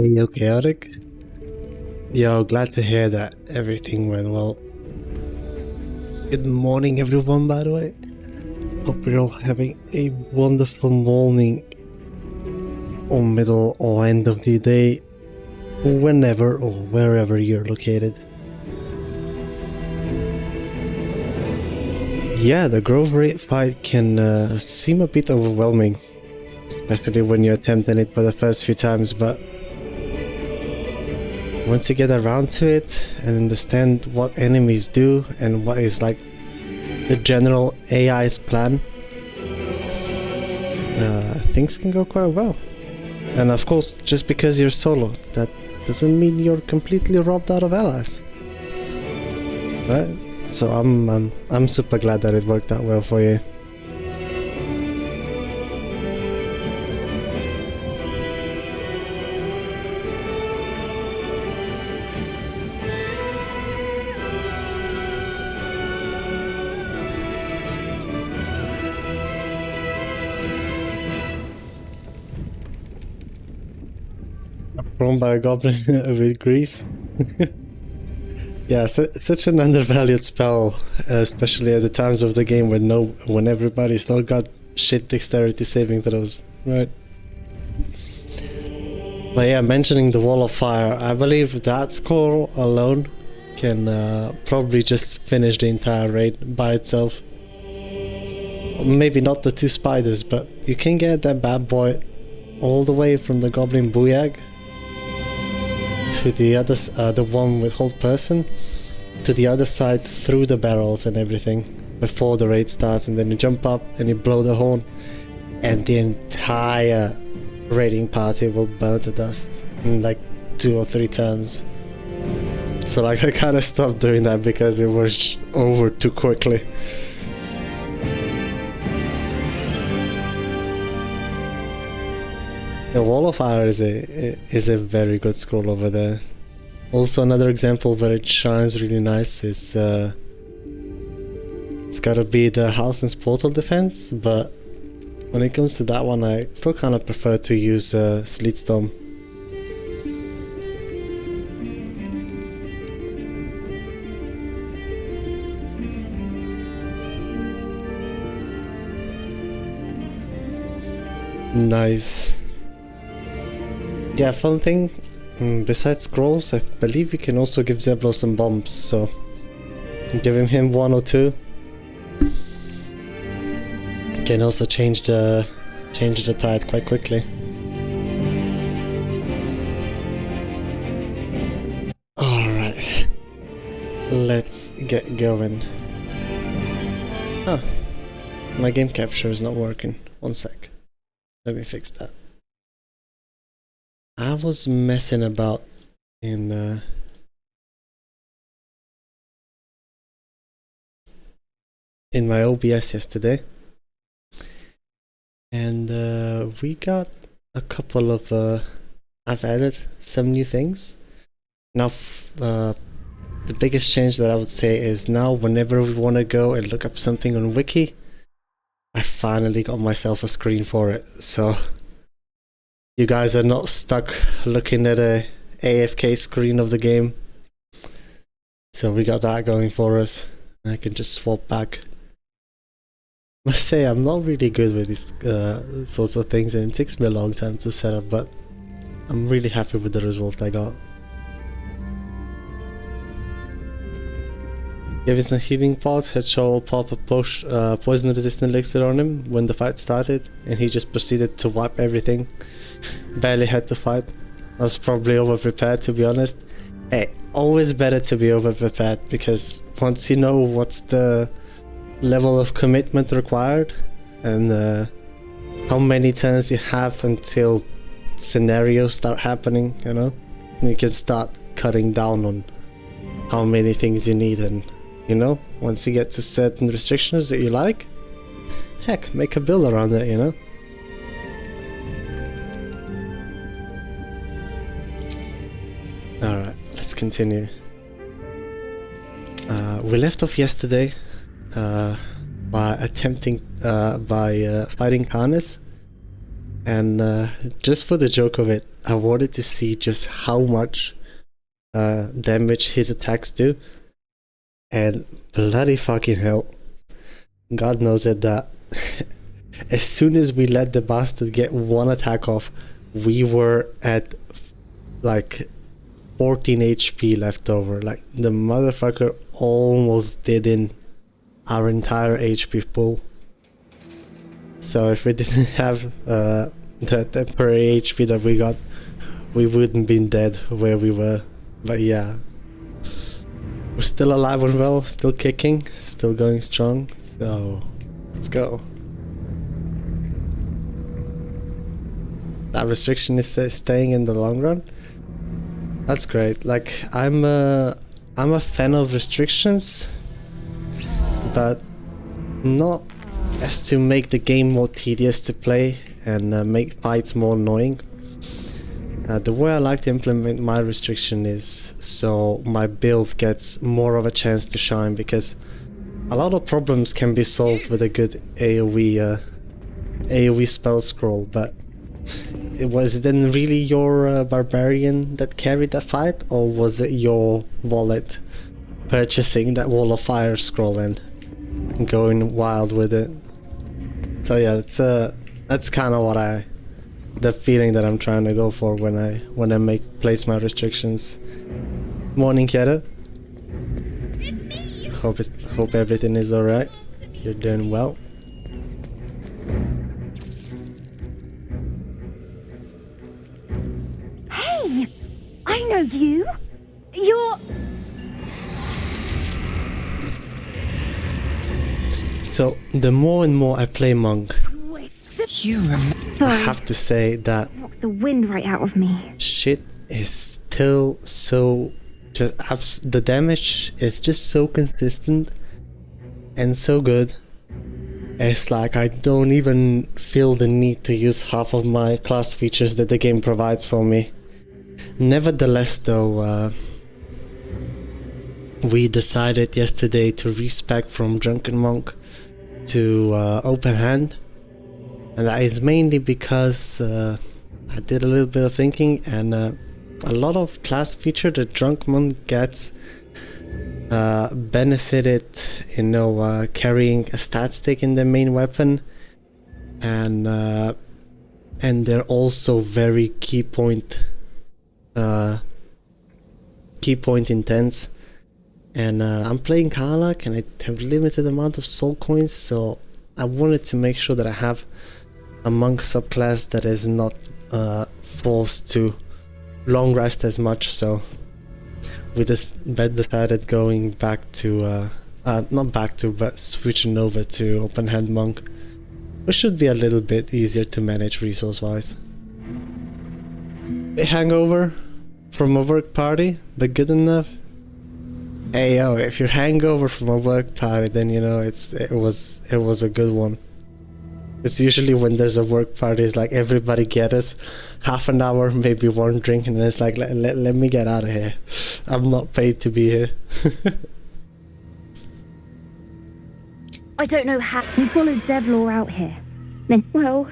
Hey, yo, chaotic. Yo, glad to hear that everything went well. Good morning, everyone, by the way. Hope you're all having a wonderful morning, or middle, or end of the day, whenever or wherever you're located. Yeah, the Grove Raid fight can seem a bit overwhelming, especially when you attempt it for the first few times, but once you get around to it and understand what enemies do and what is like the general AI's plan, things can go quite well. And of course, just because you're solo, that doesn't mean you're completely robbed out of allies, right? So I'm super glad that it worked out well for you. Thrown by a goblin with grease. Yeah, such an undervalued spell, especially at the times of the game when everybody still got shit dexterity saving throws, right? But yeah, mentioning the Wall of Fire, I believe that score alone can probably just finish the entire raid by itself. Maybe not the two spiders, but you can get that bad boy all the way from the Goblin Booyag to the other, the one with hold person, to the other side through the barrels and everything before the raid starts, and then you jump up and you blow the horn, and the entire raiding party will burn to dust in like 2 or 3 turns. So like I kind of stopped doing that because it was over too quickly. The Wall of Fire is a very good scroll over there. Also, another example where it shines really nice is it's gotta be the Halsin's Portal defense, but when it comes to that one, I still kind of prefer to use Sleet Storm. Nice. Yeah, fun thing, besides scrolls, I believe you can also give Zeblo some bombs, so giving him 1 or 2 can also change the tide quite quickly. Alright, let's get going. My game capture is not working. 1 sec. Let me fix that. I was messing about in my OBS yesterday, and we got a couple of I've added some new things. Now the biggest change that I would say is now whenever we want to go and look up something on Wiki, I finally got myself a screen for it, so you guys are not stuck looking at a AFK screen of the game. So we got that going for us. I can just swap back. I must say I'm not really good with these sorts of things, and it takes me a long time to set up, but I'm really happy with the result I got. Giving some healing pots, had Shoal pop a poison resistant elixir on him when the fight started, and he just proceeded to wipe everything. Barely had to fight. I was probably over prepared, to be honest. Hey, always better to be over prepared, because once you know what's the level of commitment required and how many turns you have until scenarios start happening, you know, you can start cutting down on how many things you need, and you know, once you get to certain restrictions that you like, heck, make a build around it, you know. Alright, let's continue. We left off yesterday by fighting Karnas, and just for the joke of it, I wanted to see just how much damage his attacks do, and bloody fucking hell, God knows it, that as soon as we let the bastard get one attack off, we were at like 14 HP left over. Like, the motherfucker almost did in our entire HP pool. So if we didn't have the temporary HP that we got, we wouldn't been dead where we were. But yeah, we're still alive and well, still kicking, still going strong. So let's go. That restriction is staying in the long run. That's great. Like, I'm a fan of restrictions, but not as to make the game more tedious to play and make fights more annoying. The way I like to implement my restriction is so my build gets more of a chance to shine, because a lot of problems can be solved with a good AoE spell scroll, but was it then really your barbarian that carried that fight, or was it your wallet purchasing that wall of fire scroll and going wild with it? So yeah, that's kind of what the feeling that I'm trying to go for when I place my restrictions. Morning, Kera. Hope everything is alright. You're doing well. Hey, I know you. You're... So the more and more I play Monk, Sorry. I have to say that Knocks the wind right out of me. shit is still so the damage is just so consistent and so good. It's like I don't even feel the need to use half of my class features that the game provides for me. Nevertheless though, we decided yesterday to respec from Drunken Monk to Open Hand, and that is mainly because I did a little bit of thinking, and a lot of class feature that Drunk Monk gets benefited, carrying a stat stick in the main weapon, and they're also very key point intense. And I'm playing karlach, and I have limited amount of soul coins, so I wanted to make sure that I have a monk subclass that is not forced to long rest as much. So we decided going back to not back to, but switching over to Open Hand Monk, which should be a little bit easier to manage resource wise. A hangover from a work party, but good enough. Hey yo, if you're hangover from a work party, then you know it was a good one. It's usually when there's a work party, it's like everybody gathers, half an hour, maybe one drink, and then it's like let me get out of here. I'm not paid to be here. I don't know how. We followed Zevlor out here. Then, well,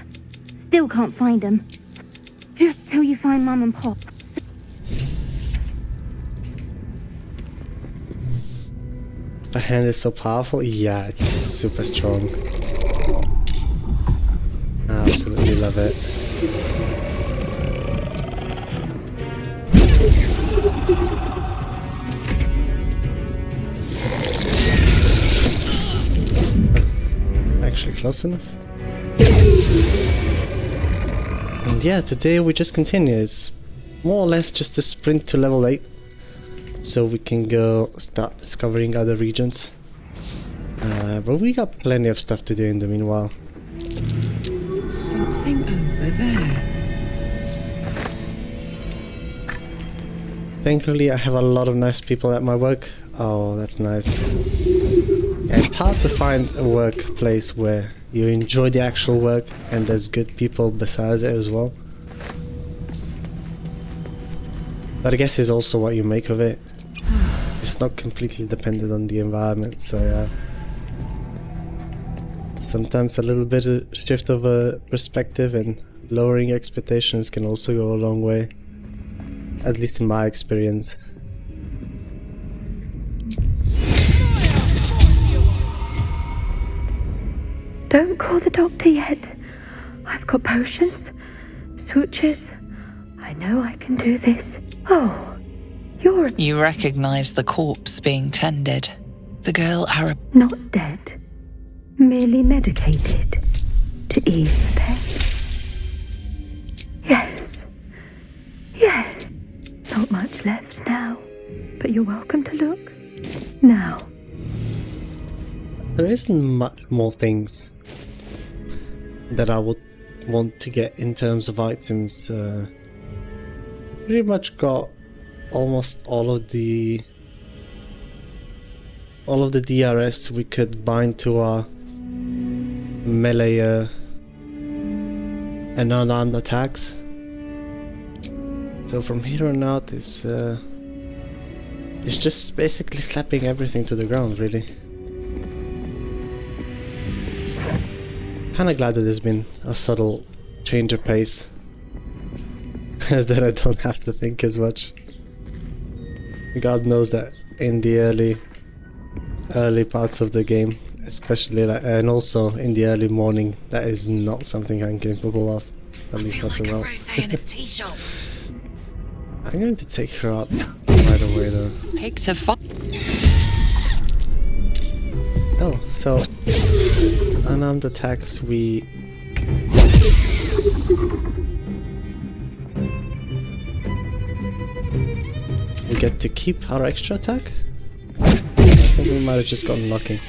still can't find him. Just till you find Mum and Pop. The hand is so powerful. Yeah, it's super strong. I absolutely love it. Actually close enough. And yeah, today we just continue. It's more or less just a sprint to level 8. So we can go start discovering other regions. But we got plenty of stuff to do in the meanwhile. Something over there. Thankfully I have a lot of nice people at my work. Oh, that's nice. Yeah, it's hard to find a workplace where you enjoy the actual work and there's good people besides it as well. But I guess it's also what you make of it. It's not completely dependent on the environment, so yeah. Sometimes a little bit of shift of a perspective and lowering expectations can also go a long way. At least in my experience. Don't call the doctor yet. I've got potions, sutures. I know I can do this. Oh, you're You recognize the corpse being tended. The girl Arab. not dead, merely medicated to ease the pain. Yes, yes. Not much left now, but you're welcome to look. Now. There isn't much more things that I would want to get in terms of items. Pretty much got almost all of the DRS we could bind to our melee and unarmed attacks. So from here on out it's just basically slapping everything to the ground, really. Kinda glad that there's been a subtle change of pace, as that I don't have to think as much. God knows that in the early parts of the game, especially and also in the early morning, that is not something I'm capable of, at least not so well. I'm going to take her out right away though. Pigs have fun. Oh, so unarmed attacks we get to keep our extra attack? I think we might have just gotten lucky.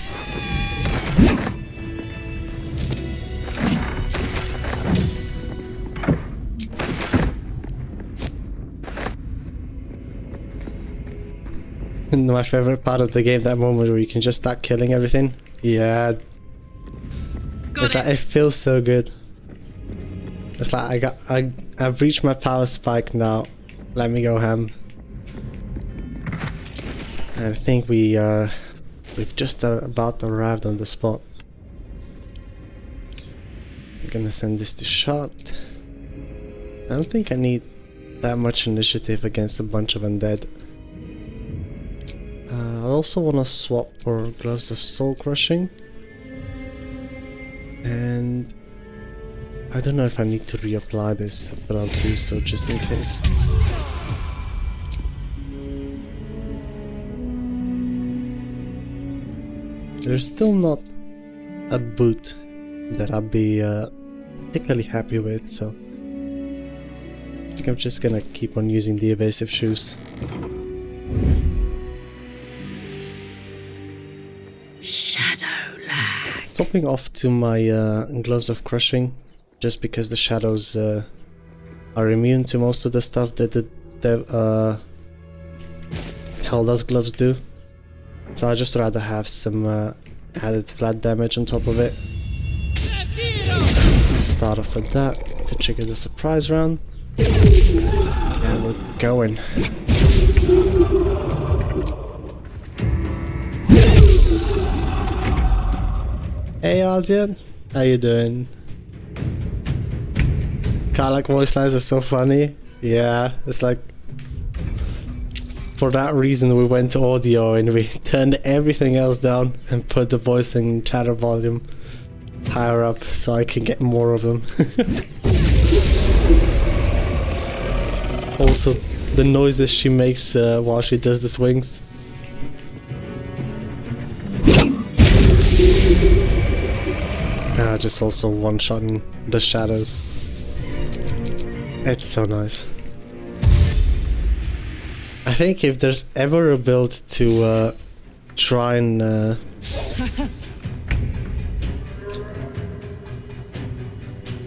My favorite part of the game, that moment where you can just start killing everything. Yeah. It's like, it feels so good. It's like I've reached my power spike now. Let me go ham. I think we've just about arrived on the spot. I'm gonna send this to shot. I don't think I need that much initiative against a bunch of undead. I also want to swap for gloves of soul crushing, and I don't know if I need to reapply this, but I'll do so just in case. There's still not a boot that I'd be particularly happy with, so I think I'm just gonna keep on using the evasive shoes. Swapping off to my gloves of crushing, just because the shadows are immune to most of the stuff that the Helda's gloves do. So I'd just rather have some added flat damage on top of it. Start off with that to trigger the surprise round. And we're going. Hey Asian, how you doing? Karlach voice lines are so funny. Yeah, it's like, for that reason we went to audio and we turned everything else down and put the voice in chatter volume higher up so I can get more of them. Also, the noises she makes while she does the swings. Just also one-shotting the shadows. It's so nice. I think if there's ever a build to try and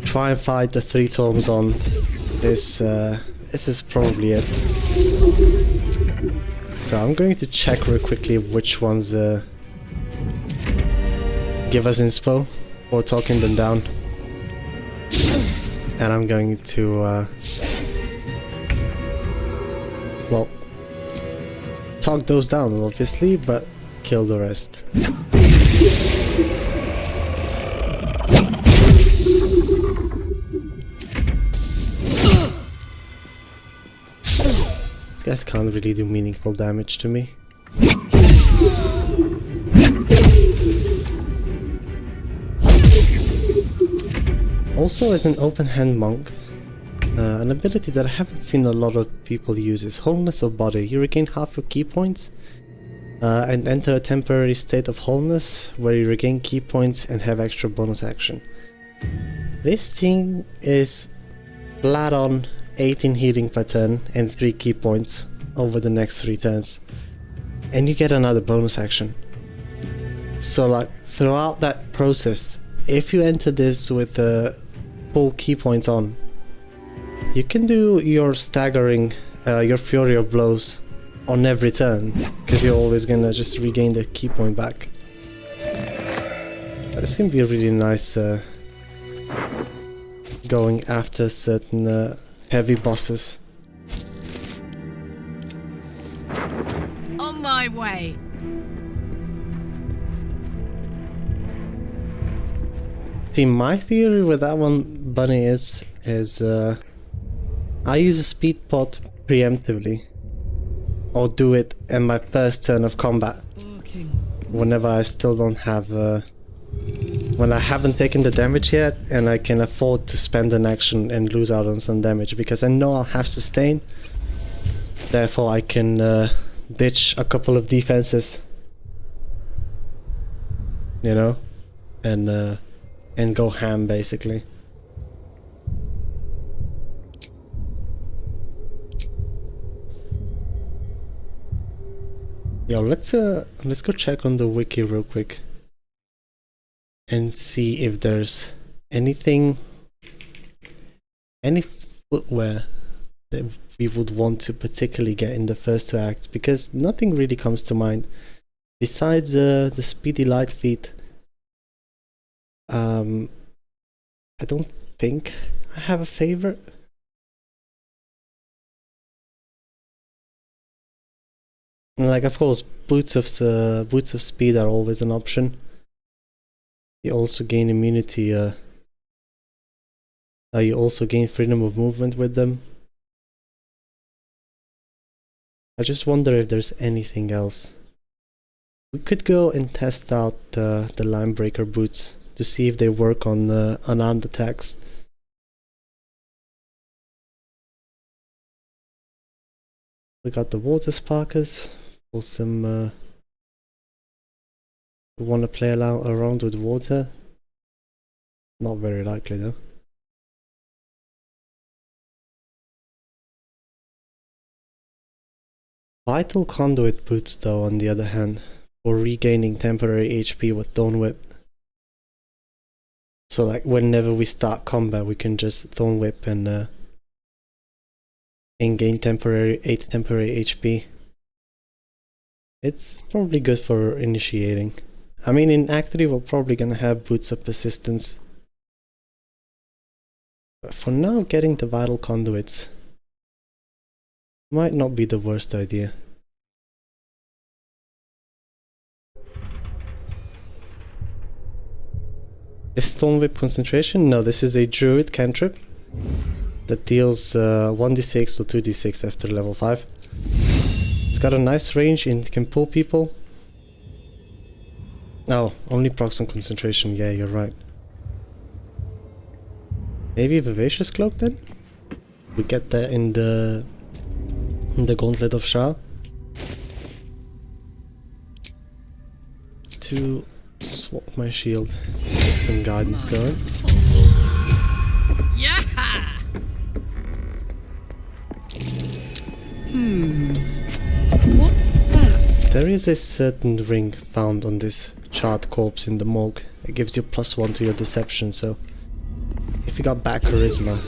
fight the 3 tomes on, this is probably it. So I'm going to check real quickly which ones give us inspo or talking them down, and I'm going to well, talk those down obviously, but kill the rest. These guys can't really do meaningful damage to me. Also, as an open hand monk, an ability that I haven't seen a lot of people use is Wholeness of Body. You regain half your key points and enter a temporary state of wholeness where you regain key points and have extra bonus action. This thing is flat on 18 healing per turn and 3 key points over the next 3 turns. And you get another bonus action. So like throughout that process, if you enter this with full key points on, you can do your staggering, your Fury of Blows on every turn, because you're always gonna just regain the key point back. This can be really nice going after certain heavy bosses. On my way. See, my theory with that one, Bunny, is I use a speed pot preemptively, or do it in my first turn of combat, whenever I still don't have when I haven't taken the damage yet and I can afford to spend an action and lose out on some damage, because I know I'll have sustain, therefore I can ditch a couple of defenses, you know, and go ham basically. Yo, let's go check on the wiki real quick and see if there's any footwear that we would want to particularly get in the first 2 acts, because nothing really comes to mind besides the speedy light feet. I don't think I have a favorite. Like, of course, boots of speed are always an option. You also gain immunity. You also gain freedom of movement with them. I just wonder if there's anything else. We could go and test out the Linebreaker boots to see if they work on unarmed attacks. We got the water sparkers for some who want to play around with water. Not very likely though. Vital Conduit boots though, on the other hand, for regaining temporary HP with Thorn Whip. So like whenever we start combat, we can just Thorn Whip and gain 8 temporary HP. It's probably good for initiating. I mean, in Act 3 we're probably gonna have Boots of Persistence. But for now, getting the Vital Conduits might not be the worst idea. Is Thorn Whip concentration? No, this is a Druid cantrip that deals 1d6 or 2d6 after level 5. It's got a nice range and it can pull people. Oh, only procs on concentration, yeah, you're right. Maybe Vivacious Cloak then? We get that in the Gauntlet of Shah. To swap my shield, get some guidance going. Yeah. What's that? There is a certain ring found on this charred corpse in the morgue. It gives you +1 to your deception, so if you got bad charisma,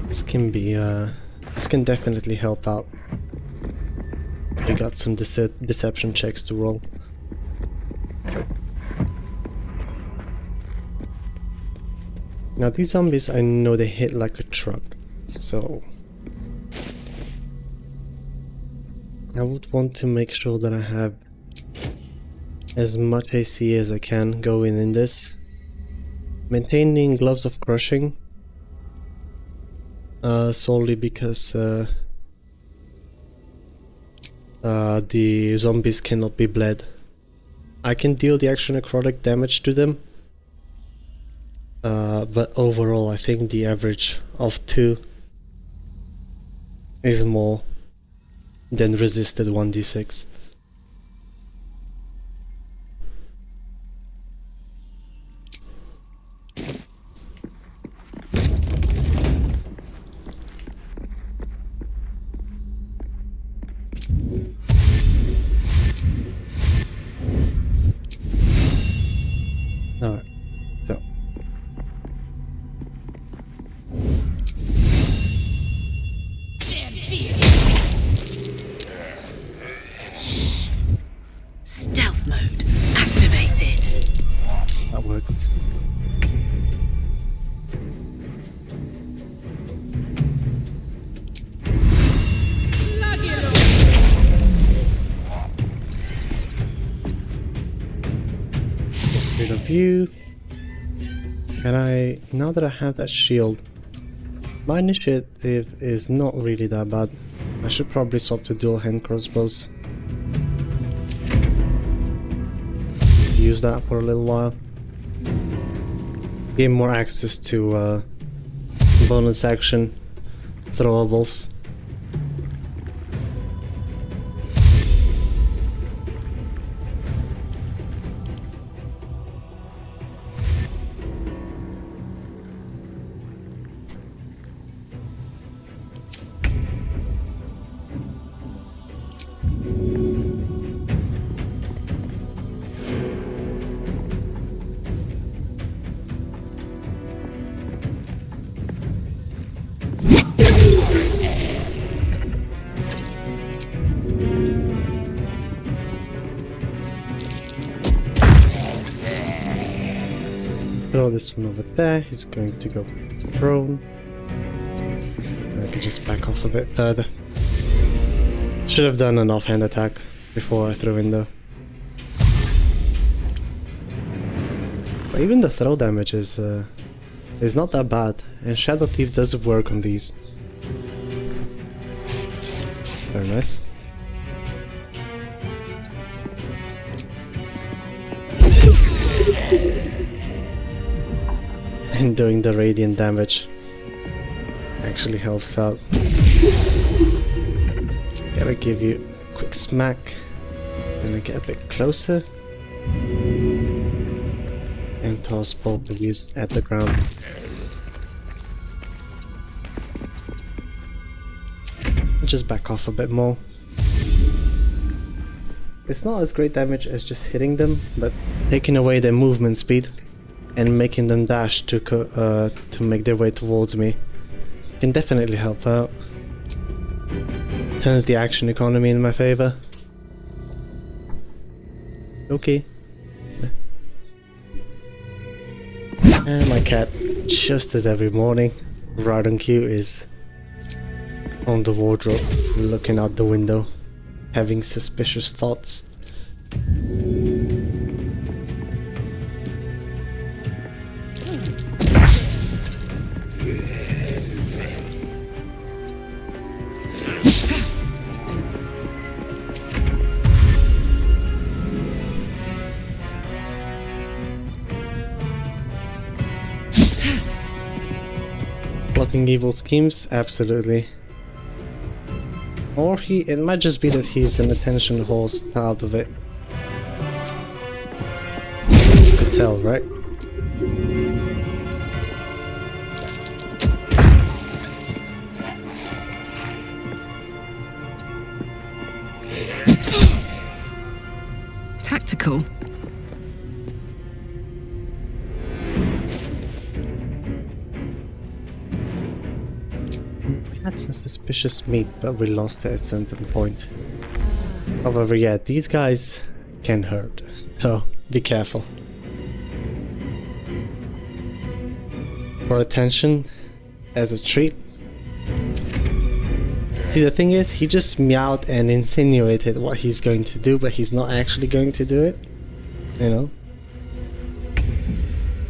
this can definitely help out. We got some deception checks to roll. Now these zombies, I know they hit like a truck, so I would want to make sure that I have as much AC as I can going in this. Maintaining Gloves of Crushing solely because the zombies cannot be bled. I can deal the extra necrotic damage to them, but overall I think the average of 2 is more than resisted 1d6. Alright, so Stealth mode activated. that worked. Get rid of you. And now that I have that shield, my initiative is not really that bad. I should probably swap to dual hand crossbows. Use that for a little while. Gain more access to bonus action throwables. Throw this one over there, he's going to go prone. I can just back off a bit further. Should have done an offhand attack before I threw in though. But even the throw damage is not that bad, and Shadow Thief does work on these. Very nice. And doing the radiant damage actually helps out. Gotta give you a quick smack. Gonna get a bit closer and toss both of you at the ground. Just back off a bit more. It's not as great damage as just hitting them, but taking away their movement speed and making them dash to make their way towards me can definitely help out. Turns the action economy in my favor. Okay. And my cat, just as every morning, right on cue, is on the wardrobe, looking out the window, having suspicious thoughts. Plotting evil schemes? Absolutely. Or it might just be that he's an attention horse out of it. You could tell, right? Tactical. Had some suspicious meat, but we lost it at some point. However, yeah, these guys can hurt, so be careful. For attention, as a treat. See, the thing is, he just meowed and insinuated what he's going to do, but he's not actually going to do it. You know?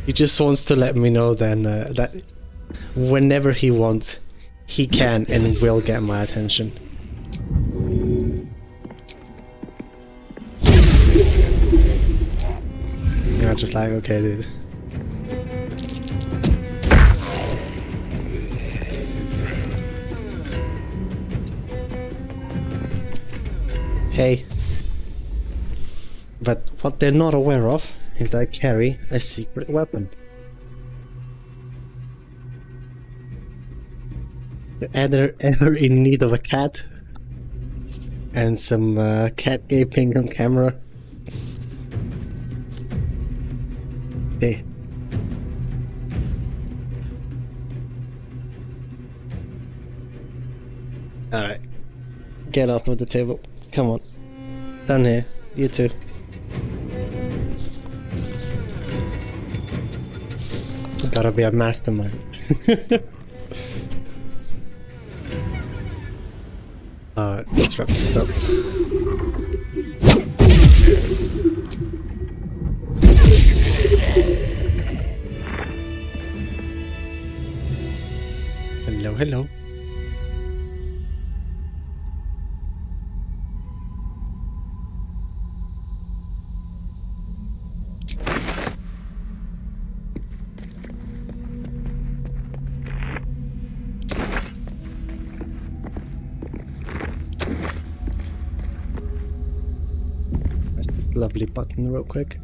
He just wants to let me know then that whenever he wants, he can and will get my attention. I'm just like, okay, dude. Hey. But what they're not aware of is that I carry a secret weapon. Ever in need of a cat? And some cat gaping on camera? Hey. Alright. Get off of the table. Come on. Down here. You too. Gotta be a mastermind. Alright, let's wrap it up. Hello, hello. Lovely button real quick.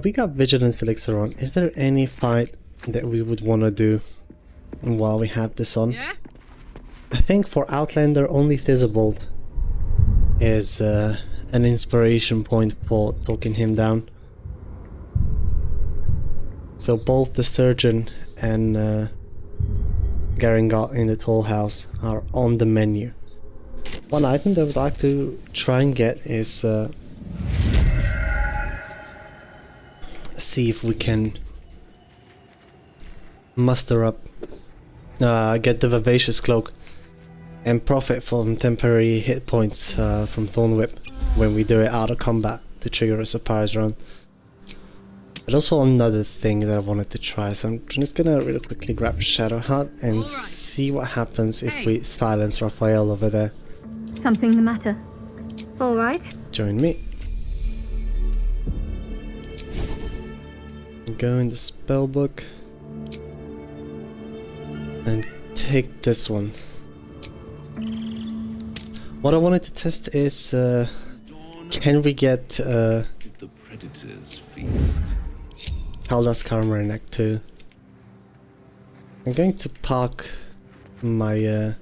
We got Vigilance Elixir on. Is there any fight that we would want to do while we have this on? Yeah? I think for Outlander only Thizzlebolt is an inspiration point for talking him down. So both the Surgeon and Garingot in the Toll House are on the menu. One item that I would like to try and get is see if we can muster up, get the Vivacious Cloak and profit from temporary hit points from Thorn Whip when we do it out of combat to trigger a surprise run. But also another thing that I wanted to try, so I'm just gonna really quickly grab Shadowheart and see what happens if we silence Raphael over there. Something the matter? All right. Join me. Go in the spellbook and take this one. What I wanted to test is can we get the predator's feast. Karlach armor in Act 2. I'm going to park my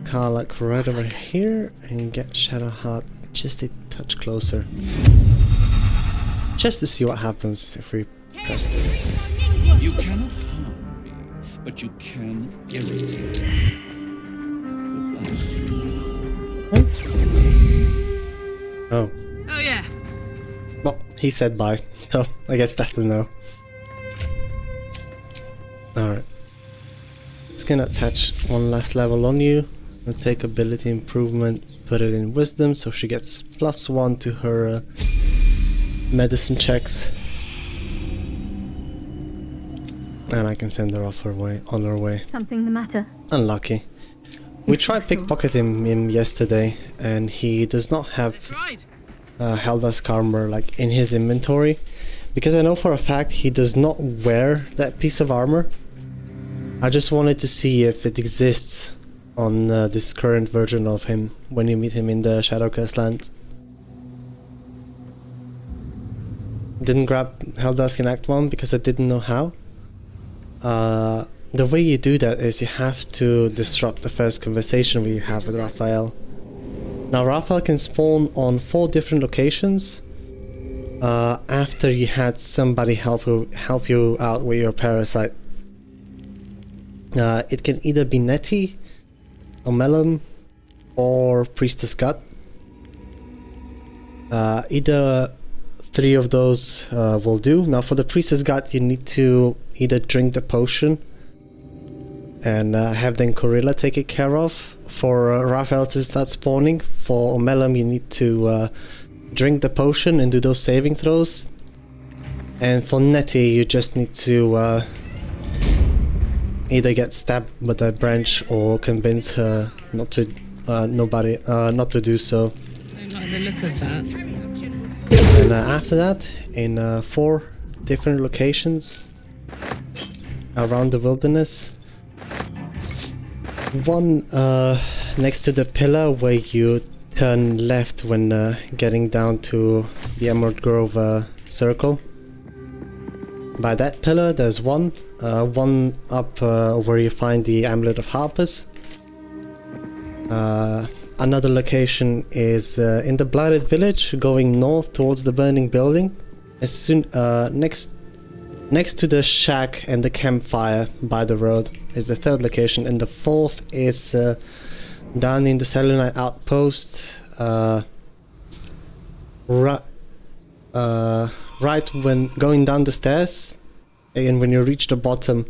karlach right over here and get Shadowheart just a touch closer. Just to see what happens if we press this. You cannot harm me, but you can irritate me. Oh. Oh yeah. Well, he said bye, so I guess that's a no. Alright. It's gonna attach one last level on you. I'll take ability improvement, put it in wisdom, so she gets +1 to her medicine checks. And I can send her off her way, on her way. Something the matter? Unlucky. We tried pickpocketing him yesterday, and he does not have Helda's armor like in his inventory, because I know for a fact he does not wear that piece of armor. I just wanted to see if it exists on this current version of him when you meet him in the Shadowcast lands. Didn't grab Helda's in Act 1 because I didn't know how. The way you do that is you have to disrupt the first conversation we have with Raphael. Now Raphael can spawn on 4 different locations after you had somebody help you out with your parasite. It can either be Nettie, Omelum, or Priestess Gut. Either 3 of those will do. Now for the Priestess Gut you need to either drink the potion and have then Corilla take it care of. For Raphael to start spawning, for Omelum you need to drink the potion and do those saving throws. And for Nettie you just need to either get stabbed with a branch or convince her not to not to do so. I don't like the look of that. And after that, in 4 different locations around the wilderness, one next to the pillar where you turn left when getting down to the Emerald Grove circle. By that pillar there's one up where you find the Amulet of Harpers. Another location is in the Blighted Village, going north towards the burning building. As soon next to the shack and the campfire by the road is the 3rd location, and the 4th is down in the Selenite outpost. Right when going down the stairs, and when you reach the bottom,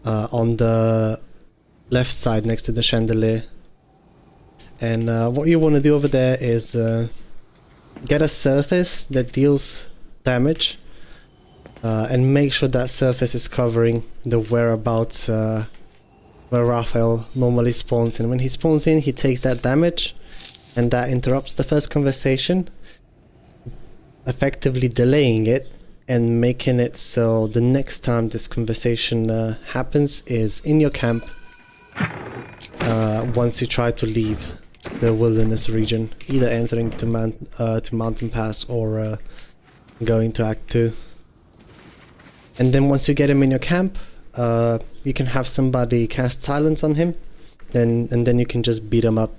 on the left side next to the chandelier. And what you want to do over there is get a surface that deals damage, and make sure that surface is covering the whereabouts where Raphael normally spawns. And when he spawns in, he takes that damage, and that interrupts the first conversation, effectively delaying it and making it so the next time this conversation happens is in your camp, once you try to leave the wilderness region, either entering to Mountain Pass or going to Act 2. And then once you get him in your camp, you can have somebody cast silence on him, and then you can just beat him up.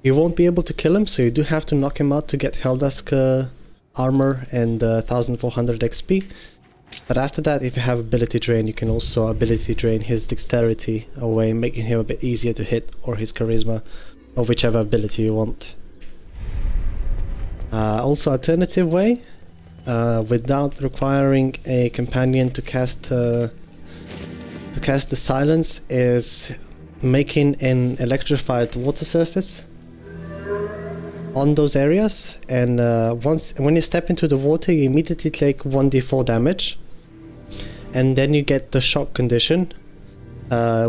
You won't be able to kill him, so you do have to knock him out to get Helldusk armor and 1400 XP. But after that, if you have ability drain, you can also ability drain his dexterity away, making him a bit easier to hit, or his charisma, or whichever ability you want. Also, alternative way, without requiring a companion to cast the silence, is making an electrified water surface on those areas, and when you step into the water, you immediately take 1d4 damage, and then you get the shock condition,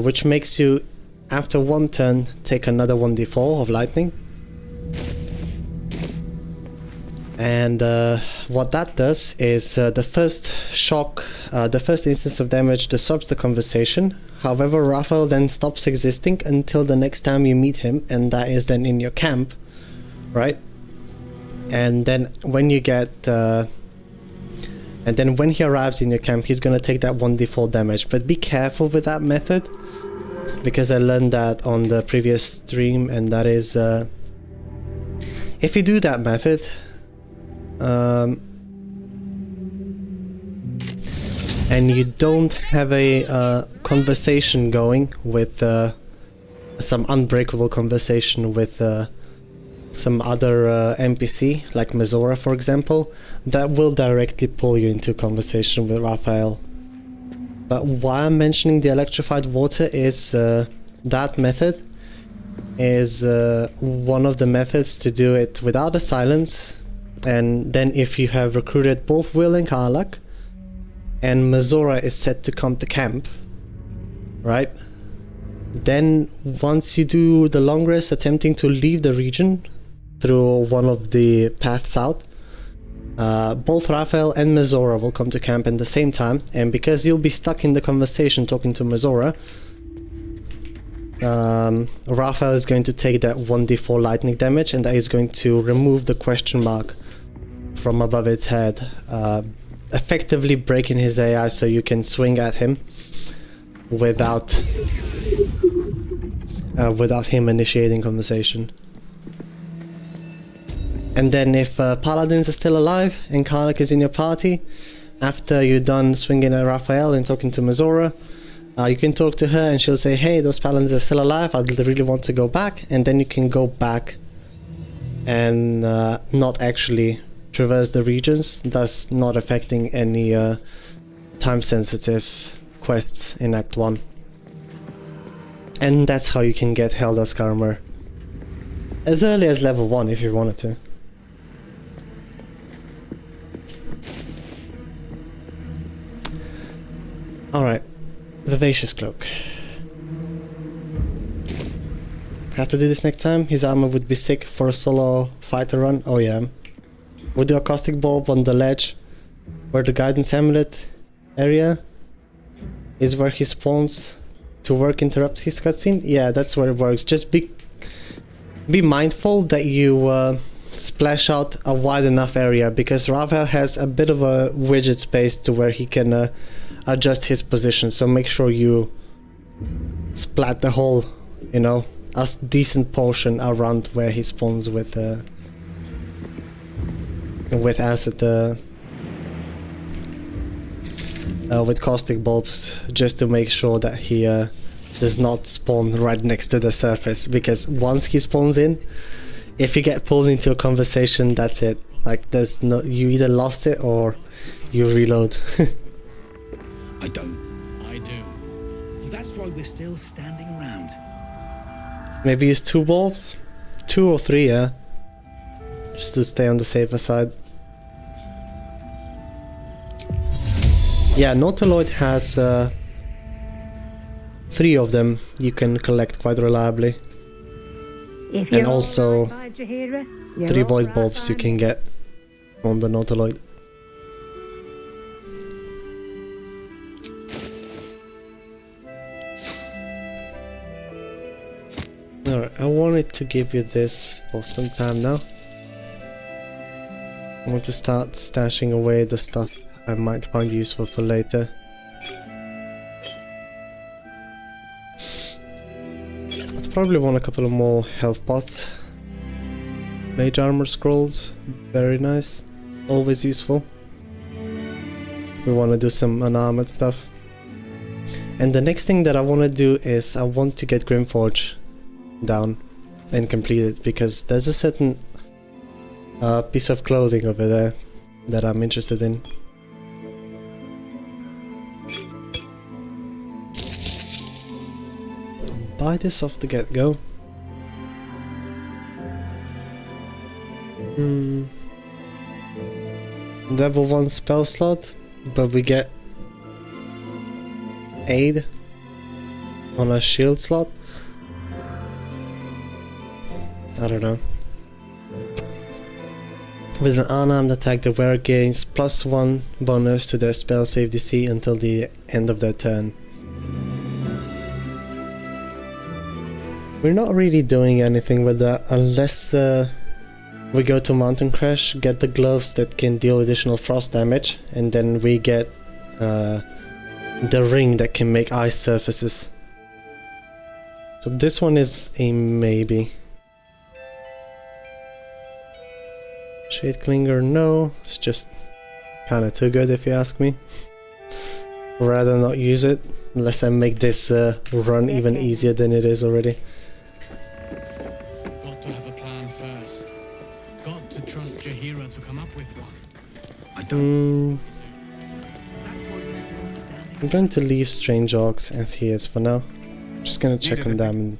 which makes you, after 1 turn, take another 1d4 of lightning. And what that does is the first shock, the first instance of damage disrupts the conversation. However, Raphael then stops existing until the next time you meet him, and that is then in your camp, right? And then when you get and then when he arrives in your camp, he's gonna take that 1d4 damage. But be careful with that method, because I learned that on the previous stream, and that is if you do that method, and you don't have a conversation going with some unbreakable conversation with some other NPC, like Mizora for example, that will directly pull you into conversation with Raphael. But why I'm mentioning the electrified water is that method is one of the methods to do it without a silence. And then if you have recruited both Will and Karlach, and Mizora is set to come to camp, right? Then once you do the long rest attempting to leave the region through one of the paths out, both Raphael and Mizora will come to camp at the same time, and because you'll be stuck in the conversation talking to Mizora, Raphael is going to take that 1d4 lightning damage, and that is going to remove the question mark from above its head, effectively breaking his AI so you can swing at him without him initiating conversation. And then if Paladins are still alive and Karlach is in your party, after you're done swinging at Raphael and talking to Mizora, you can talk to her and she'll say, hey, those Paladins are still alive, I really want to go back. And then you can go back and not actually traverse the regions, thus not affecting any time-sensitive quests in Act 1. And that's how you can get Helldusk armor as early as level 1 if you wanted to. Alright, with Vivacious Cloak. Have to do this next time. His armor would be sick for a solo fighter run. Oh yeah. We'll do a caustic bulb on the ledge where the guidance amulet area is where he spawns to work interrupt his cutscene. Yeah, that's where it works. Just be mindful that you splash out a wide enough area, because Ravel has a bit of a widget space to where he can adjust his position. So make sure you splat the whole, you know, a decent portion around where he spawns with acid, with caustic bulbs, just to make sure that he does not spawn right next to the surface, because once he spawns in, if you get pulled into a conversation, that's it. Like, there's no, you either lost it or you reload. I don't. I do. That's why we're still standing around. Maybe use 2 bulbs? 2 or 3, yeah. Just to stay on the safer side. Yeah, Nautiloid has 3 of them you can collect quite reliably. And also 3 void bulbs you can get on the Nautiloid. Alright, I wanted to give you this for some time now. I want to start stashing away the stuff I might find useful for later. I'd probably want a couple of more health pots. Mage armor scrolls, very nice. Always useful. We want to do some unarmored stuff. And the next thing that I want to do is I want to get Grimforge down and complete it, because there's a certain piece of clothing over there that I'm interested in. I'll buy this off the get-go. Level 1 spell slot, but we get aid on a shield slot. I don't know. With an unarmed attack, the wearer gains +1 bonus to their spell save DC until the end of their turn. We're not really doing anything with that unless we go to Mountain Crash, get the gloves that can deal additional frost damage, and then we get the ring that can make ice surfaces. So this one is a maybe. Shade Clinger, no, it's just kinda too good if you ask me. Rather not use it, unless I make this run even easier than it is already. Got to have a plan first. Got to trust Jaheira to come up with one. I don't. I'm going to leave Strange Orcs as he is for now. Just gonna check on them and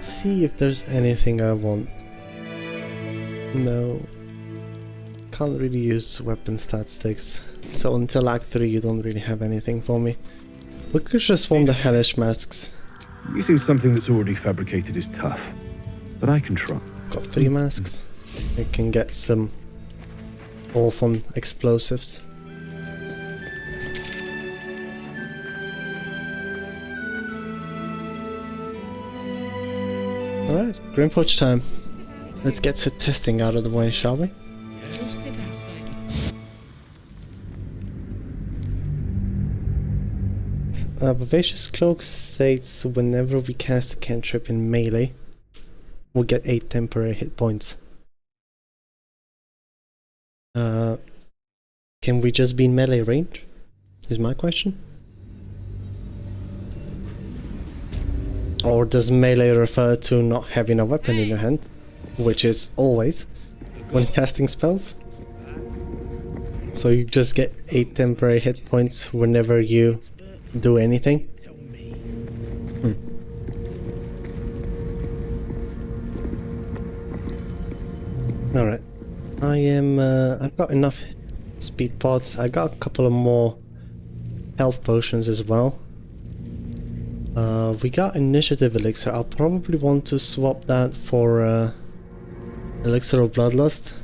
see if there's anything I want. No, can't really use weapon stat sticks, so until Act 3 you don't really have anything for me. We could just form the Hellish Masks. Using something that's already fabricated is tough, but I can try. Got 3 masks. We can get some orphan explosives. Alright, Grimforge time. Let's get some testing out of the way, shall we? Vivacious Cloak states whenever we cast a cantrip in melee, we'll get 8 temporary hit points. Can we just be in melee range? Is my question. Or does melee refer to not having a weapon in your hand? Which is always when casting spells. So you just get 8 temporary hit points whenever you do anything. Alright. I've got enough speed pods. I got a couple of more health potions as well. We got initiative elixir. I'll probably want to swap that for elixir of bloodlust.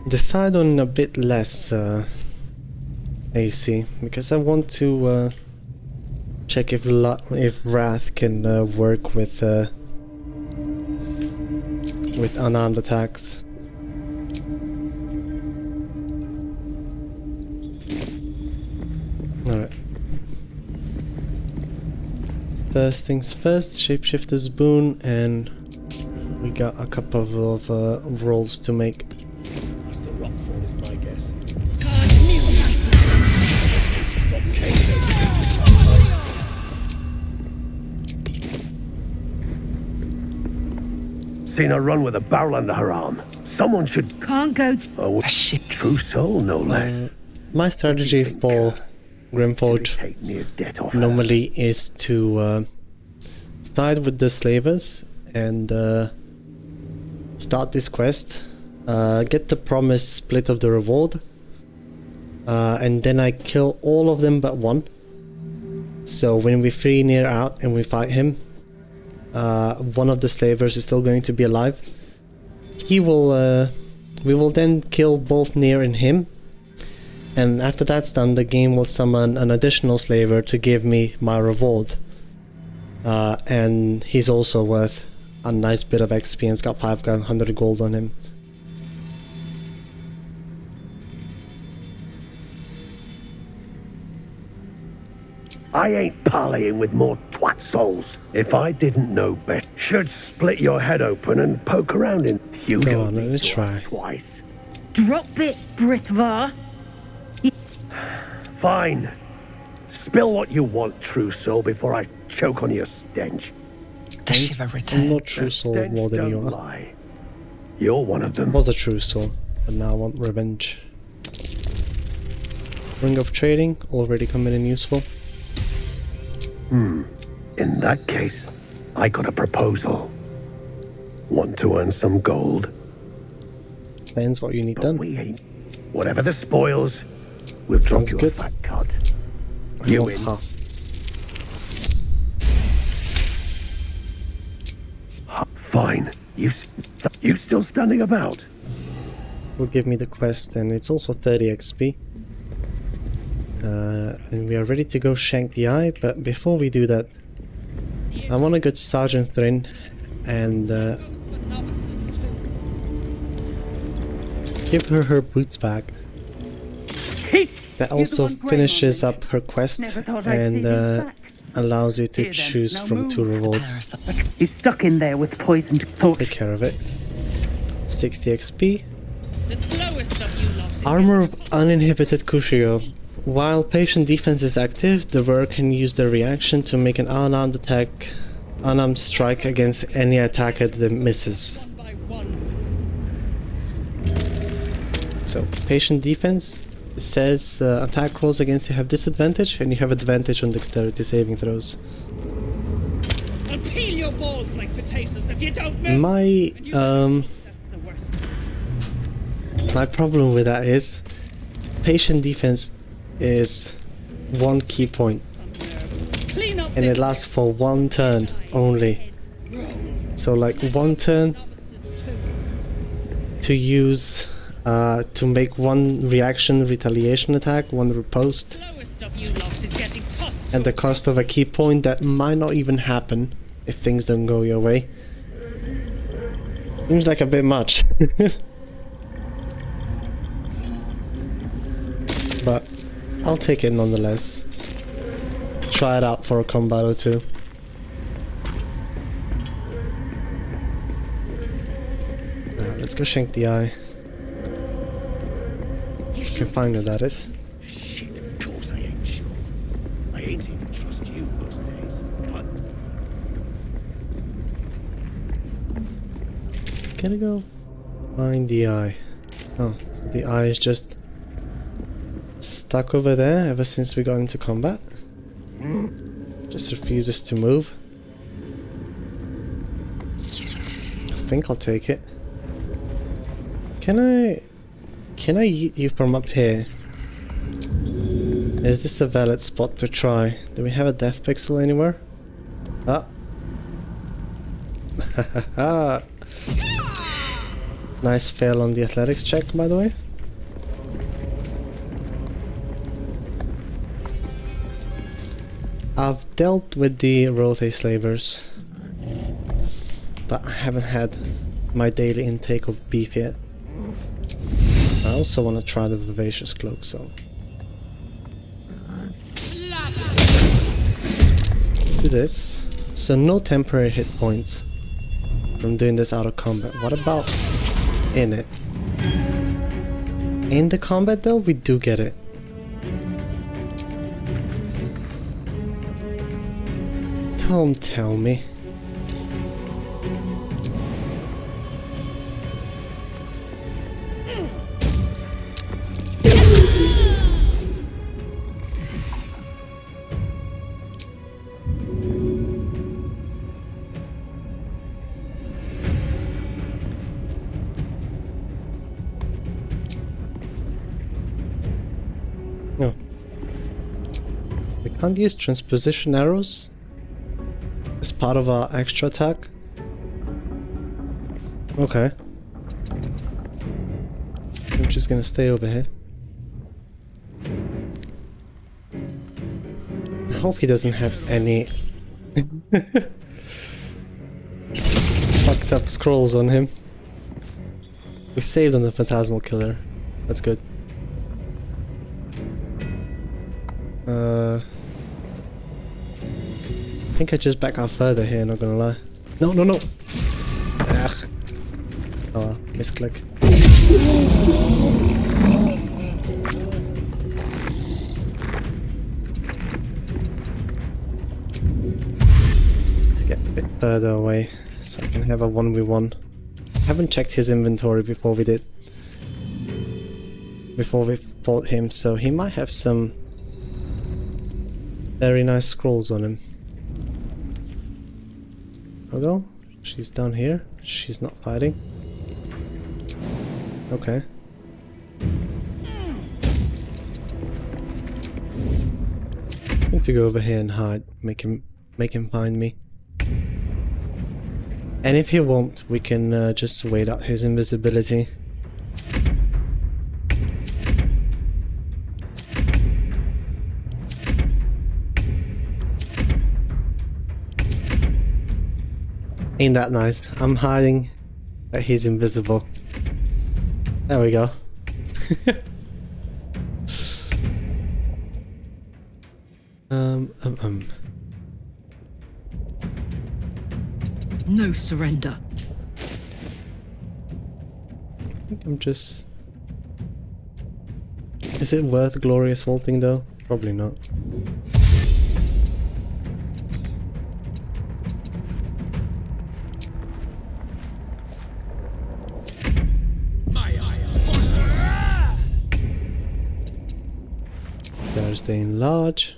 Decide on a bit less AC, because I want to check if Wrath can work with unarmed attacks. Alright. First things first, Shapeshifter's Boon, and we got a couple of rolls to make. That's the rockfall, is my guess. Seen her run with a barrel under her arm. Someone should... Can't go Oh, A ship. true soul, no less. My strategy for Grimforge Take me as debt off her. normally is to side with the slavers and start this quest, get the promised split of the reward, and then I kill all of them but one. So when we free Nier out and we fight him, one of the slavers is still going to be alive. He will, we will then kill both Nier and him, and after that's done, the game will summon an additional slaver to give me my reward. And he's also worth a nice bit of XP and has got 500 gold on him. I ain't parleying with more twat souls. If I didn't know better, should split your head open and poke around in. You Go don't on, let need me to try. ask twice. drop it, Britvar. Fine. Spill what you want, true soul, before I choke on your stench. The shiver I'm returned. not true The soul stench more than you don't are. lie. You're one of them. Was a true soul, but now I want revenge. Ring of Trading, already coming in useful. In that case, I got a proposal. Want to earn some gold? Depends what you need But done. we ain't. Whatever the spoils, we'll drop Sounds you good. a fat cut. I You want in? half. Fine. You still standing about? Will give me the quest, and it's also 30 XP. And we are ready to go shank the eye, but before we do that, I want to go to Sergeant Thrin and give her boots back. That also finishes up her quest Never thought I'd see and these back. allows you to Here then, choose now from move. 2 rewards. He's stuck in there with poisoned thoughts. Take care of it. 60 XP. The slowest of you lot is Armor of Uninhibited Kushio. While patient defense is active, the wearer can use their reaction to make an unarmed strike against any attacker that misses. one by one. So, patient defense says attack rolls against you have disadvantage, and you have advantage on dexterity saving throws. I'll peel your balls like potatoes if you don't move. My And you that's the worst. my problem with that is patient defense is 1 key point, Clean up and this it lasts for 1 turn only. So like 1 turn to use to make 1 reaction retaliation attack, 1 riposte, slowest of you lot is getting tossed at to the cost of a key point that might not even happen if things don't go your way. Seems like a bit much. But I'll take it nonetheless. Try it out for a combat or 2. Let's go shank the eye. If you can find it, that is. Shit, of course I ain't sure. I ain't even trust you those days. But Gotta go find the eye. Oh, the eye is just stuck over there ever since we got into combat. Just refuses to move. I think I'll take it. Can I eat you from up here? Is this a valid spot to try? Do we have a death pixel anywhere? Ah. Nice fail on the athletics check, by the way. I've dealt with the Rothe slavers, but I haven't had my daily intake of beef yet. I also want to try the Vivacious Cloak, so... let's do this. So no temporary hit points from doing this out of combat. What about in it? In the combat though, we do get it. Don't tell me. No. We can't use transposition arrows as part of our extra attack? Okay. I'm just gonna stay over here. I hope he doesn't have any fucked up scrolls on him. We saved on the Phantasmal Killer. That's good. I think I just back out further here, not gonna lie. No, no, no! Ugh. Oh, misclick. To get a bit further away, so I can have a 1v1. I haven't checked his inventory before we did. Before we fought him, so he might have some very nice scrolls on him. Although, she's down here. She's not fighting. Okay. Just going to go over here and hide. Make him find me. And if he won't, we can just wait out his invisibility. Ain't that nice? I'm hiding, but he's invisible. There we go. No surrender. I think I'm just... Is it worth glorious vaulting though? Probably not. There's the enlarge.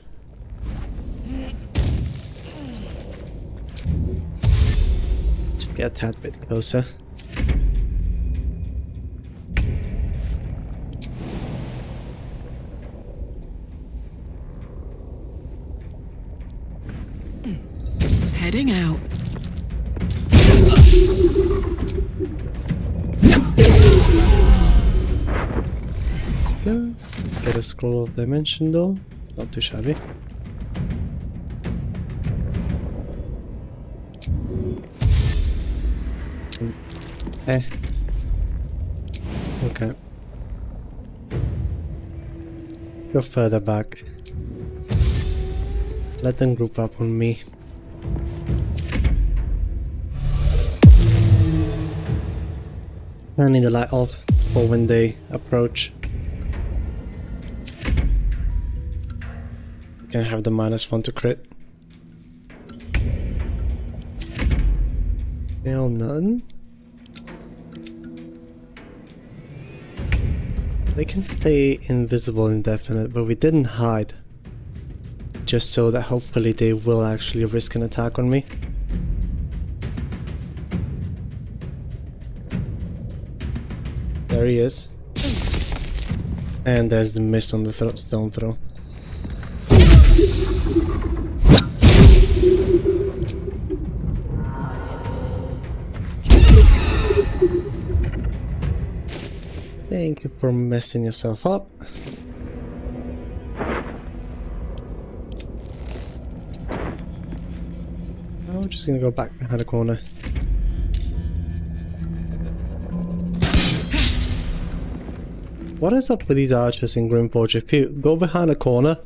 Just get a tad bit closer. Heading out. Get a scroll of dimension though, not too shabby. Okay. Go further back. Let them group up on me. Turning the light off for when they approach. You can have the -1 to crit. Still none. They can stay invisible indefinite, but we didn't hide. Just so that hopefully they will actually risk an attack on me. There he is. And there's the miss on the stone throw. Thank you for messing yourself up. I'm just gonna go back behind the corner. What is up with these archers in Grimforge? If you go behind a corner,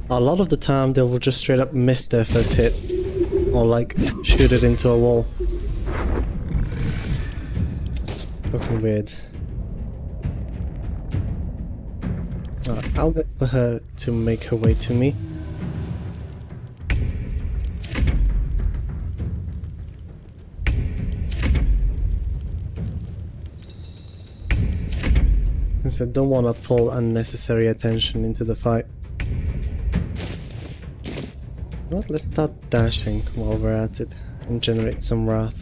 a lot of the time they will just straight up miss their first hit. Or like, shoot it into a wall. It's fucking weird. Alright, I'll wait for her to make her way to me. I don't want to pull unnecessary attention into the fight. Well, let's start dashing while we're at it and generate some wrath.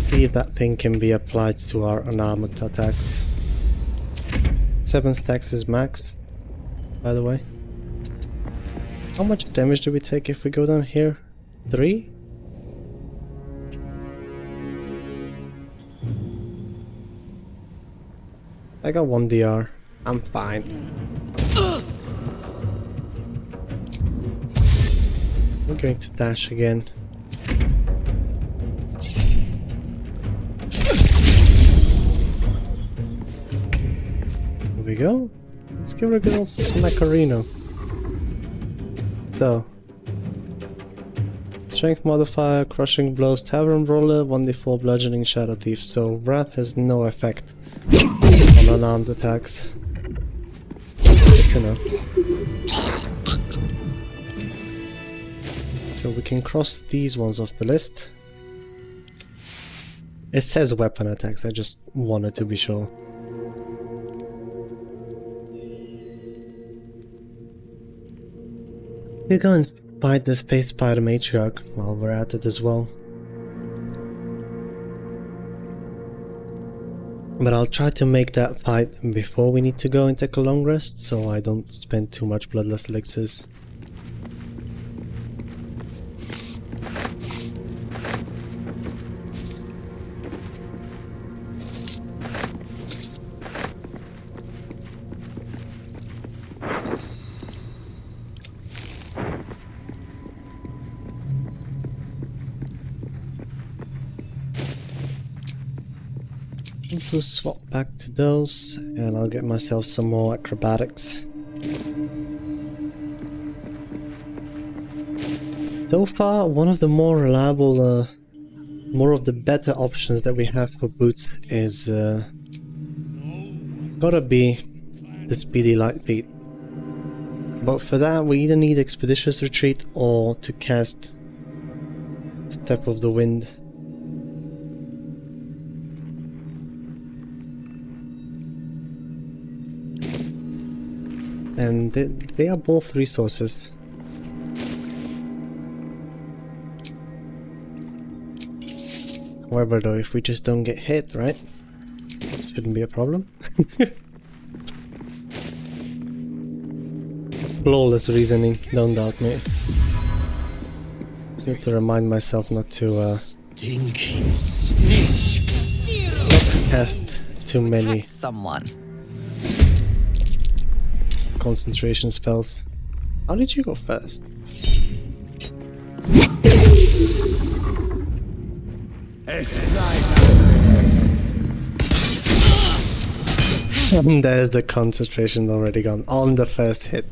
See if that thing can be applied to our unarmored attacks. 7 stacks is max, by the way. How much damage do we take if we go down here? 3? I got 1 DR. I'm fine. We're going to dash again. Here we go. Let's give her a good old smackarino. So. Strength modifier, crushing blows, tavern roller, 1d4 bludgeoning, shadow thief. So wrath has no effect on unarmed attacks. Good to know. So we can cross these ones off the list. It says weapon attacks, I just wanted to be sure. We're going to fight the Space Spider Matriarch while we're at it as well. But I'll try to make that fight before we need to go and take a long rest, so I don't spend too much bloodlust elixirs. To swap back to those, and I'll get myself some more acrobatics. So far, one of the more reliable, more of the better options that we have for boots is gotta be the Speedy Light Feet. But for that, we either need Expeditious Retreat or to cast Step of the Wind. And they are both resources. However though, if we just don't get hit, right? Shouldn't be a problem. Flawless reasoning, don't doubt me. Just need to remind myself not to cast too many someone. Concentration spells. How did you go first? And there's the concentration already gone on the first hit.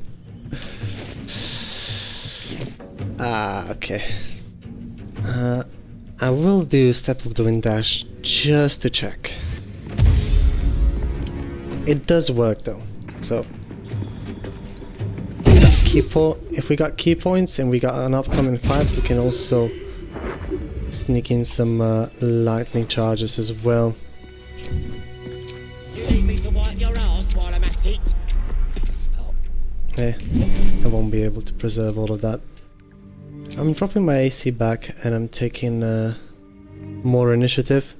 Okay. I will do Step of the Wind Dash just to check. It does work though, so if we got key points and we got an upcoming fight, we can also sneak in some lightning charges as well. You need me to wipe your ass while I'm at it? I won't be able to preserve all of that. I'm dropping my AC back and I'm taking more initiative.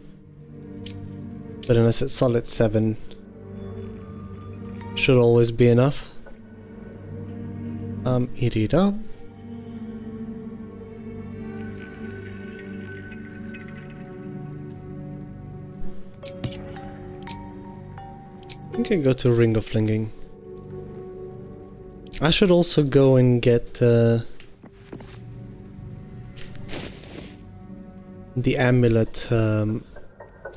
But then I said solid 7 should always be enough. Eat it up. I think I go to Ring of Flinging. I should also go and get the amulet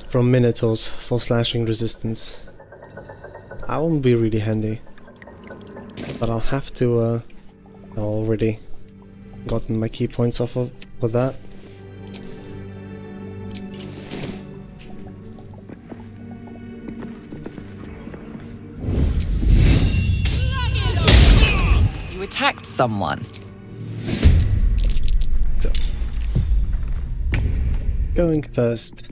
from Minotaurs for slashing resistance. That won't be really handy, but I'll have to. I've already gotten my key points off of for that. You attacked someone. So, going first.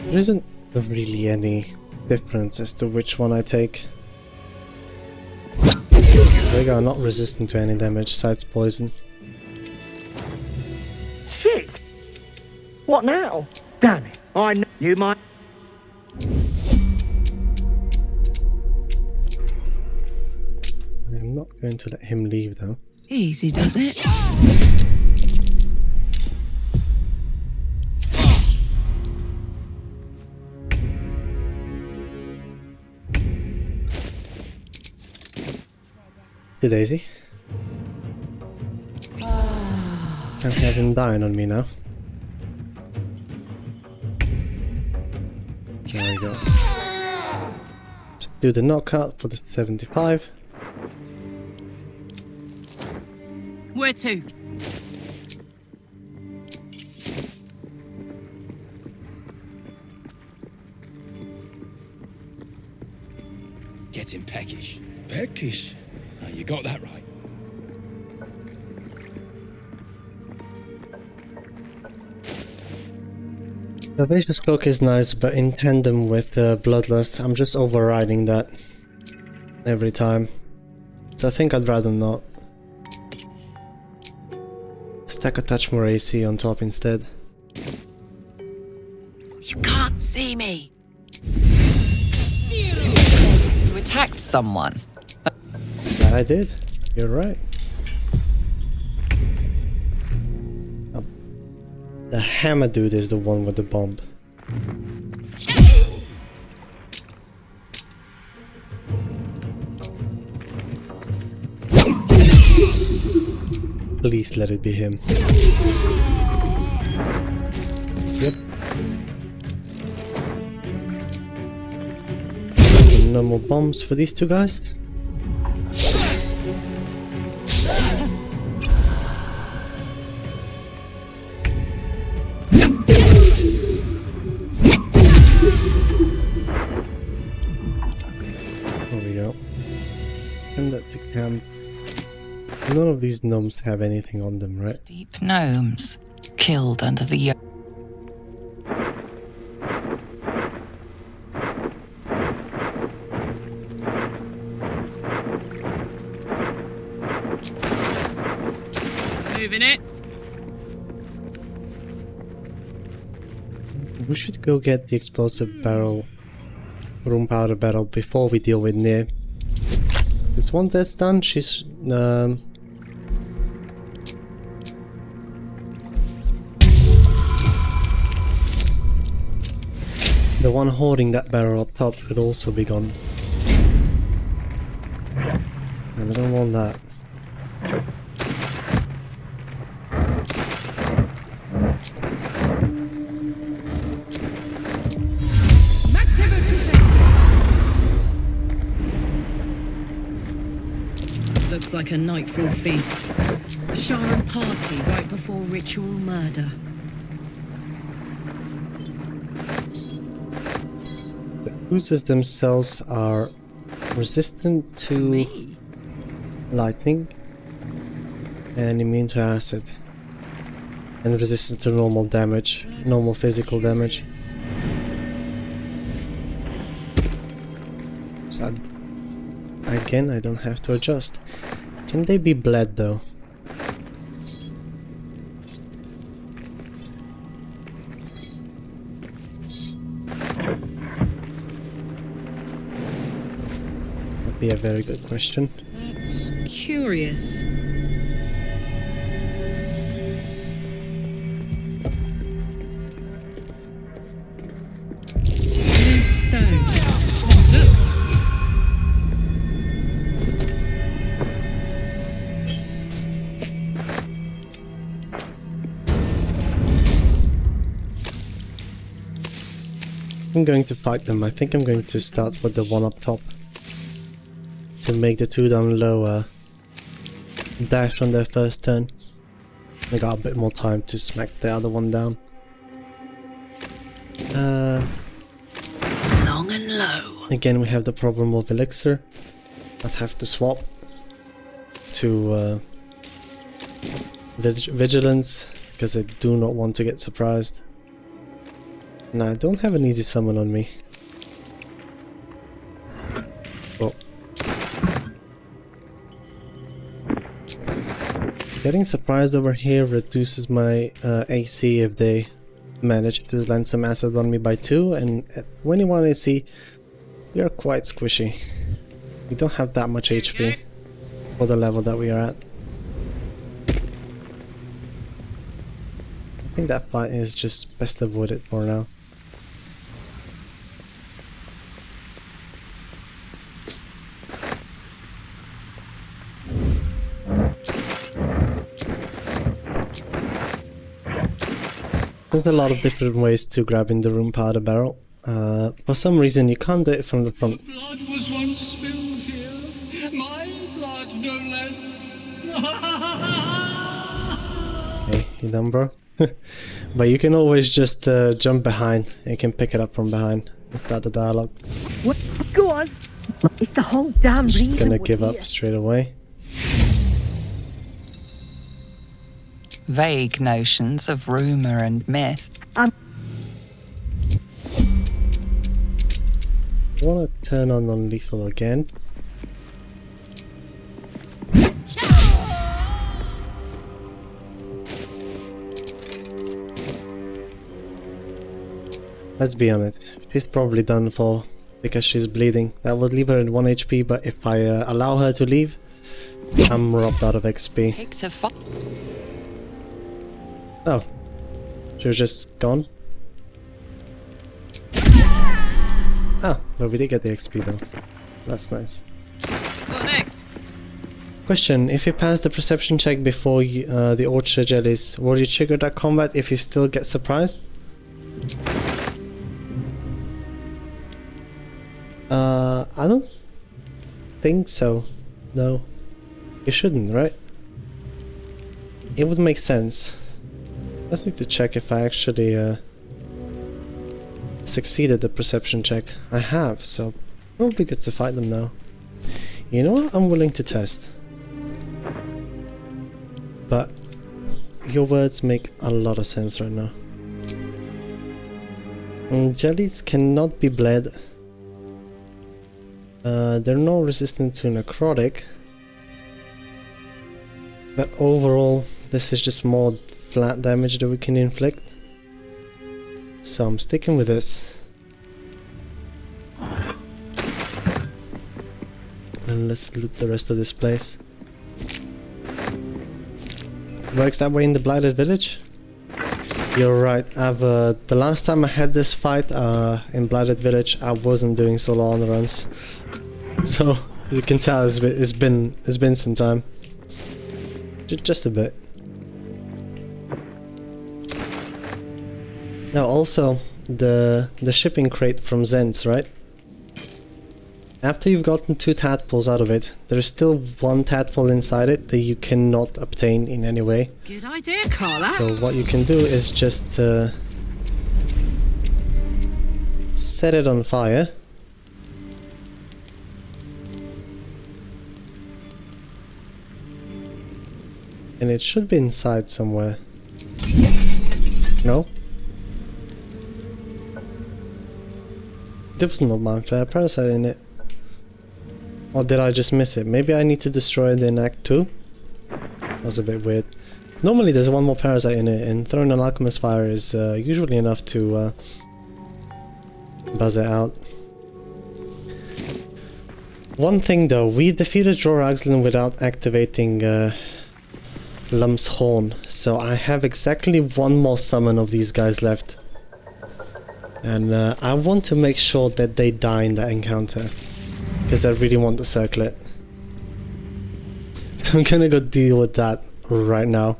There isn't really any difference as to which one I take. They are not resistant to any damage, besides poison. Shit! What now? Damn it! I know you might. I'm not going to let him leave though. Easy does it. To Daisy. Can't have him dying on me now. There we go. Just do the knockout for the 75. Where to? Getting peckish. Peckish? Oh, you got that right. The Vicious Cloak is nice, but in tandem with Bloodlust, I'm just overriding that every time. So I think I'd rather not. Stack a touch more AC on top instead. You can't see me. You attacked someone. That I did. You're right. The hammer dude is the one with the bomb. Please let it be him. Yep. No more bombs for these two guys. There we go. Send that to camp. None of these gnomes have anything on them, right? Deep gnomes killed under the yoke. Moving it. We should go get the explosive barrel, room powder barrel, before we deal with Nir. This one that's done, she's the one holding that barrel up top should also be gone. And I don't want that. Looks like a nightfall feast. A Sharon party right before ritual murder. The oozes themselves are resistant to lightning and immune to acid. and resistant to normal damage, normal physical damage. So again, I don't have to adjust. Can they be bled though? That'd be a very good question. That's curious. Loose stone. Look. I'm going to fight them. I think I'm going to start with the one up top to make the two down low dash on their first turn. I got a bit more time to smack the other one down. Long and low. Again, we have the problem of elixir. I'd have to swap to vigilance because I do not want to get surprised. Now, I don't have an easy summon on me. Oh. Getting surprised over here reduces my AC if they manage to land some acid on me by 2, and at 21 AC, we are quite squishy. We don't have that much HP for the level that we are at. I think that fight is just best avoided for now. There's a lot of different ways to grab in the room powder barrel. For some reason you can't do it from the front. Blood was once spilled here. My blood, no less. Hey, you done, bro? But you can always just jump behind. You can pick it up from behind and start the dialogue. What? Go on. It's the whole damn reason. Just gonna we're give here. up straight away. Vague notions of rumour and myth. I wanna turn on non-lethal again. Let's be honest, she's probably done for because she's bleeding. That would leave her at 1 HP, but if I allow her to leave, I'm robbed out of XP. Pigs have fought. Oh, she was just gone? Ah, but we did get the XP though. That's nice. What next? Question, if you pass the perception check before the orchard jellies, will you trigger that combat if you still get surprised? I don't think so. No. You shouldn't, right? It would make sense. Just need to check if I actually succeeded the perception check. I have, so probably get to fight them now. You know what? I'm willing to test. But your words make a lot of sense right now. Jellies cannot be bled. They're not resistant to necrotic. But overall, this is just more flat damage that we can inflict. So I'm sticking with this. And let's loot the rest of this place. Works that way in the Blighted Village? You're right, the last time I had this fight in Blighted Village, I wasn't doing solo on runs. So, as you can tell, it's been some time. Just a bit. Now also, the shipping crate from Zens, right? After you've gotten 2 tadpoles out of it, there's still 1 tadpole inside it that you cannot obtain in any way. Good idea, karlach. So what you can do is just set it on fire. And it should be inside somewhere. No? There was no mind flare parasite in it. Or did I just miss it? Maybe I need to destroy it in Act 2? That was a bit weird. Normally there's one more parasite in it, and throwing an alchemist fire is usually enough to buzz it out. One thing though, we defeated Droraxlin without activating Lump's Horn, so I have exactly one more summon of these guys left. And I want to make sure that they die in that encounter, because I really want the circlet. So I'm gonna go deal with that right now,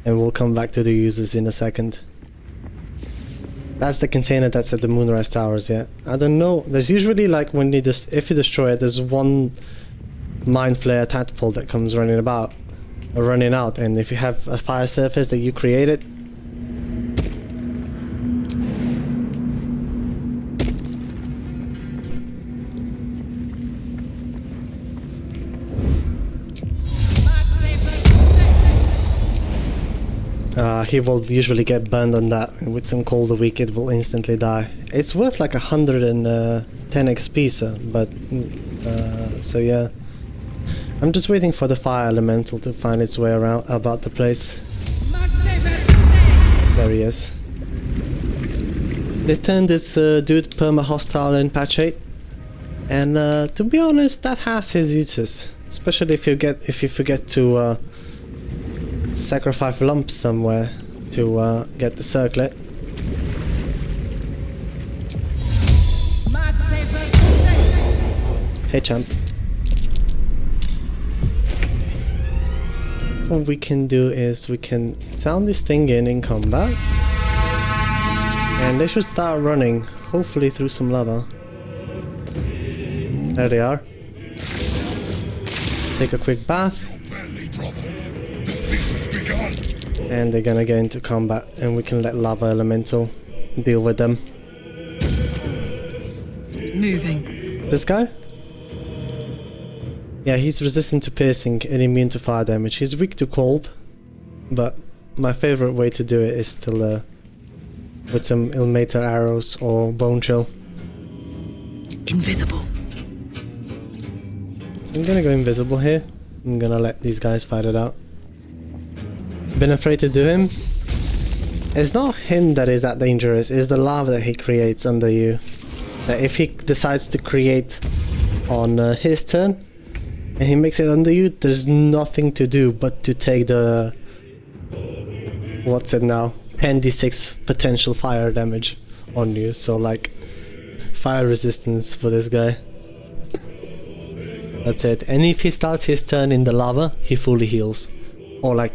and we'll come back to the users in a second. That's the container that's at the Moonrise Towers, yeah. I don't know, there's usually like when you if you destroy it, there's one Mind Flare tadpole that comes running about, or running out, and if you have a fire surface that you created, he will usually get burned on that, and with some cold a week it will instantly die. It's worth like 110 XP, so yeah. I'm just waiting for the fire elemental to find its way around about the place. There he is. They turned this dude perma-hostile in patch 8, and to be honest, that has his uses, especially if you forget to sacrifice lumps somewhere to get the circlet. Hey champ. What we can do is we can sound this thing in combat, and they should start running, hopefully through some lava. There they are. Take a quick bath. And they're gonna get into combat, and we can let Lava Elemental deal with them. Moving. This guy? Yeah, he's resistant to piercing and immune to fire damage. He's weak to cold, but my favorite way to do it is still with some Ilmater arrows or Bone Chill. Invisible. So I'm gonna go invisible here. I'm gonna let these guys fight it out. Been afraid to do him? It's not him that is that dangerous, it's the lava that he creates under you. That if he decides to create on his turn, and he makes it under you, there's nothing to do but to take the... what's it now? 10d6 potential fire damage on you, so like... fire resistance for this guy. That's it. And if he starts his turn in the lava, he fully heals. Or like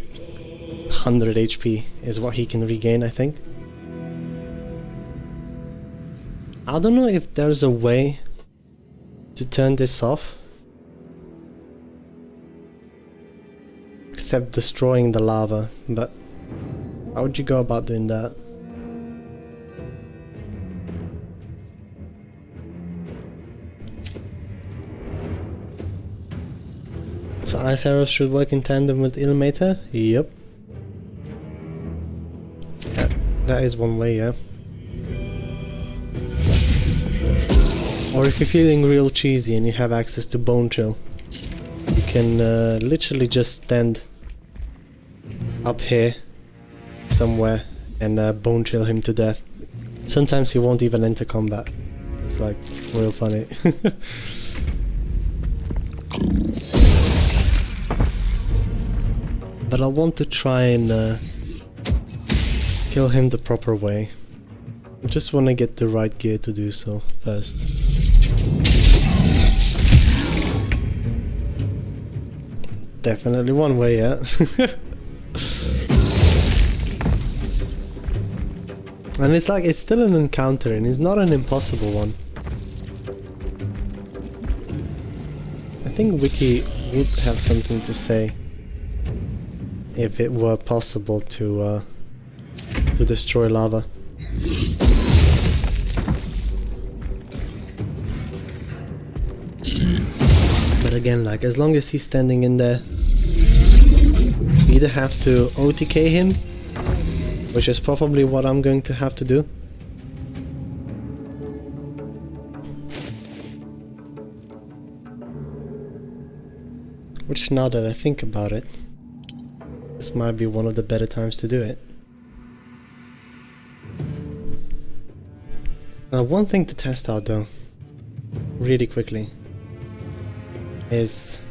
100 HP is what he can regain, I think. I don't know if there's a way to turn this off, except destroying the lava, but how would you go about doing that? So Ice Arrows should work in tandem with Ilmater? Yep. Yeah, that is one way, yeah. Or if you're feeling real cheesy and you have access to Bone Chill, you can literally just stand up here somewhere and Bone Chill him to death. Sometimes he won't even enter combat. It's like real funny. But I want to try and kill him the proper way. I just want to get the right gear to do so first. Definitely one way, yeah. And it's like, it's still an encounter and it's not an impossible one. I think Wiki would have something to say if it were possible to destroy lava. But again, like, as long as he's standing in there, you either have to OTK him which is probably what I'm going to have to do. Which, now that I think about it, this might be one of the better times to do it. Now, one thing to test out though, really quickly, is...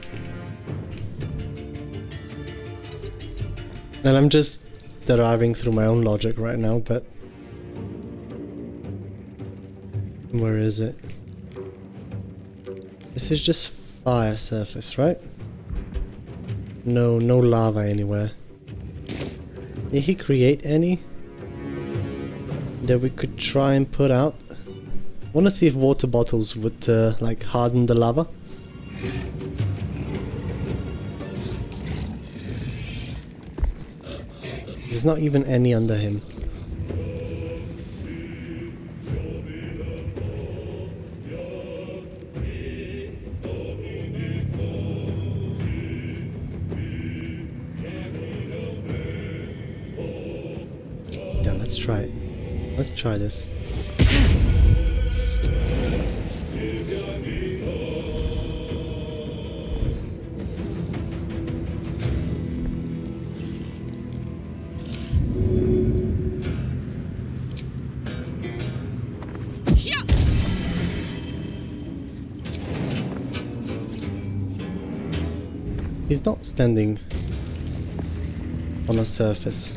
And I'm just deriving through my own logic right now, but... Where is it? This is just fire surface, right? No lava anywhere. Did he create any that we could try and put out? I want to see if water bottles would like harden the lava. There's not even any under him. Yeah, let's try it. Let's try this. He's not standing on a surface.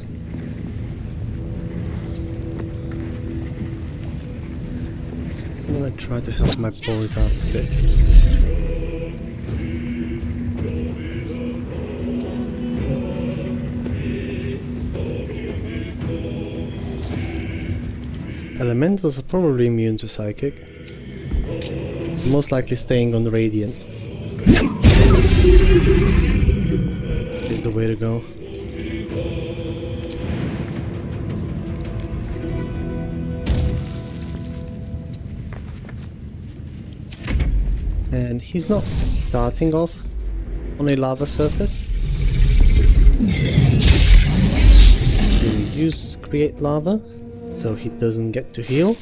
I'm gonna try to help my boys out a bit. Elementals are probably immune to psychic. Most likely staying on radiant is the way to go. And he's not starting off on a lava surface. We'll use create lava so he doesn't get to heal.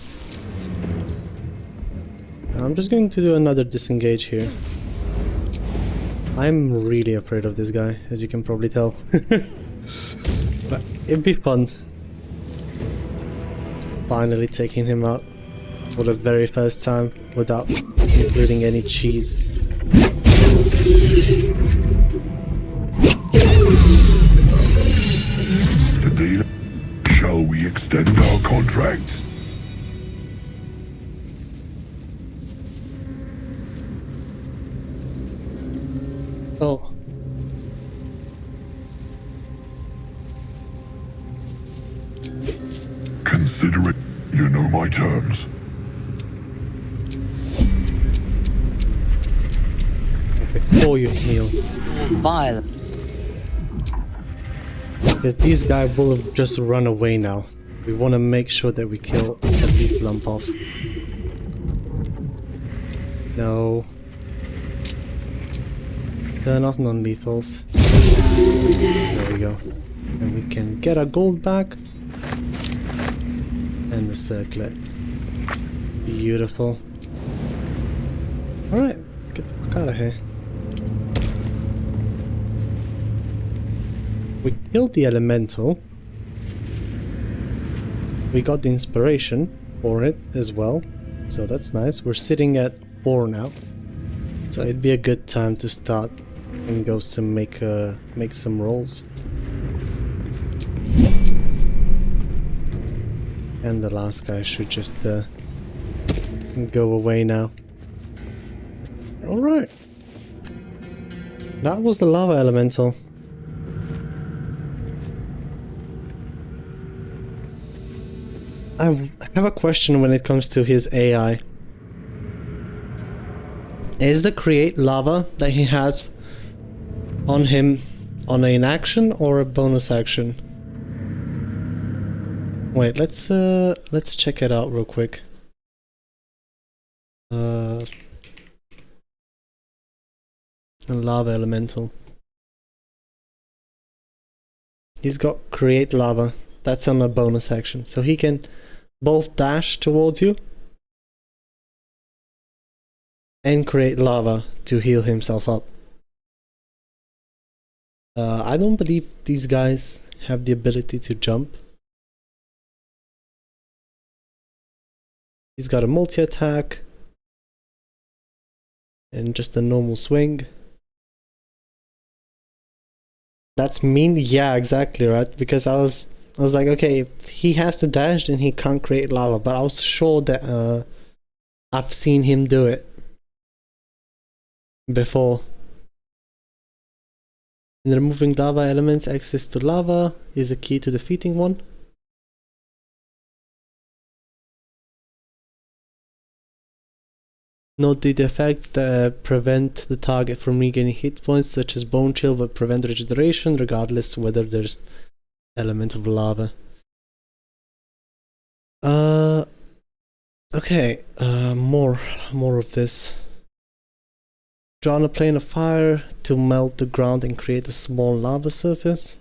I'm just going to do another disengage here. I'm really afraid of this guy, as you can probably tell. But it'd be fun finally taking him out for the very first time without including any cheese. The deal. Shall we extend our contract? Oh. Consider it. You know my terms. Before you heal. Vile. Because these guys will just run away now. We want to make sure that we kill at least Lump off. No. Turn off non-lethals. There we go. And we can get our gold back. And the circlet. Beautiful. Alright, get the fuck out of here. We killed the elemental. We got the inspiration for it as well. So that's nice. We're sitting at 4 now. So it'd be a good time to start and go some make some rolls. And the last guy should just go away now. Alright. That was the lava elemental. I have a question when it comes to his AI. Is the create lava that he has on him on an action or a bonus action? Wait, let's check it out real quick. A lava elemental. He's got create lava That's on a bonus action. So he can both dash towards you and create lava to heal himself up. I don't believe these guys have the ability to jump. He's got a multi-attack and just a normal swing. That's mean? Yeah, exactly, right? Because I was like, okay, if he has to dash, then he can't create lava. But I was sure that I've seen him do it before. In removing lava elements, access to lava is a key to defeating one. Note the effects that prevent the target from regaining hit points, such as bone chill, but prevent regeneration, regardless whether there's element of lava. Okay, more of this. Draw on a plane of fire to melt the ground and create a small lava surface.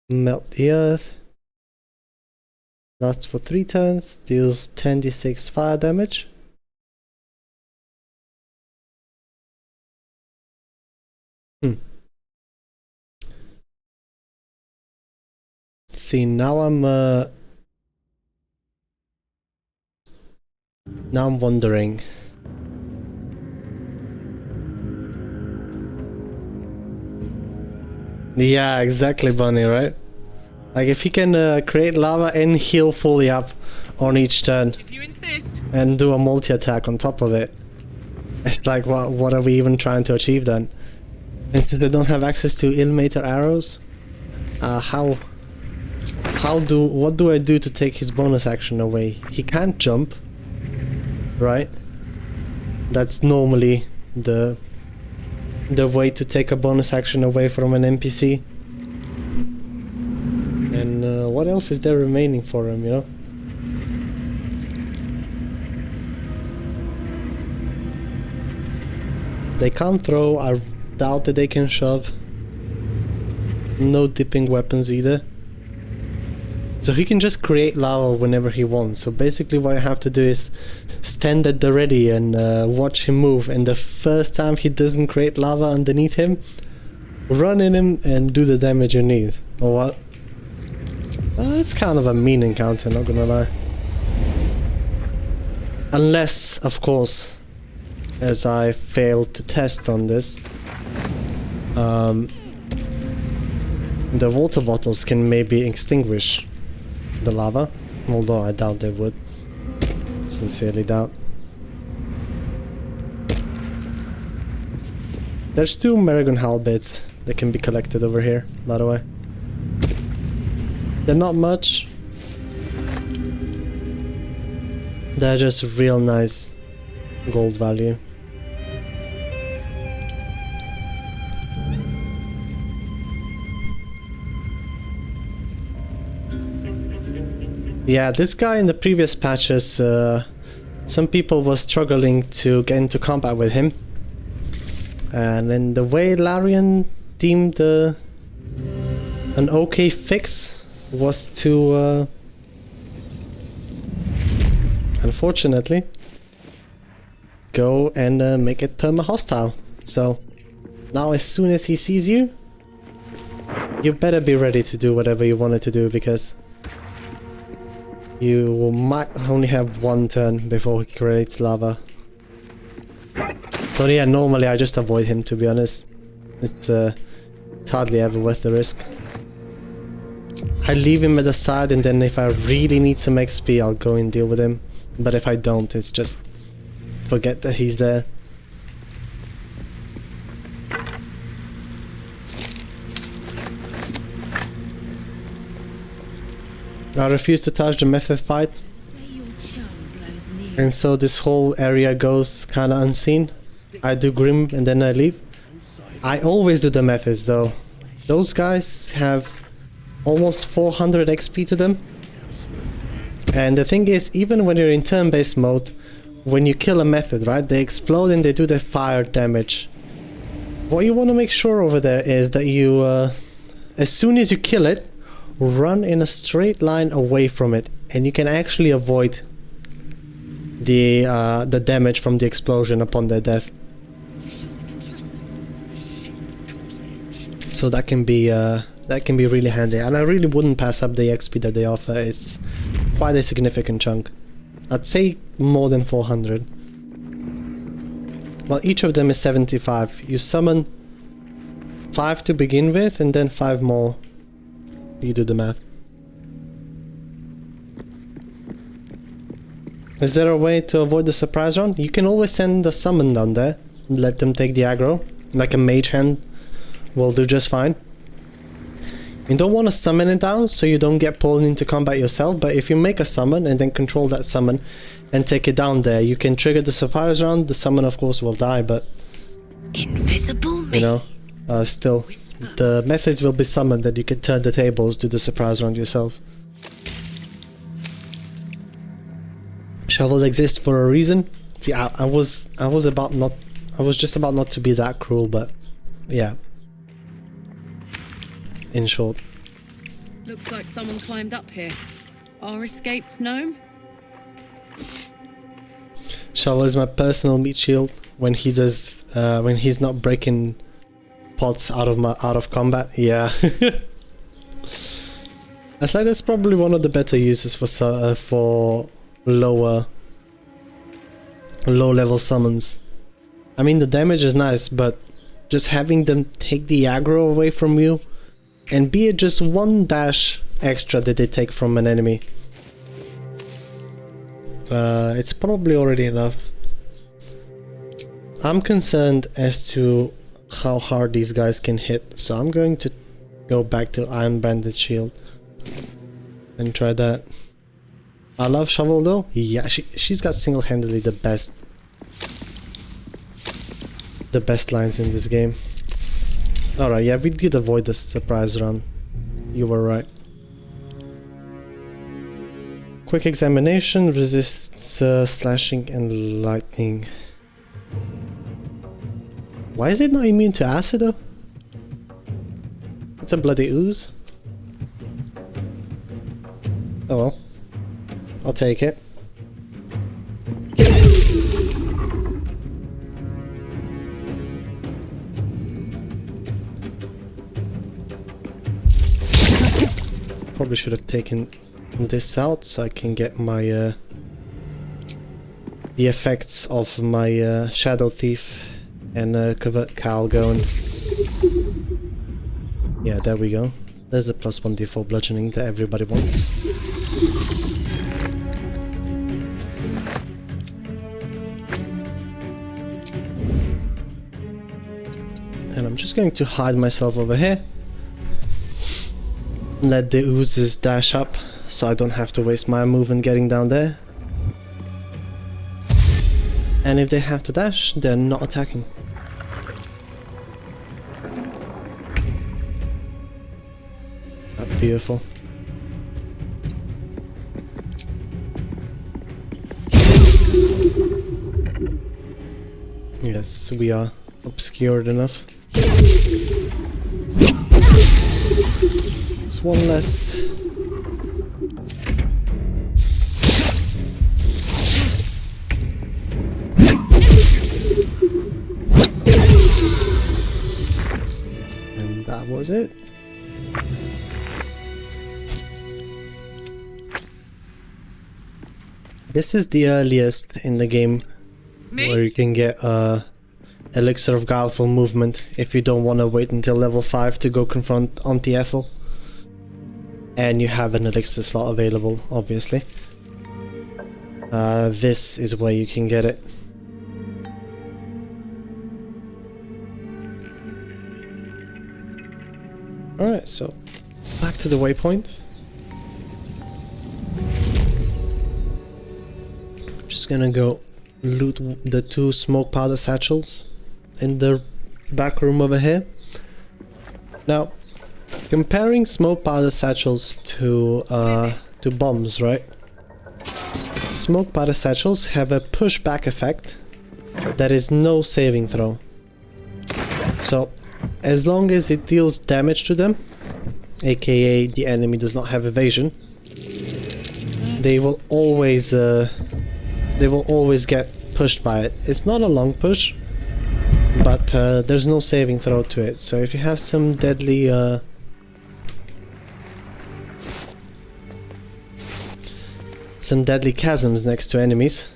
Melt the earth. Lasts for 3 turns, deals 10d6 fire damage. See, now I'm wondering. Yeah, exactly, Bunny, right? Like, if he can create lava and heal fully up on each turn, If you insist. and do a multi-attack on top of it, it's like, what are we even trying to achieve then? And since they don't have access to Illuminator arrows, what do I do to take his bonus action away? He can't jump, right? That's normally the way to take a bonus action away from an NPC. And what else is there remaining for him, you know? They can't throw, I doubt that they can shove. No dipping weapons either. So he can just create lava whenever he wants. So basically what I have to do is stand at the ready and watch him move. And the first time he doesn't create lava underneath him, run in him and do the damage you need. Or what? It's kind of a mean encounter, not gonna lie. Unless, of course, as I failed to test on this, the water bottles can maybe extinguish the lava, although I doubt they would. Sincerely doubt. There's 2 Maragon halberds that can be collected over here, by the way. They're not much. They're just real nice gold value. Yeah, this guy in the previous patches, some people were struggling to get into combat with him. And in the way Larian deemed an okay fix was to, unfortunately, go and make it perma-hostile. So, now as soon as he sees you, you better be ready to do whatever you wanted to do, because you might only have 1 turn before he creates lava. So yeah, normally I just avoid him, to be honest. It's hardly ever worth the risk. I leave him at the side, and then if I really need some XP, I'll go and deal with him. But if I don't, it's just forget that he's there. I refuse to touch the method fight, and so this whole area goes kinda unseen. I do Grim and then I leave. I always do the methods though. Those guys have almost 400 XP to them. And the thing is, even when you're in turn-based mode, when you kill a method, right, they explode and they do their fire damage. What you want to make sure over there is that you, as soon as you kill it, run in a straight line away from it, and you can actually avoid the damage from the explosion upon their death. So that can be really handy, and I really wouldn't pass up the XP that they offer. It's quite a significant chunk. I'd say more than 400. Well, each of them is 75. You summon 5 to begin with, and then 5 more. You do the math. Is there a way to avoid the surprise round? You can always send the summon down there and let them take the aggro. Like a mage hand will do just fine. You don't want to summon it down so you don't get pulled into combat yourself, but if you make a summon and then control that summon and take it down there, you can trigger the surprise round. The summon of course will die, but invisible me. You know, still the methods will be summoned that you can turn the tables, do the surprise round yourself. Shovel exists for a reason. See, I was just about not to be that cruel, but yeah. In short. Looks like someone climbed up here. Our escaped gnome? Shovel is my personal meat shield when he does when he's not breaking pots out of combat. Yeah. I say that's probably one of the better uses for low level summons. I mean, the damage is nice, but just having them take the aggro away from you, and be it just 1 dash extra that they take from an enemy, it's probably already enough. I'm concerned as to how hard these guys can hit, so I'm going to go back to Iron Branded Shield and try that. I love Shovel though. Yeah, she's got single-handedly the best lines in this game. Alright, yeah, we did avoid the surprise run. You were right. Quick examination resists slashing and lightning. Why is it not immune to acid though? It's a bloody ooze. Oh well. I'll take it. Probably should have taken this out so I can get my the effects of my Shadow Thief and Covert Cowl going. Yeah, there we go. There's a +1 d4 bludgeoning that everybody wants. And I'm just going to hide myself over here. Let the oozes dash up, so I don't have to waste my movement getting down there. And if they have to dash, they're not attacking. Beautiful. Yes, we are obscured enough. It's one less. And that was it. This is the earliest in the game where you can get Elixir of Guileful Movement if you don't want to wait until level 5 to go confront Auntie Ethel. And you have an Elixir slot available, obviously. This is where you can get it. Alright, so back to the waypoint. Just gonna go loot the 2 smoke powder satchels in the back room over here. Now, comparing smoke powder satchels to bombs, right? Smoke powder satchels have a pushback effect that is no saving throw. So, as long as it deals damage to them, aka the enemy does not have evasion, they will always get pushed by it. It's not a long push, but there's no saving throw to it. So if you have some deadly chasms next to enemies,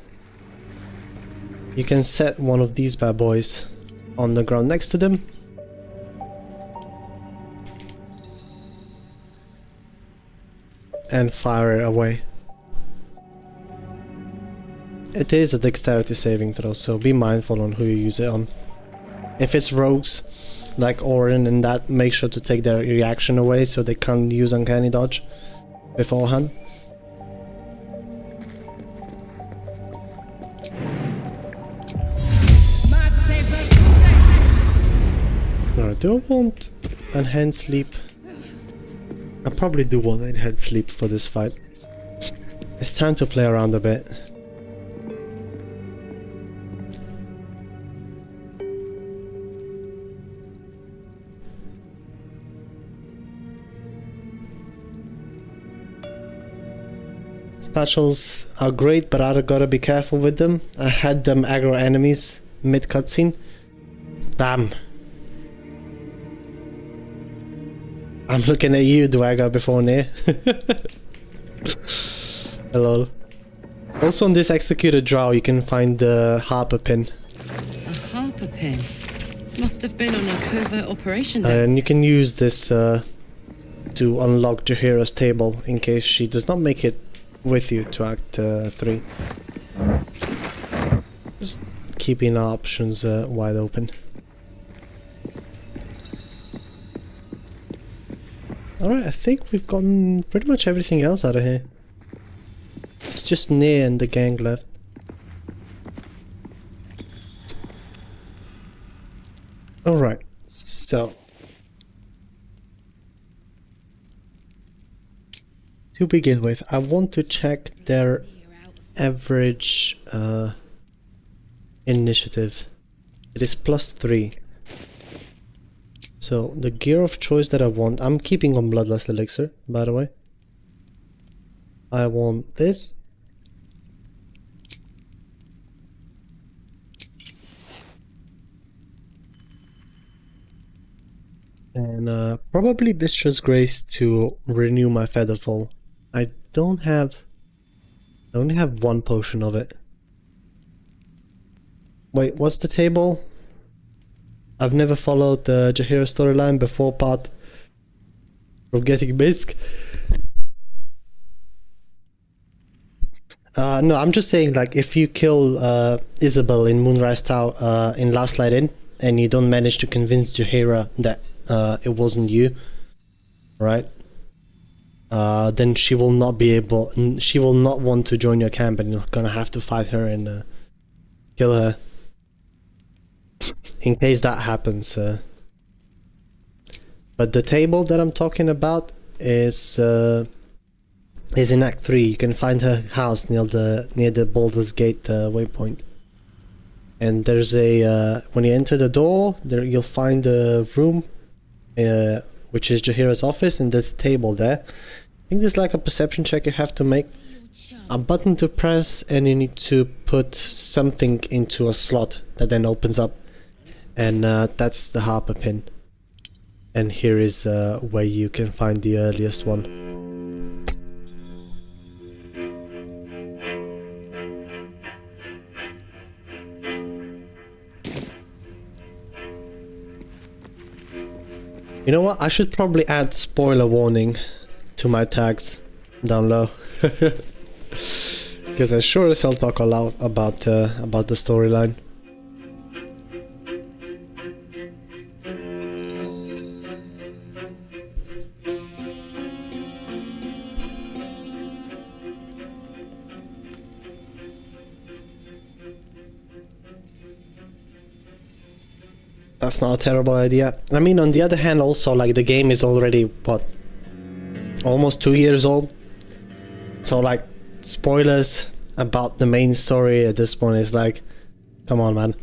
you can set one of these bad boys on the ground next to them. And fire it away. It is a dexterity saving throw, so be mindful on who you use it on. If it's rogues, like Orin and that, make sure to take their reaction away so they can't use uncanny dodge beforehand. Alright, do I want enhanced sleep? I probably do want enhanced sleep for this fight. It's time to play around a bit. Satchels are great, but I gotta be careful with them. I had them aggro enemies mid cutscene. Damn. I'm looking at you, Dwaga, before near. Hello. Also on this executed drow you can find the harper pin. A harper pin? Must have been on a covert operation day. And you can use this to unlock Jaheira's table in case she does not make it with you to Act 3. Just keeping our options wide open. Alright, I think we've gotten pretty much everything else out of here. It's just Nia and the gang left. Alright, so to begin with, I want to check their average initiative. It is +3. So the gear of choice that I want, I'm keeping on Bloodlust Elixir, by the way. I want this. And probably Mistress Grace to renew my Featherfall. I only have one potion of it. Wait, what's the table? I've never followed the Jaheira storyline before part from getting Misk. No, I'm just saying, like, if you kill Isabel in Moonrise Tower in Last Light In, and you don't manage to convince Jaheira that it wasn't you, right? Then she will not be able. She will not want to join your camp, and you're gonna have to fight her and kill her. In case that happens. But the table that I'm talking about is in Act 3. You can find her house near the Baldur's Gate waypoint. And there's a when you enter the door, there you'll find a room, which is Jaheira's office, and there's a table there. I think there's like a perception check you have to make. A button to press, and you need to put something into a slot that then opens up. And that's the harper pin. And here is where you can find the earliest one. You know what? I should probably add spoiler warning to my tags down low. Because I sure as hell talk a lot about the storyline. That's not a terrible idea. I mean, on the other hand, also, like, the game is already, what, almost 2 years old? So, like, spoilers about the main story at this point is like, come on, man.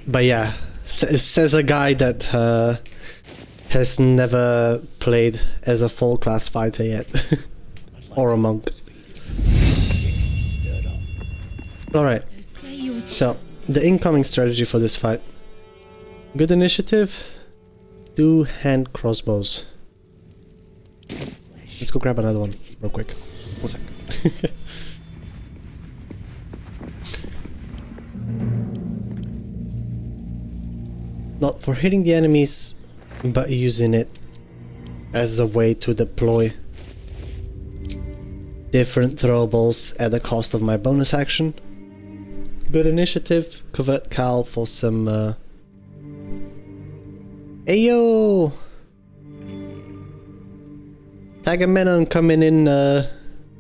But yeah, says a guy that has never played as a full class fighter yet. Or a monk. Alright, so the incoming strategy for this fight. Good initiative, 2 hand crossbows. Let's go grab another one real quick. 1 sec. Not for hitting the enemies, but using it as a way to deploy different throwables at the cost of my bonus action. Good initiative. Convert Cal for some Ayo! Tagamenon coming in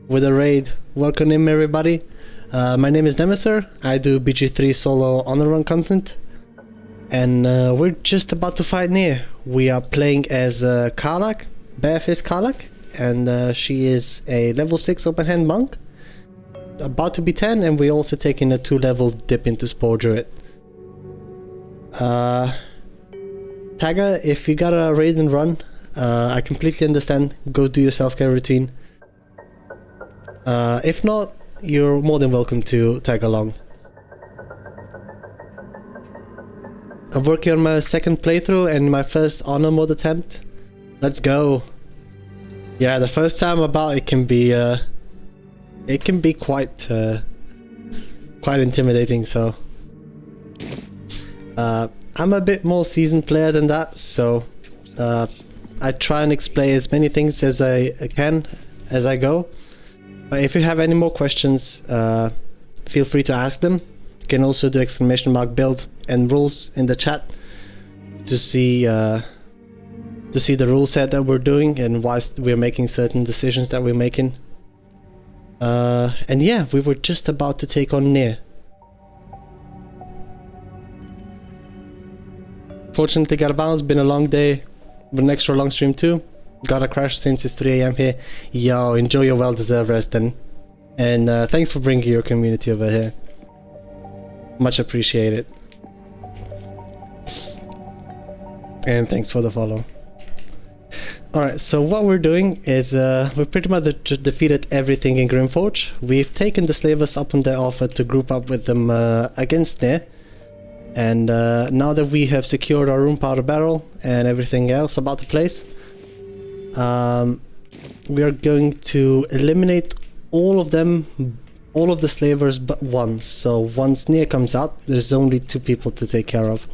with a raid. Welcome in, everybody. My name is Nemeser. I do BG3 solo honor run content. And we're just about to fight near. We are playing as karlach, barefist karlach. And she is a level 6 open hand monk. About to be 10, and we're also taking a 2-level dip into Spore Druid. Tagger, if you got a raid and run, I completely understand. Go do your self-care routine. If not, you're more than welcome to tag along. I'm working on my second playthrough and my first honor mode attempt. Let's go. Yeah, the first time about it can be quite intimidating. So I'm a bit more seasoned player than that, so I try and explain as many things as I can as I go. But if you have any more questions, feel free to ask them. You can also do !build and rules in the chat to see the rule set that we're doing and why we're making certain decisions that we're making. And yeah, we were just about to take on Nier. Fortunately, got a bounce. Been a long day, but an extra long stream too. Got a crash since it's 3 AM here. Yo, enjoy your well-deserved rest then. And thanks for bringing your community over here. Much appreciated. And thanks for the follow. Alright, so what we're doing is we've pretty much defeated everything in Grimforge. We've taken the slavers up on their offer to group up with them against Nier. And now that we have secured our room powder barrel and everything else about the place, we are going to eliminate all of them, all of the slavers but one. So once Nier comes out, there's only 2 people to take care of.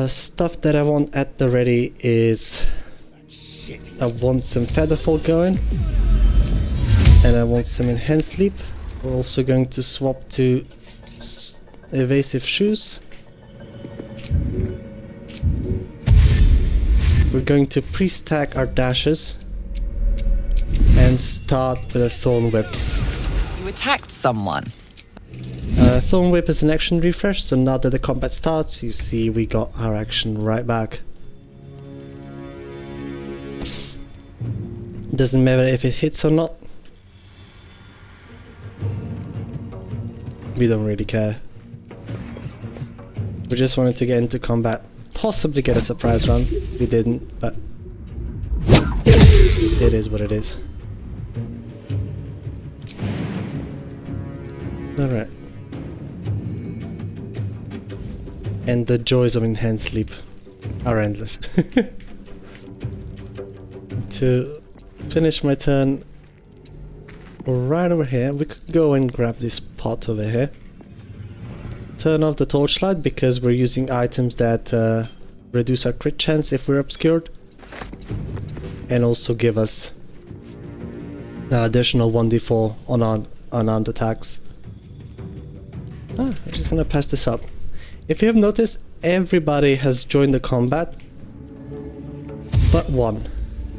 Stuff that I want at the ready is I want some Featherfall going, and I want some Enhanced Sleep. We're also going to swap to Evasive Shoes. We're going to pre-stack our dashes and start with a Thorn Whip. You attacked someone. Thorn Whip is an action refresh, so now that the combat starts, you see we got our action right back. Doesn't matter if it hits or not. We don't really care. We just wanted to get into combat, possibly get a surprise round. We didn't, but it is what it is. Alright. And the joys of Enhanced Sleep are endless. To finish my turn, right over here, we could go and grab this pot over here. Turn off the torchlight because we're using items that reduce our crit chance if we're obscured. And also give us additional 1d4 on unarmed attacks. I'm just gonna pass this up. If you have noticed, everybody has joined the combat but one.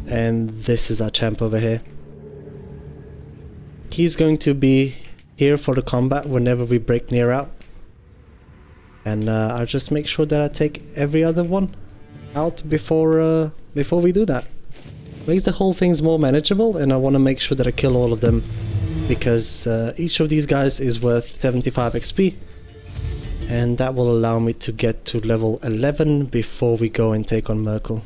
And this is our champ over here. He's going to be here for the combat whenever we break Nier out. And I'll just make sure that I take every other one out before we do that. Makes the whole things more manageable, and I want to make sure that I kill all of them, because each of these guys is worth 75 XP. And that will allow me to get to level 11 before we go and take on Merkel.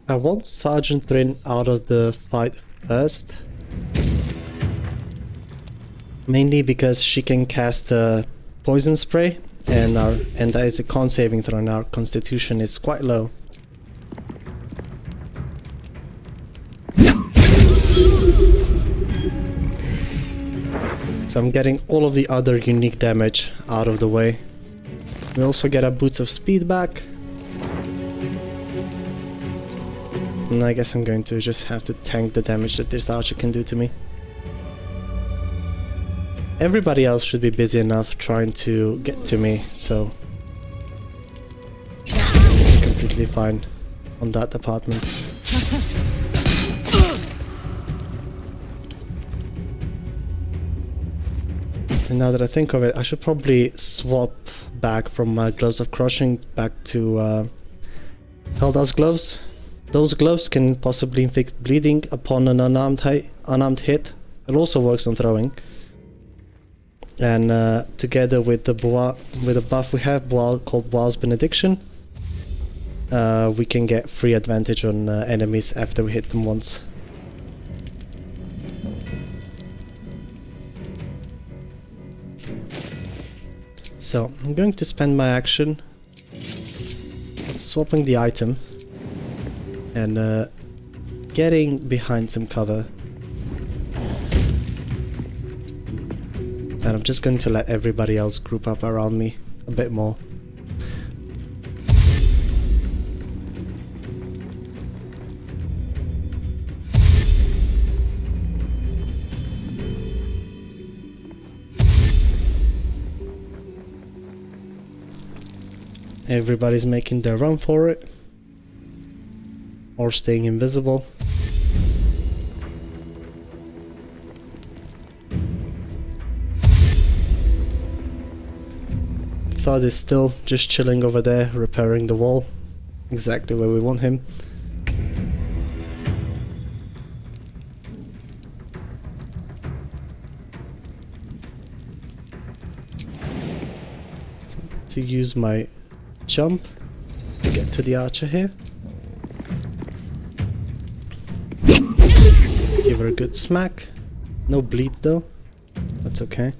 I want Sergeant Thrin out of the fight first. Mainly because she can cast poison spray and that is a con saving throw and our constitution is quite low. So I'm getting all of the other unique damage out of the way. We also get our boots of speed back. And I guess I'm going to just have to tank the damage that this archer can do to me. Everybody else should be busy enough trying to get to me, so I'm completely fine on that department. And now that I think of it, I should probably swap back from my gloves of crushing back to Helda's gloves. Those gloves can possibly inflict bleeding upon an unarmed hit. It also works on throwing. And together with the buff we have, called Boal's Benediction, we can get free advantage on enemies after we hit them once. So I'm going to spend my action swapping the item and getting behind some cover. And I'm just going to let everybody else group up around me a bit more. Everybody's making their run for it. Or staying invisible. Thud is still just chilling over there, repairing the wall. Exactly where we want him. So, to use my jump to get to the archer here. Give her a good smack. No bleed though. That's okay.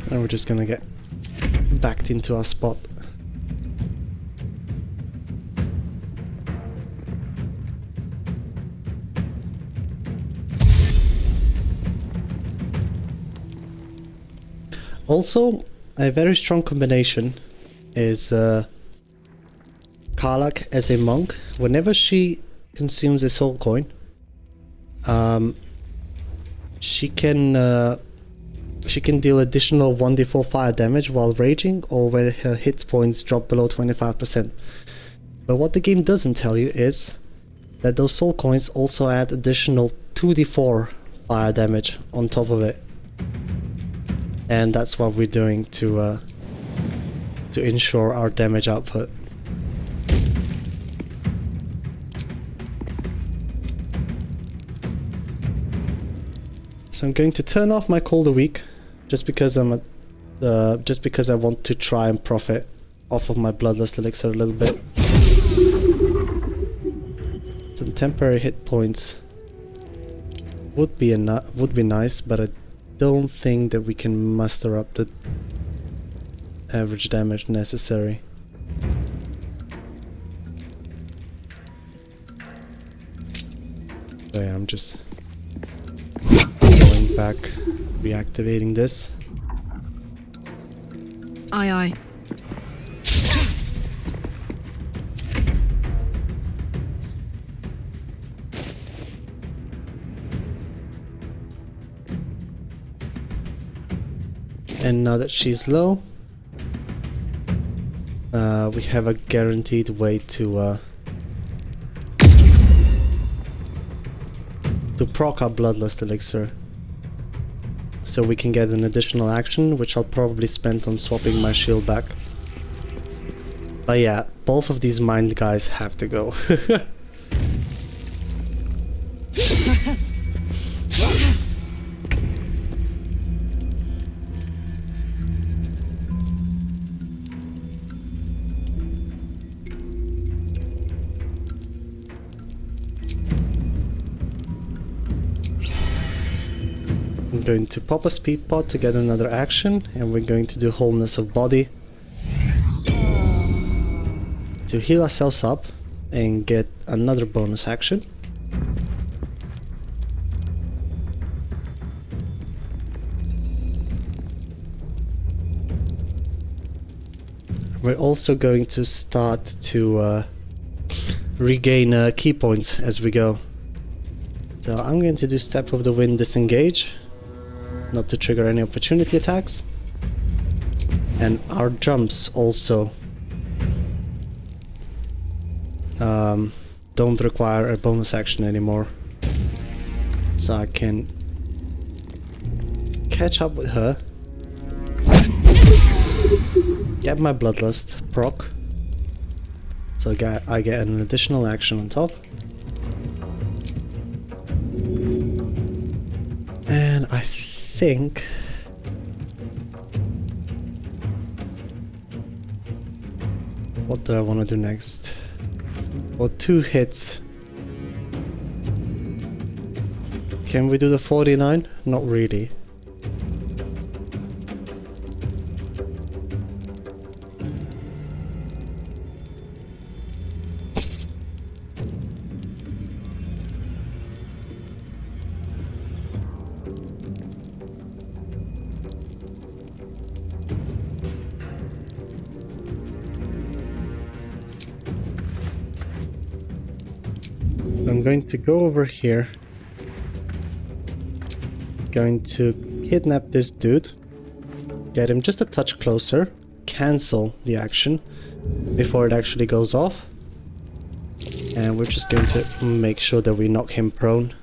And we're just gonna get backed into our spot. Also, a very strong combination is Karlach as a monk. Whenever she consumes a soul coin, she can deal additional 1d4 fire damage while raging or when her hit points drop below 25%. But what the game doesn't tell you is that those soul coins also add additional 2d4 fire damage on top of it. And that's what we're doing to ensure our damage output. So I'm going to turn off my Call of the Week, just because I want to try and profit off of my Bloodlust Elixir a little bit. Some temporary hit points would be nice, but I don't think that we can muster up the average damage necessary. So yeah, I'm just going back, reactivating this. Aye, aye. And now that she's low, we have a guaranteed way to proc our Bloodlust Elixir. So we can get an additional action, which I'll probably spend on swapping my shield back. But yeah, both of these mind guys have to go. I'm going to pop a speed pot to get another action, and we're going to do Wholeness of Body to heal ourselves up and get another bonus action. We're also going to start to regain key points as we go. So I'm going to do Step of the Wind Disengage, not to trigger any opportunity attacks. And our jumps also don't require a bonus action anymore. So I can catch up with her, get my Bloodlust proc, so I get an additional action on top. And I think what do I want to do next? Well, 2 hits. Can we do the 49? Not really. I'm going to go over here, going to kidnap this dude, get him just a touch closer, cancel the action before it actually goes off, and we're just going to make sure that we knock him prone,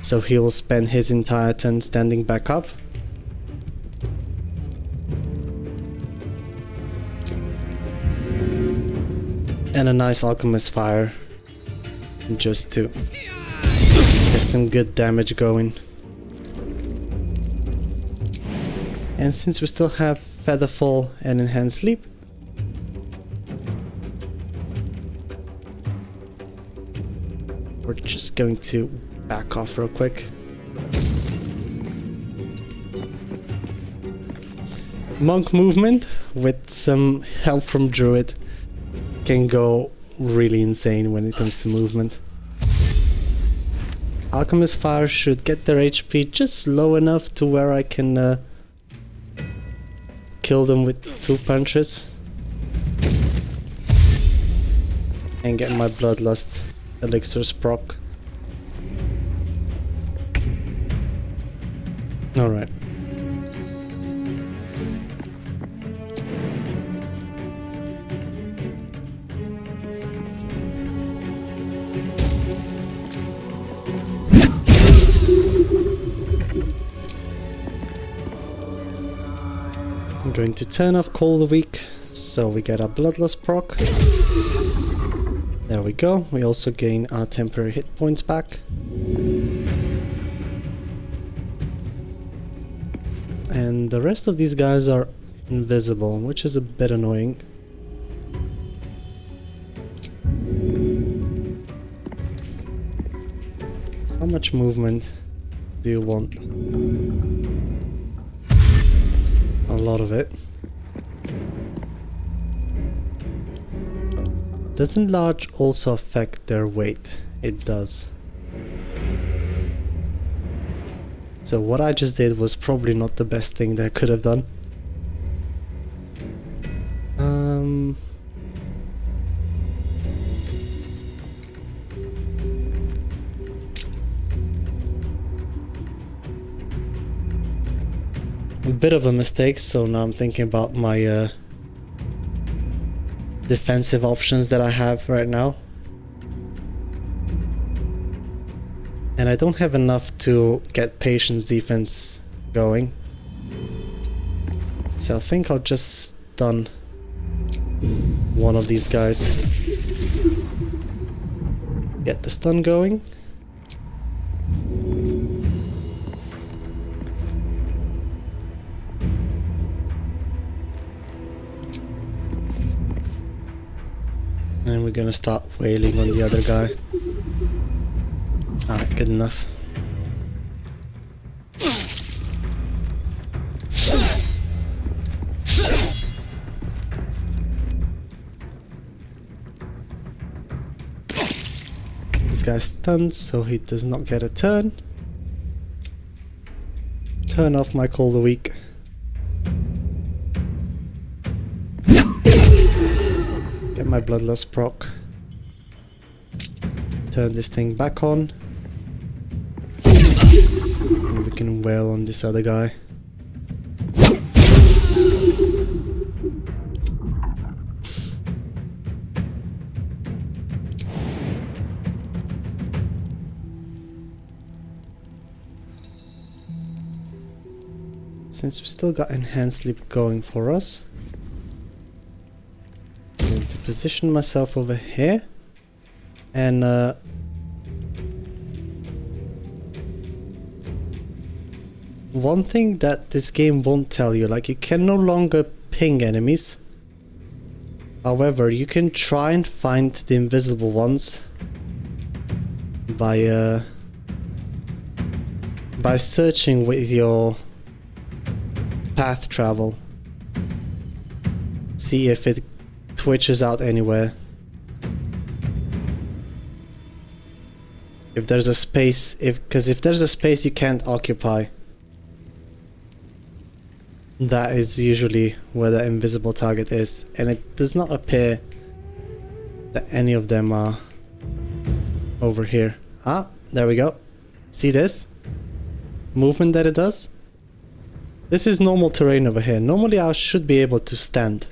so he'll spend his entire turn standing back up. And a nice Alchemist Fire, just to get some good damage going. And since we still have Featherfall and Enhanced Sleep, we're just going to back off real quick. Monk movement with some help from Druid can go really insane when it comes to movement. Alchemist Fire should get their HP just low enough to where I can kill them with 2 punches and get my Bloodlust Elixirs proc. Alright. I'm going to turn off Call the Weak, so we get our Bloodlust proc. There we go. We also gain our temporary hit points back. And the rest of these guys are invisible, which is a bit annoying. How much movement do you want? A lot of it. Doesn't large also affect their weight? It does. So what I just did was probably not the best thing that I could have done. a bit of a mistake, so now I'm thinking about my defensive options that I have right now. And I don't have enough to get patience defense going. So I think I'll just stun one of these guys. Get the stun going. And we're gonna start wailing on the other guy. Alright, good enough. This guy's stunned, so he does not get a turn. Turn off my Call the Weak. Get my Bloodlust proc. Turn this thing back on. And we can wail on this other guy. Since we still got Enhanced Sleep going for us, I'm going to position myself over here and one thing that this game won't tell you, like, you can no longer ping enemies. However, you can try and find the invisible ones by searching with your path travel. See if it twitches out anywhere. If there's a space, because if there's a space you can't occupy, that is usually where the invisible target is, and it does not appear that any of them are over here. Ah, there we go. See this movement that it does? This is normal terrain over here. Normally I should be able to stand.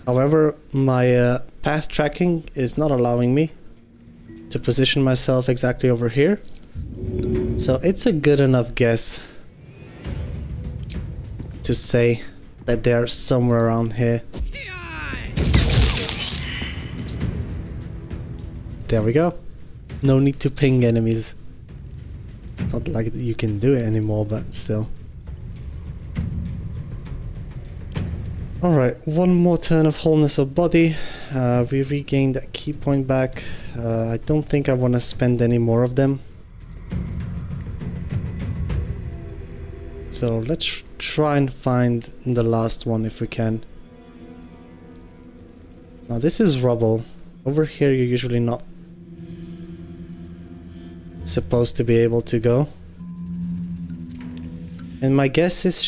However, my path tracking is not allowing me to position myself exactly over here. So it's a good enough guess to say that they're somewhere around here. There we go. No need to ping enemies. It's not like you can do it anymore, but still. Alright, one more turn of Wholeness of Body. We regained that key point back. I don't think I want to spend any more of them. So let's try and find the last one if we can. Now this is rubble. Over here you're usually not supposed to be able to go. And my guess is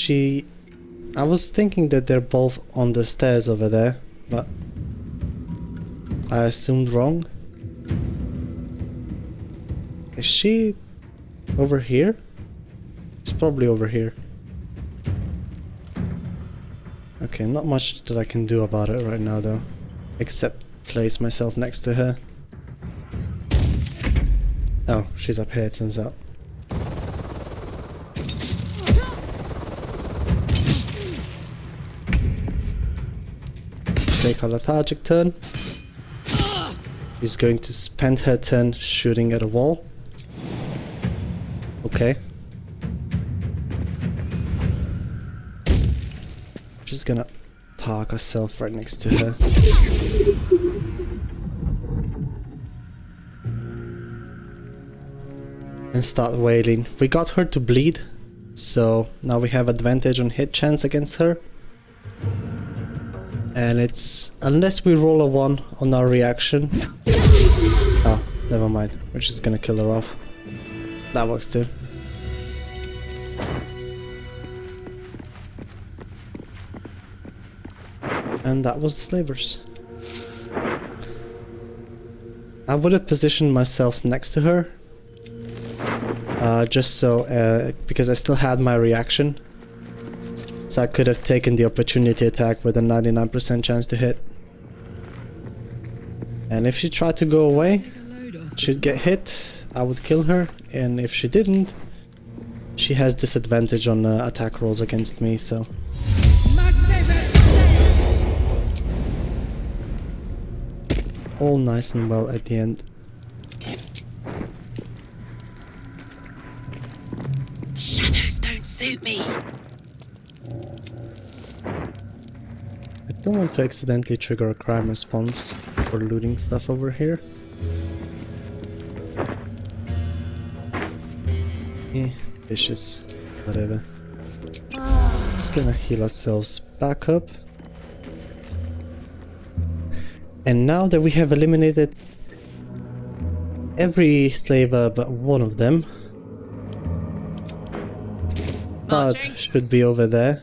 I was thinking that they're both on the stairs over there, but I assumed wrong. Is she over here? She's probably over here. Okay, not much that I can do about it right now though, except place myself next to her. Oh, she's up here, it turns out. Take a lethargic turn. She's going to spend her turn shooting at a wall. Okay. Just gonna park herself right next to her. And start wailing. We got her to bleed, so now we have advantage on hit chance against her. And it's, unless we roll a 1 on our reaction. Oh, never mind. We're just gonna kill her off. That works too. And that was the slavers. I would have positioned myself next to her. Just so, because I still had my reaction. So I could have taken the opportunity attack with a 99% chance to hit. And if she tried to go away, she'd get hit, I would kill her, and if she didn't, she has disadvantage on attack rolls against me, so... all nice and well at the end. Shadows don't suit me. I don't want to accidentally trigger a crime response for looting stuff over here. Vicious. Whatever. Just gonna heal ourselves back up. And now that we have eliminated every slaver but one of them, Bud should be over there.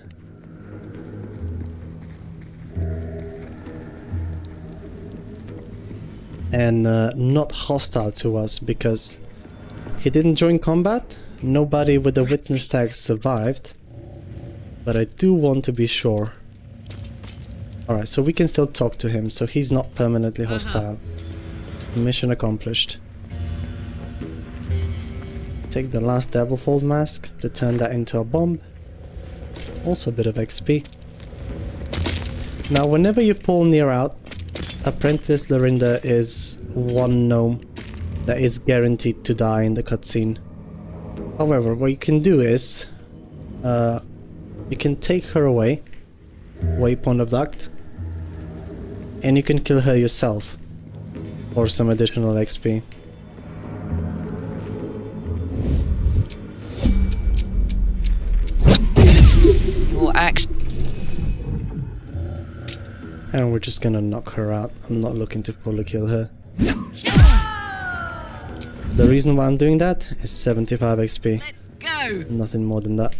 And not hostile to us because he didn't join combat. Nobody with a witness tag survived. But I do want to be sure. Alright, so we can still talk to him, so he's not permanently hostile. Mission accomplished. Take the last Devilfold mask to turn that into a bomb. Also a bit of XP. Now whenever you pull near out, Apprentice Lorinda is one gnome that is guaranteed to die in the cutscene. However, what you can do is you can take her away, waypoint abduct, and you can kill her yourself for some additional XP. Your action. And we're just gonna knock her out. I'm not looking to fully kill her. The reason why I'm doing that is 75 XP. Let's go. Nothing more than that.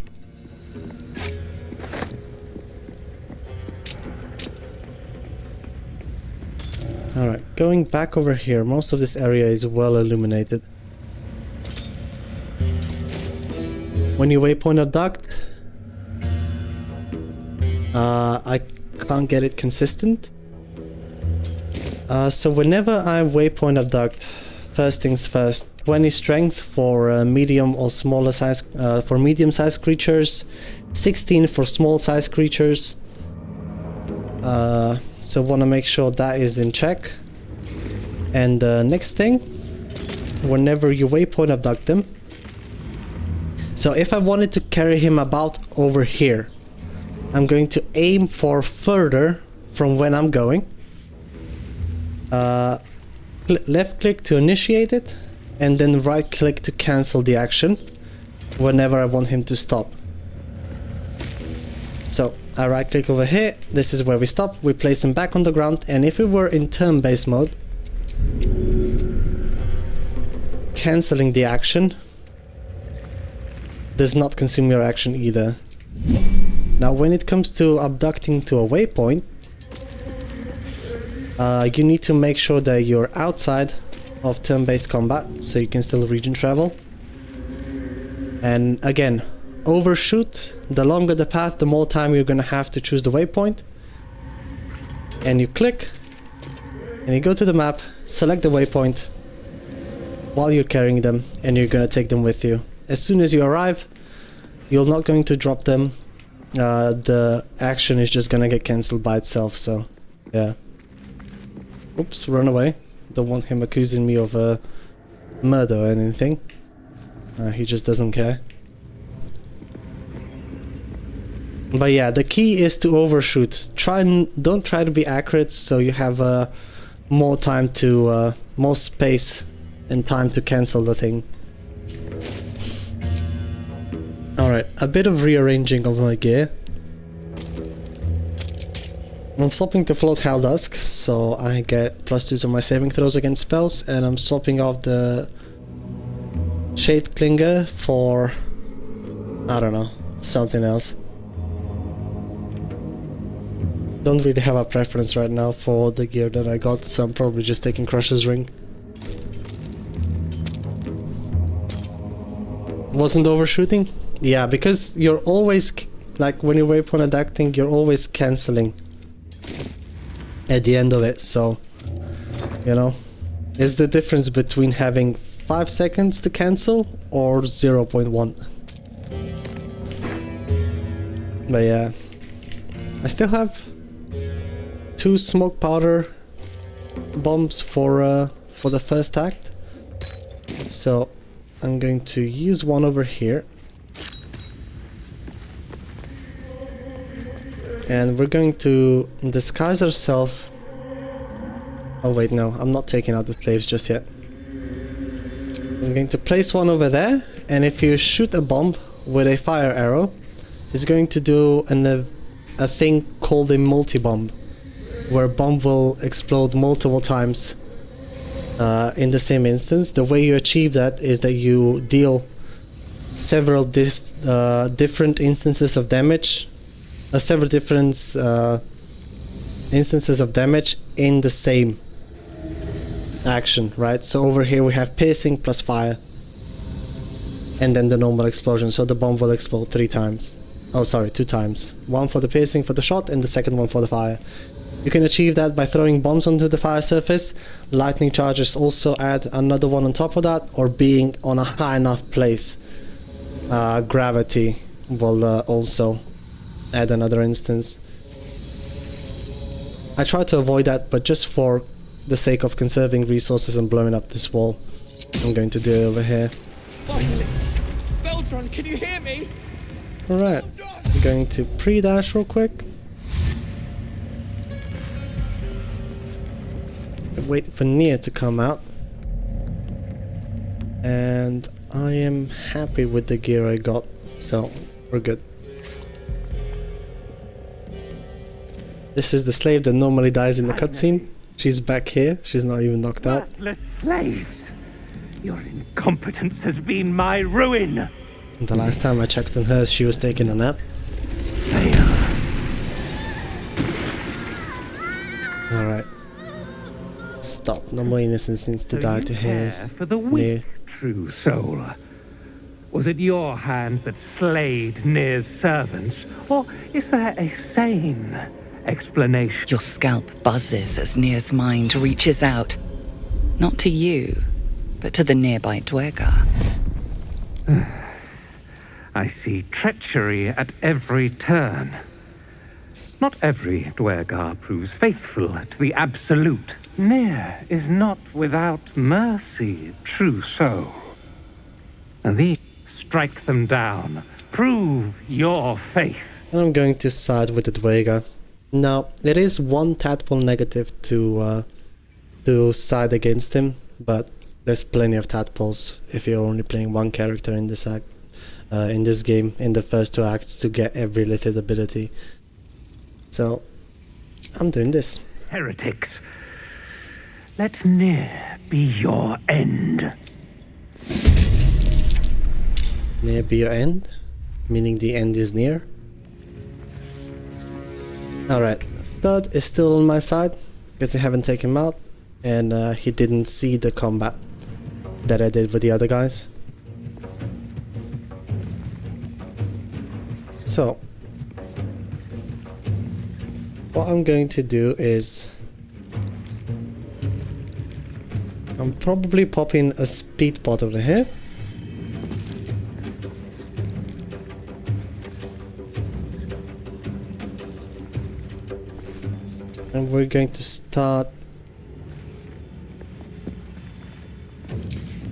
Alright, going back over here, most of this area is well illuminated. When you waypoint abduct, I can't get it consistent. So whenever I waypoint abduct, first things first, 20 strength for medium or smaller size, for medium sized creatures, 16 for small sized creatures. So want to make sure that is in check. And next thing, whenever you waypoint abduct them, so if I wanted to carry him about over here, I'm going to aim for further from when I'm going. Left click to initiate it, and then right click to cancel the action whenever I want him to stop. So I right click over here, this is where we stop, we place him back on the ground, and if we were in turn-based mode, cancelling the action does not consume your action either. Now when it comes to abducting to a waypoint, you need to make sure that you're outside of turn-based combat, so you can still region travel. And again, overshoot, the longer the path, the more time you're gonna have to choose the waypoint. And you click, and you go to the map, select the waypoint while you're carrying them, and you're gonna take them with you. As soon as you arrive, you're not going to drop them. The action is just gonna get cancelled by itself, so yeah. Oops, run away. Don't want him accusing me of murder or anything. He just doesn't care. But yeah, the key is to overshoot. Don't try to be accurate, so you have more time to more space and time to cancel the thing. Alright, a bit of rearranging of my gear. I'm swapping to Float Helldusk, so I get +2 on my saving throws against spells, and I'm swapping off the Shade Clinger for, I don't know, something else. Don't really have a preference right now for the gear that I got, so I'm probably just taking Crusher's Ring. Wasn't overshooting? Yeah, because you're always like when you waypoint adapting, you're always cancelling at the end of it, so you know, is the difference between having 5 seconds to cancel or 0.1. But yeah, I still have 2 smoke powder bombs for the first act, so I'm going to use one over here, and we're going to disguise ourselves. Oh wait, no, I'm not taking out the slaves just yet. I'm going to place one over there, and if you shoot a bomb with a fire arrow, it's going to do a thing called a multi-bomb, where a bomb will explode multiple times in the same instance. The way you achieve that is that you deal several different instances of damage, several different instances of damage in the same action, right? So over here we have piercing plus fire, and then the normal explosion, so the bomb will explode 3 times. Oh sorry, 2 times. One for the piercing for the shot, and the second one for the fire. You can achieve that by throwing bombs onto the fire surface. Lightning charges also add another one on top of that, or being on a high enough place. Gravity will also add another instance. I try to avoid that, but just for the sake of conserving resources and blowing up this wall, I'm going to do it over here. Finally! Beltron, can you hear me? Alright, I'm going to pre-dash real quick. Wait for Nia to come out. And I am happy with the gear I got, so we're good. This is the slave that normally dies in the cutscene. She's back here. She's not even knocked out. Worthless slaves! Your incompetence has been my ruin! The last time I checked on her, she was taking a nap. Alright. Stop. No more innocence needs to die to here. For the weak, true soul. Was it your hand that slayed Nir's servants? Or is there a sane explanation? Your scalp buzzes as Nir's mind reaches out. Not to you, but to the nearby Dwergar. I see treachery at every turn. Not every Dwergar proves faithful to the absolute. Nir is not without mercy, true soul. And these strike them down. Prove your faith. And I'm going to side with the Dwergar. Now, it is 1 tadpole negative to side against him, but there's plenty of tadpoles if you're only playing 1 character in this act, in this game, in the first 2 acts, to get every little ability. So, I'm doing this. Heretics. Let Nir be your end. Near be your end? Meaning the end is near? Alright, Thud is still on my side, because I haven't taken him out, and he didn't see the combat that I did with the other guys. So, what I'm going to do is I'm probably popping a speed pot over here. And we're going to start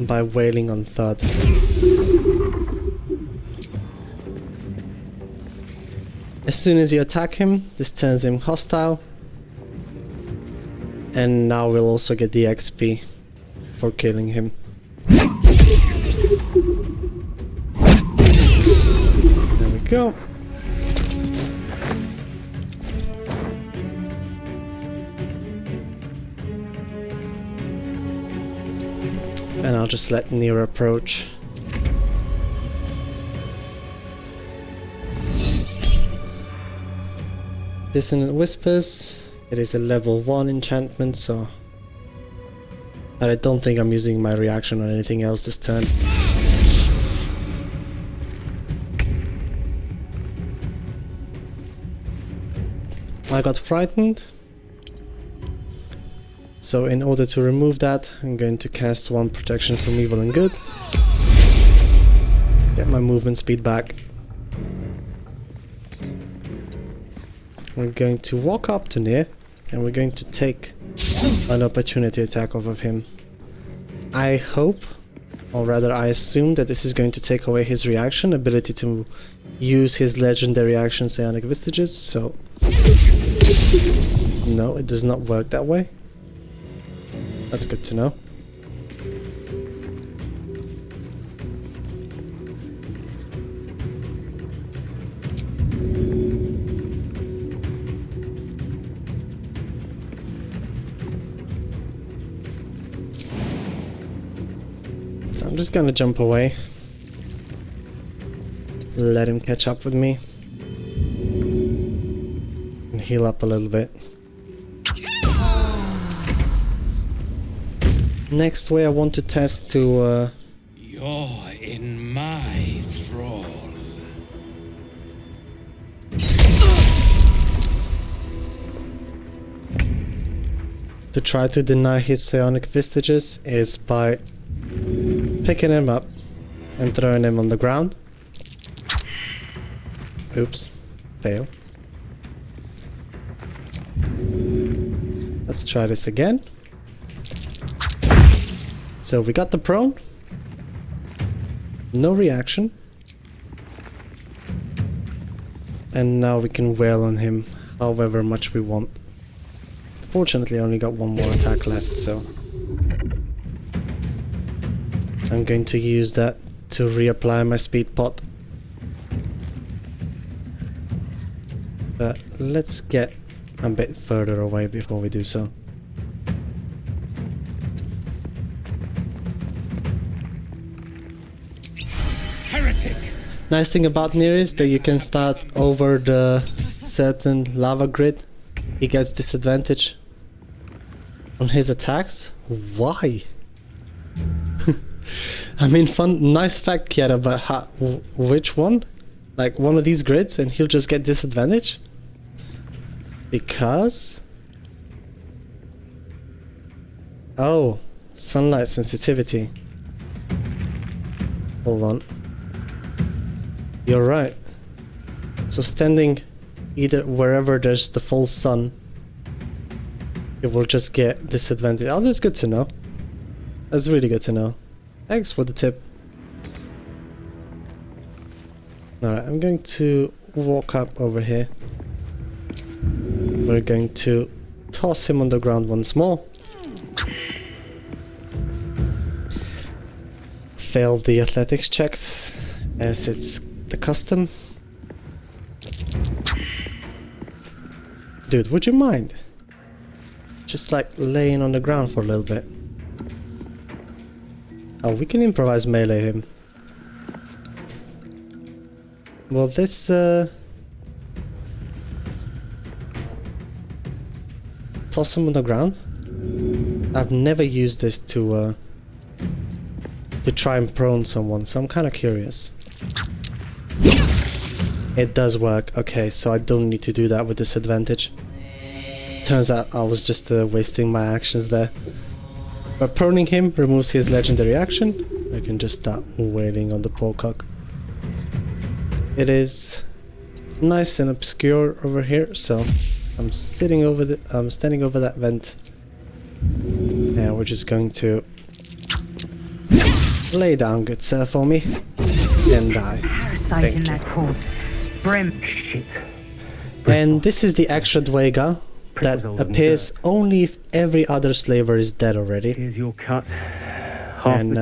by wailing on Thud. As soon as you attack him, this turns him hostile. And now we'll also get the XP for killing him. There we go. And I'll just let Nir approach. Dissonant Whispers. It is a level 1 enchantment, so... But I don't think I'm using my reaction on anything else this turn. I got frightened. So in order to remove that, I'm going to cast one protection from evil and good. Get my movement speed back. We're going to walk up to Nier, and we're going to take an opportunity attack off of him. I hope, or rather I assume, that this is going to take away his reaction, ability to use his legendary action Psionic Vestiges, so... No, it does not work that way. That's good to know. So I'm just gonna jump away. Let him catch up with me. And heal up a little bit. Next way I want to test to You're in my thrall. to try to deny his Psionic Vestiges is by picking him up and throwing him on the ground. Oops, fail. Let's try this again. So we got the prone. No reaction. And now we can wail on him however much we want. Fortunately, I only got one more attack left, so I'm going to use that to reapply my speed pot. But let's get a bit further away before we do so. Heretic! Nice thing about Nier is that you can start over the certain lava grid. He gets disadvantage on his attacks. Why? I mean, fun, nice fact, Kiara, but which one? Like one of these grids and he'll just get disadvantage? Because... oh, sunlight sensitivity. Hold on. You're right. So standing either wherever there's the full sun, it will just get disadvantage. Oh, that's good to know. That's really good to know. Thanks for the tip. Alright, I'm going to walk up over here. We're going to toss him on the ground once more. Failed the athletics checks, as it's the custom. Dude, would you mind? Just like laying on the ground for a little bit. Oh, we can improvise melee him. Well, this toss him on the ground. I've never used this to try and prone someone, so I'm kind of curious. It does work. Okay, so I don't need to do that with disadvantage. Turns out I was just wasting my actions there. But proning him removes his legendary action. I can just start wailing on the poor cock. It is nice and obscure over here, so I'm standing over that vent. Now we're just going to lay down, good sir, for me, and die. Parasite in that corpse. Brim. Shit. And this is the extra Dwega that appears only if every other slaver is dead already. Here's your cut. And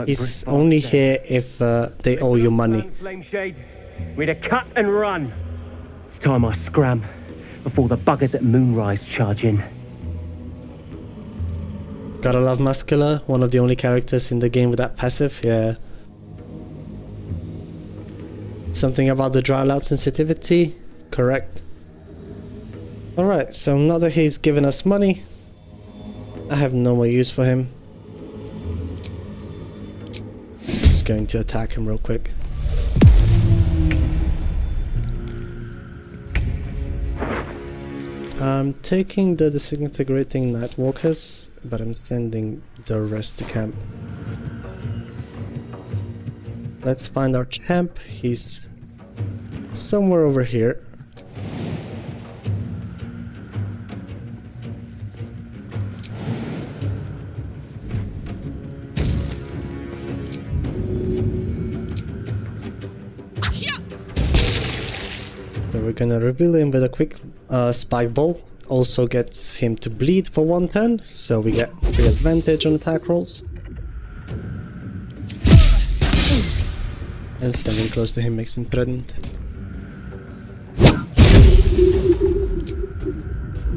he's only here if they owe you money. Flameshade, we'd have cut and run. It's time I scram before the buggers at Moonrise charge in. Gotta love Muscular, one of the only characters in the game with that passive, yeah. Something about the dry loud sensitivity? Correct. Alright, so now that he's given us money, I have no more use for him. Just going to attack him real quick. I'm taking the disintegrating nightwalkers, but I'm sending the rest to camp. Let's find our champ. He's somewhere over here. So we're gonna reveal him with a quick spike ball. Also gets him to bleed for 1 turn, so we get free advantage on attack rolls. And standing close to him makes him threatened.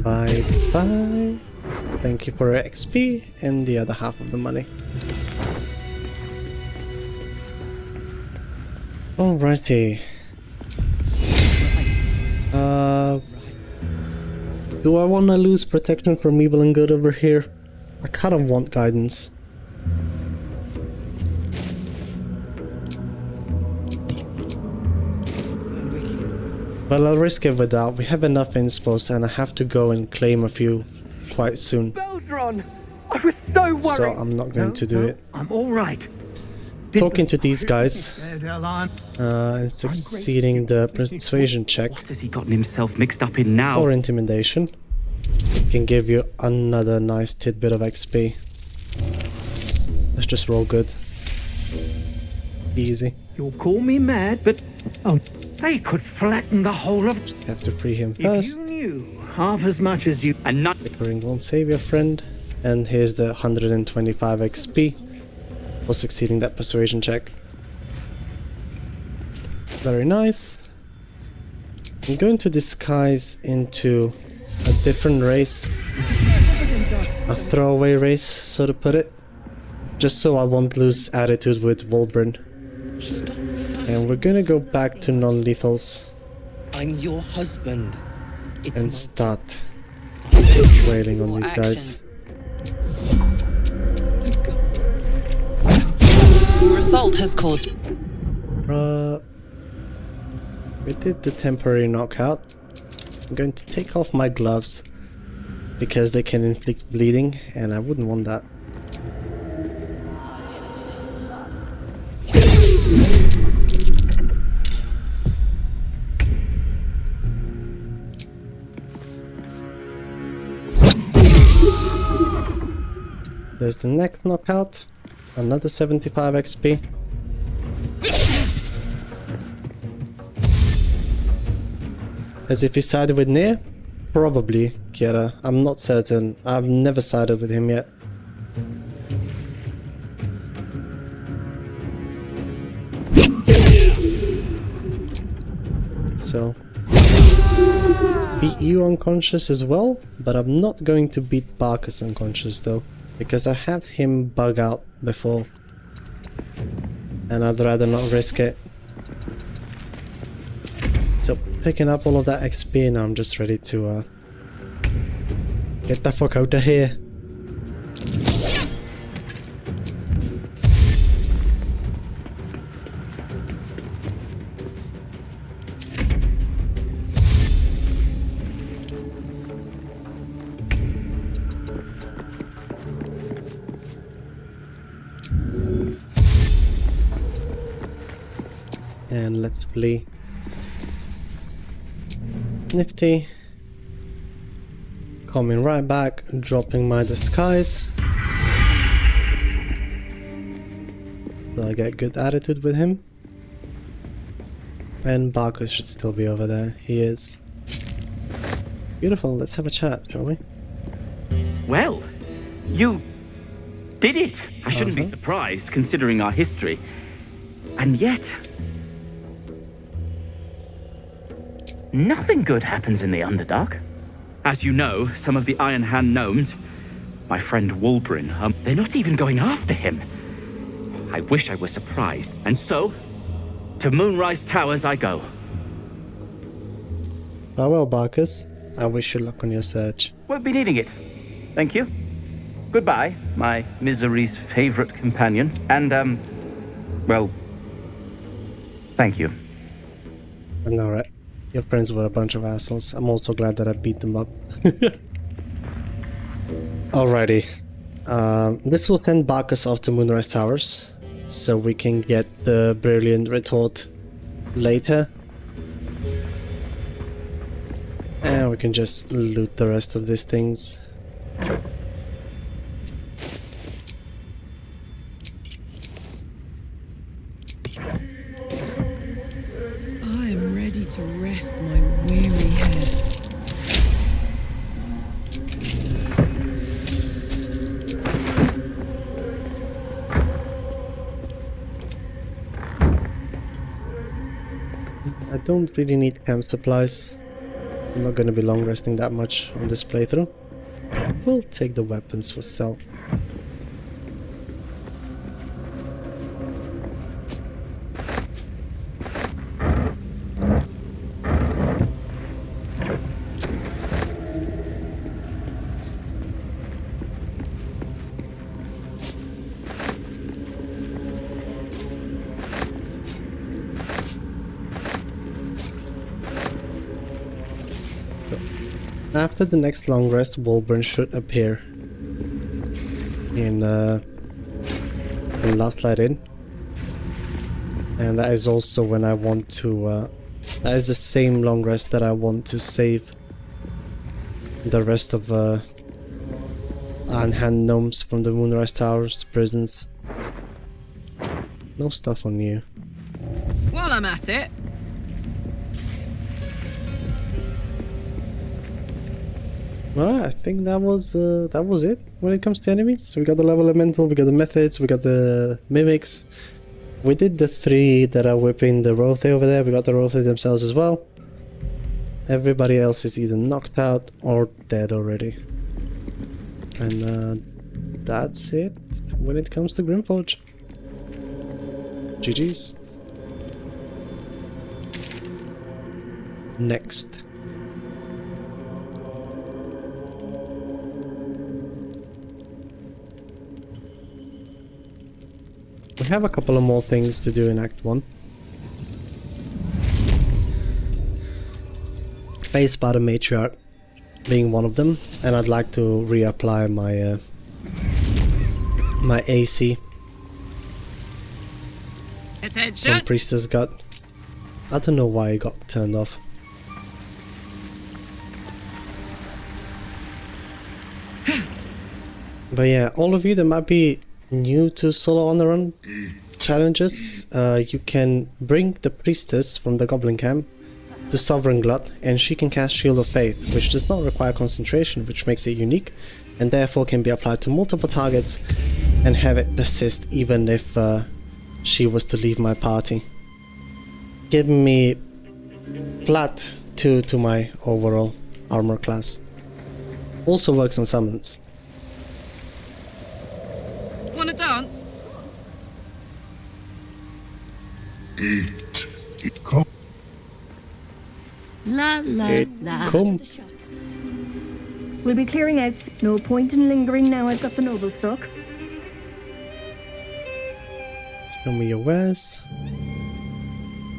Bye bye. Thank you for your XP and the other half of the money. Alrighty. Do I want to lose protection from evil and good over here? I kind of want guidance. But I'll risk it without. We have enough inspos and I have to go and claim a few quite soon. Beldron! I was so worried! So I'm not going to do it. I'm alright. Talking to these guys and succeeding the persuasion check. What has he gotten himself mixed up in now? Or intimidation. Can give you another nice tidbit of XP. Let's just roll good. Easy. You'll call me mad, but they could flatten the whole of. Just have to free him first. If you knew half as much as you and not. Bickering won't save your friend. And here's the 125 XP for succeeding that persuasion check. Very nice. I'm going to disguise into a different race. A throwaway race, so to put it. Just so I won't lose attitude with Wolbrin. And we're gonna go back to non-lethals. I'm your husband. And start wailing on these guys. Your assault has caused. We did the temporary knockout. I'm going to take off my gloves because they can inflict bleeding, and I wouldn't want that. There's the next knockout. Another 75 XP. As if he sided with Nier? Probably, Kira. I'm not certain. I've never sided with him yet. So, beat you unconscious as well, but I'm not going to beat Barkus unconscious though, because I had him bug out before, and I'd rather not risk it. So, picking up all of that XP now, I'm just ready to get the fuck out of here. And let's flee. Nifty. Coming right back, dropping my disguise. So I get good attitude with him. And Barkus should still be over there. He is. Beautiful, let's have a chat, shall we? Well, you did it! I shouldn't be surprised, considering our history. And yet, nothing good happens in the Underdark. As you know, some of the Iron Hand gnomes, my friend Wolbrin, they're not even going after him. I wish I were surprised. And so, to Moonrise Towers I go. Farewell, Barkus. I wish you luck on your search. Won't be needing it. Thank you. Goodbye, my misery's favorite companion. And, well, thank you. I'm alright. Your friends were a bunch of assholes. I'm also glad that I beat them up. Alrighty. This will send Bacchus off to Moonrise Towers, so we can get the brilliant retort later. And we can just loot the rest of these things. I am ready to rest my weary head. I don't really need camp supplies. I'm not gonna be long resting that much on this playthrough. We'll take the weapons for sale. After the next long rest, Wolburn should appear in Last Light Inn, and that is also when I want to. That is the same long rest that I want to save the rest of Iron Hand gnomes from the Moonrise Towers prisons. No stuff on you. While I'm at it. Alright, I think that was it when it comes to enemies. We got the level elemental, we got the methods, we got the mimics. We did the 3 that are whipping the Rothe over there, we got the Rothe themselves as well. Everybody else is either knocked out or dead already. And that's it when it comes to Grimforge. GG's. Next. We have a couple of more things to do in Act 1. Face by the Matriarch being one of them, and I'd like to reapply my my AC from Priestess Gut. I don't know why it got turned off. But yeah, all of you that might be new to solo on the run challenges, you can bring the priestess from the goblin camp to Sovereign Glut, and she can cast Shield of Faith, which does not require concentration, which makes it unique, and therefore can be applied to multiple targets and have it persist even if she was to leave my party, giving me flat 2 to my overall armor class. Also works on summons. Wanna dance? La la la. Come. We'll be clearing out. No point in lingering now I've got the noble stock. Show me your wares.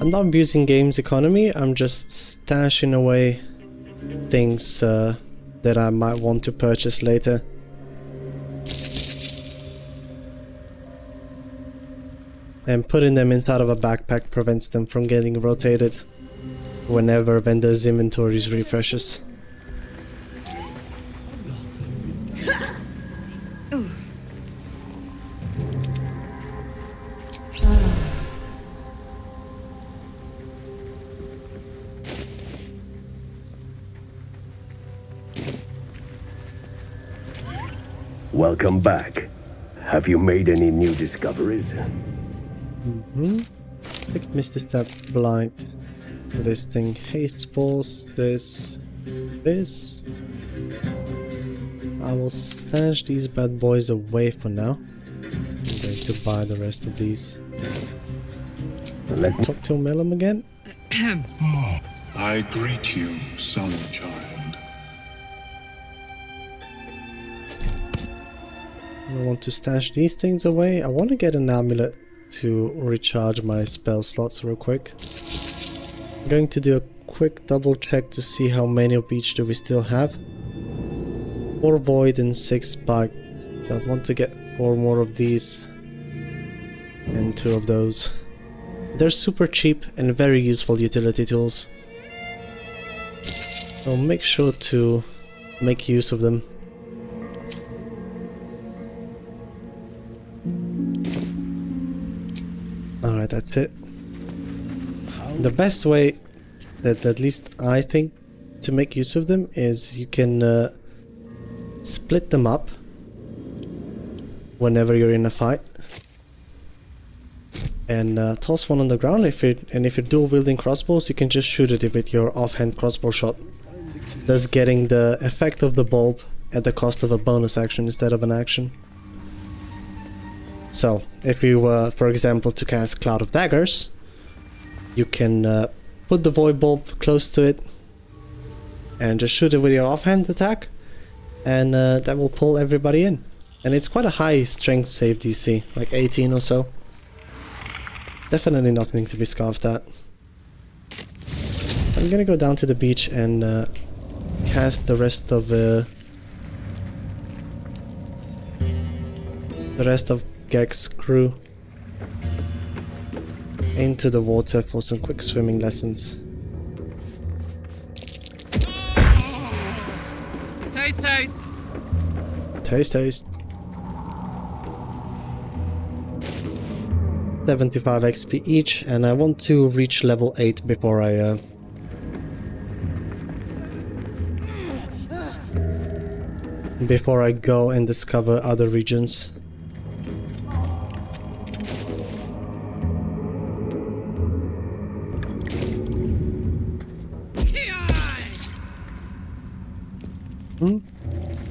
I'm not abusing games economy, I'm just stashing away things that I might want to purchase later. And putting them inside of a backpack prevents them from getting rotated whenever vendor's inventories refreshes. Welcome back. Have you made any new discoveries? Picked Misty Step blind. This thing, haste spores, this. I will stash these bad boys away for now. I'm going to buy the rest of these. Talk to Melum again. Oh, I greet you, son child. I want to stash these things away. I want to get an amulet to recharge my spell slots real quick. I'm going to do a quick double check to see how many of each do we still have. 4 void and 6 spike. So I'd want to get 4 more of these and 2 of those. They're super cheap and very useful utility tools. So make sure to make use of them. Alright, that's it. The best way that at least I think to make use of them is you can split them up whenever you're in a fight and toss one on the ground. If you're dual wielding crossbows, you can just shoot it with your offhand crossbow shot, thus getting the effect of the bulb at the cost of a bonus action instead of an action. So if you were, for example, to cast Cloud of Daggers, you can put the void bulb close to it and just shoot it with your offhand attack, and that will pull everybody in. And it's quite a high strength save DC, like 18 or so. Definitely nothing to be scoffed at. I'm gonna go down to the beach and cast the rest of Gek's crew into the water for some quick swimming lessons. Toast, toast. Taste, taste. 75 XP each, and I want to reach level 8 before I go and discover other regions.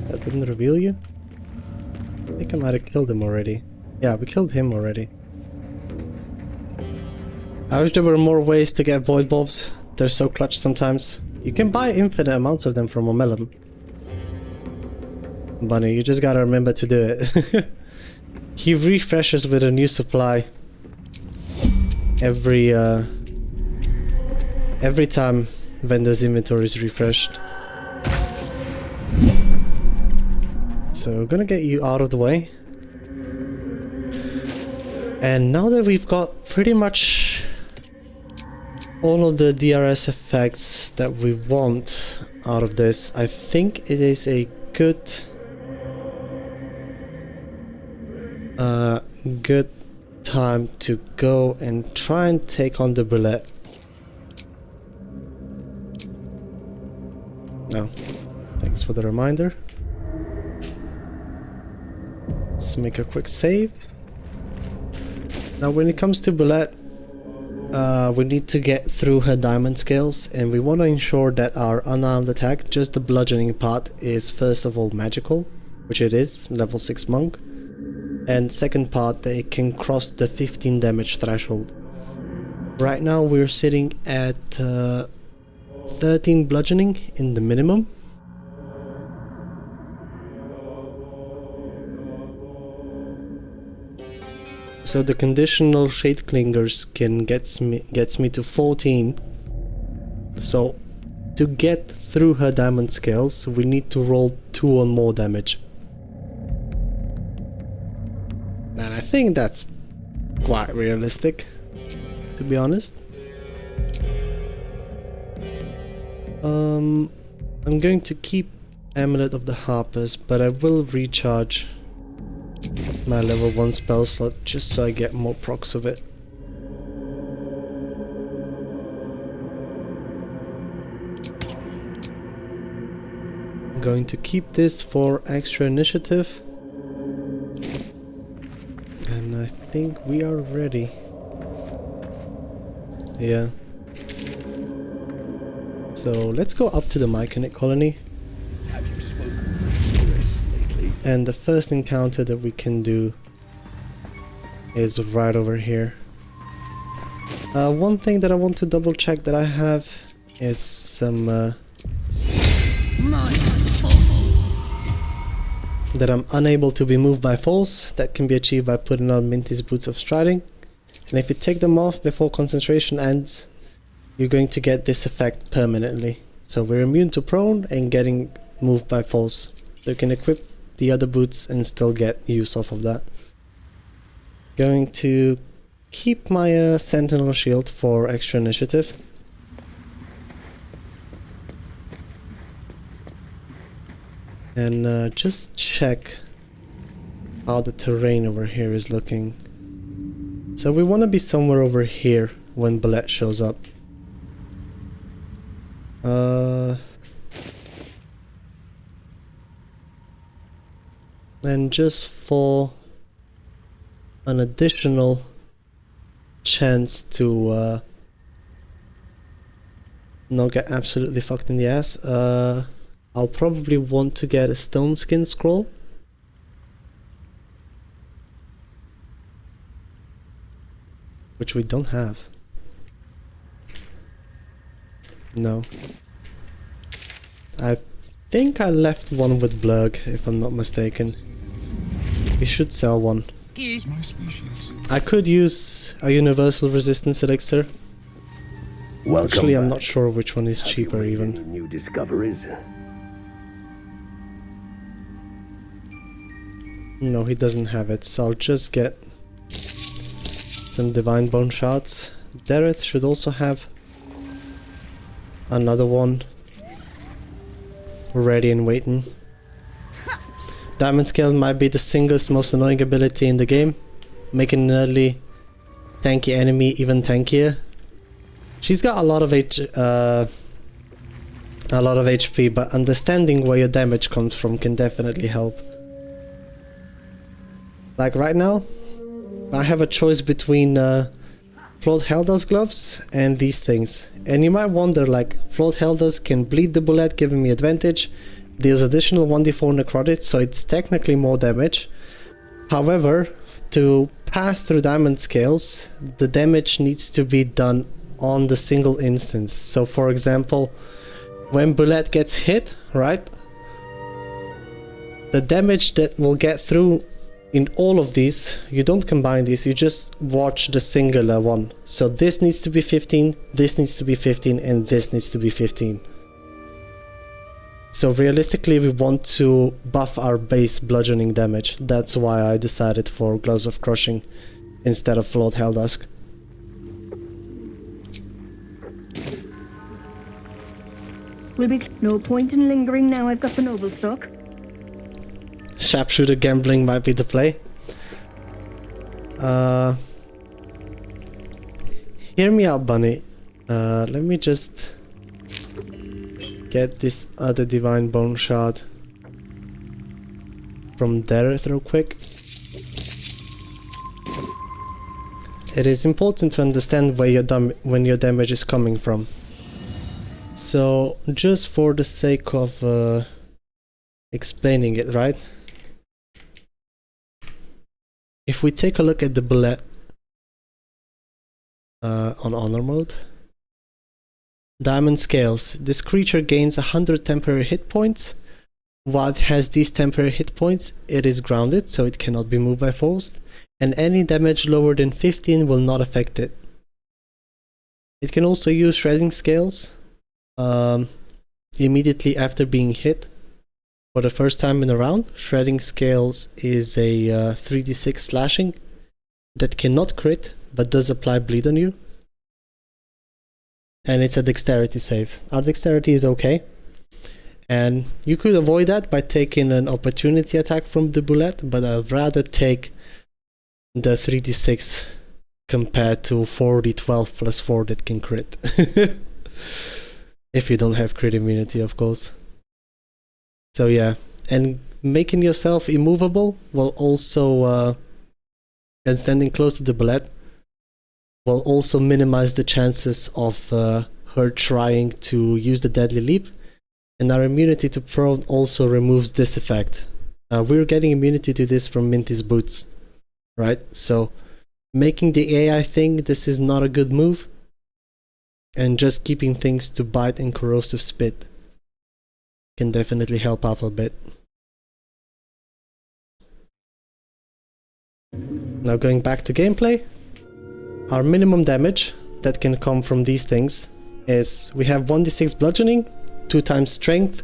That didn't reveal you? I think I might have killed him already. Yeah, we killed him already. I wish there were more ways to get void bulbs. They're so clutch sometimes. You can buy infinite amounts of them from Omelum. Bunny, you just gotta remember to do it. He refreshes with a new supply every time vendor's inventory is refreshed. So we're gonna get you out of the way. And now that we've got pretty much all of the DRS effects that we want out of this, I think it is a good time to go and try and take on the bullet. No, thanks for the reminder. Let's make a quick save. Now when it comes to Bullet, we need to get through her diamond scales, and we want to ensure that our unarmed attack, just the bludgeoning part, is first of all magical, which it is, level 6 monk, and second part that it can cross the 15 damage threshold. Right now we're sitting at 13 bludgeoning in the minimum. So the conditional shade clingers gets me to 14. So to get through her diamond scales, we need to roll 2 or more damage. And I think that's quite realistic, to be honest. I'm going to keep Amulet of the Harpers, but I will recharge my level 1 spell slot just so I get more procs of it. I'm going to keep this for extra initiative, and I think we are ready. Yeah. So let's go up to the Myconid colony. And the first encounter that we can do is right over here. One thing that I want to double check that I have is some that I'm unable to be moved by foes. That can be achieved by putting on Minty's Boots of Striding. And if you take them off before concentration ends, you're going to get this effect permanently. So we're immune to prone and getting moved by falls. So you can equip the other boots and still get use off of that. Going to keep my sentinel shield for extra initiative. And just check how the terrain over here is looking. So we want to be somewhere over here when Bullet shows up. And just for an additional chance to not get absolutely fucked in the ass, I'll probably want to get a stone skin scroll. Which we don't have. No. I think I left one with Blurg, if I'm not mistaken. We should sell one. Excuse. I could use a universal resistance elixir. Welcome Actually, I'm back. not sure which one is cheaper even. Any new discoveries? No, he doesn't have it, so I'll just get some divine bone shards. Dareth should also have another one ready and waiting. Diamond Scale might be the single most annoying ability in the game, making an early tanky enemy even tankier. She's got a lot of HP, but understanding where your damage comes from can definitely help. Like right now, I have a choice between Flawed Helda's gloves and these things. And you might wonder, like, Flawed Helda's can bleed the bullet, giving me advantage. There's additional 1d4 necrotic, so it's technically more damage. However, to pass through diamond scales, the damage needs to be done on the single instance. So for example, when bullet gets hit, right? The damage that will get through in all of these, you don't combine these, you just watch the singular one. So this needs to be 15, this needs to be 15, and this needs to be 15. So realistically, we want to buff our base bludgeoning damage. That's why I decided for Gloves of Crushing instead of Flawed Helldusk. Will be no point in lingering now I've got the noble stock. Sharpshooter gambling might be the play. Hear me out, Bunny. Let me just get this other Divine Bone Shard from Dareth real quick. It is important to understand where when your damage is coming from. So, just for the sake of explaining it, right? If we take a look at the bullet on honor mode, Diamond Scales, this creature gains 100 temporary hit points. While it has these temporary hit points, it is grounded, so it cannot be moved by force, and any damage lower than 15 will not affect it. It can also use Shredding Scales immediately after being hit. For the first time in a round, Shredding Scales is a 3d6 slashing that cannot crit, but does apply bleed on you. And it's a dexterity save. Our dexterity is okay. And you could avoid that by taking an opportunity attack from the bullet, but I'd rather take the 3d6 compared to 4d12 plus 4 that can crit. If you don't have crit immunity, of course. So yeah, and making yourself immovable will also, and standing close to the bullet, will also minimize the chances of her trying to use the deadly leap. And our immunity to prone also removes this effect. We're getting immunity to this from Minty's boots, right? So making the AI thing, this is not a good move. And just keeping things to bite and corrosive spit can definitely help out a bit. Now going back to gameplay, our minimum damage that can come from these things is we have 1d6 bludgeoning, 2 times strength,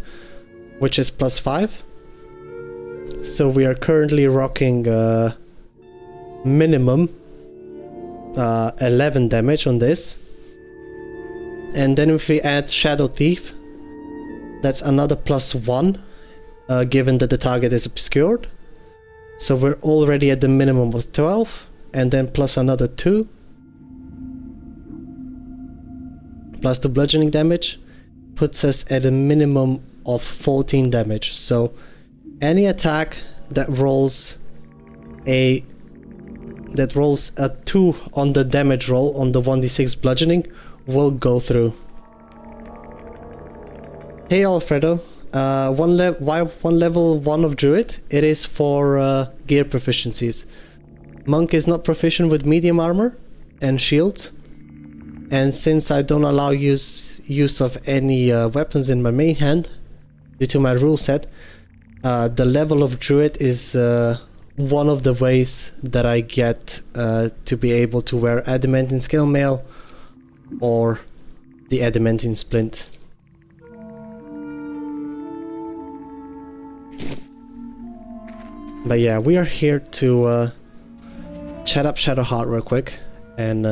which is +5. So we are currently rocking minimum 11 damage on this. And then if we add Shadow Thief, that's another +1, given that the target is obscured. So we're already at the minimum of 12, and then plus another 2. Plus the bludgeoning damage puts us at a minimum of 14 damage. So any attack that rolls a 2 on the damage roll on the 1d6 bludgeoning will go through. Hey Alfredo, why one level 1 of Druid? It is for gear proficiencies. Monk is not proficient with medium armor and shields, and since I don't allow use of any weapons in my main hand due to my rule set, the level of Druid is one of the ways that I get to be able to wear adamantine scale mail or the adamantine splint. But yeah, we are here to chat up Shadowheart real quick and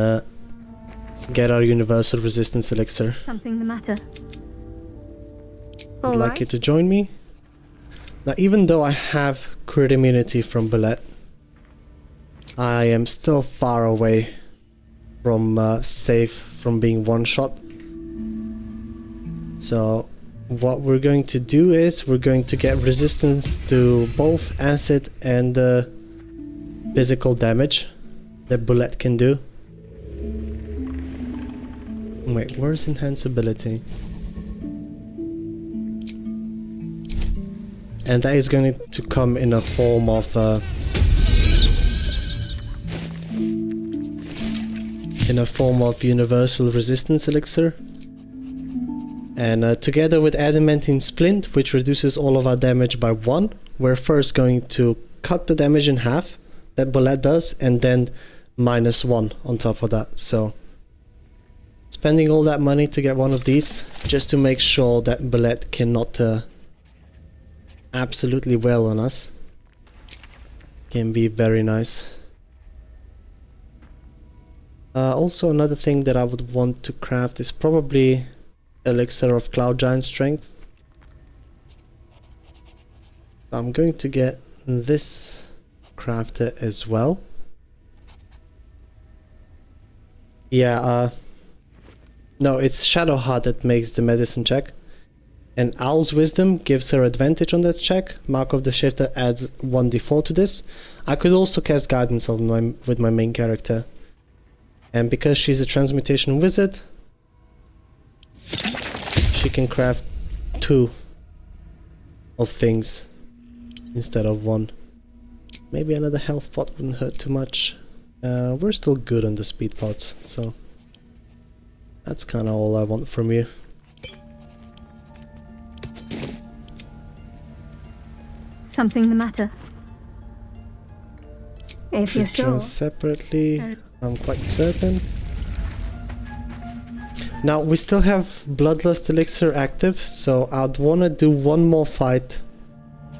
get our universal resistance elixir. Something the matter? I'd like you to join me. Now, even though I have crit immunity from bullet, I am still far away from safe from being one-shot. So what we're going to do is we're going to get resistance to both acid and physical damage that bullet can do. Wait, where's enhanceability? And that is going to come in a form of universal resistance elixir. And together with adamantine splint, which reduces all of our damage by 1, we're first going to cut the damage in half that bullet does, and then -1 on top of that. So spending all that money to get one of these just to make sure that bullet cannot absolutely wail on us can be very nice. Also, another thing that I would want to craft is probably Elixir of Cloud Giant Strength. I'm going to get this crafted as well. Yeah, no, it's Shadowheart that makes the medicine check. And Owl's Wisdom gives her advantage on that check. Mark of the Shifter adds 1d4 to this. I could also cast Guidance on with my main character. And because she's a Transmutation Wizard, she can craft 2 of things instead of 1. Maybe another health pot wouldn't hurt too much. We're still good on the speed pots, so that's kind of all I want from you. Something the matter? If you're sure. Separately, I'm quite certain. Now, we still have Bloodlust Elixir active, so I'd want to do one more fight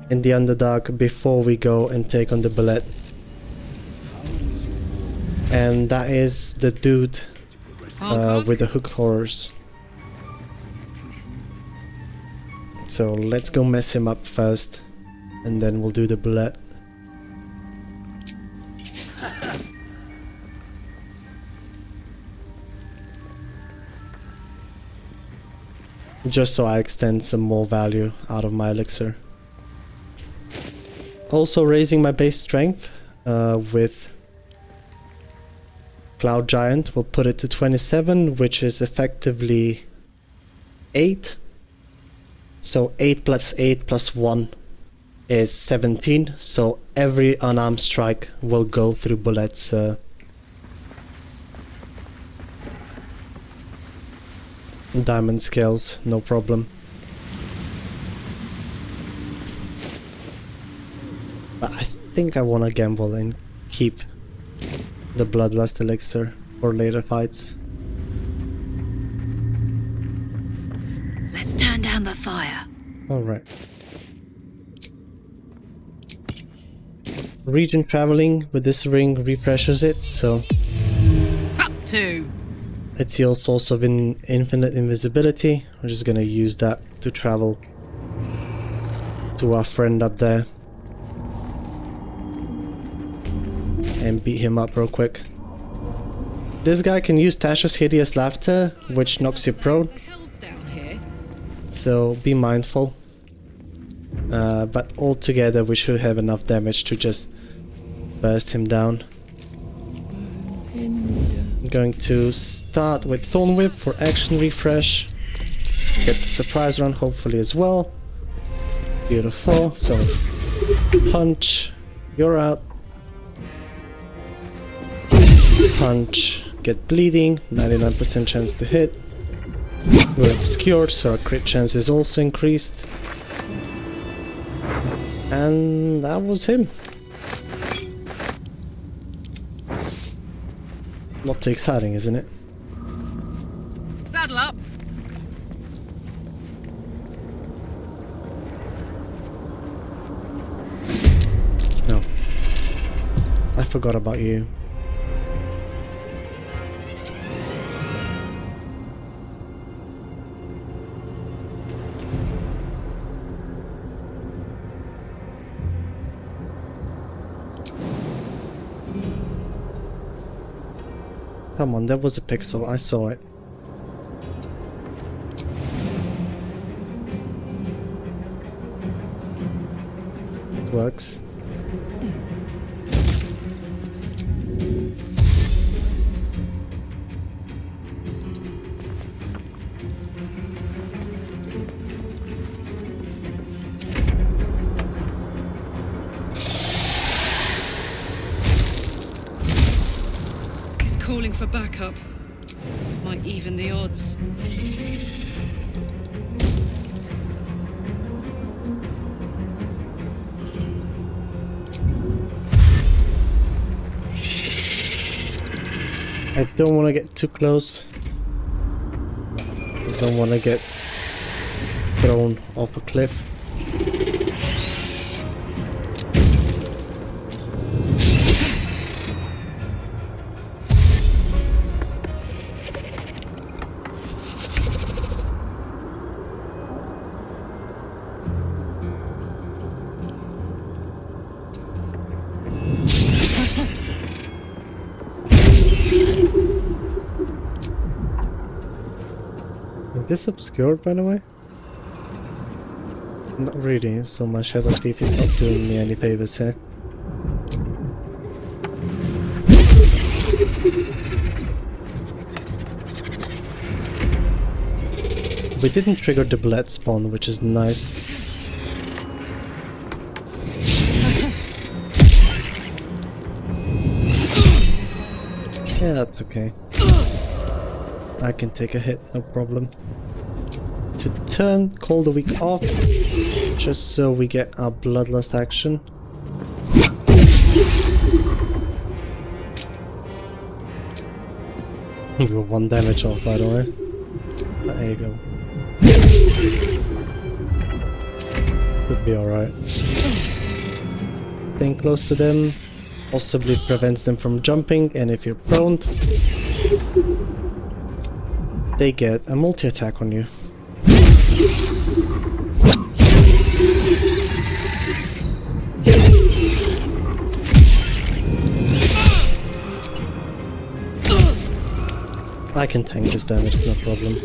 in the Underdark before we go and take on the bullet. And that is the dude with the hook horrors. So let's go mess him up first, and then we'll do the bullet. Just so I extend some more value out of my elixir. Also raising my base strength with Cloud Giant. We'll put it to 27, which is effectively 8. So 8 plus 8 plus 1 is 17. So every unarmed strike will go through bullets. Diamond scales, no problem. But I think I want to gamble and keep the Bloodlust Elixir for later fights. Let's turn down the fire. Alright. Region traveling with this ring repressures it, so Up to. it's your source of infinite invisibility. We're just gonna use that to travel to our friend up there and beat him up real quick. This guy can use Tasha's hideous laughter, which knocks you prone, so be mindful. But altogether we should have enough damage to just burst him down. I'm going to start with Thorn Whip for action refresh. Get the surprise run hopefully as well. Beautiful. So punch, you're out. Punch, get bleeding, 99% chance to hit. We're obscured, so our crit chance is also increased. And that was him. Not too exciting, isn't it? Saddle up. No. I forgot about you. Come on, that was a pixel, I saw it. It works. Calling for backup. Might even the odds. I don't want to get too close. I don't want to get thrown off a cliff. Is this obscured, by the way? Not really, so my Shadow Thief is not doing me any favors here. We didn't trigger the blade spawn, which is nice. Yeah, that's okay. I can take a hit, no problem. To the turn, call the weak off, just so we get our bloodlust action. We were 1 damage off, by the way. There you go. Could be alright. Staying close to them possibly prevents them from jumping, and if you're prone, they get a multi-attack on you. I can tank this damage, no problem.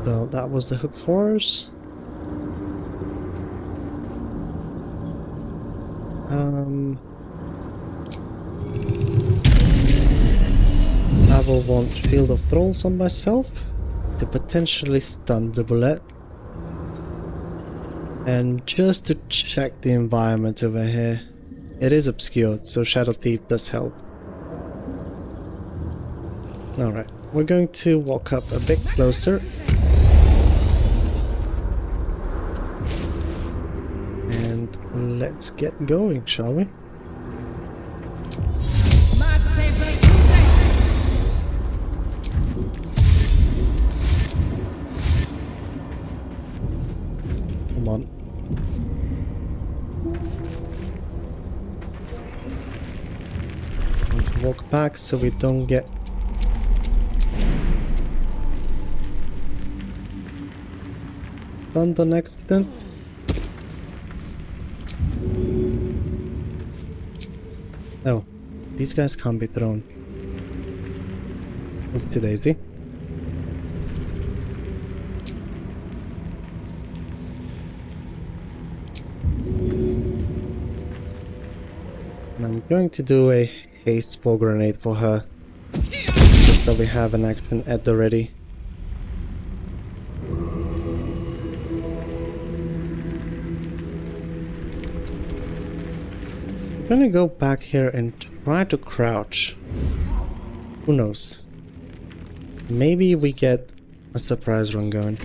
So that was the hooked horse. I will want Field of Thralls on myself to potentially stun the bullet. And just to check the environment over here, it is obscured, so Shadow Thief does help. Alright, we're going to walk up a bit closer. let's get going, shall we? Come on. Want to walk back so we don't get stunned on accident. Oh, these guys can't be thrown. Oopsie daisy. And I'm going to do a haste ball grenade for her, just so we have an action at the ready. I'm gonna go back here and try to crouch. Who knows? Maybe we get a surprise run going.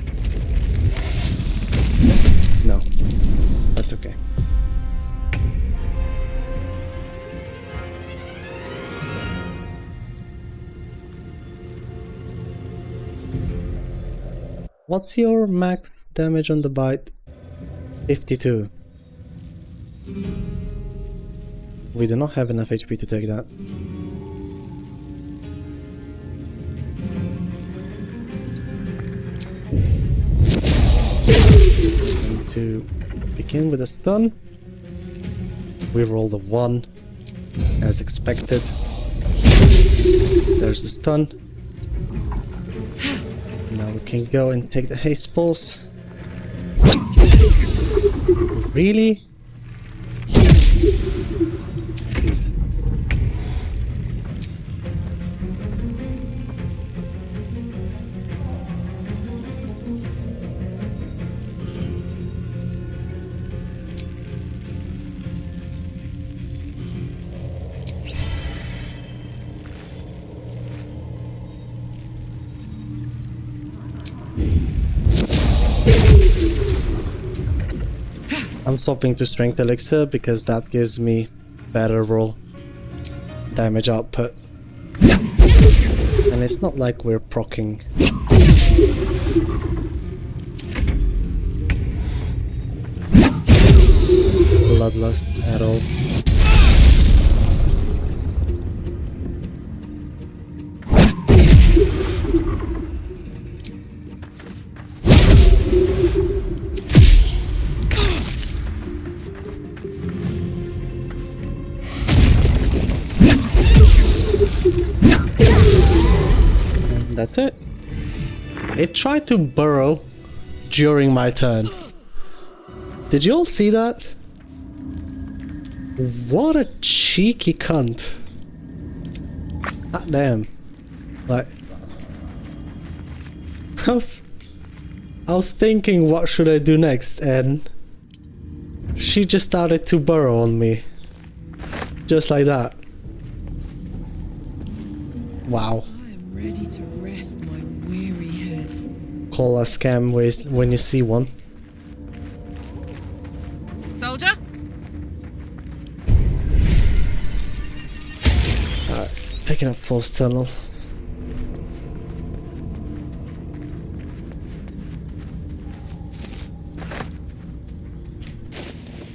No, that's okay. What's your max damage on the bite? 52. We do not have enough HP to take that. And to begin with a stun, we roll the 1 as expected. There's the stun. Now we can go and take the haste balls. Really? Jeez. I'm swapping to strength elixir because that gives me better roll damage output. And it's not like we're proccing. Bloodlust at all. That's it. It tried to burrow during my turn. Did you all see that? What a cheeky cunt. God damn. Like, I was thinking what should I do next, and she just started to burrow on me. Just like that. Wow. Ready to rest my weary head. Call a scam when you see one. Soldier? Alright, picking up force tunnel.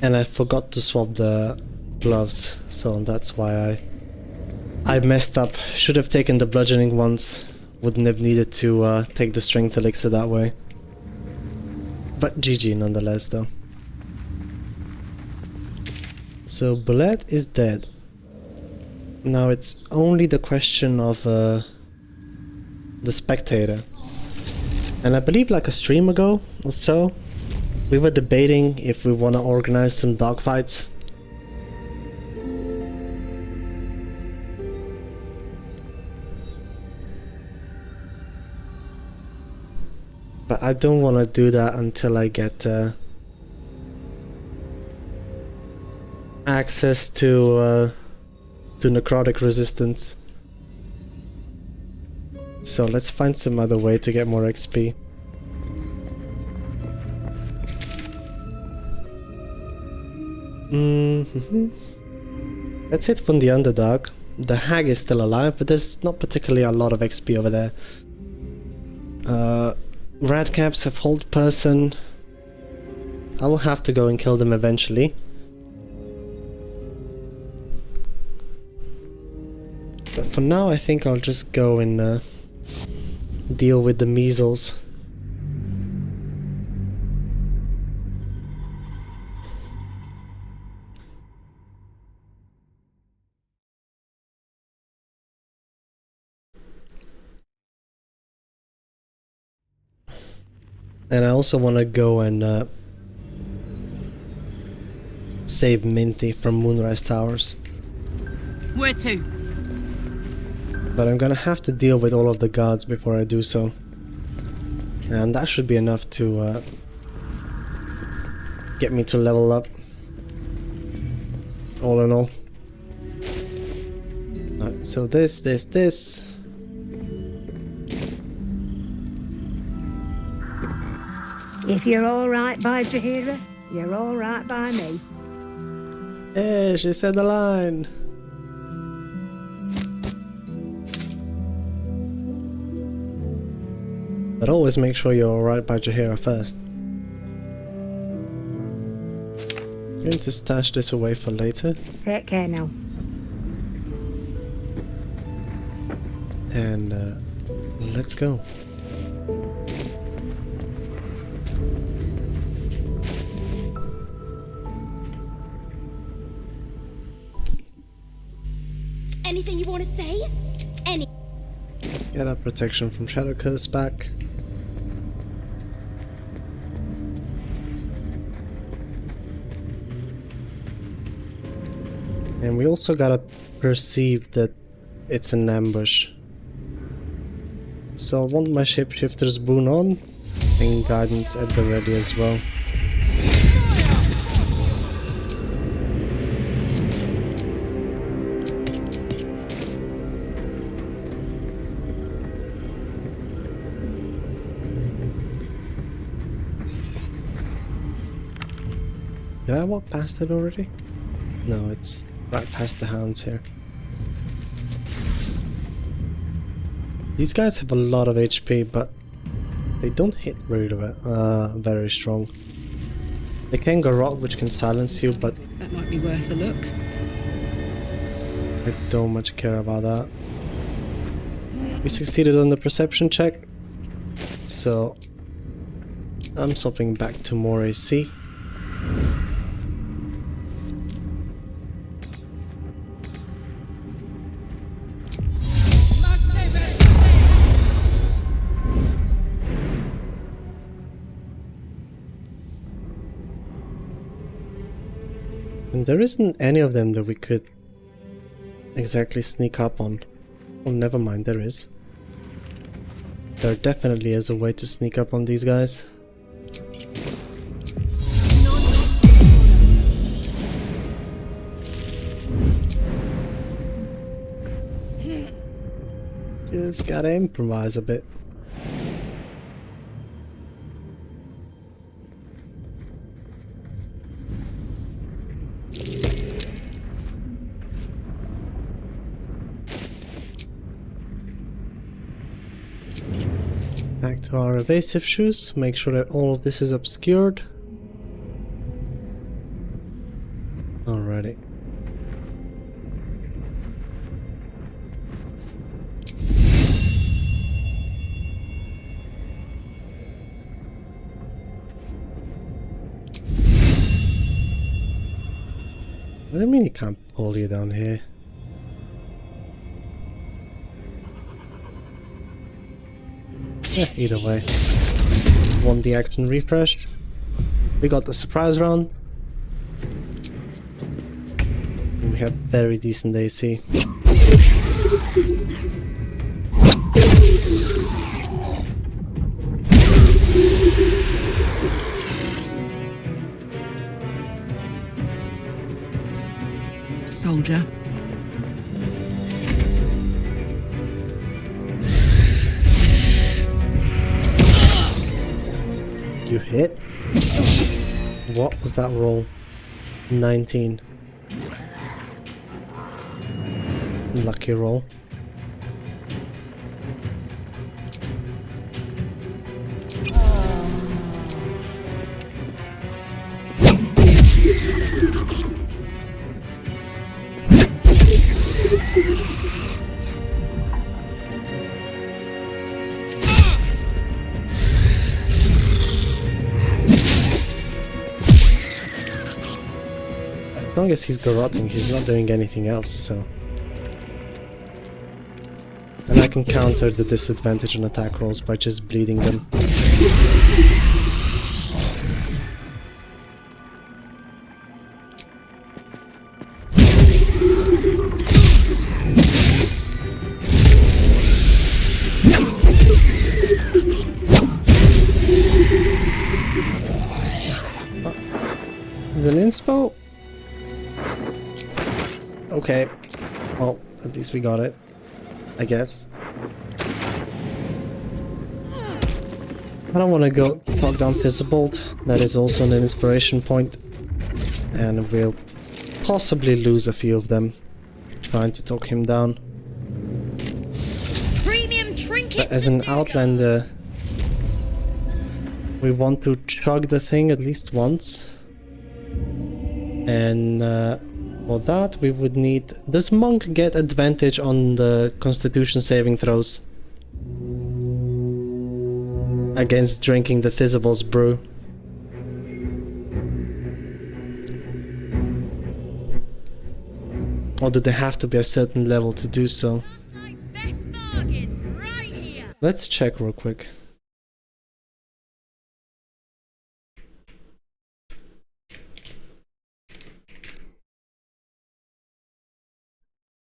And I forgot to swap the gloves, so that's why I messed up. Should have taken the bludgeoning ones. Wouldn't have needed to take the strength elixir that way. But GG nonetheless though. So Bullet is dead. Now it's only the question of the spectator. And I believe like a stream ago or so, we were debating if we want to organize some dogfights. But I don't want to do that until I get access to necrotic resistance. So let's find some other way to get more XP. That's it from the Underdark. The hag is still alive, but there's not particularly a lot of XP over there. Radcaps, a hold person. I will have to go and kill them eventually. But for now, I think I'll just go and deal with the measles. And I also want to go and save Minty from Moonrise Towers. Where to? But I'm gonna have to deal with all of the guards before I do so. And that should be enough to get me to level up. All in all. Alright, so this. If you're alright by Jaheira, you're alright by me. Hey, she said the line. But always make sure you're alright by Jaheira first. I'm going to stash this away for later. Take care now. And let's go. Anything you want to say? Get our protection from Shadow Curse back. And we also gotta perceive that it's an ambush. So I want my shapeshifter's boon on and guidance at the ready as well. Did I walk past it already? No, it's right past the hounds here. These guys have a lot of HP, but they don't hit very strong. They can garrote, which can silence you, but That might be worth a look. I don't much care about that. We succeeded on the perception check, so I'm swapping back to more AC. And there isn't any of them that we could exactly sneak up on. Oh, never mind, there is. There definitely is a way to sneak up on these guys. Just gotta improvise a bit. Back to our evasive shoes, make sure that all of this is obscured. Alrighty. What do you mean you can't pull you down here? Yeah, either way. Won the action refresh. We got the surprise round. And we have very decent AC. Soldier. You hit? What was that roll? 19. Lucky roll. As long as he's garroting, he's not doing anything else, so... And I can counter the disadvantage on attack rolls by just bleeding them. An inspo? Okay. Well, at least we got it. I guess. I don't want to go talk down Fizzlebolt. That is also an inspiration point. And we'll possibly lose a few of them trying to talk him down. Premium trinket. But as an Outlander, we want to chug the thing at least once. And for that we would need... Does Monk get advantage on the Constitution saving throws? Against drinking the Fizzlebolt's brew? Or do they have to be a certain level to do so? Let's check real quick.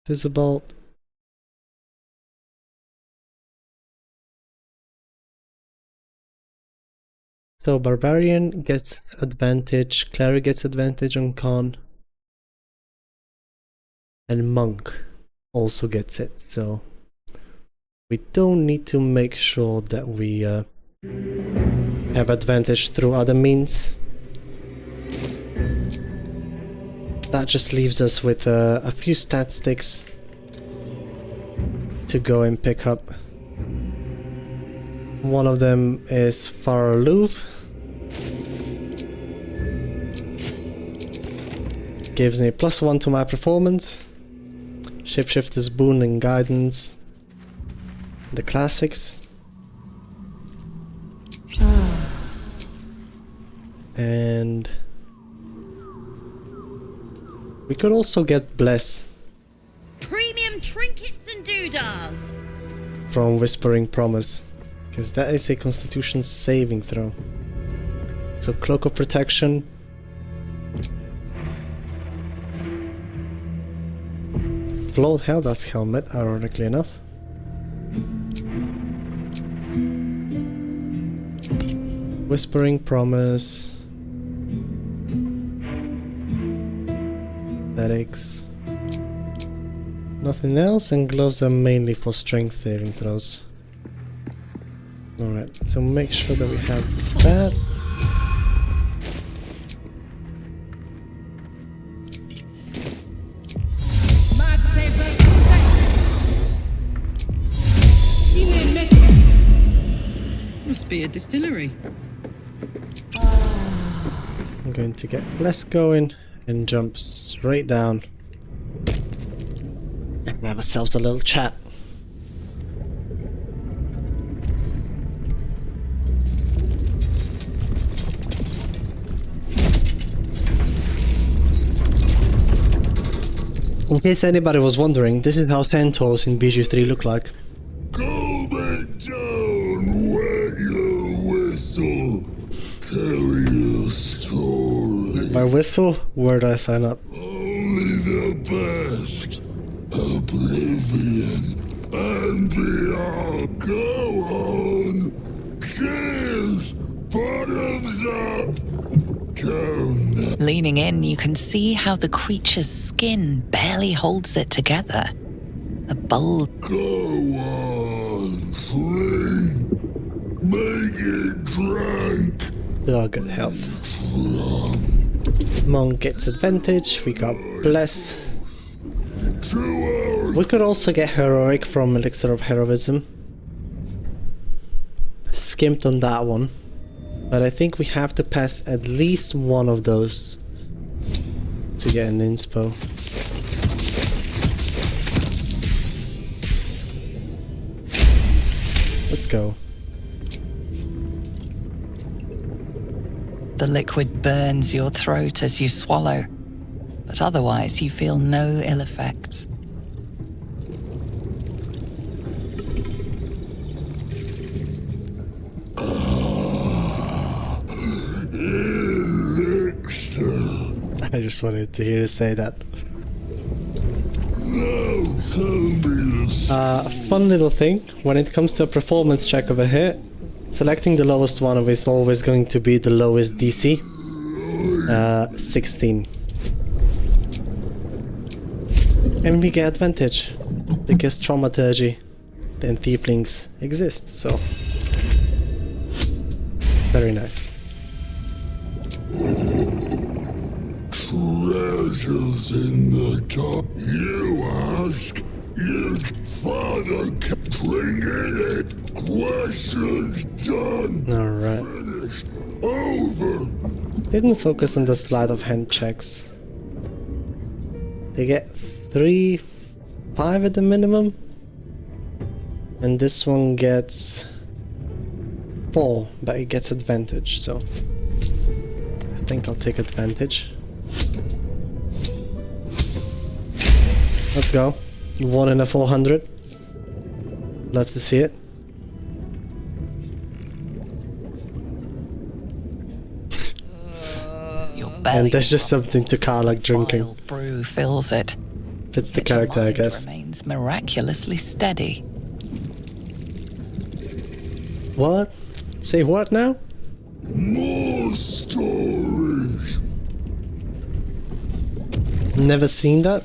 Fizzlebolt. So Barbarian gets advantage, Cleric gets advantage on Con, and Monk also gets it, so we don't need to make sure that we have advantage through other means. That just leaves us with a few stat sticks to go and pick up. One of them is Far Aloof. Gives me +1 to my performance. Shapeshifter's Boon and Guidance. The classics. And we could also get Bless. Premium trinkets and doodahs. From Whispering Promise. Because that is a Constitution saving throw. So Cloak of Protection. Float Helda's Helmet, ironically enough. Whispering Promise. Athletics. Nothing else, and gloves are mainly for strength saving throws. Alright, so make sure that we have that. Must be a distillery. I'm going to get Bless going and jump straight down and have ourselves a little chat. In case anybody was wondering, this is how centaurs in BG3 look like. Go back down, wet your whistle, tell your story. My whistle? Where do I sign up? Only the best, oblivion and beyond. Go on, cheers, bottoms up. Leaning in, you can see how the creature's skin barely holds it together. The bulb. Go on, fling. Make it drunk. Oh, good health. Monk gets advantage, we got Bless. We could also get Heroic from Elixir of Heroism. Skimped on that one. But I think we have to pass at least one of those to get an inspo. Let's go. The liquid burns your throat as you swallow, but otherwise you feel no ill effects. I just wanted to hear you say that. Fun little thing, when it comes to a performance check over here, selecting the lowest one is always going to be the lowest DC. 16. And we get advantage, because Thaumaturgy and Thieflings exist, so... Very nice. Treasures in the top. You ask, your father kept bringing it. Questions done. Alright. Finished. Over. Didn't focus on the sleight of hand checks. They get 3, 5 at the minimum. And this one gets 4, but it gets advantage, so I think I'll take advantage. Let's go. 1 in a 400. Love to see it. And there's just something to karlach drinking. Brew fills it. Fits the character, I guess. Remains miraculously steady. What? Say what now? More stories. Never seen that?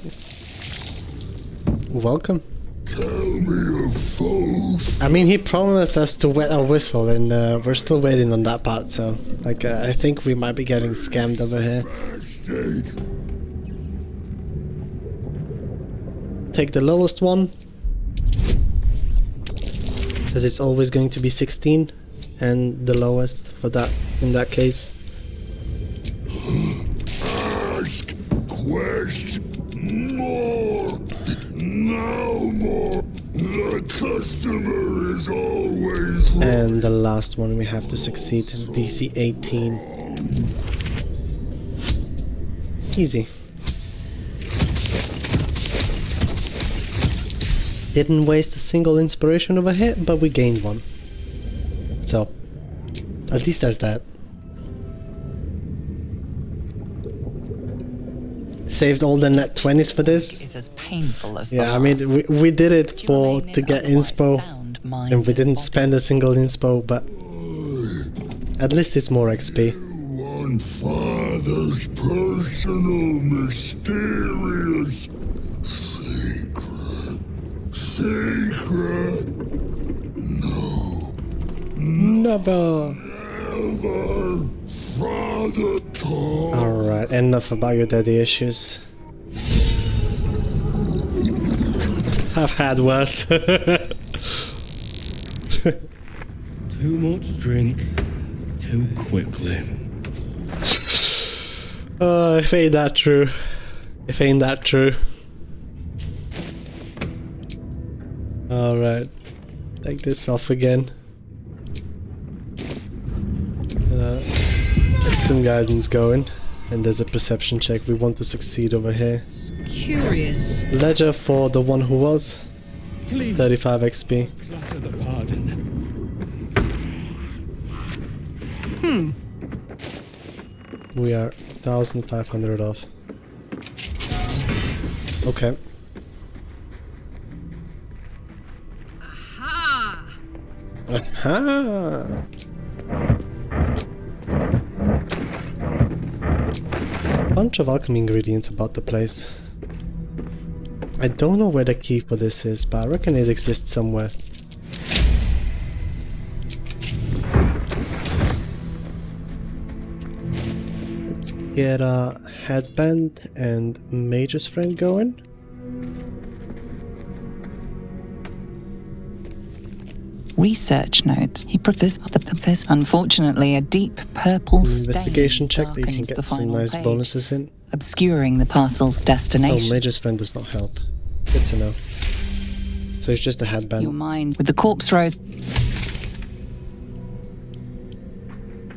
Welcome. Tell me of foes. I mean, he promised us to wet our whistle, and we're still waiting on that part, so... Like, I think we might be getting scammed over here. Take the lowest one. Because it's always going to be 16. And the lowest for that, in that case. Ask, quest, more, now more. The customer is always right. And the last one we have to succeed, DC 18. Easy. Didn't waste a single inspiration over here, but we gained one. So, at least there's that. Saved all the net 20s for this. Is as painful as yeah, I mean, we did it to get inspo, and we didn't spend a single inspo, but at least it's more XP. One father's personal, mysterious secret. No. Never. Never. Father told. Alright, enough about your daddy issues. I've had worse. Too much drink, too quickly. If ain't that true. If ain't that true. Alright. Take this off again. Get some guidance going. And there's a perception check. We want to succeed over here. Curious. Ledger for the one who was. Please. 35 XP. Flatter the pardon. We are 1,500 off. Okay. Aha! Aha! Bunch of alchemy ingredients about the place. I don't know where the key for this is, but I reckon it exists somewhere. Let's get a headband and mage's friend going. Research notes. He put this. Unfortunately, a deep purple Investigation stain check that you can darkens get the some final nice page, bonuses in. obscuring the parcel's Oh, destination. mage's friend does not help. Good to know. So it's just a headband. Your mind with the corpse rose.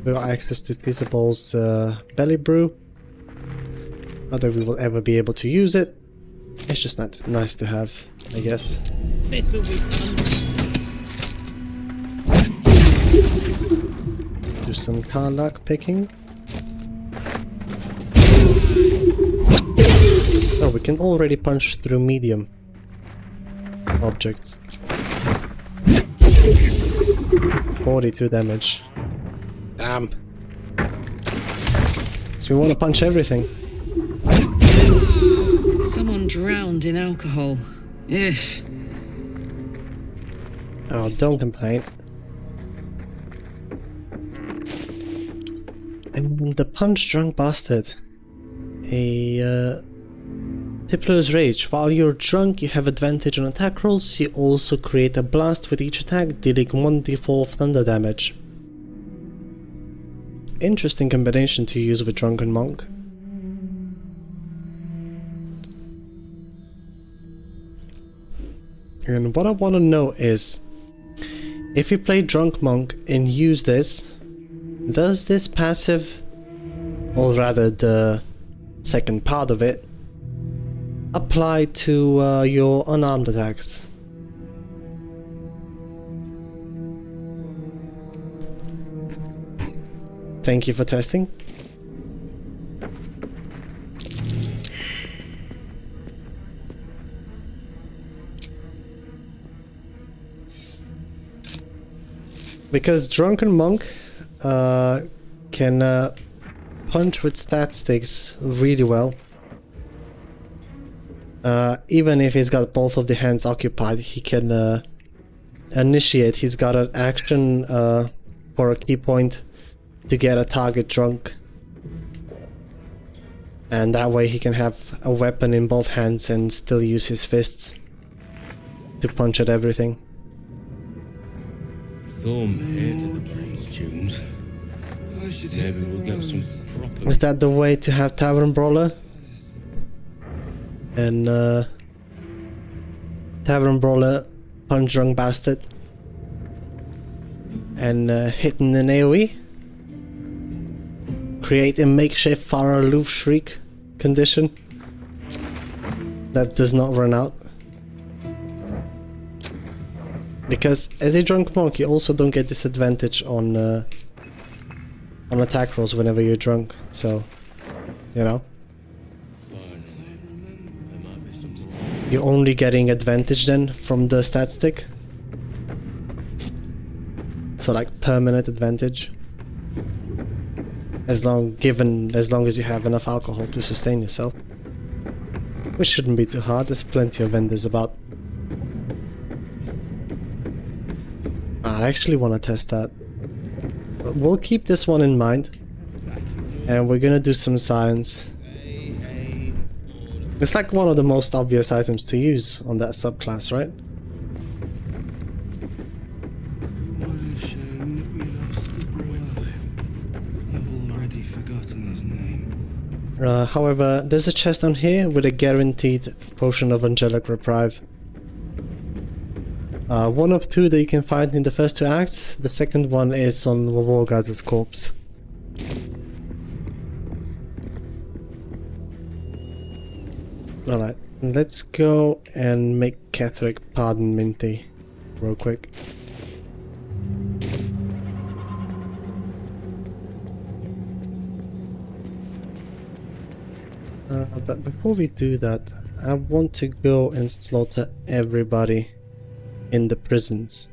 We got access to Feasible's belly brew. Not that we will ever be able to use it. It's just not nice to have, I guess. This'll be fun. Do some karlach picking. Oh, we can already punch through medium objects. 42 damage. Damn. So we want to punch everything. Someone drowned in alcohol. Ugh. Oh, don't complain. And the punch drunk bastard. A Tippler's Rage. While you're drunk, you have advantage on attack rolls. You also create a blast with each attack, dealing 1d4 thunder damage. Interesting combination to use with Drunken Monk. And what I want to know is, if you play Drunk Monk and use this, does this passive, or rather the second part of it, apply to your unarmed attacks? Thank you for testing. Because Drunken Monk can punch with stat sticks really well. Even if he's got both of the hands occupied, he can initiate. He's got an action for a key point to get a target drunk. And that way he can have a weapon in both hands and still use his fists to punch at everything. Thorm here to the trade tunes. Maybe we'll get some proper... Is that the way to have Tavern Brawler? And Tavern Brawler punch drunk bastard and hitting an AoE? Create a makeshift far aloof shriek condition that does not run out. Because as a drunk monk you also don't get disadvantage on attack rolls whenever you're drunk, so you know. You're only getting advantage then from the stat stick. So like permanent advantage. As long as you have enough alcohol to sustain yourself. Which shouldn't be too hard, there's plenty of vendors about. I actually want to test that. But we'll keep this one in mind. And we're gonna do some science. It's like one of the most obvious items to use on that subclass, right? What a shame that we lost the boy. I've already forgotten his name. However, there's a chest on here with a guaranteed potion of angelic reprieve. One of two that you can find in the first two acts. The second one is on Wargaz's corpse. Alright, let's go and make Catherick pardon Minty real quick. But before we do that, I want to go and slaughter everybody in the prisons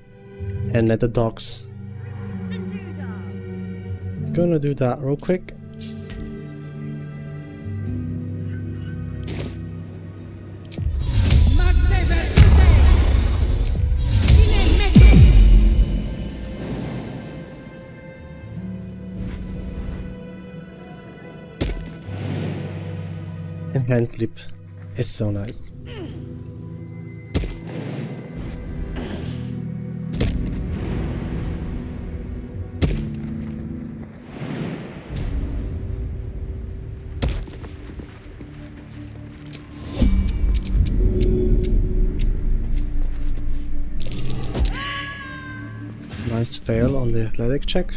and at the docks. Gonna do that real quick. And hand sleep is so nice. Nice fail on the athletic check.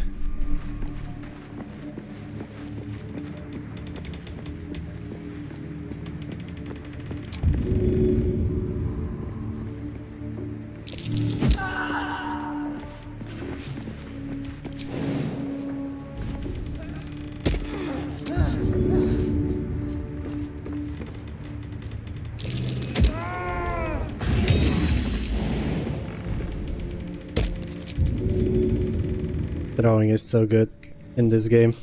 Throwing is so good in this game.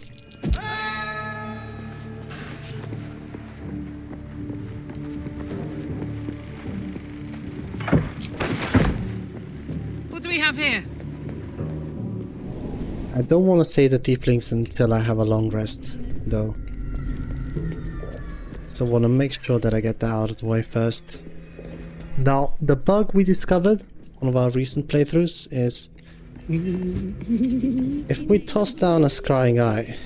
What do we have here? I don't want to say the tieflings until I have a long rest, though. So I want to make sure that I get that out of the way first. Now, the bug we discovered on one of our recent playthroughs is if we toss down a scrying eye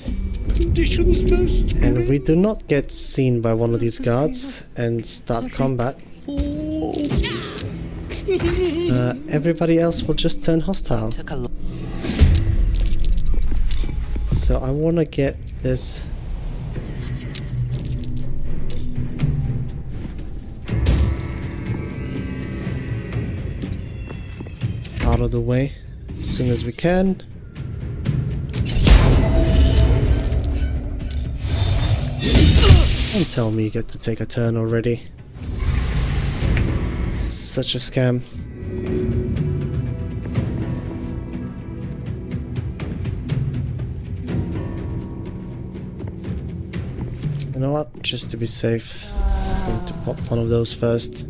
and we do not get seen by one of these guards and start combat, everybody else will just turn hostile. So I want to get this out of the way as soon as we can. Don't tell me you get to take a turn already. Such a scam. You know what? Just to be safe, I'm going to pop one of those first.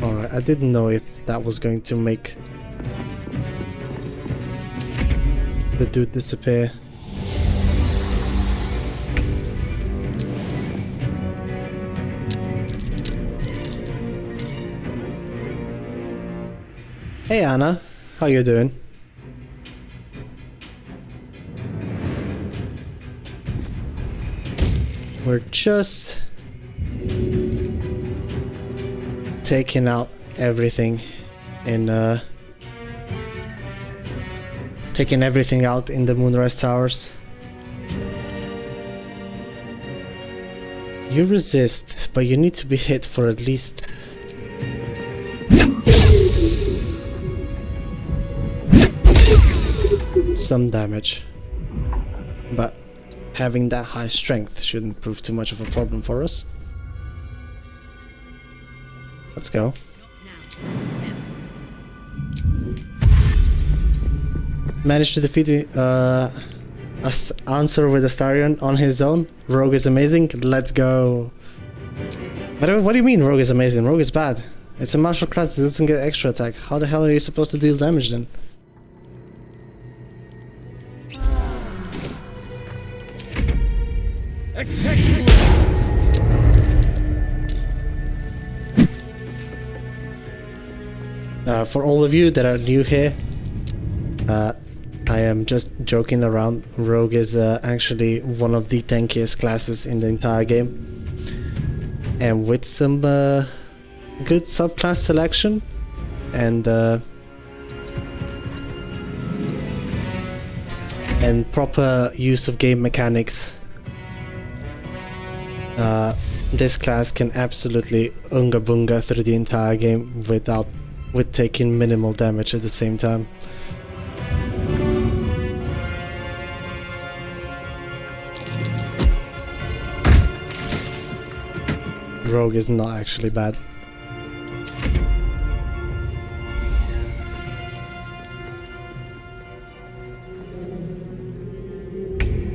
Alright, I didn't know if that was going to make the dude disappear. Hey Anna, how you doing? We're just taking out everything in taking everything out in the Moonrise Towers. You resist, but you need to be hit for at least some damage. But having that high strength shouldn't prove too much of a problem for us. Let's go. Managed to defeat Answer with Astarion on his own. Rogue is amazing. Let's go. But what do you mean Rogue is amazing? Rogue is bad. It's a martial class that doesn't get extra attack. How the hell are you supposed to deal damage then? For all of you that are new here, I am just joking around. Rogue is actually one of the tankiest classes in the entire game, and with some good subclass selection and proper use of game mechanics, this class can absolutely unga bunga through the entire game with taking minimal damage at the same time. Rogue is not actually bad.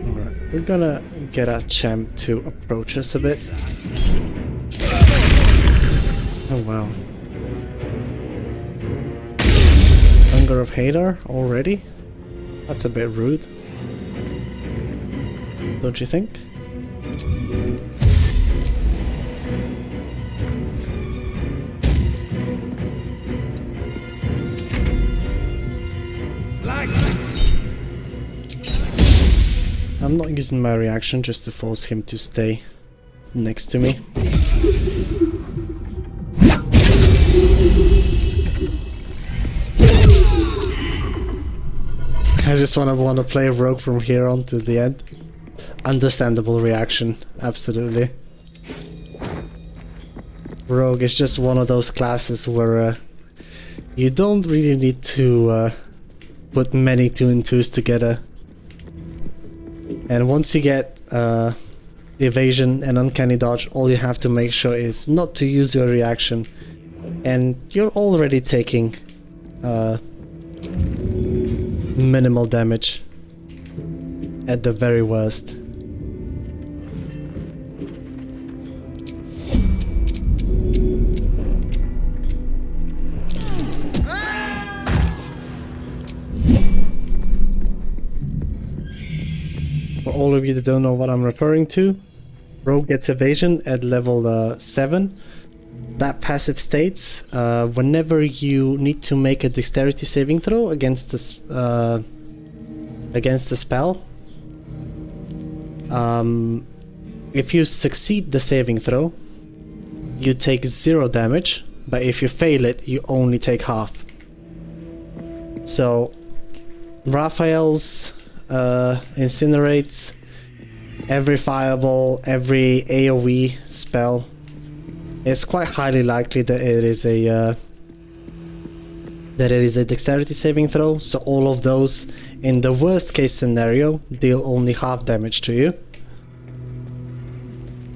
Alright, we're gonna get our champ to approach us a bit. Oh wow. Hunger of Hadar already? That's a bit rude. don't you think? I'm not using my reaction just to force him to stay next to me. I just want to play Rogue from here on to the end. Understandable reaction, absolutely. Rogue is just one of those classes where you don't really need to put many 2 and 2s together. And once you get evasion and uncanny dodge, all you have to make sure is not to use your reaction. And you're already taking minimal damage at the very worst. For all of you that don't know what I'm referring to, Rogue gets evasion at level 7. That passive states whenever you need to make a dexterity saving throw against the spell, if you succeed the saving throw, you take 0 damage, but if you fail it, you only take half. So Raphael's incinerates, every fireball, every AoE spell, it's quite highly likely that it is a dexterity saving throw, so all of those in the worst case scenario deal only half damage to you.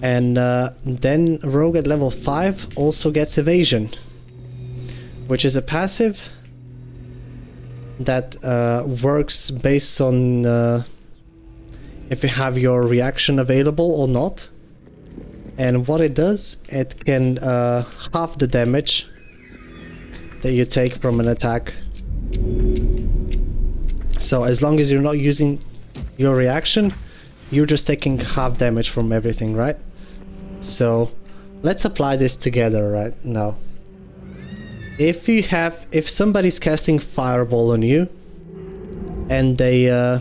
And then Rogue at level 5 also gets evasion, which is a passive that works based on if you have your reaction available or not. And what it does, it can half the damage that you take from an attack. So as long as you're not using your reaction, you're just taking half damage from everything, right? So let's apply this together right now. If somebody's casting Fireball on you and they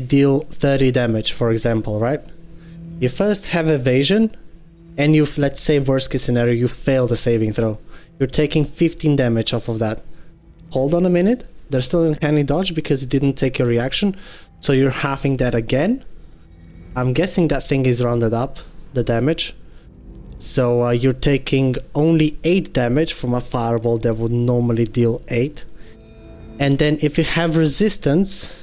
deal 30 damage, for example, right? You first have evasion, and let's say worst case scenario, you fail the saving throw. You're taking 15 damage off of that. Hold on a minute, there's still an uncanny dodge because you didn't take your reaction, so you're halving that again. I'm guessing that thing is rounded up, the damage. So you're taking only 8 damage from a fireball that would normally deal 8. And then if you have resistance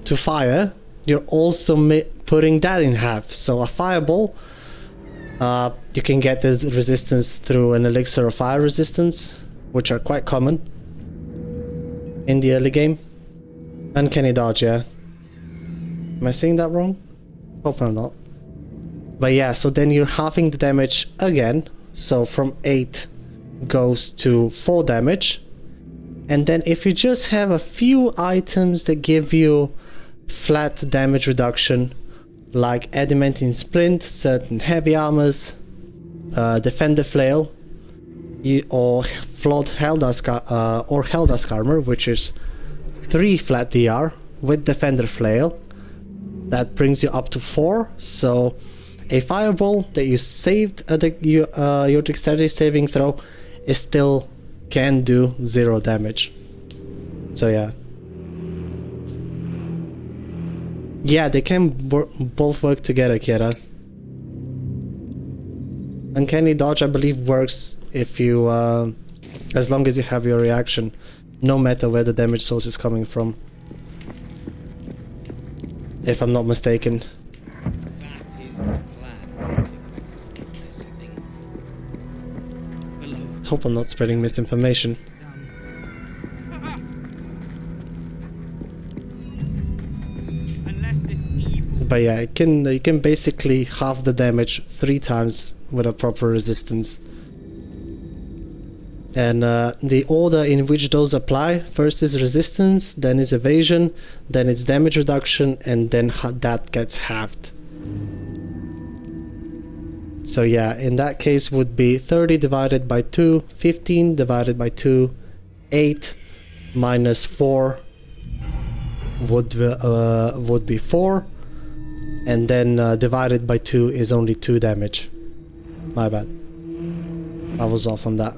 to fire, you're also putting that in half. So a fireball, you can get this resistance through an elixir of fire resistance, which are quite common in the early game. Uncanny dodge, yeah. Am I saying that wrong? Hope I'm not. But yeah, so then you're halving the damage again. So from 8 goes to 4 damage. And then if you just have a few items that give you flat damage reduction, like adamantine splint, certain heavy armors, defender flail, or flawed Helldusk or Helldusk armor, which is 3 flat DR with defender flail, that brings you up to 4. So a fireball that you saved your dexterity saving throw is still can do 0 damage. So yeah. Yeah, they can both work together, Kira. Uncanny dodge, I believe, works if you, as long as you have your reaction, no matter where the damage source is coming from. If I'm not mistaken. Hope I'm not spreading misinformation. But yeah, you can basically halve the damage 3 times with a proper resistance. And the order in which those apply, first is resistance, then is evasion, then it's damage reduction, and then that gets halved. So yeah, in that case would be 30 divided by 2, 15 divided by 2, 8 minus 4 would be 4, and then divided by 2 is only 2 damage. My bad. I was off on that.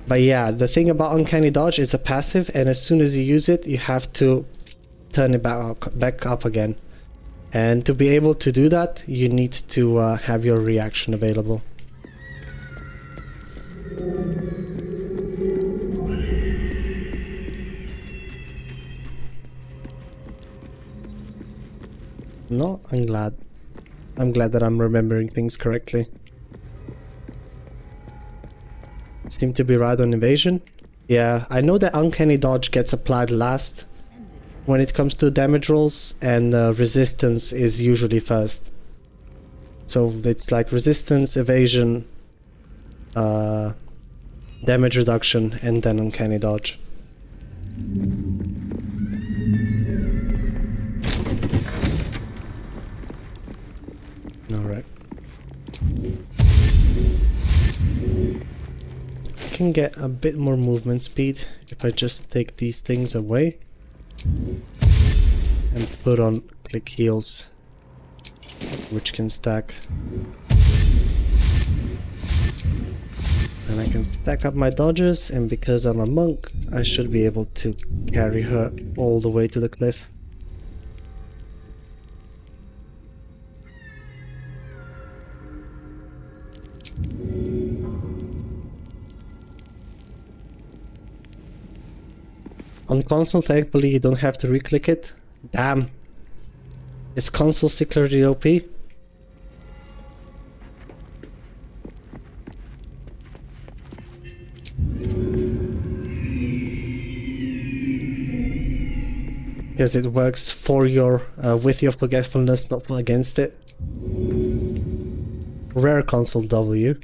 But yeah, the thing about Uncanny Dodge is a passive, and as soon as you use it, you have to turn it back up again. And to be able to do that, you need to have your reaction available. No, I'm glad. I'm glad that I'm remembering things correctly. Seem to be right on evasion. Yeah, I know that Uncanny Dodge gets applied last when it comes to damage rolls, and resistance is usually first. So it's like resistance, evasion, damage reduction, and then Uncanny Dodge. Alright. I can get a bit more movement speed if I just take these things away and put on click heals, which can stack. And I can stack up my dodges, and because I'm a monk, I should be able to carry her all the way to the cliff. On console, thankfully, you don't have to re-click it. Damn. Is console secretly OP? Because it works for your, with your forgetfulness, not against it. Rare console W.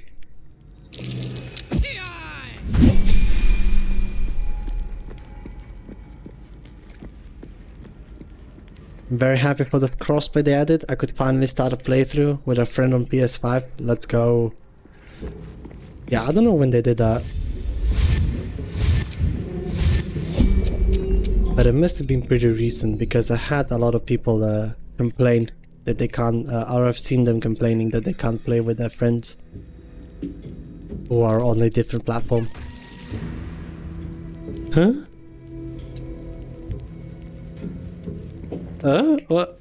I'm very happy for the crossplay they added. I could finally start a playthrough with a friend on PS5. Let's go. Yeah, I don't know when they did that. But it must have been pretty recent, because I had a lot of people complain that they can't, or I've seen them complaining that they can't play with their friends who are on a different platform. Huh? What?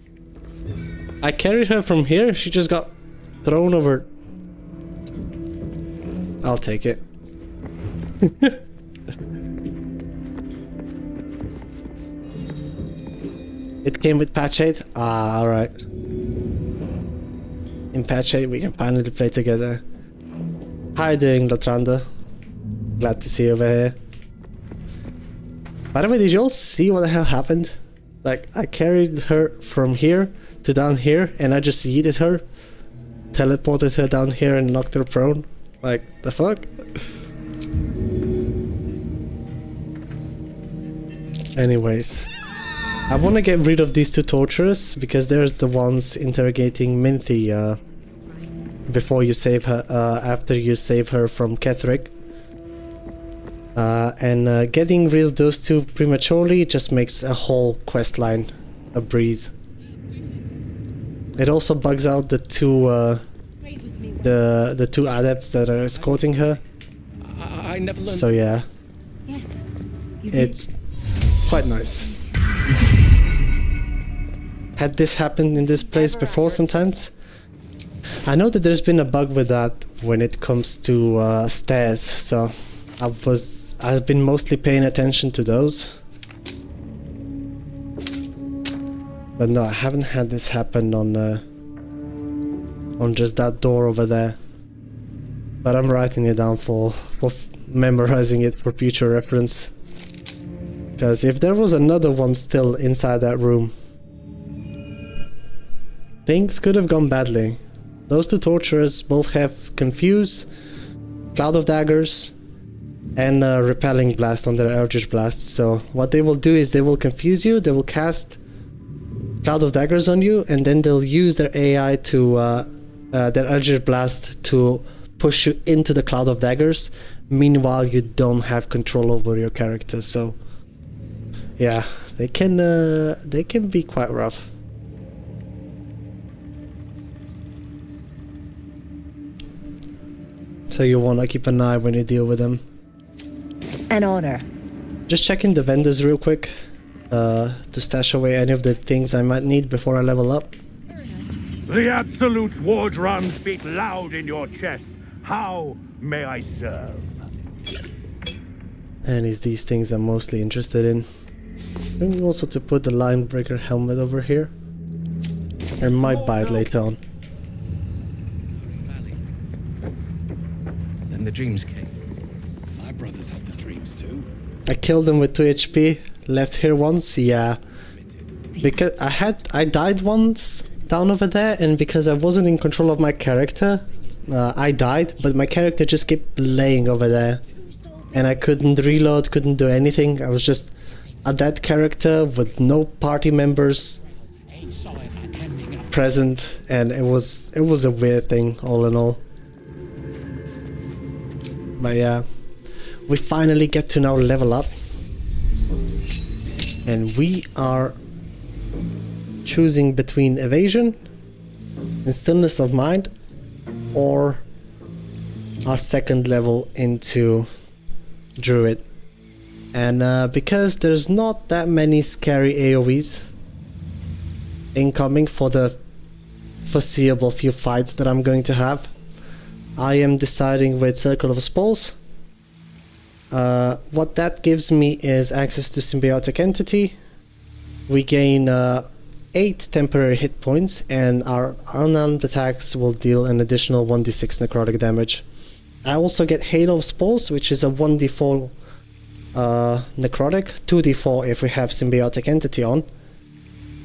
I carried her from here? She just got thrown over. I'll take it. It came with patch 8? Ah, alright. In patch 8 we can finally play together. How you doing, Latranda? Glad to see you over here. By the way, did you all see what the hell happened? Like, I carried her from here to down here, and I just yeeted her, teleported her down here and knocked her prone. Like, the fuck? Anyways, I want to get rid of these two torturers, because there's the ones interrogating Minthy before you save her, after you save her from Ketheric. And getting rid of those two prematurely just makes a whole quest line a breeze. It also bugs out the two the two adepts that are escorting her. I never learned. So yeah, Yes. it's quite nice. Had this happened in this place before sometimes? I know that there's been a bug with that when it comes to stairs, so I've been mostly paying attention to those. But no, I haven't had this happen on just that door over there. But I'm writing it down for memorizing it for future reference. Because if there was another one still inside that room, things could have gone badly. Those two torturers both have Confuse, Cloud of Daggers, and Repelling Blast on their Eldritch Blast. So what they will do is they will confuse you, they will cast Cloud of Daggers on you, and then they'll use their AI to, their Eldritch Blast to push you into the Cloud of Daggers. Meanwhile, you don't have control over your character, so yeah, they can be quite rough. So you want to keep an eye when you deal with them. An honor. Just checking the vendors real quick to stash away any of the things I might need before I level up. The Absolute's war drums beat loud in your chest. How may I serve? And it's these things I'm mostly interested in. And also to put the Linebreaker helmet over here. I might buy it later on. Then the dreams came. My brothers had the dreams too. I killed him with 2 HP. Left here once, yeah. Because I died once down over there, and because I wasn't in control of my character, I died, but my character just kept laying over there. And I couldn't reload, couldn't do anything. I was just a dead character with no party members present, and it was a weird thing, all in all. But yeah, we finally get to now level up. And we are choosing between evasion and stillness of mind, or a second level into Druid. And because there's not that many scary AoEs incoming for the foreseeable few fights that I'm going to have, I am deciding with Circle of Spells. What that gives me is access to Symbiotic Entity. We gain 8 temporary hit points, and our unarmed attacks will deal an additional 1d6 necrotic damage. I also get Halo of Spells, which is a 1d4 necrotic, 2d4 if we have Symbiotic Entity on.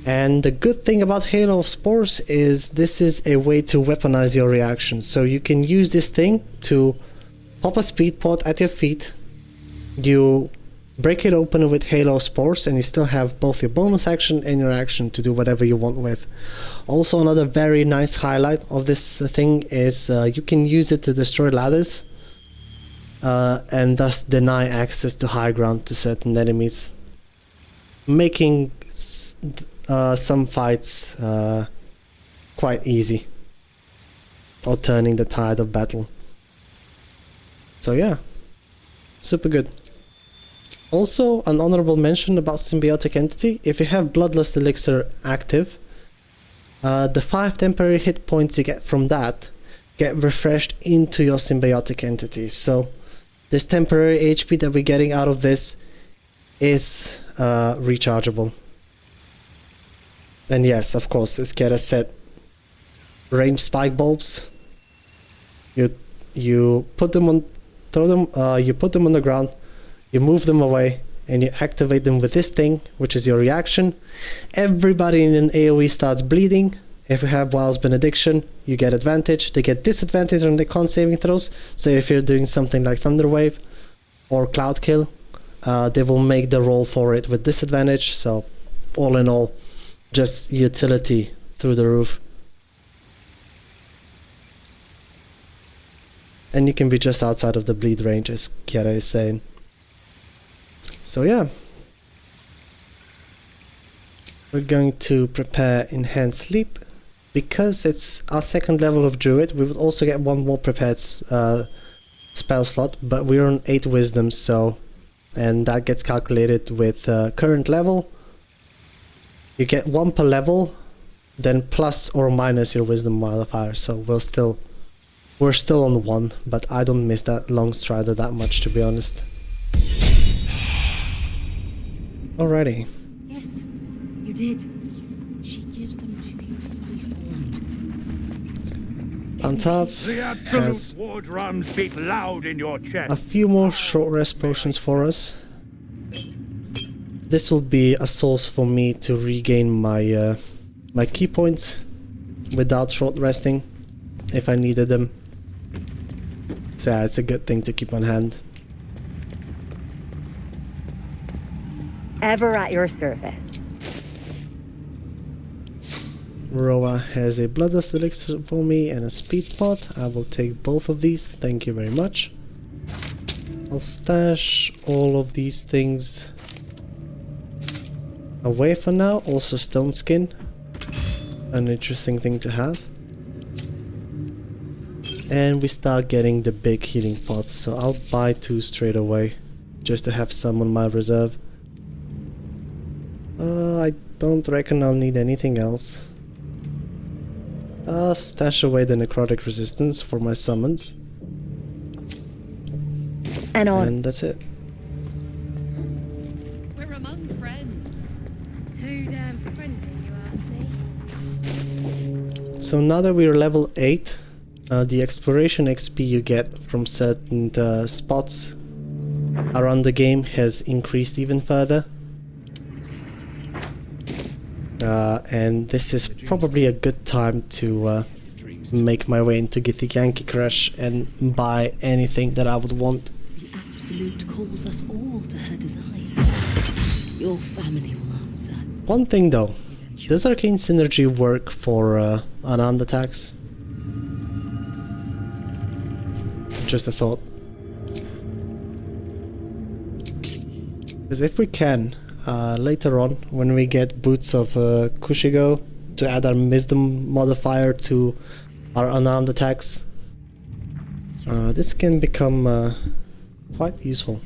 And the good thing about Halo of Spores is this is a way to weaponize your reactions. So you can use this thing to pop a speed pot at your feet, you break it open with Halo of Spores, and you still have both your bonus action and your action to do whatever you want with. Also, another very nice highlight of this thing is you can use it to destroy ladders and thus deny access to high ground to certain enemies, making some fights quite easy, or turning the tide of battle. So yeah, super good. Also, an honorable mention about Symbiotic Entity: if you have Bloodlust Elixir active, the 5 temporary hit points you get from that get refreshed into your Symbiotic Entity. So this temporary HP that we're getting out of this is rechargeable. And yes, of course, it's get a set range spike bulbs. You put them on, throw them. You put them on the ground. You move them away, and you activate them with this thing, which is your reaction. Everybody in an AoE starts bleeding. If you have Wild's Benediction, you get advantage. They get disadvantage on the con saving throws. So if you're doing something like Thunder Wave or Cloud Kill, they will make the roll for it with disadvantage. So all in all, just utility through the roof. And you can be just outside of the bleed range, as Kiara is saying. So yeah, we're going to prepare Enhanced Sleep. Because it's our second level of Druid, we will also get one more prepared spell slot, but we're on 8 wisdom, so, and that gets calculated with current level. You get 1 per level, then plus or minus your wisdom modifier, so we're still on 1, but I don't miss that long strider that much, to be honest. Alrighty. Yes, you did. She gives them to you fully formed. Antav has war drums beat loud in your chest. a few more short rest potions for us. This will be a source for me to regain my my key points without short resting if I needed them. So yeah, it's a good thing to keep on hand. Ever at your service. Roa has a Bloodlust elixir for me and a speed pot. I will take both of these, thank you very much. I'll stash all of these things away for now. Also stone skin, an interesting thing to have. And we start getting the big healing pots, so I'll buy 2 straight away just to have some on my reserve. I don't reckon I'll need anything else. Stash away the necrotic resistance for my summons. And that's it. We're among friends. Too damn friendly, you ask me. So now that we're level 8, the exploration XP you get from certain spots around the game has increased even further. And this is probably a good time to make my way into Githyanki Crush and buy anything that I would want. The Absolute calls us all to her design. Your family will answer. One thing though, does Arcane Synergy work for unarmed attacks? Just a thought. Because if we can, later on, when we get Boots of Kushigo, to add our Wisdom modifier to our unarmed attacks, this can become quite useful.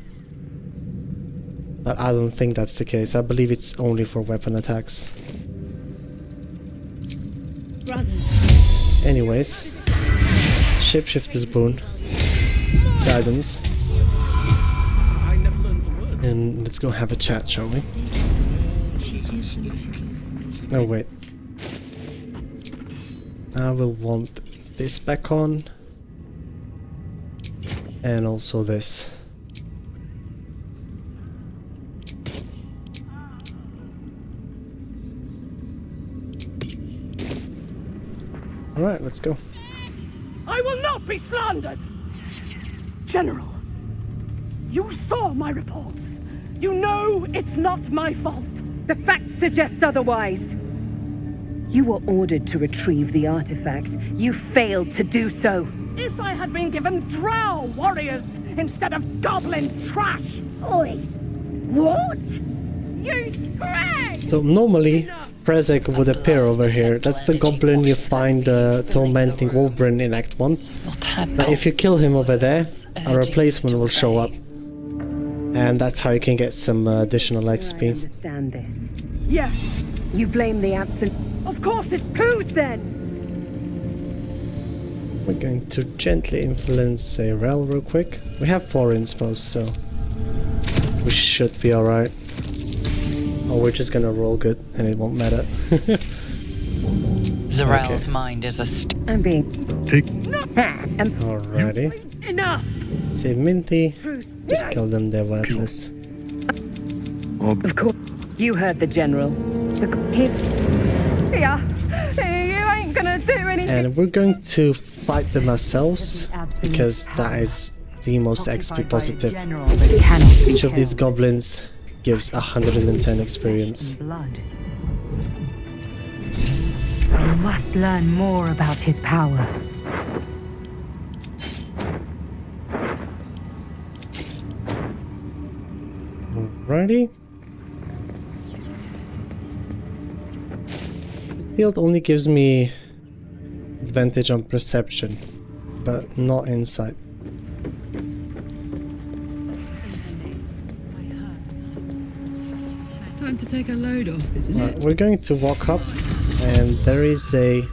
But I don't think that's the case. I believe it's only for weapon attacks. Anyways, Shapeshifter's Boon, Guidance, and let's go have a chat, shall we? No, wait. I will want this back on, and also this. Alright, let's go. I will not be slandered! General, you saw my reports. You know it's not my fault. The facts suggest otherwise. You were ordered to retrieve the artifact. You failed to do so. If I had been given drow warriors instead of goblin trash! Oi! What? You scrag! So normally, Prezek would appear over here. That's the goblin you find tormenting Wolverine in Act 1. But if you kill him over there, a replacement will show up. And that's how you can get some additional XP. I understand this. Yes. You blame the Absolute. Of course it's Who's then? We're going to gently influence a rel real quick. We have 4 inspos, so we should be alright. Or we're just gonna roll good and it won't matter. Zarel's mind is a I'm being... Alrighty. Enough! Save Minty. Just kill them, they're worthless. Of course. You heard the General. Yeah, you ain't gonna do anything. And we're going to fight them ourselves, because that is the most XP positive. Each of these goblins gives 110 experience. You must learn more about his power. Alrighty. Field only gives me advantage on perception, but not insight. Time to take a load off, isn't it? We're going to walk up, and there is a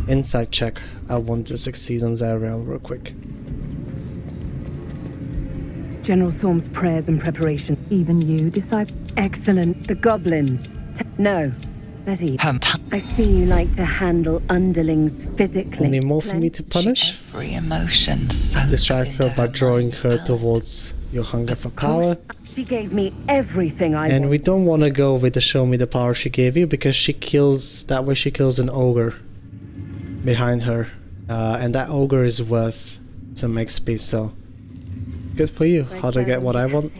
insight check I want to succeed on Zariel real quick. General Thorm's prayers and preparation. Even you decide. Excellent. The goblins. No. Betty. I see you like to handle underlings physically. Any more for me to punish? Every emotion so Distract her by drawing her towards your hunger for power. She gave me everything I And wanted. we don't want to go with the show me the power she gave you, because she kills, that way she kills an ogre behind her. And that ogre is worth some XP, so good for you. How to get what I want.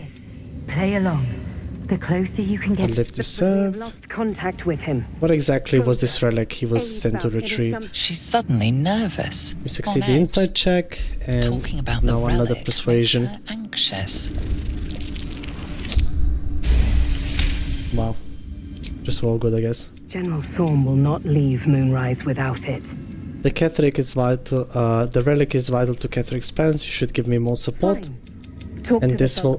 Play along. The closer you can get. Live to serve. Lost contact with him. What exactly was this relic he was sent to retrieve? She's suddenly nervous. We succeed the insight check, and talking about the now another relic persuasion. makes her anxious. Wow. Just all good, I guess. General Thorm will not leave Moonrise without it. The Ketheric is vital. The relic is vital to Ketheric's plans. You should give me more support. And this will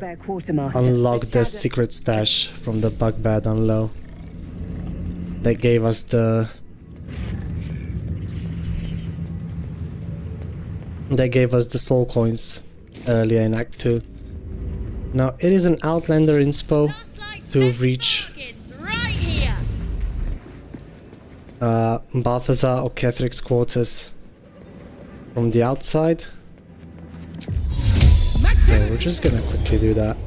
unlock the secret stash from the bugbear down low. They gave us the... They gave us the soul coins earlier in Act 2. Now, it is an Outlander inspo to reach Balthazar or Ketheric's quarters from the outside. So we're just gonna quickly do that.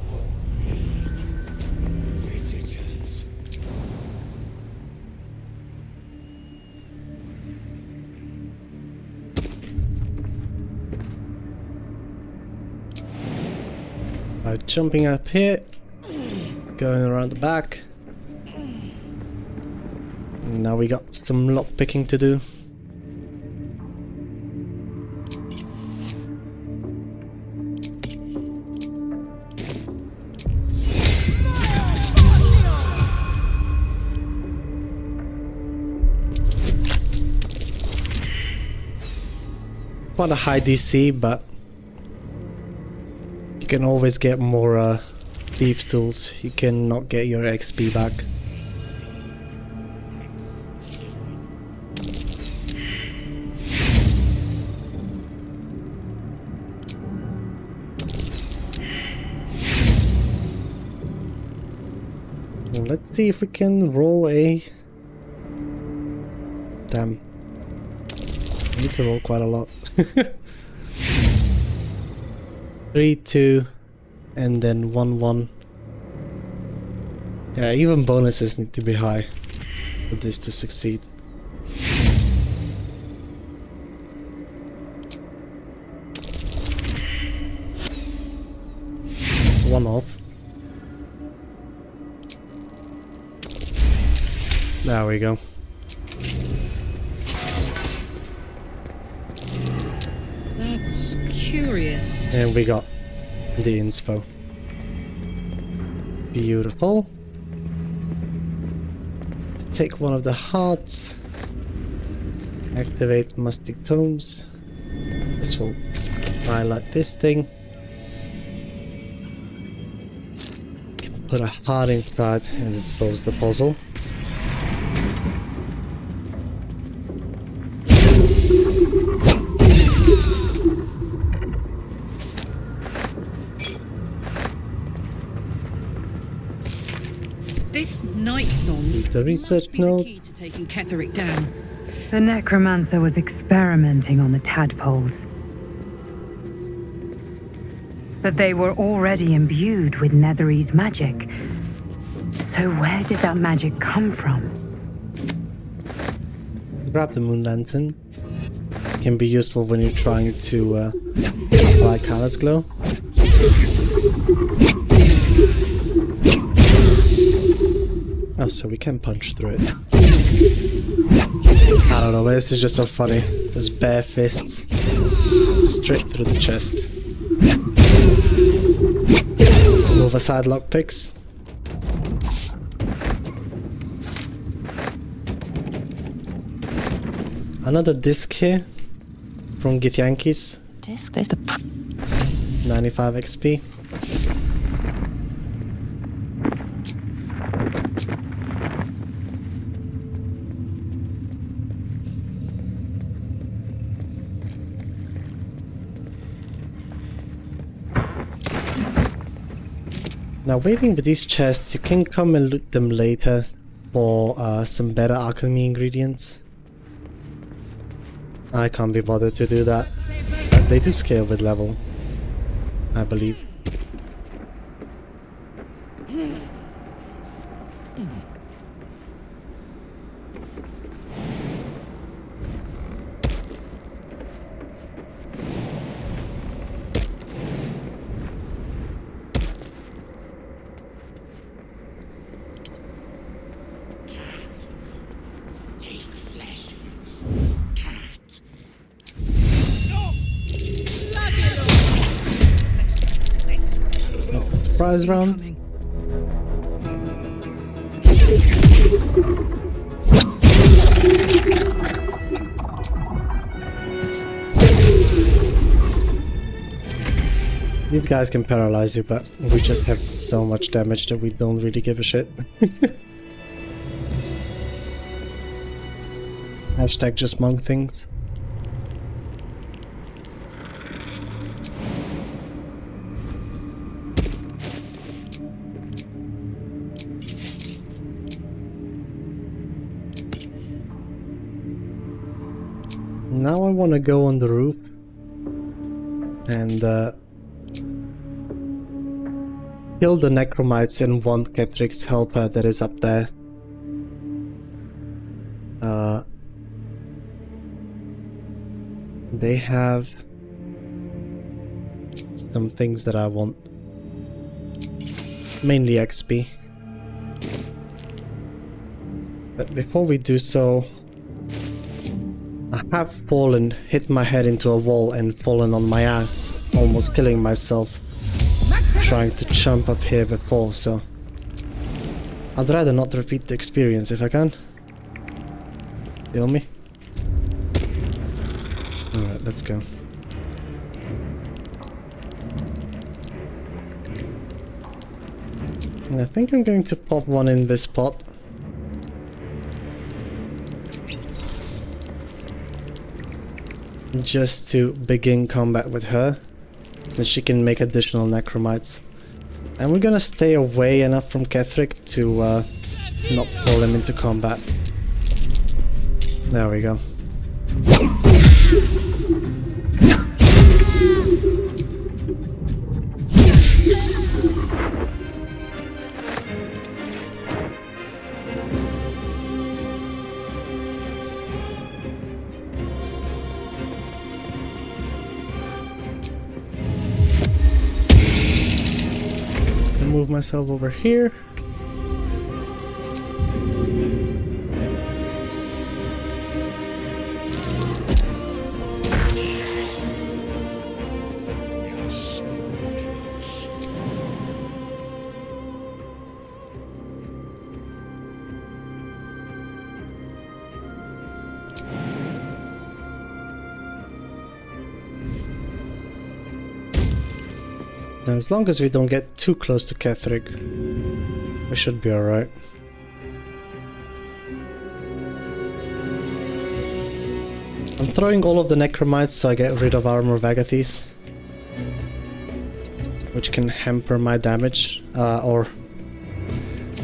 By jumping up here, going around the back. And now we got some lock picking to do. Quite a high DC, but you can always get more thieves tools. You cannot get your XP back. Well, let's see if we can roll a... Damn. I need to roll quite a lot. 3, 2, and then 1, 1. Yeah, even bonuses need to be high for this to succeed. One off. There we go. That's curious. And we got the inspo. Beautiful. Take one of the hearts. Activate Mystic Tomes. This will highlight this thing. Can put a heart inside and it solves the puzzle. This night song The research note. key to taking Ketheric down. The necromancer was experimenting on the tadpoles. But they were already imbued with Nethery's magic. So where did that magic come from? Grab the moon lantern. It can be useful when you're trying to apply Karlach's glow. Oh, so we can punch through it. I don't know, but this is just so funny. Just bare fists. Straight through the chest. Move aside lockpicks. Another disc here from Githyanki's. Disc, there's the 95 XP. Now, waiting with these chests, you can come and loot them later for some better alchemy ingredients. I can't be bothered to do that, but they do scale with level, I believe. surprise round. These guys can paralyze you, but we just have so much damage that we don't really give a shit. Hashtag just monk things. Now I want to go on the roof and kill the necromites and want Kethric's helper that is up there. They have some things that I want. Mainly XP. But before we do so, I have fallen, hit my head into a wall and fallen on my ass, almost killing myself, trying to jump up here before, so I'd rather not repeat the experience if I can. Feel me? Alright, let's go. I think I'm going to pop one in this spot. Just to begin combat with her, since she can make additional necromites. And we're gonna stay away enough from Kethric to not pull him into combat. There we go. Move myself over here. As long as we don't get too close to Kethric, we should be alright. I'm throwing all of the necromites so I get rid of armor Vagathis, which can hamper my damage, or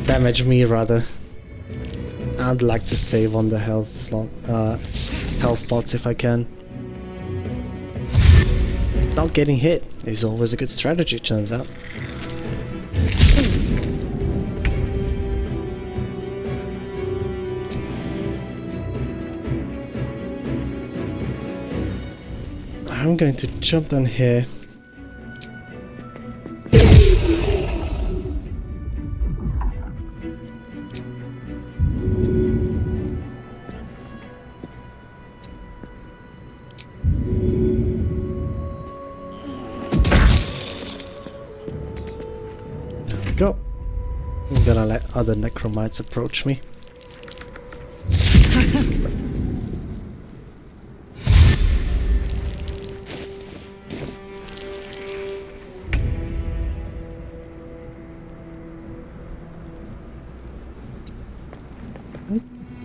damage me rather. I'd like to save on the health slot, health pots if I can. Not getting hit is always a good strategy, it turns out. I'm going to jump down here. Go. I'm gonna let other necromites approach me.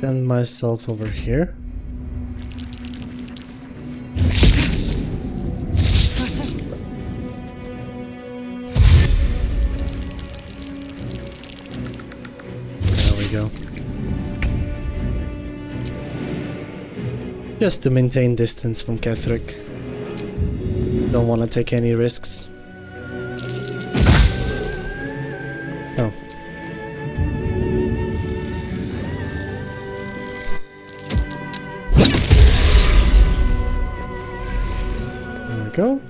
Send myself over here. Go. Just to maintain distance from Kethric. Don't want to take any risks. Oh. There we go.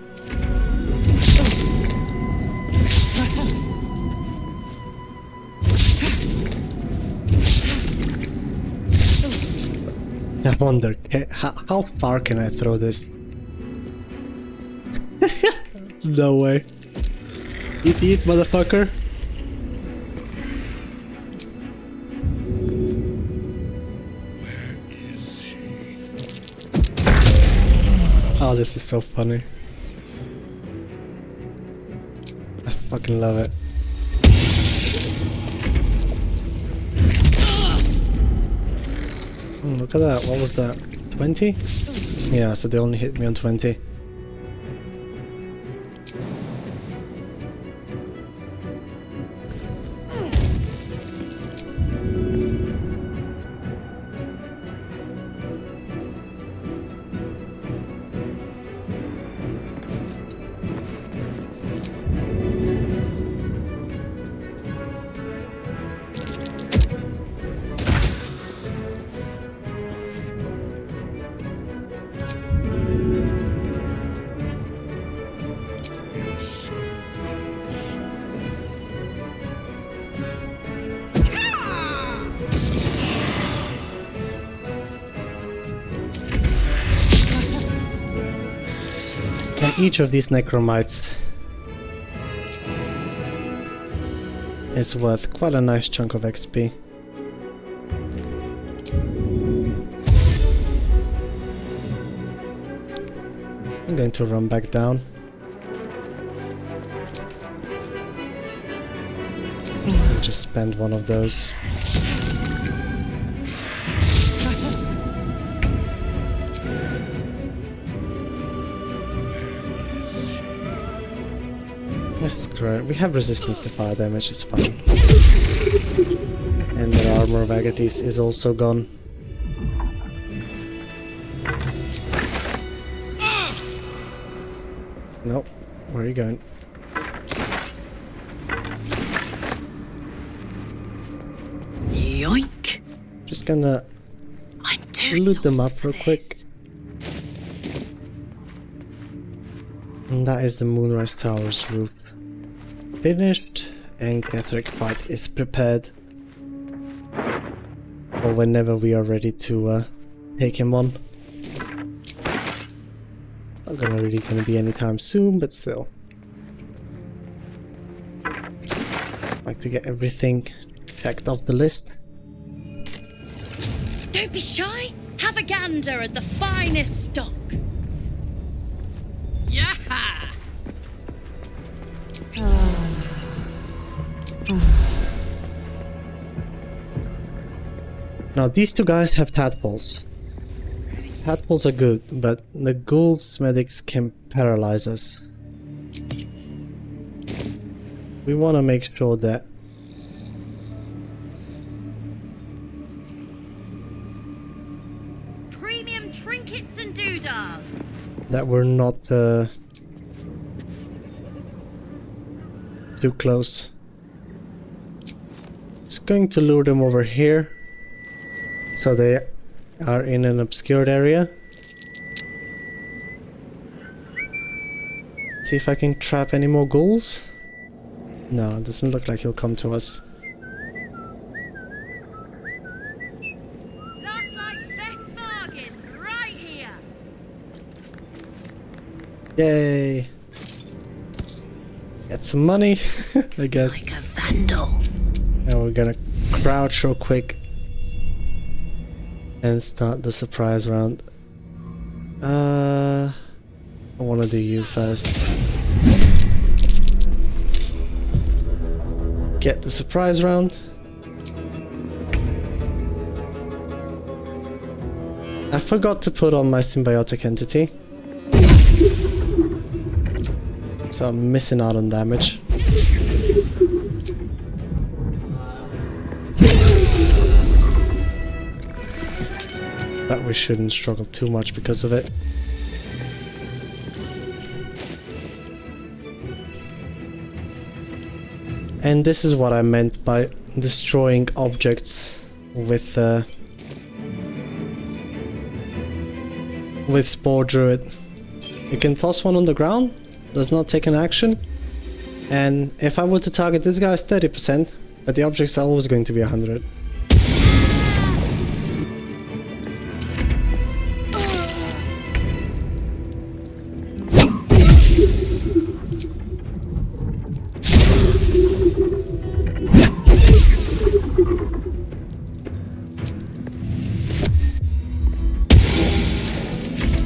I wonder, how far can I throw this? No way. Eat, motherfucker. Oh, this is so funny. I fucking love it. Oh, look at that. What was that? 20? Yeah, so they only hit me on 20. And each of these necromites is worth quite a nice chunk of XP. I'm going to run back down. And just spend one of those. That's great. We have resistance to fire damage, it's fine. And the armor of Agathis is also gone. Nope. Where are you going? Yoink! Just gonna loot them up real quick. And that is the Moonrise Tower's roof. Finished, and Catheric fight is prepared. Or whenever we are ready to take him on. It's not really gonna be anytime soon, but still. Like to get everything checked off the list. Don't be shy. Have a gander at the finest stock. Yaha! Now these two guys have tadpoles. Tadpoles are good, but the ghouls medics can paralyze us. We want to make sure that Premium trinkets and doodahs. that we're not too close. It's going to lure them over here, so they are in an obscured area. See if I can trap any more ghouls. No, it doesn't look like he'll come to us. Last night's best bargain, right here. Yay! Get some money, I guess. Like a vandal. And we're gonna crouch real quick and start the surprise round. I wanna do you first. Get the surprise round. I forgot to put on my symbiotic entity, so I'm missing out on damage. But we shouldn't struggle too much because of it. And this is what I meant by destroying objects with Spore Druid. You can toss one on the ground, does not take an action, and if I were to target this guy, it's 30%, but the objects are always going to be 100.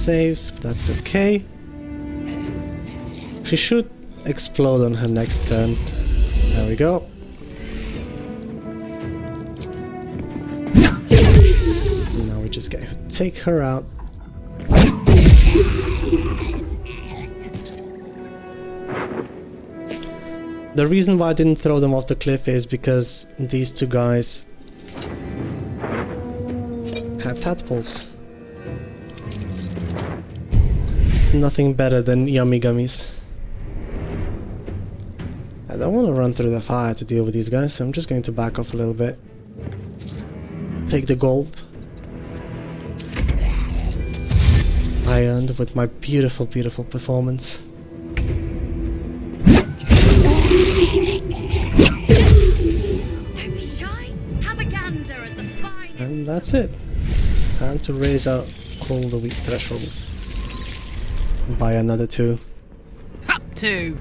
saves, but that's okay. She should explode on her next turn. There we go. Now we just gotta take her out. The reason why I didn't throw them off the cliff is because these two guys have tadpoles. It's nothing better than yummy gummies. I don't want to run through the fire to deal with these guys, so I'm just going to back off a little bit. Take the gold I earned with my beautiful, beautiful performance. And that's it. Time to raise our all the weak threshold by another 2. Up 2.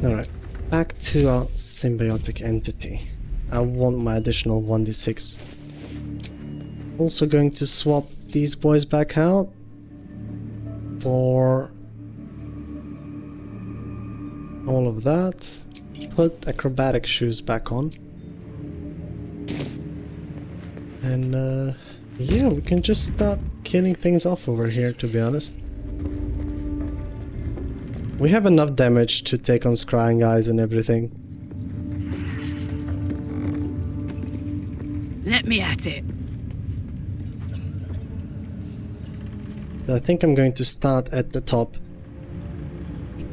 Alright, back to our symbiotic entity. I want my additional 1d6. Also going to swap these boys back out for all of that. Put acrobatic shoes back on. And yeah, we can just start killing things off over here, to be honest. We have enough damage to take on scrying eyes and everything. Let me at it. I think I'm going to start at the top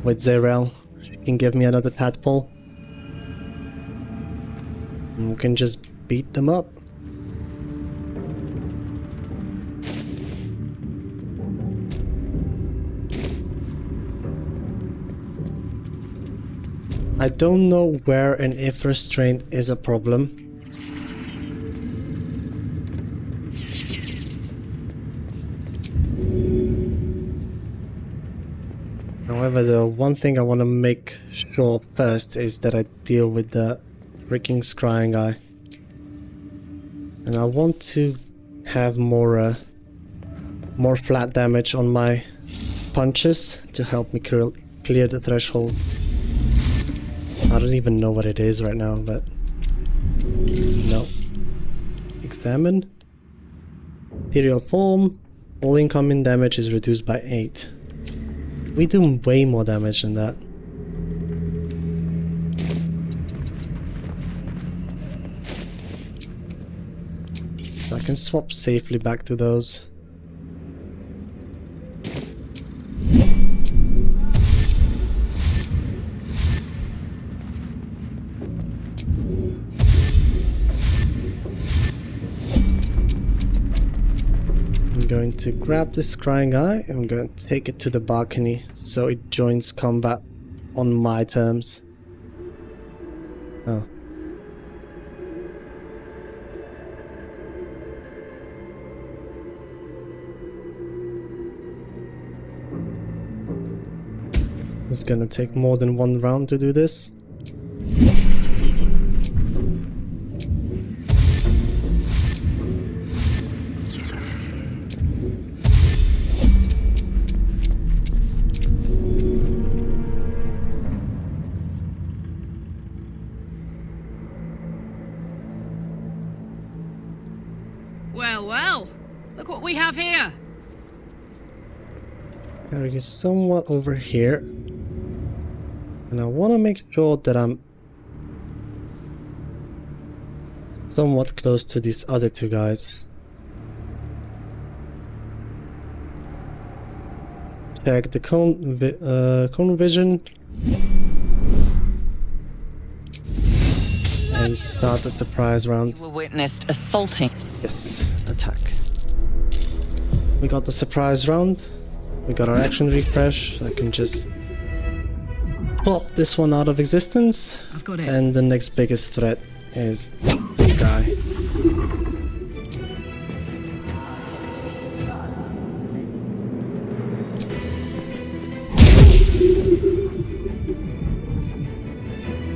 with Zerel. She can give me another tadpole. And we can just beat them up. I don't know where and if restraint is a problem. However, the one thing I want to make sure first is that I deal with the freaking scrying eye. And I want to have more flat damage on my punches to help me clear the threshold. I don't even know what it is right now, but no. Examine. Ethereal form. All incoming damage is reduced by 8. We do way more damage than that. So I can swap safely back to those. I'm going to grab this scrying eye and I'm going to take it to the balcony so it joins combat on my terms. Oh. It's gonna take more than one round to do this. Well, well, look what we have here. Carry is somewhat over here. And I want to make sure that I'm somewhat close to these other two guys. Check the cone vision. And start the surprise round. You were witnessed assaulting. Yes, attack. We got the surprise round. We got our action refresh. I can just plop this one out of existence. I've got it. And the next biggest threat is this guy.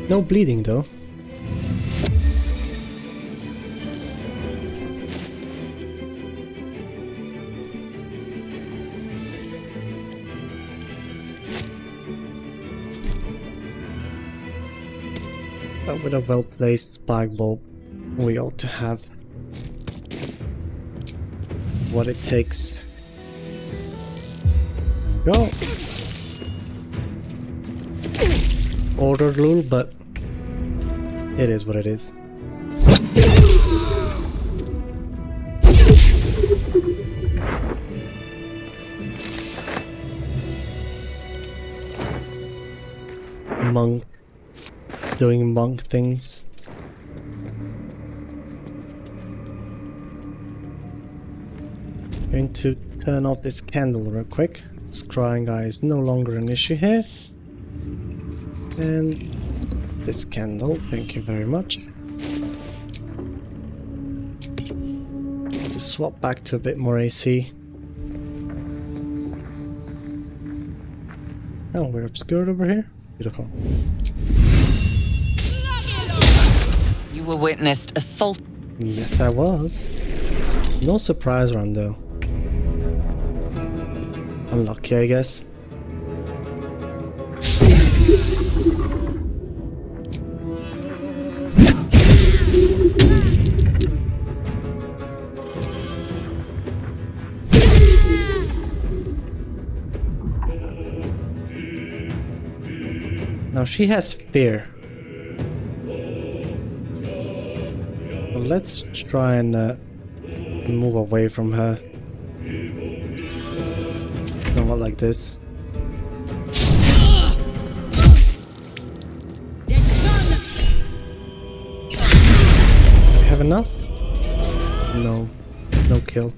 No bleeding though. But with a well-placed spike bulb, we ought to have what it takes. Go! Ordered Lul, but it is what it is. Monk doing monk things. Going to turn off this candle real quick. Scrying eye is no longer an issue here. And this candle, thank you very much. To swap back to a bit more AC. Oh, we're obscured over here. Beautiful. You were witnessed assault. Yes, I was. No surprise run though. Unlucky, I guess. Now she has fear. So let's try and move away from her. Not like this. We have enough? No. No kill.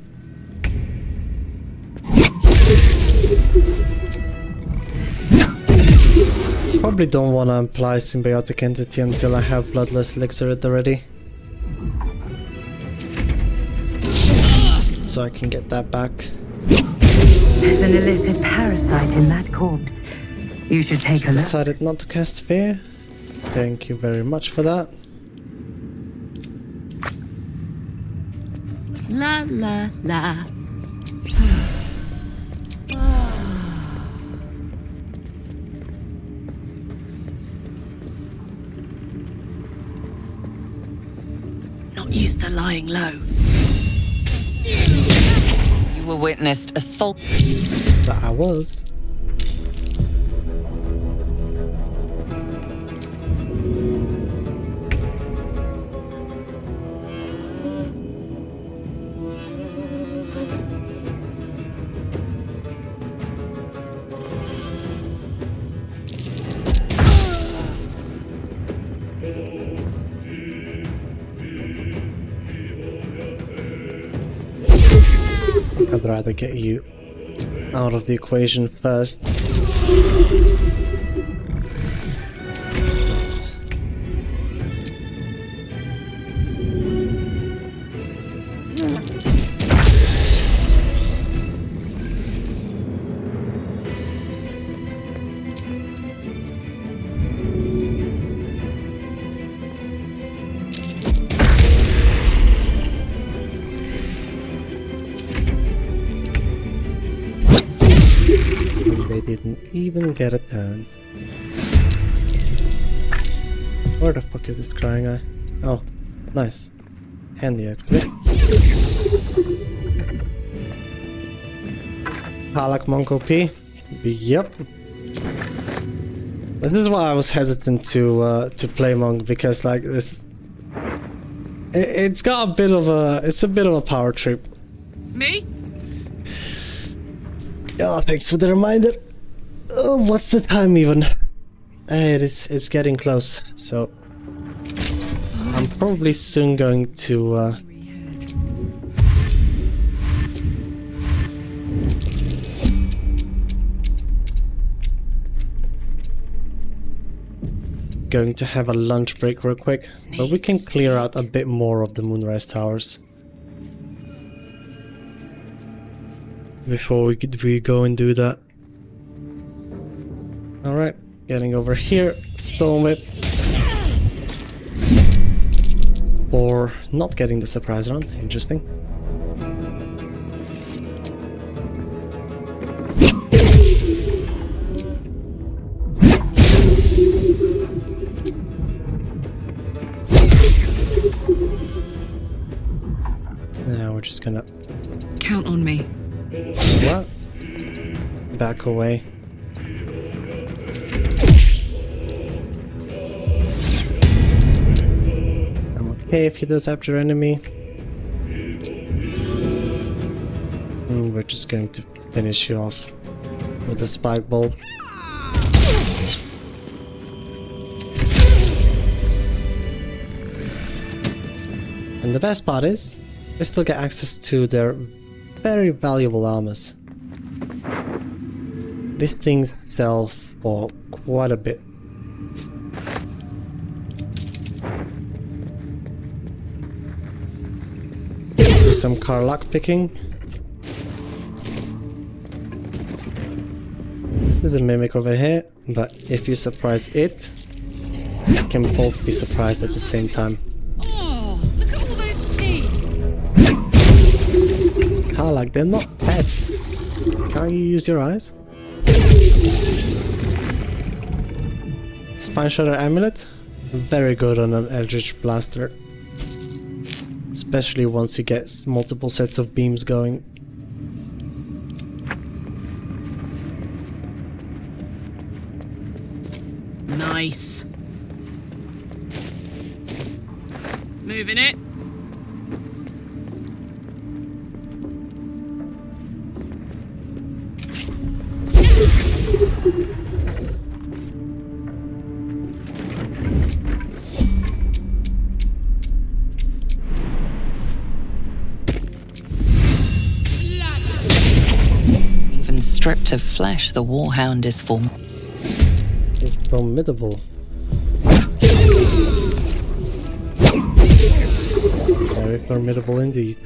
Probably don't want to apply symbiotic entity until I have bloodless elixir at the ready. So I can get that back. There's an illicit parasite in that corpse. You should take a look. Decided not to cast fear. Thank you very much for that. La la la. Not used to lying low. You were witnessed assault. That I was. I'd rather get you out of the equation first. Nice. They didn't even get a turn. Where the fuck is this crying eye? Oh, nice. Handy actually. Karlach Monk OP? Yep. This is why I was hesitant to play Monk, because like this, it's got a bit of a power trip. Me? Oh, thanks for the reminder. Oh, what's the time even? It's getting close, so I'm probably soon going to have a lunch break real quick, but we can clear out a bit more of the Moonrise Towers before we go and do that. Alright, getting over here, Stone Whip. Or not getting the surprise round, interesting. we're just gonna... Count on me. What? Back away. I'm okay if he does after enemy. And we're just going to finish you off with the spike bulb. And the best part is, we still get access to their very valuable armors. These things sell for quite a bit. Let's do some karlach picking. There's a mimic over here, but if you surprise it, you can both be surprised at the same time. Oh, look at all those teeth! Karlach, they're not pets. Can't you use your eyes? Spine Shredder Amulet, very good on an Eldritch Blaster. Especially once you get multiple sets of beams going. Nice. Moving it. Even stripped of flesh, the Warhound is formidable. Very formidable indeed.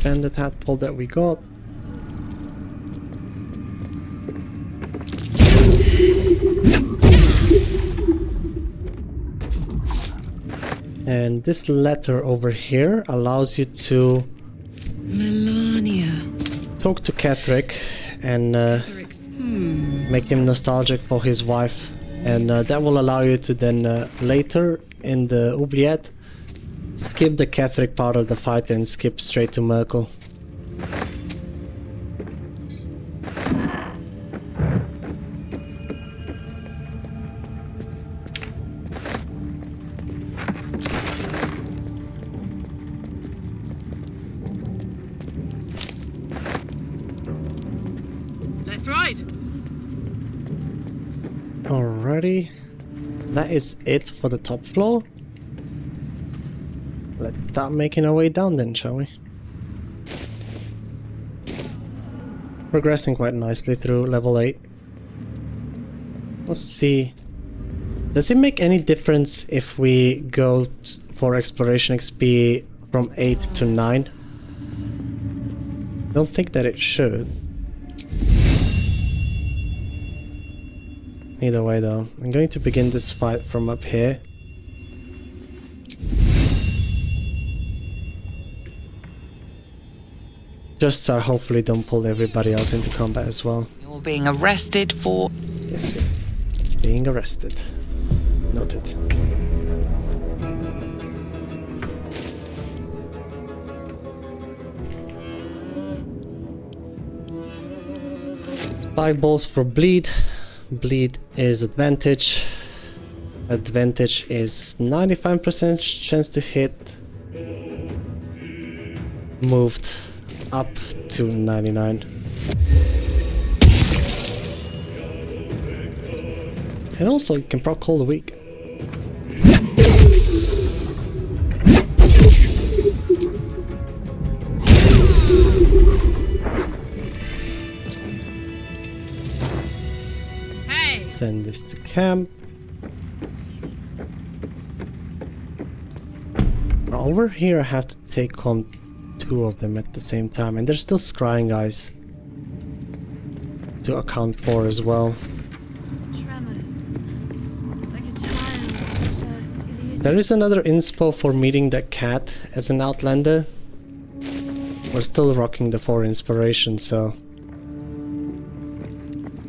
And the tadpole that we got. And this letter over here allows you to talk to Ketheric and make him nostalgic for his wife, and that will allow you to then later in the oubliette skip the Ketheric part of the fight and skip straight to Merkel. Let's ride. Alrighty, that is it for the top floor. Let's start making our way down then, shall we? Progressing quite nicely through level 8. Let's see. Does it make any difference if we go for exploration XP from 8 to 9? Don't think that it should. Either way though, I'm going to begin this fight from up here. Just so I hopefully don't pull everybody else into combat as well. You're being arrested for... Yes, yes. Being arrested. Noted. Spike balls for bleed. Bleed is advantage. Advantage is 95% chance to hit. Moved up to 99. And also you can proc Call the Weak. Hey. Send this to camp. Over here I have to take on 2 of them at the same time, and there's still scrying guys to account for as well. There is another inspo for meeting that cat as an outlander. We're still rocking the 4 inspiration, so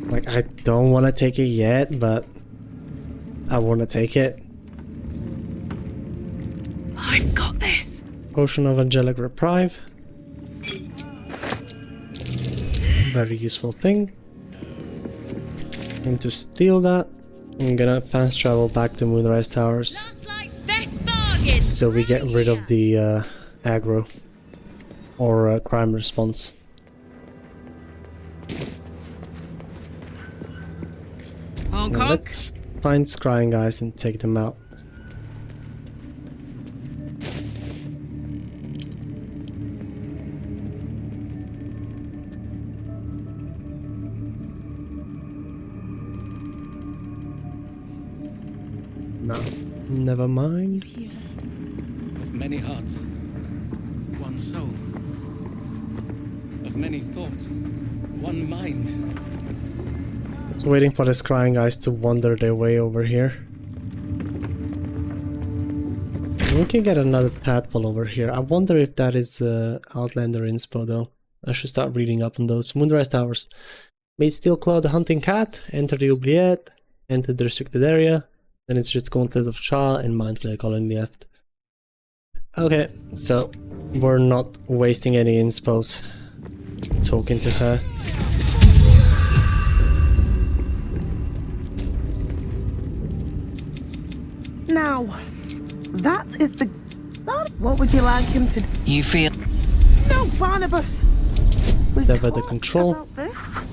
like I don't want to take it yet, but I want to take it. I've got this. Potion of Angelic Reprieve. Very useful thing. I'm going to steal that. I'm gonna fast travel back to Moonrise Towers. So we get rid of the aggro or crime response. Now let's find scrying guys and take them out. No, never mind. Of many hearts, one soul. Of many thoughts, one mind. Just waiting for the scrying guys to wander their way over here. We can get another tadpole over here. I wonder if that is Outlander inspo though. I should start reading up on those. Moonrise Towers. Made Steel Claw the hunting cat. Enter the oubliette. Enter the restricted area. Then it's just Gauntlet of Cha and Mind Flayer calling left. Okay, so we're not wasting any inspos talking to her. Now, that is the... What would you like him to do? You feel... No, Barnabas! Sever the control. About this?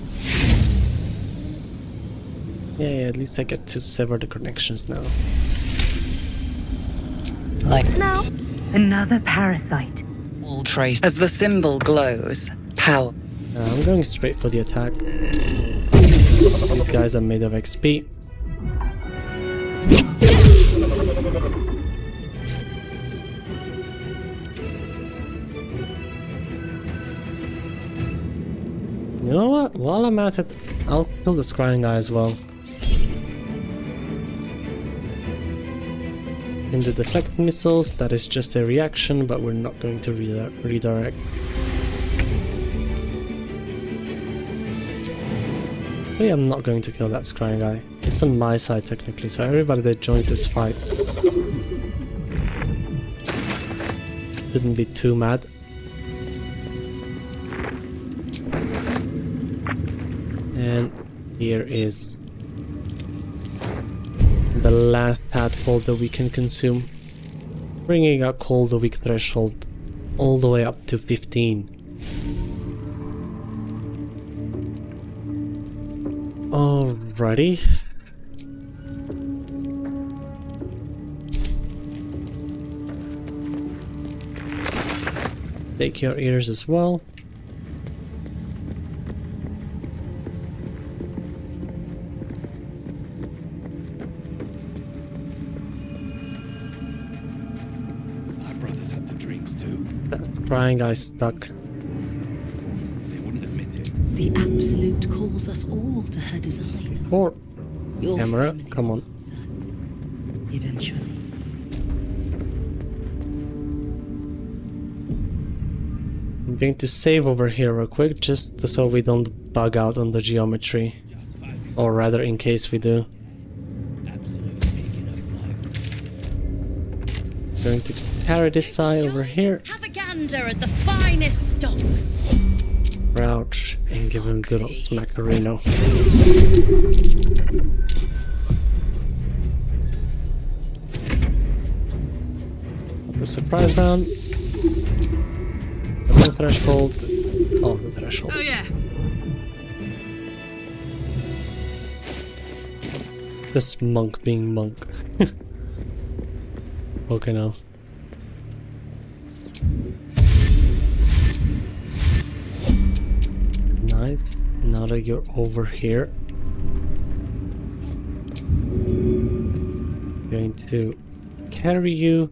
Yeah, at least I get to sever the connections now. Like... Now, another parasite. All trace as the symbol glows. Power. I'm going straight for the attack. These guys are made of XP. You know what? While I'm at it, I'll kill the scrying guy as well. In the deflect missiles, that is just a reaction, but we're not going to redirect. Actually, I'm not going to kill that scrying guy. It's on my side technically, so everybody that joins this fight shouldn't be too mad. And here is the last tadpole that we can consume, bringing our cold a weak threshold all the way up to 15. Alrighty. Take your ears as well. Crying guy stuck. They wouldn't admit it. The Absolute calls us all to her design. Or Your camera, family come on. Eventually. I'm going to save over here real quick, just so we don't bug out on the geometry. Or rather, in case we do. Going to carry this side over here. Have a gander at the finest stock. Crouch and give him a good old smackerino. The surprise round. The threshold. Oh, the threshold. Oh yeah. This monk being monk. Okay, now. Nice. Now that you're over here, I'm going to carry you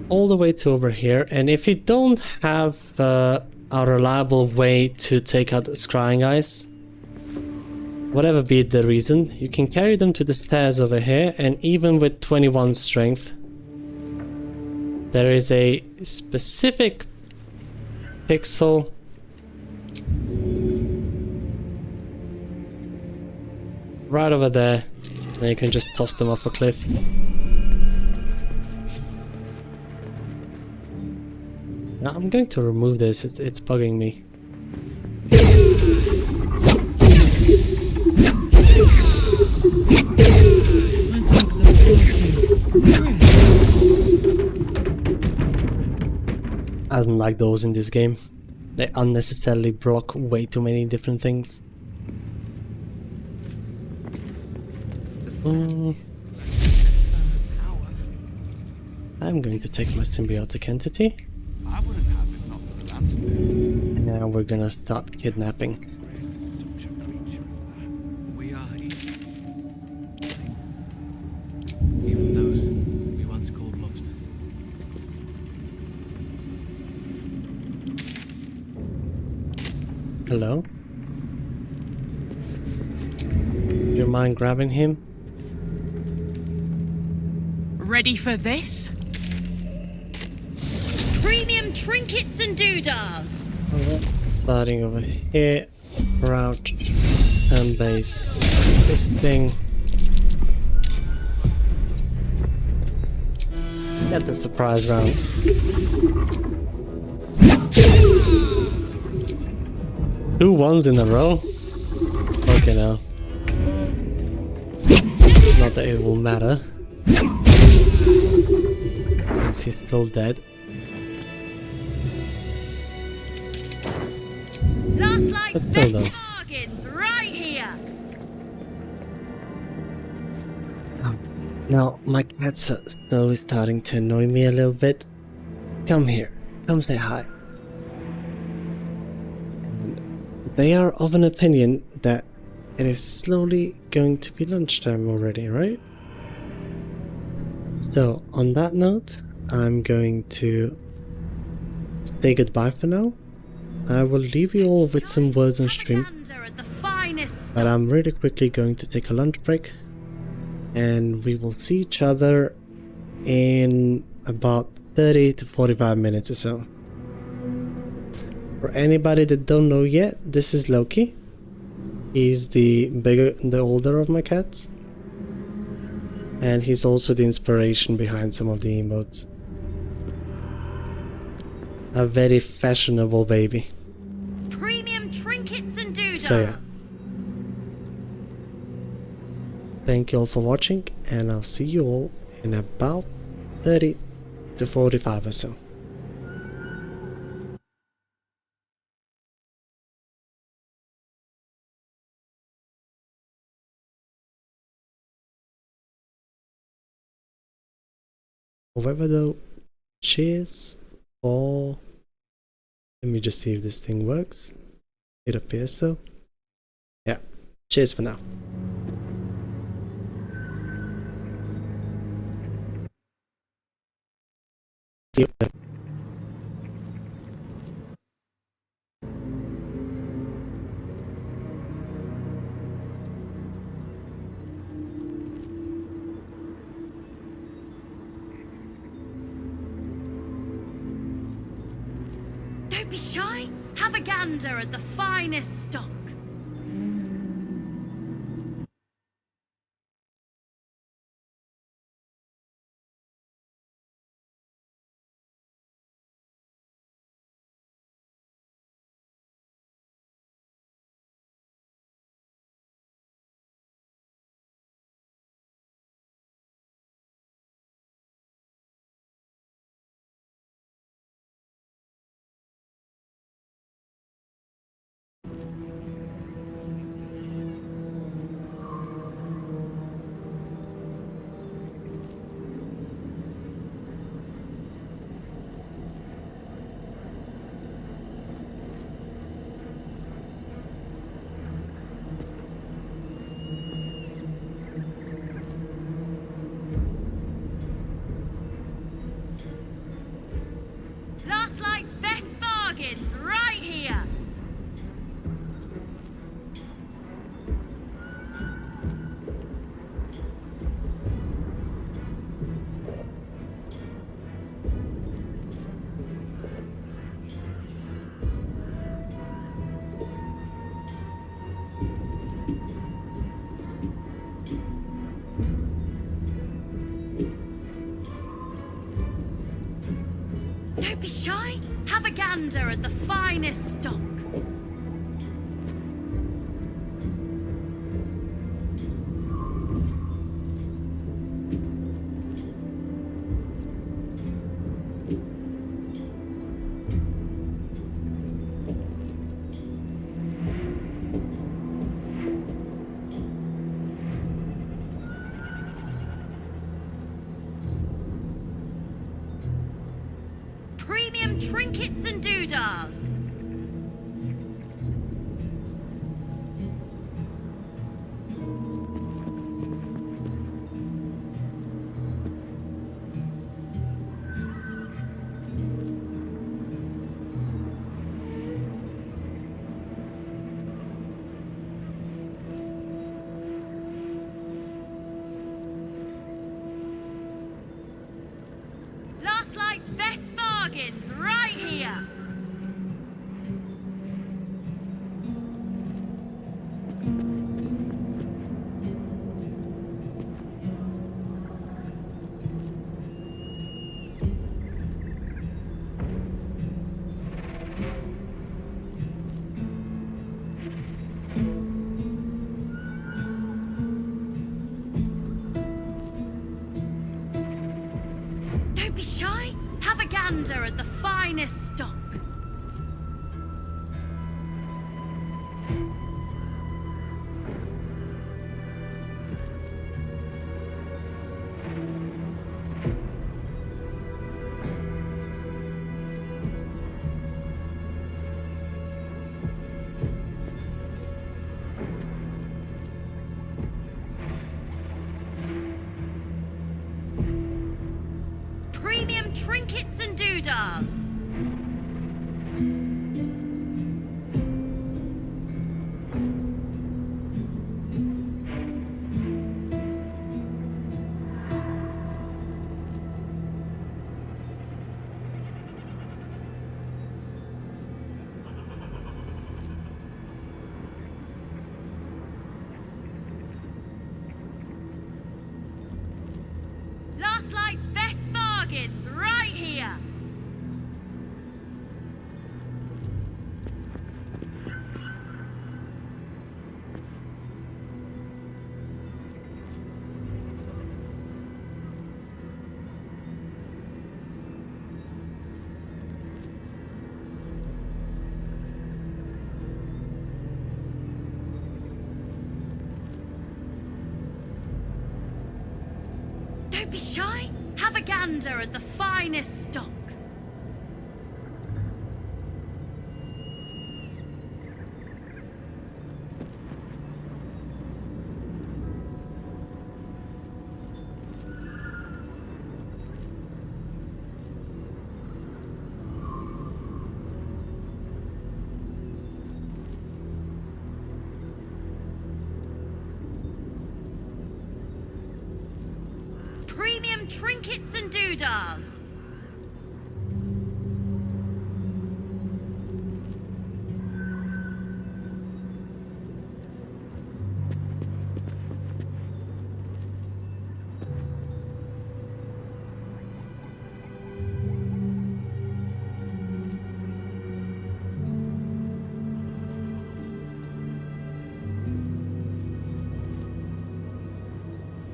all the way to over here. And if you don't have a reliable way to take out the scrying eyes, whatever be the reason, you can carry them to the stairs over here, and even with 21 strength, there is a specific pixel right over there Then you can just toss them off a cliff. Now I'm going to remove this, it's bugging me. I don't like those in this game. They unnecessarily block way too many different things. I'm going to take my symbiotic entity. And now we're gonna start kidnapping. Even those we once called monsters. Hello? Do you mind grabbing him? Ready for this? Premium trinkets and doodahs. Starting over here, route and base this thing. Get the surprise round. Two ones in a row? Okay, now. Not that it will matter. Since he's still dead. Last night's But still best though. bargains right here. Now, my cats are slowly starting to annoy me a little bit. Come here. Come say hi. They are of an opinion that it is slowly going to be lunchtime already, right? So, on that note, I'm going to say goodbye for now. I will leave you all with some words on stream. But I'm really quickly going to take a lunch break. And we will see each other in about 30 to 45 minutes or so. For anybody that don't know yet, this is Loki. He's the older of my cats. And he's also the inspiration behind some of the emotes. A very fashionable baby. Premium trinkets and doodahs. So yeah. Thank you all for watching, and I'll see you all in about 30 to 45 or so. However though, cheers for... Let me just see if this thing works. It appears so. Yeah, cheers for now. See you later. Don't be shy. Have a gander at the finest stock. be shy. Have a gander at the finest stock. Premium trinkets and doodahs. Last Light's best bargains right here. Don't be shy. Have a gander at the finest stock. Premium trinkets and doodahs. Last Light's best bargains right here. Don't be shy. Have a gander at the finest stock. Premium trinkets and doodahs.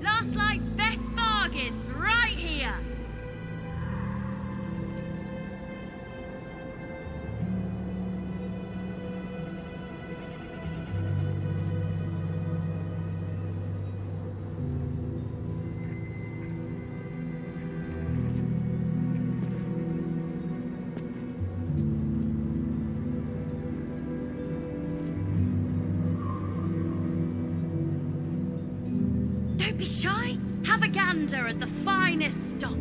Last Light's best bargains right here. Don't be shy. Have a gander at the finest stock.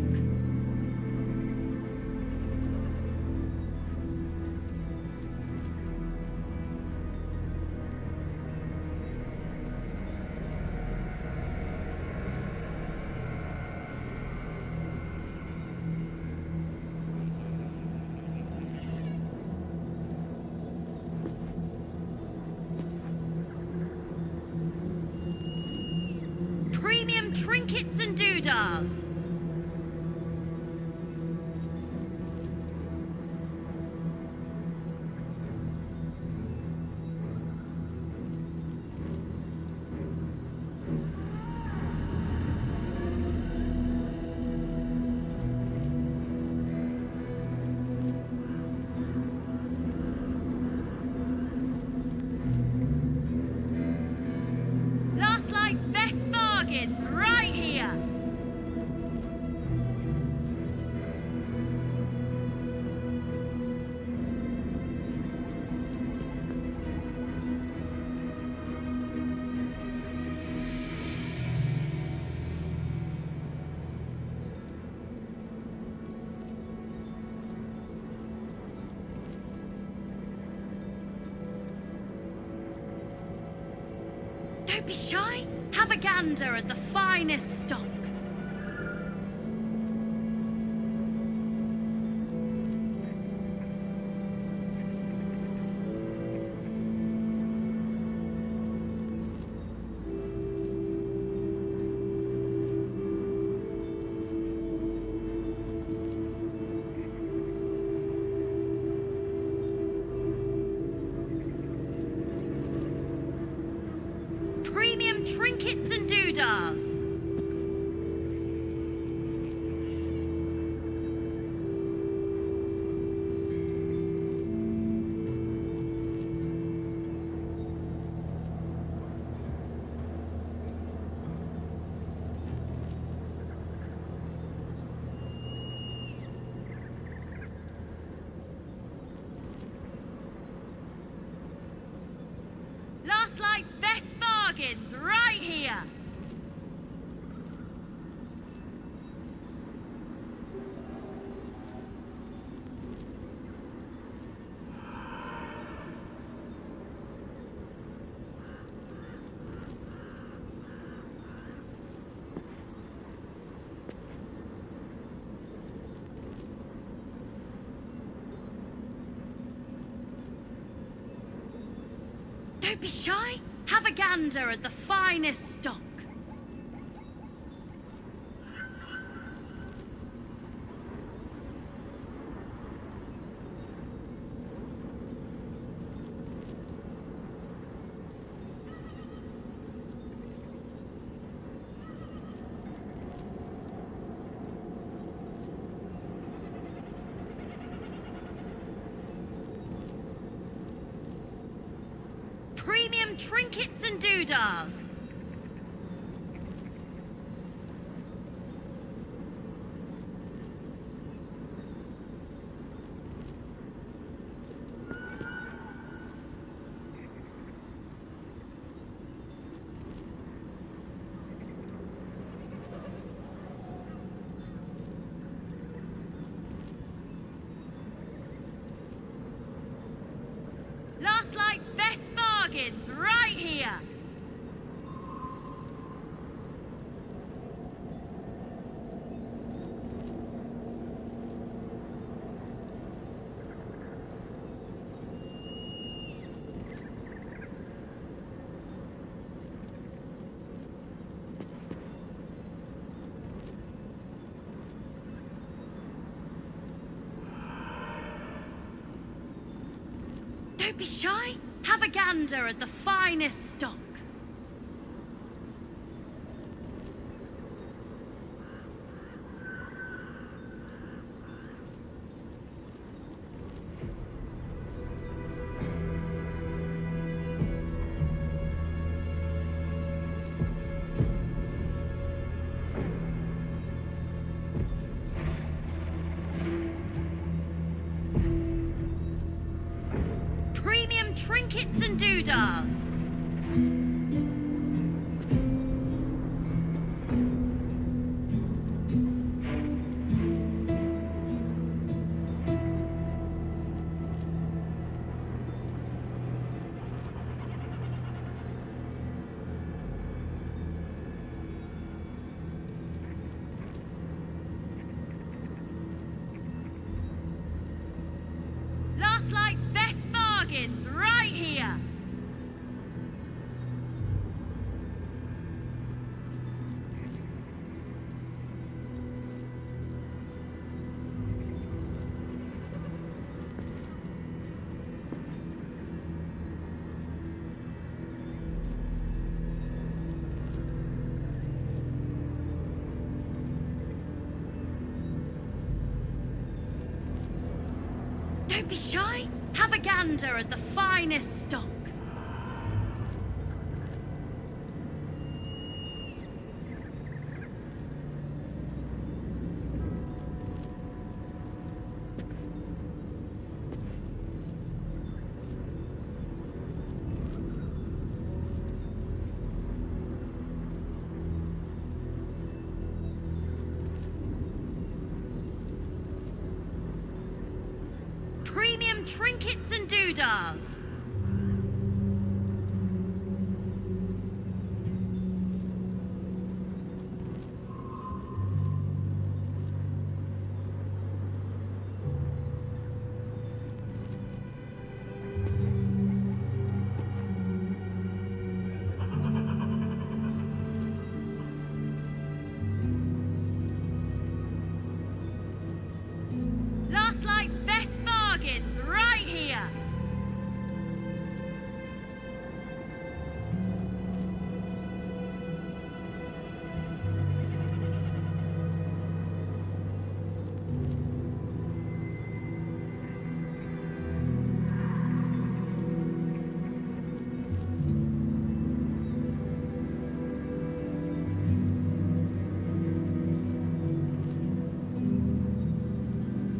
Premium trinkets and doodahs. Don't be shy. Have a gander at the finest stock. Premium trinkets and doodahs. Last Light's best bargains right here. Don't be shy. Have a gander at the finest stock. Premium trinkets and doodahs. Last Light's best bargains right here. Don't be shy. Have a gander at the finest stock. Premium trinkets and doodahs. Last Light's best bargains right here. Don't be shy. Have a gander at the finest stock. Premium trinkets and doodahs.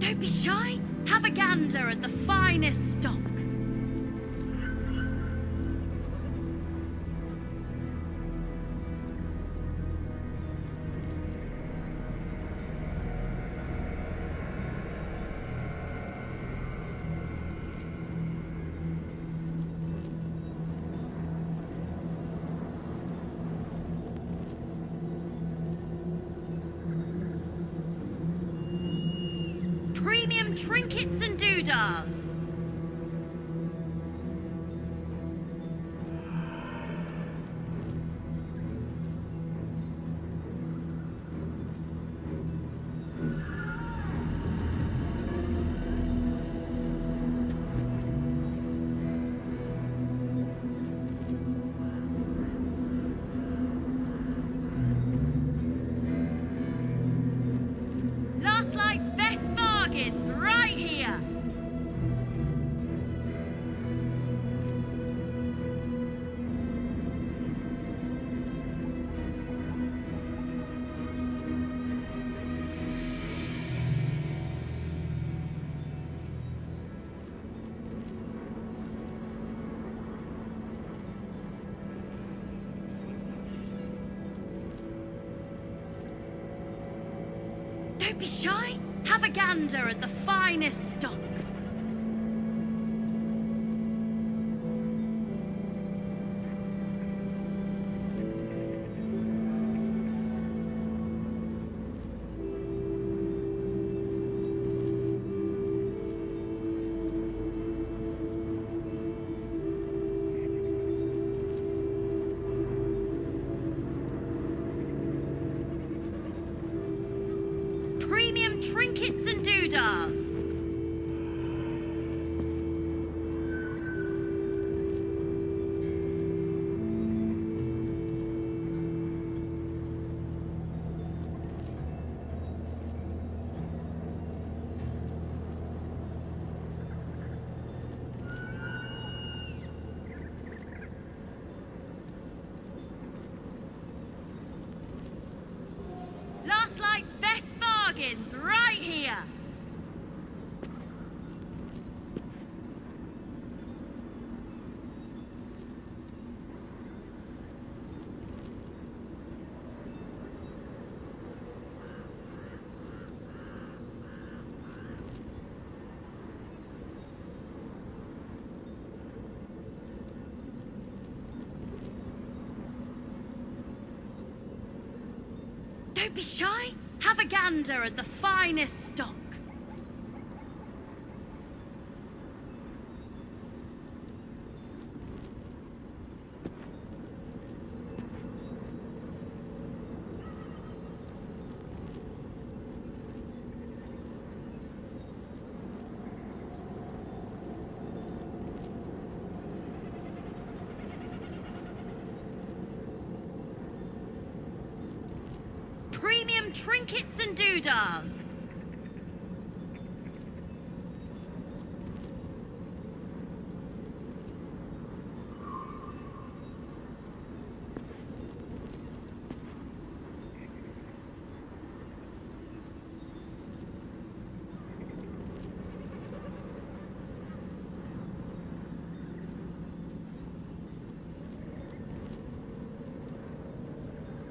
Don't be shy. Have a gander at the finest stock. Premium trinkets and doodahs. Last Light's best bargains right here. Don't be shy. Have a gander at the finest stock. Premium trinkets and doodahs. Last Light's best bargains right here. Don't be shy. Have a gander at the finest stock. Premium trinkets and doodahs.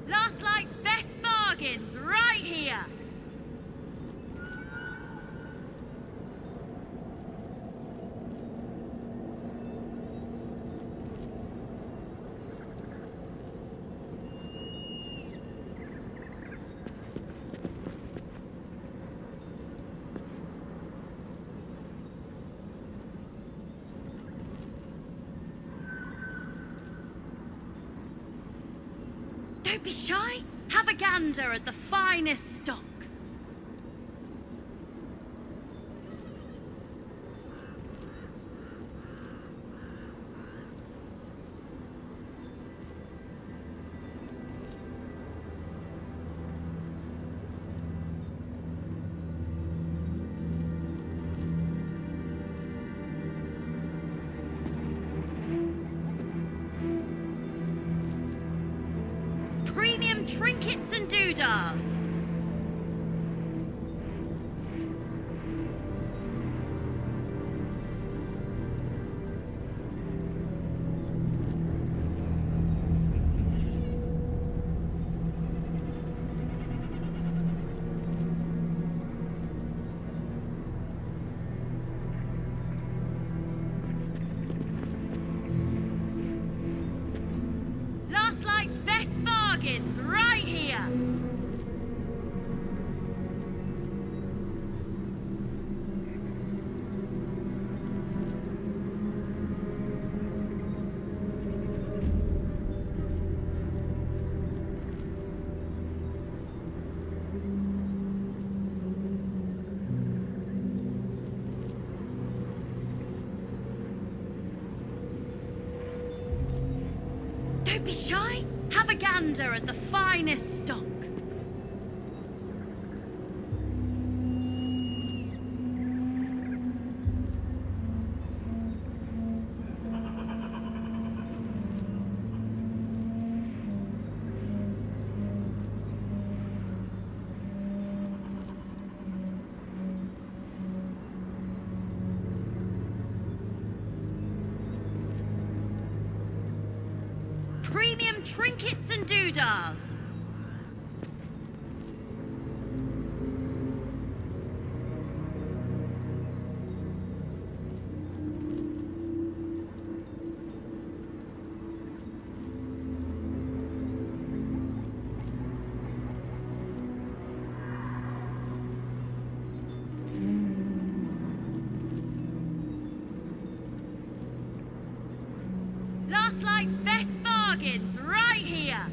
Last Light's best bargains right here. Don't be shy. Have a gander at the finest stock. Premium trinkets and doodahs. be shy. Have a gander at the finest stock. Premium trinkets and doodahs. Last Light's best bargains right here.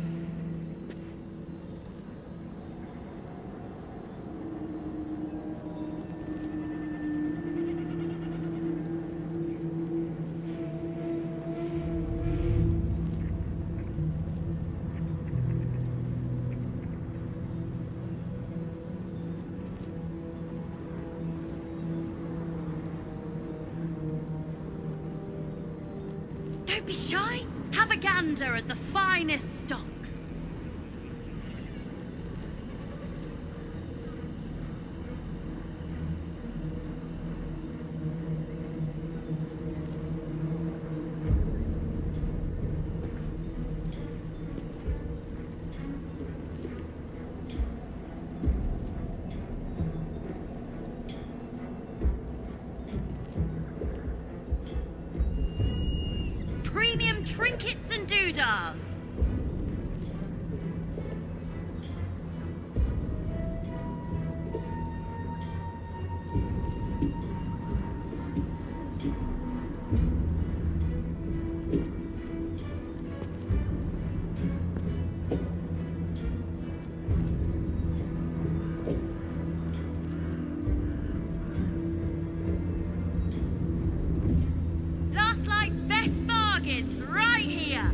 Don't be shy. Have a gander at the finest stock. Premium trinkets and doodahs. Last Light's best bargains right here.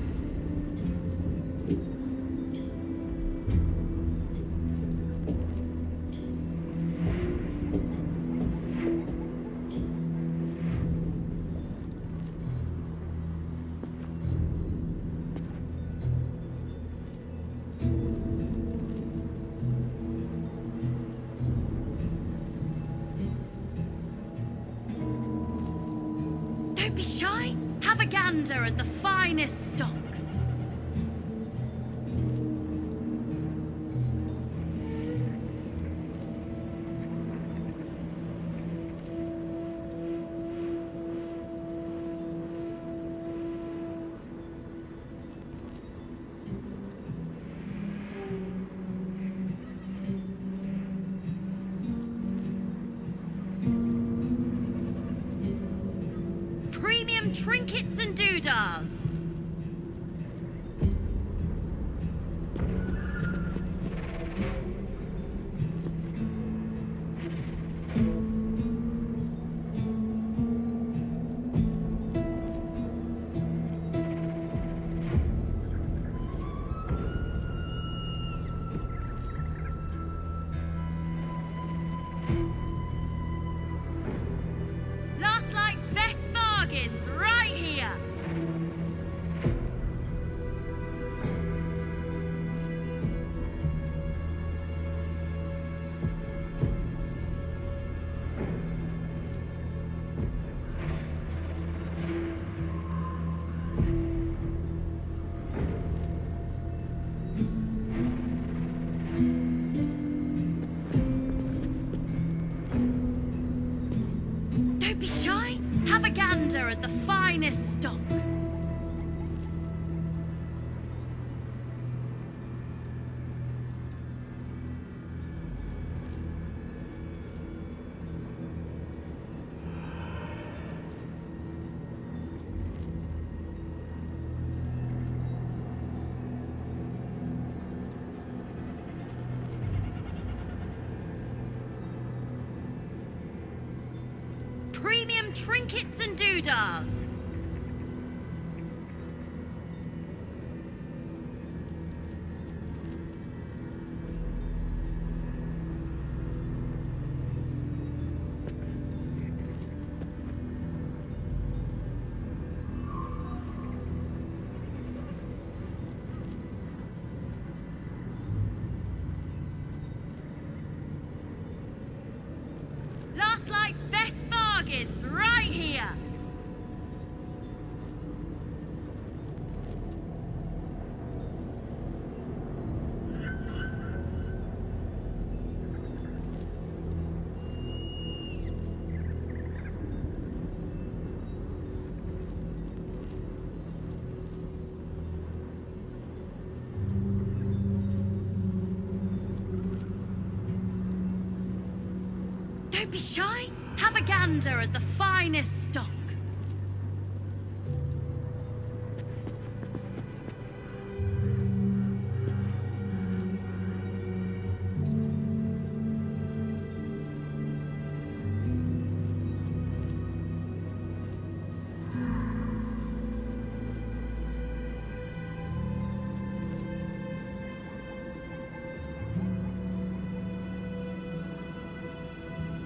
Don't be shy. Have a gander at the finest stock. Premium trinkets and doodahs. Last Light's best bargains right here. Don't be shy. Have a gander at the finest stock. Premium trinkets and doodahs. Don't be shy. Have a gander at the finest stock.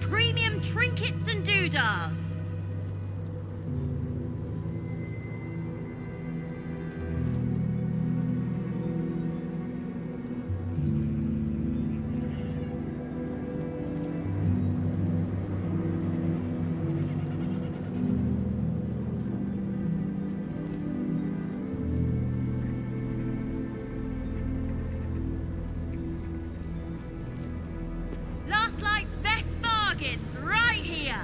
Premium trinkets and doodahs. Last Light's best bargains right here.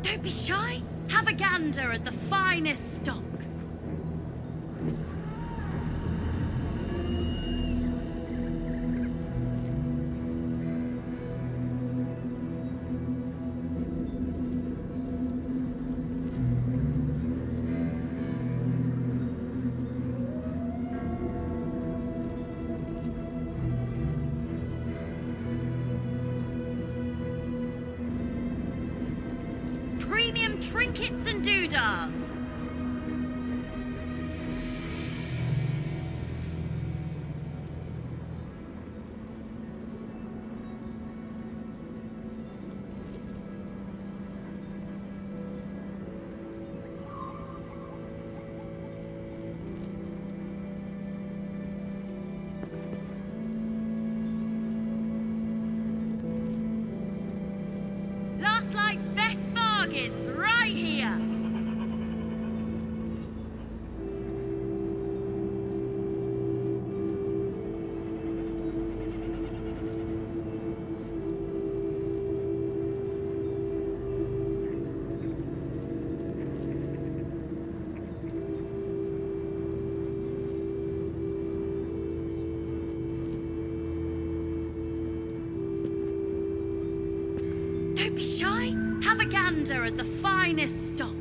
Don't be shy. Have a gander at the finest stock. Premium trinkets and doodahs. Last Light's best bargains right here. Don't be shy. Have a gander at the finest stock.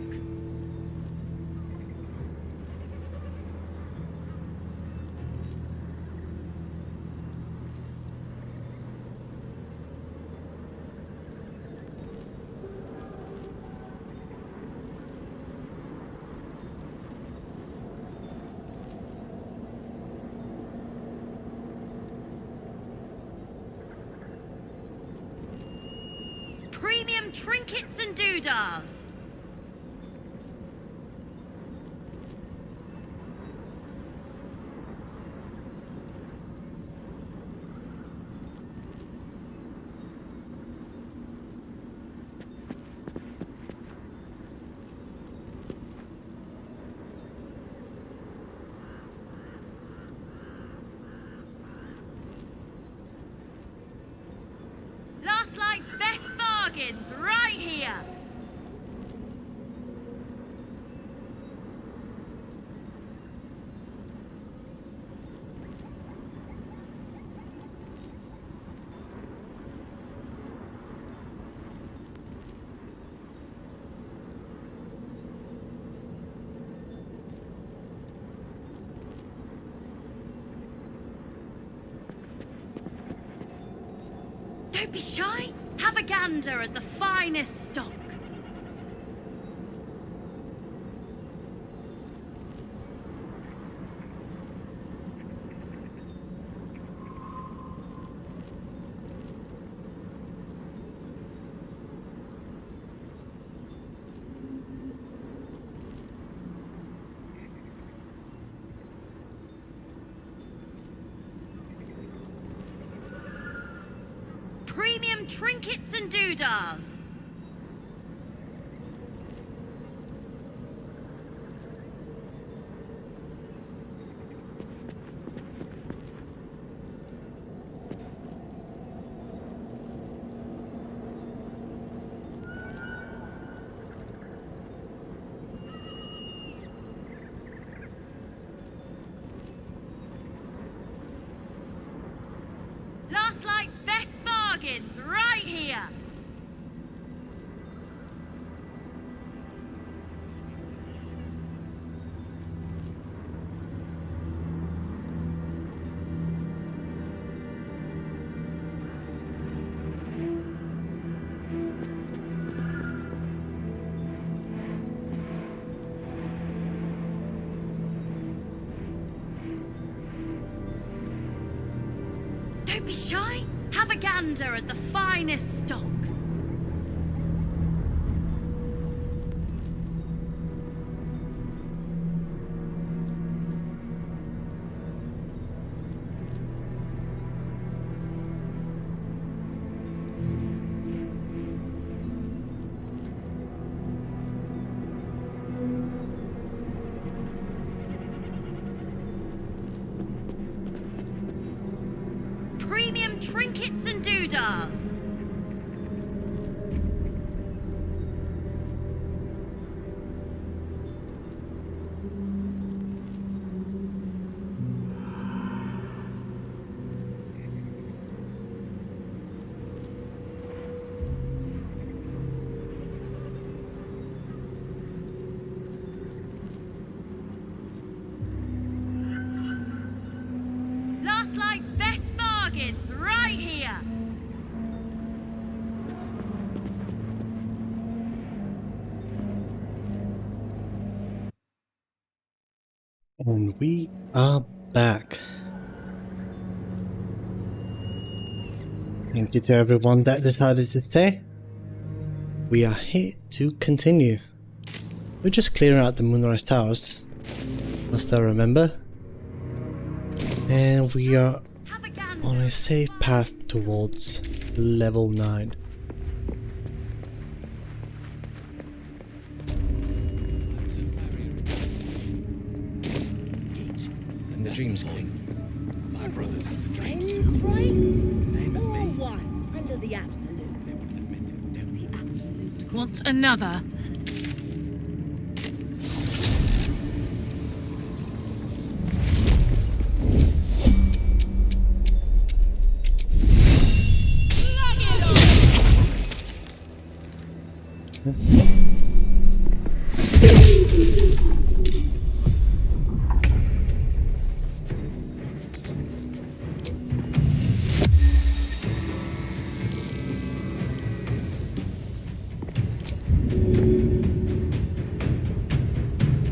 Premium trinkets and doodahs. Last Light's best bargains right here. Don't be shy. Have a gander at the finest stock. Premium trinkets and doodahs. Don't be shy. Have a gander at the finest stock. Premium trinkets and doodahs. Last Light's best bargains right here. And we are back. Thank you to everyone that decided to stay. We are here to continue. We're just clearing out the Moonrise Towers, must I remember. And we are on a safe path towards level 9. And the Dreams King. My brothers have the dreams too. Right? Same as me. One under the absolute. They wouldn't admit it. The absolute. Want another?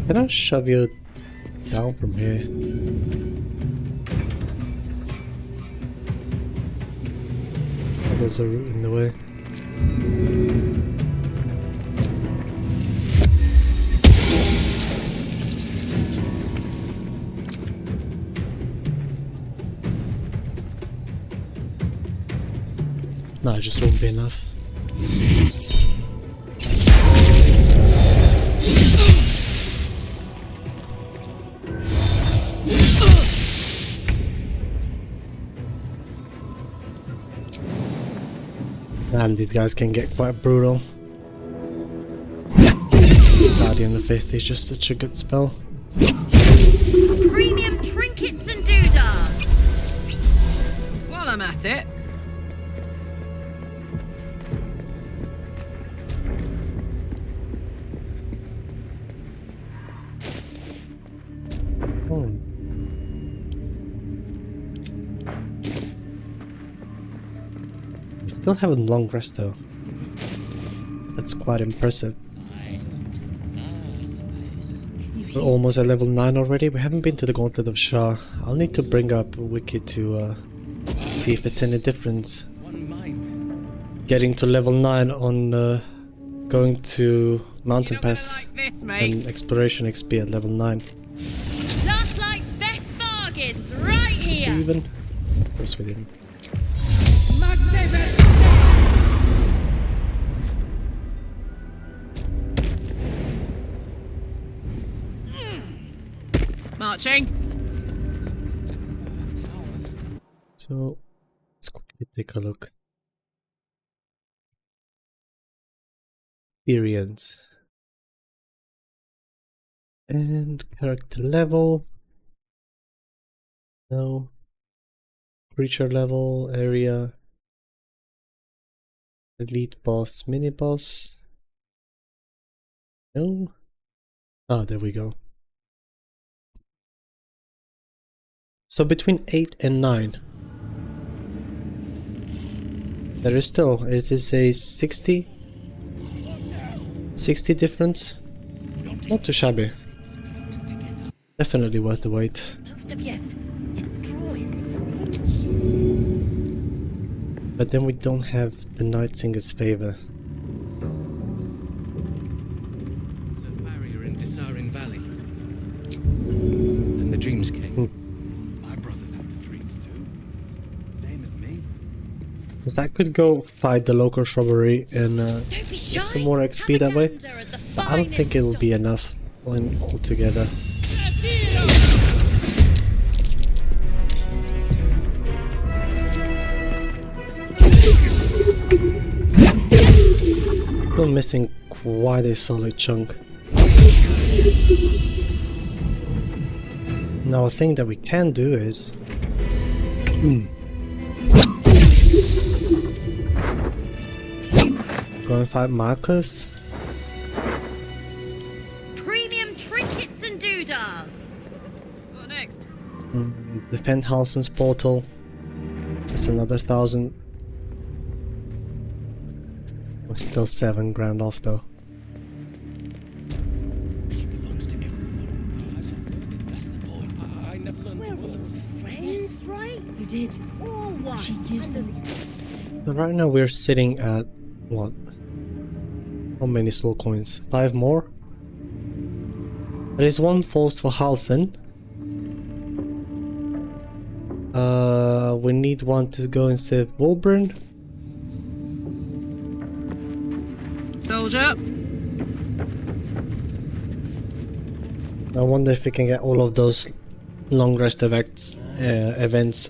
Can I shove you down from here? Oh, there's a root in the way. No, it just won't be enough. And these guys can get quite brutal. Guardian of Faith is just such a good spell. Premium trinkets and doodahs. While I'm at it. Oh. We still haven't long rest though. That's quite impressive. We're almost at level 9 already. We haven't been to the Gauntlet of Shah. I'll need to bring up Wiki to see if it's any difference getting to level 9 on going to Mountain Pass Like this, and Exploration XP at level 9. Last Light's best bargains right here. Even goes with him. Marching. So let's quickly take a look. Experience and character level. No. Creature level, area, elite boss, mini boss. No. Ah, there we go. So between 8 and 9, there is still, it is a 60 difference. Not too shabby. Definitely worth the wait. But then we don't have the Night Singer's favor. The farrier in Dissarin Valley. And the Dreams King. My brothers had the dreams too. Same as me. Because I could go fight the local shrubbery and get some more XP that way. But I don't think it'll be enough altogether. Still missing quite a solid chunk. Now a thing that we can do is go and fight Marcus. Premium trinkets and doodahs. What next? Defend Halsin's portal. That's another 1,000. We're still 7 grand off though. Yes, right. You did. She gives them. So right now we're sitting at what? How many soul coins? 5 more? There is 1 forced for Halsin. We need 1 to go and save Wolbrin. Soldier. I wonder if we can get all of those long rest events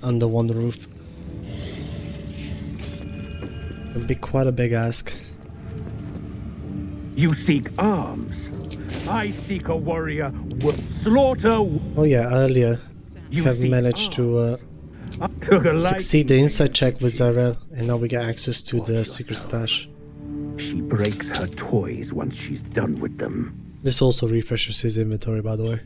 under one roof. It'd be quite a big ask. You seek arms. I seek a warrior. Slaughter. Oh yeah, earlier You have seek managed to succeed the inside check with Zarel, and now we get access to the secret stash. She breaks her toys once she's done with them. This also refreshes his inventory, by the way.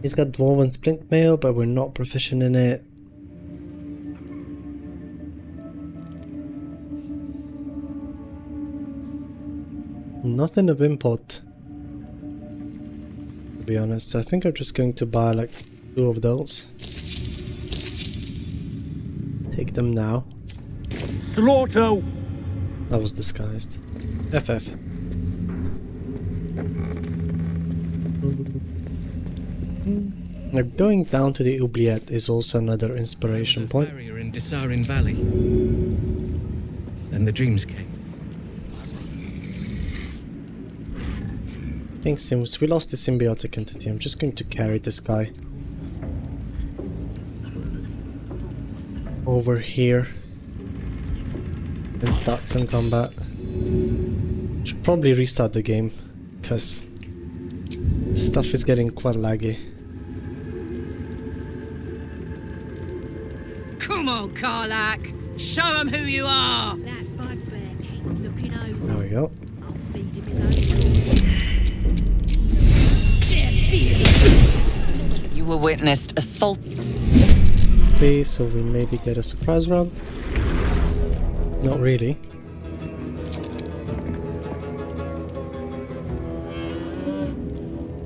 He's got Dwarven Splint Mail, but we're not proficient in it. Nothing of import, to be honest. I think I'm just going to buy like 2 of those. Take them now. Slaughter! That was disguised. FF. Now going down to the oubliette is also another inspiration point. Farrier in Dissarin Valley. And the Dreams King. I think since we lost the symbiotic entity, I'm just going to carry this guy over here and start some combat. Should probably restart the game because stuff is getting quite laggy. Come on, Karlach. Show them who you are. That bugbear keeps looking over. There we go. I'll feed him his own. You were witnessed assault. Okay, so we maybe get a surprise round. Not really.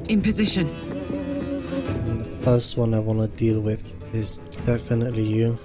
In position. And the first one I want to deal with is definitely you.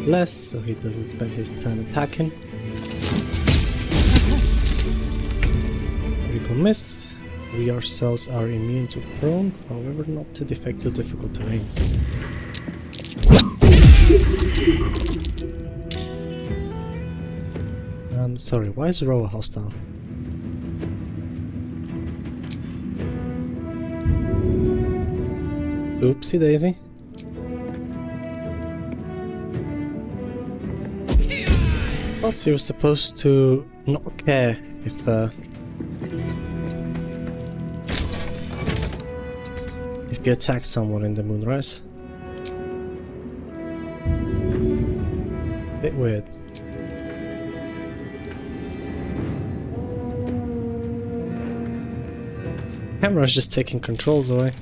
Less, so he doesn't spend his turn attacking. Critical miss. We ourselves are immune to prone, however not to the effects of difficult terrain. Sorry, why is Roa hostile? Oopsie daisy. Plus, you're supposed to not care if you attack someone in the Moonrise. Bit weird. Camera's just taking controls away.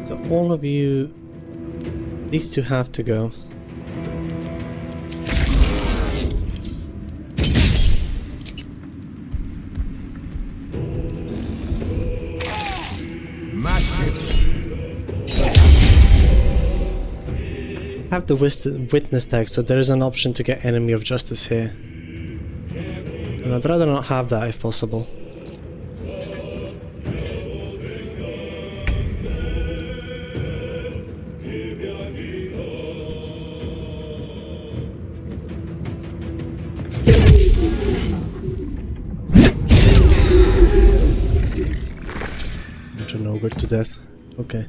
So all of you, these two have to go. Have the witness tag, so there is an option to get enemy of justice here. And I'd rather not have that if possible. An ogre to death. Okay.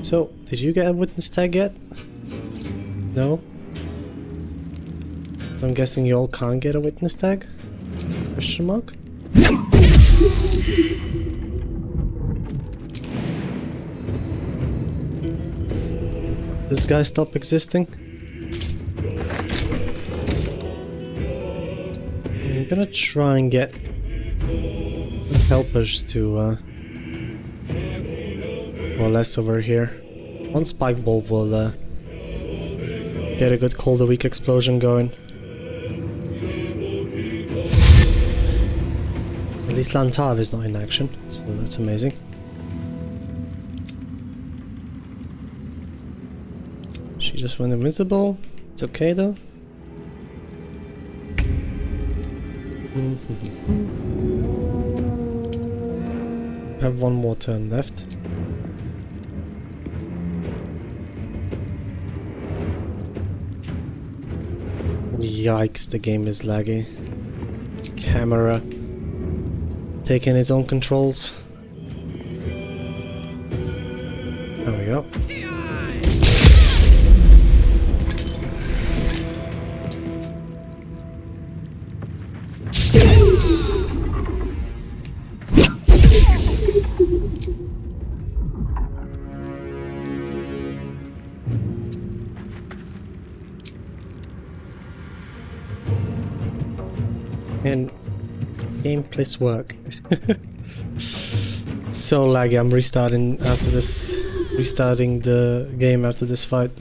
So, did you get a witness tag yet? No? So I'm guessing you all can't get a witness tag? Question mark? This guy stop existing? I'm gonna try and get helpers to coalesce over here. One spike bulb will get a good cold a weak explosion going. At least Lantav is not in action, so that's amazing. She just went invisible. It's okay though. Have one more turn left. Yikes, the game is laggy. Camera taking its own controls. There we go. And game please work. It's so laggy. I'm restarting after this. Restarting the game after this fight.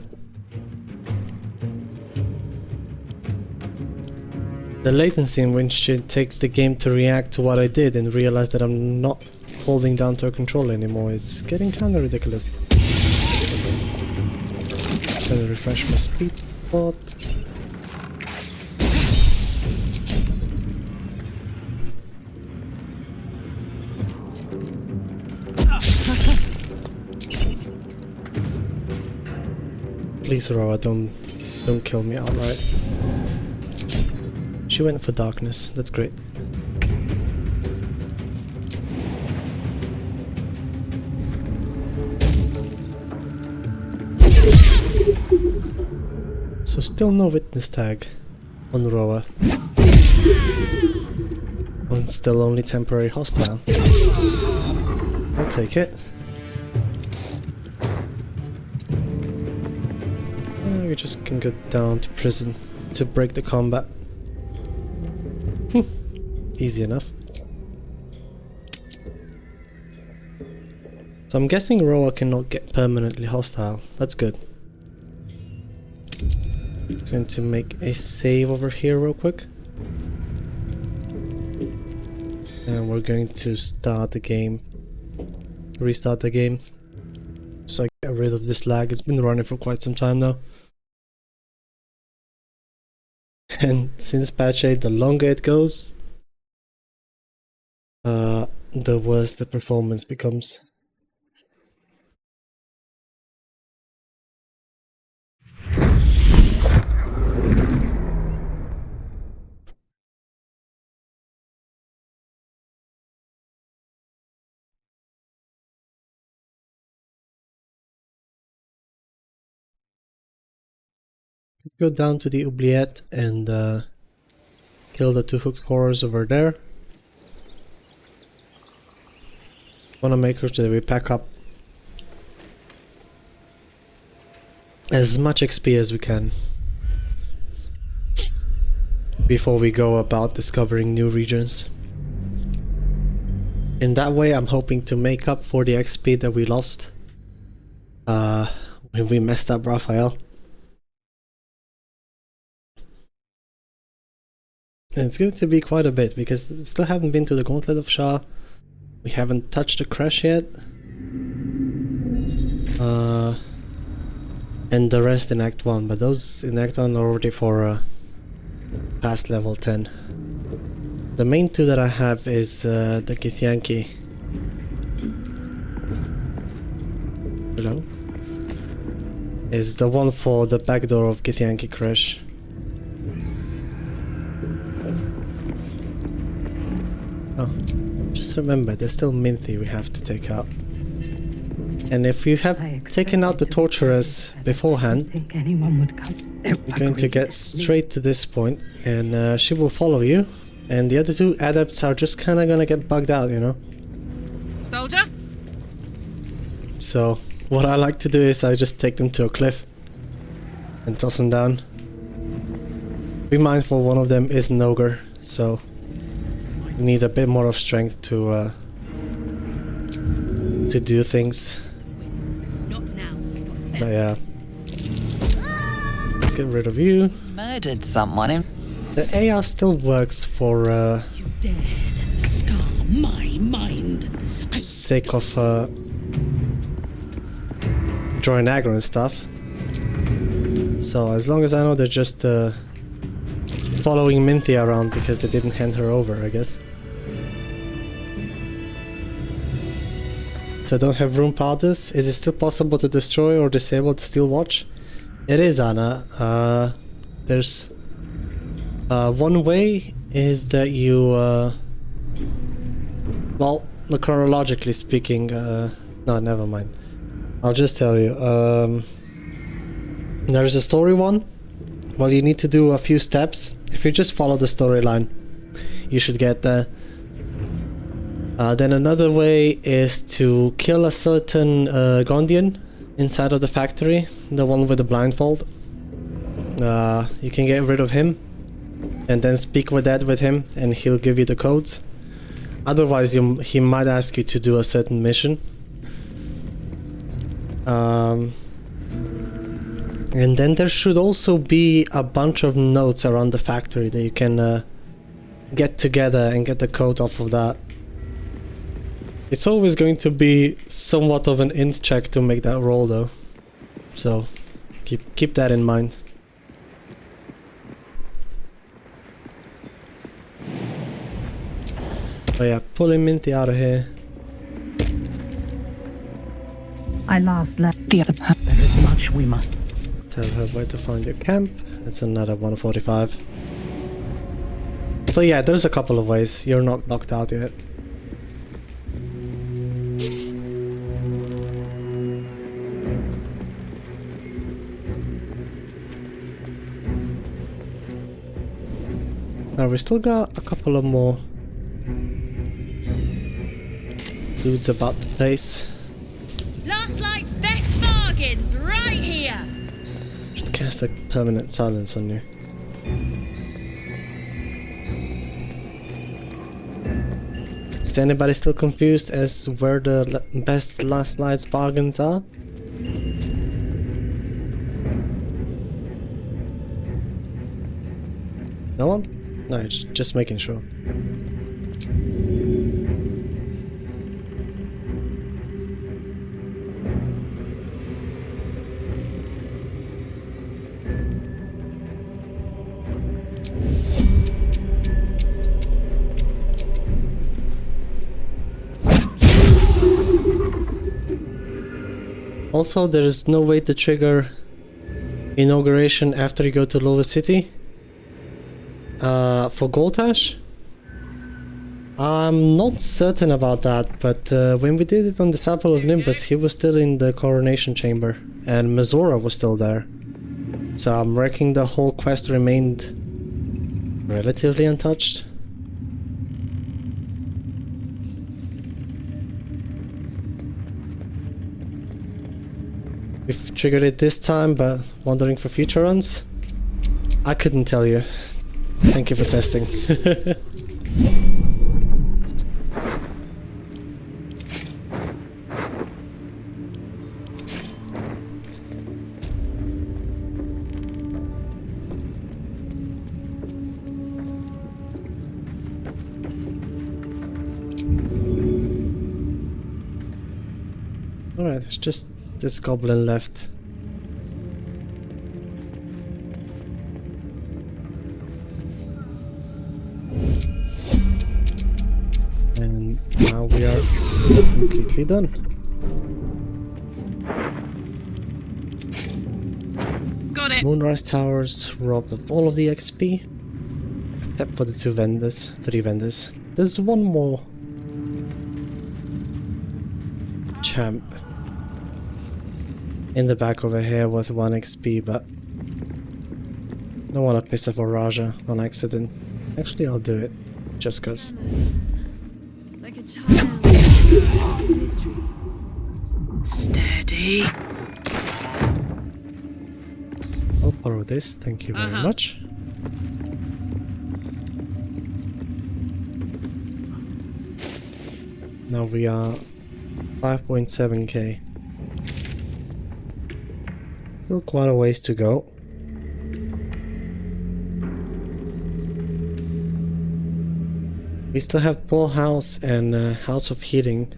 The latency in which it takes the game to react to what I did and realize that I'm not holding down to a controller anymore is getting kinda ridiculous. Just gonna refresh my speed bot. Please, Roa, don't kill me outright. She went for darkness. That's great. So still no witness tag on Roa. And still only temporary hostile. I'll take it. You just can go down to prison to break the combat. Easy enough. So I'm guessing Roa cannot get permanently hostile. That's good. I'm going to make a save over here real quick. And we're going to start the game. Restart the game. So I get rid of this lag. It's been running for quite some time now. And since patch 8, the longer it goes, the worse the performance becomes. Go down to the oubliette and kill the 2 hooked horrors over there. Wanna make sure that we pack up as much XP as we can before we go about discovering new regions. In that way, I'm hoping to make up for the XP that we lost when we messed up Raphael. And it's going to be quite a bit, because we still haven't been to the Gauntlet of Shah. We haven't touched the crash yet. And the rest in Act 1, but those in Act 1 are already for past level 10. The main 2 that I have is the Githyanki. Hello? Is the one for the back door of Githyanki crash. Oh, just remember, there's still Minthi we have to take out. And if you have taken out the torturers beforehand, anyone would come. you're going to get straight to this point, and she will follow you. And the other 2 adepts are just kind of gonna get bugged out, you know? Soldier? So, what I like to do is I just take them to a cliff and toss them down. Be mindful, one of them is an ogre, so we need a bit more of strength to do things. But yeah, let's get rid of you. Murdered someone in... The AR still works for You dared scar my mind. sake of drawing aggro and stuff. So as long as I know they're just following Minthi around because they didn't hand her over, I guess. So I don't have room powders. Is it still possible to destroy or disable the steel watch? It is, Anna. There's one way is that you well, chronologically speaking, no, never mind. I'll just tell you. There's a story one. Well, you need to do a few steps. If you just follow the storyline, you should get there. Then another way is to kill a certain Gondian inside of the factory, the one with the blindfold. You can get rid of him and then speak with him and he'll give you the codes. Otherwise he might ask you to do a certain mission. And then there should also be a bunch of notes around the factory that you can get together and get the code off of that. It's always going to be somewhat of an int check to make that roll though. So keep that in mind. Oh yeah, pulling Minthi out of here. I last left the other. There is much we must. Tell her where to find your camp. It's another 145. So yeah, there's a couple of ways. You're not locked out yet. Now we still got a couple of more dudes about the place. Last Light's best bargains right here. Should cast a permanent silence on you. Is anybody still confused as where the best Last Light's bargains are? No one? No, just making sure. Also, there is no way to trigger inauguration after you go to Lower City. For Goltash? I'm not certain about that, but when we did it on the Sample of Nimbus, he was still in the coronation chamber, and Mazora was still there. So I'm reckoning the whole quest remained relatively untouched. We've triggered it this time, but wondering for future runs? I couldn't tell you. Thank you for testing. Alright, it's just this goblin left. And now we are completely done. Got it. Moonrise Towers robbed of all of the XP, except for the three vendors. There's one more champ in the back over here with 1 XP, but I don't want to piss off a Raja on accident. Actually, I'll do it, just cause. Like a child. Steady. I'll borrow this, thank you very much. Now we are 5.7k. Still quite a ways to go. We still have Paul House and House of Healing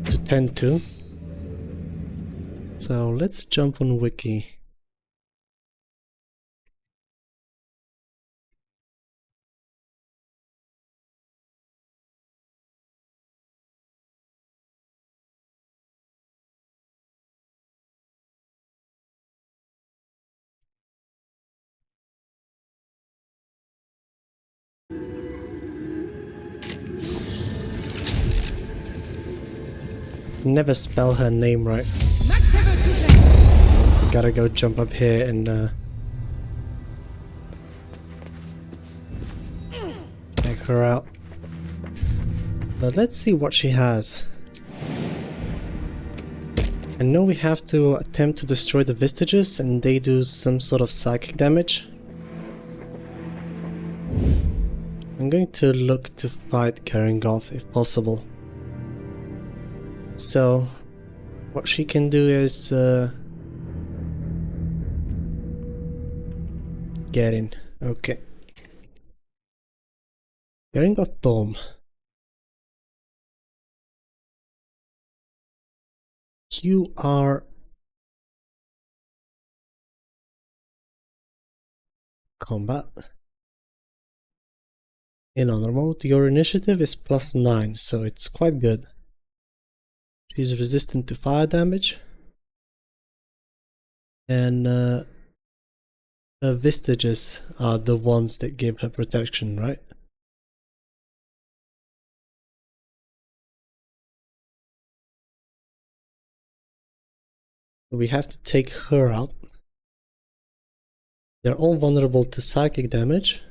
to tend to. So let's jump on Wiki. Never spell her name right. Gotta go jump up here and check her out. But let's see what she has. I know we have to attempt to destroy the vestiges and they do some sort of psychic damage. I'm going to look to fight Karingoth if possible. So, what she can do is get in. Okay. Karingoth Dome. You are combat. In honor mode, your initiative is +9, so it's quite good. She's resistant to fire damage. And her vestiges are the ones that give her protection, right? We have to take her out. They're all vulnerable to psychic damage.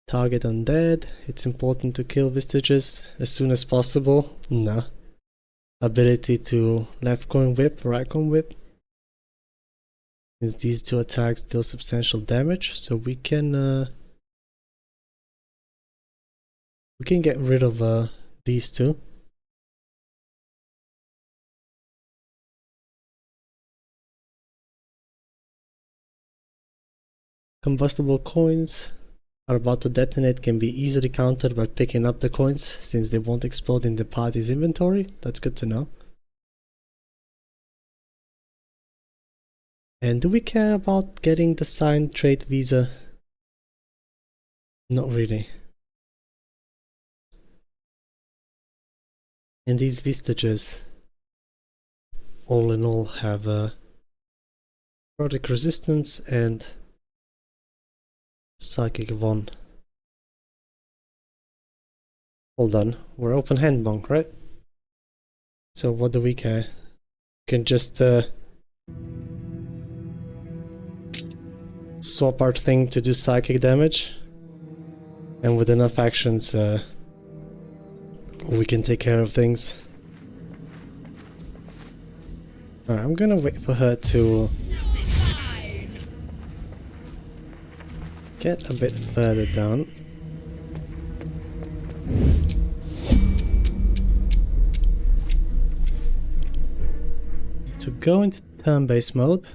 Target undead. It's important to kill vestiges as soon as possible. No. Ability to left coin whip, right coin whip. Since these two attacks deal substantial damage, so we can get rid of these two. Combustible coins are about to detonate can be easily countered by picking up the coins since they won't explode in the party's inventory. That's good to know. And do we care about getting the signed trade visa? Not really. And these vestiges, all in all, have necrotic resistance and psychic von. Hold on, we're open hand monk, right? So what do we care? We can just swap our thing to do psychic damage, and with enough actions we can take care of things. Alright, I'm gonna wait for her to get a bit further down. To go into turn-based mode.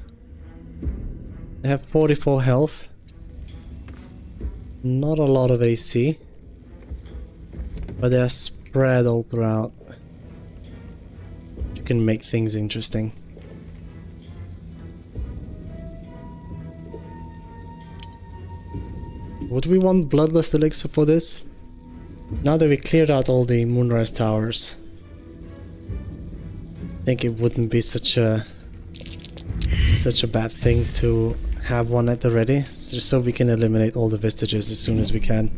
They have 44 health. Not a lot of AC. But they are spread all throughout. You can make things interesting. Would we want Bloodlust Elixir for this? Now that we cleared out all the Moonrise Towers, I think it wouldn't be such a bad thing to have one at the ready, just so we can eliminate all the vestiges as soon as we can.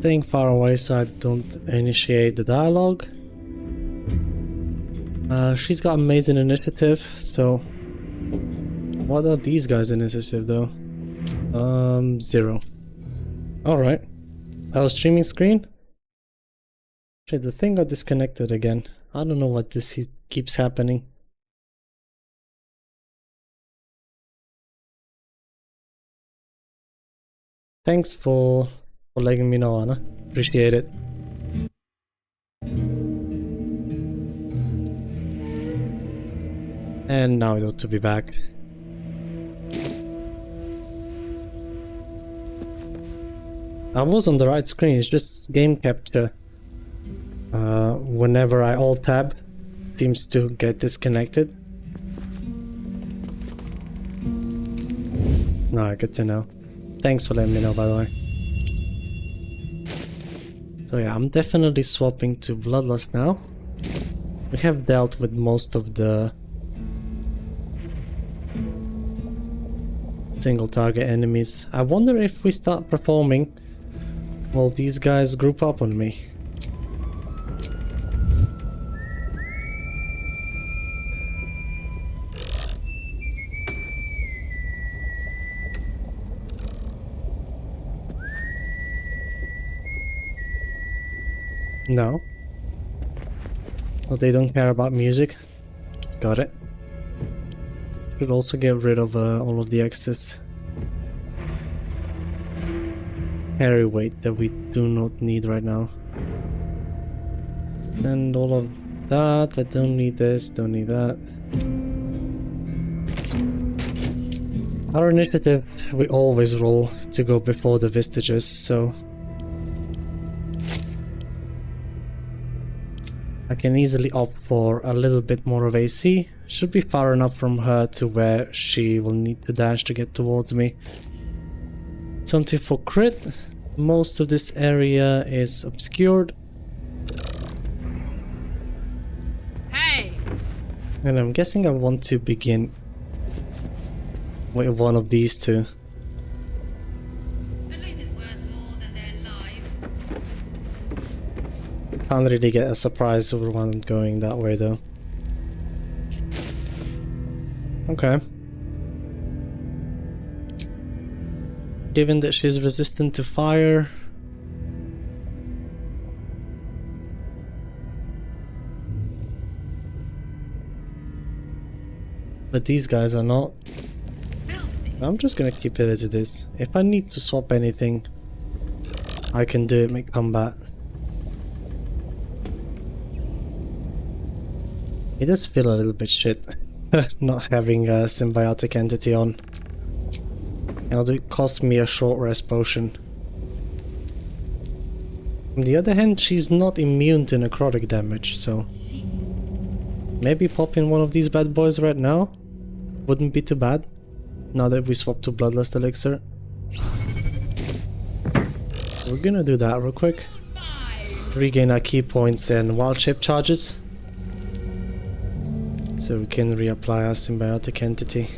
Staying far away so I don't initiate the dialogue. She's got amazing initiative, so what are these guys' initiative though? 0. Alright. Our streaming screen? Shit, the thing got disconnected again. I don't know what this keeps happening. Thanks for letting me know, Anna. Appreciate it. And now it ought to be back. I was on the right screen, it's just game capture. Whenever I alt-tab, it seems to get disconnected. Alright, good to know. Thanks for letting me know, by the way. So yeah, I'm definitely swapping to Bloodlust now. We have dealt with most of the single target enemies. I wonder if we start performing while these guys group up on me. No. Well, they don't care about music. Got it. Should also get rid of all of the excess carry weight that we do not need right now. And all of that. I don't need this, don't need that. Our initiative, we always roll to go before the vestiges, so I can easily opt for a little bit more of AC. Should be far enough from her to where she will need to dash to get towards me. Something for crit. Most of this area is obscured. Hey! And I'm guessing I want to begin with one of these two. Can't really get a surprise over one going that way though. Okay. Given that she's resistant to fire, but these guys are not, I'm just gonna keep it as it is. If I need to swap anything, I can do it mid-combat. It does feel a little bit shit not having a symbiotic entity on. Although it cost me a short rest potion. On the other hand, she's not immune to necrotic damage, so maybe popping one of these bad boys right now wouldn't be too bad, now that we swap to Bloodlust Elixir. We're gonna do that real quick. Regain our key points and wild shape charges, so we can reapply our symbiotic entity.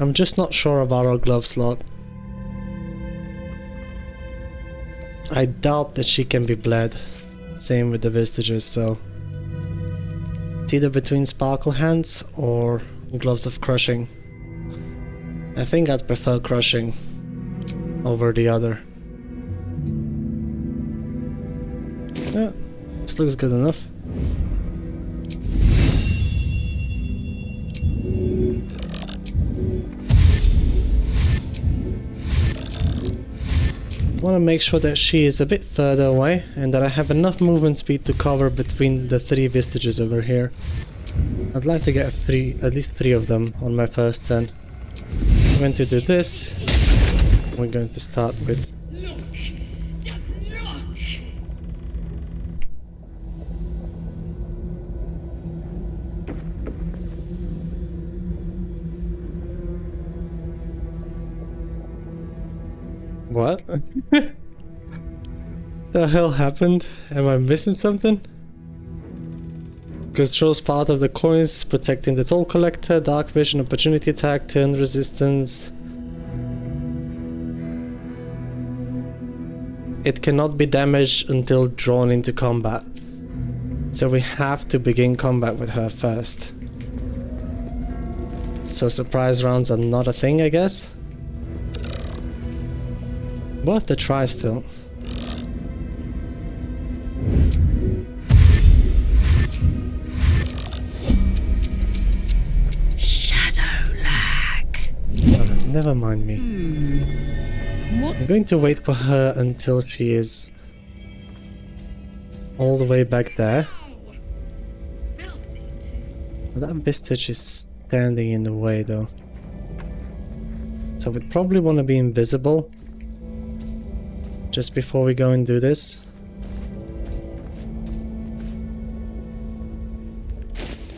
I'm just not sure about our glove slot. I doubt that she can be bled. Same with the Vestiges, so... It's either between Sparkle Hands or Gloves of Crushing. I think I'd prefer Crushing over the other. Yeah, this looks good enough. I want to make sure that she is a bit further away and that I have enough movement speed to cover between the 3 Vestiges over here. I'd like to get at least 3 of them on my first turn. I'm going to do this. We're going to start with... What? The hell happened? Am I missing something? Controls part of the coins, protecting the toll collector, dark vision, opportunity attack, turn resistance. It cannot be damaged until drawn into combat. So we have to begin combat with her first. So surprise rounds are not a thing, I guess? Worth a try still. Shadow lag. Alright, never mind me. What's... I'm going to wait for her until she is all the way back there. That Vestige is standing in the way though. So we'd probably want to be invisible just before we go and do this.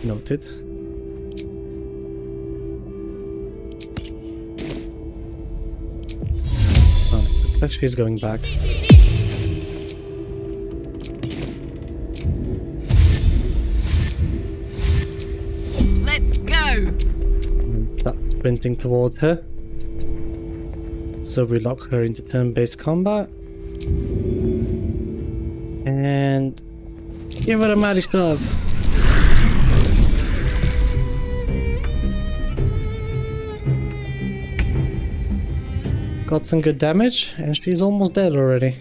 Noted. Oh, looks like she's going back. Let's go! Start sprinting towards her. So we lock her into turn-based combat. And give her a magic glove. Got some good damage, and she's almost dead already.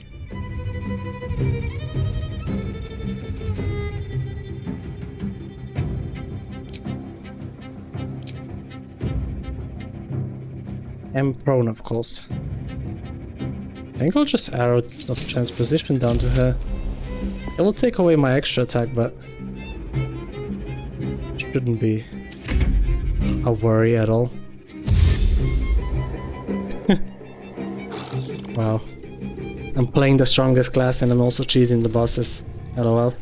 And prone, of course. I think I'll just arrow of transposition down to her. It will take away my extra attack, but shouldn't be a worry at all. Wow. I'm playing the strongest class and I'm also cheesing the bosses. LOL.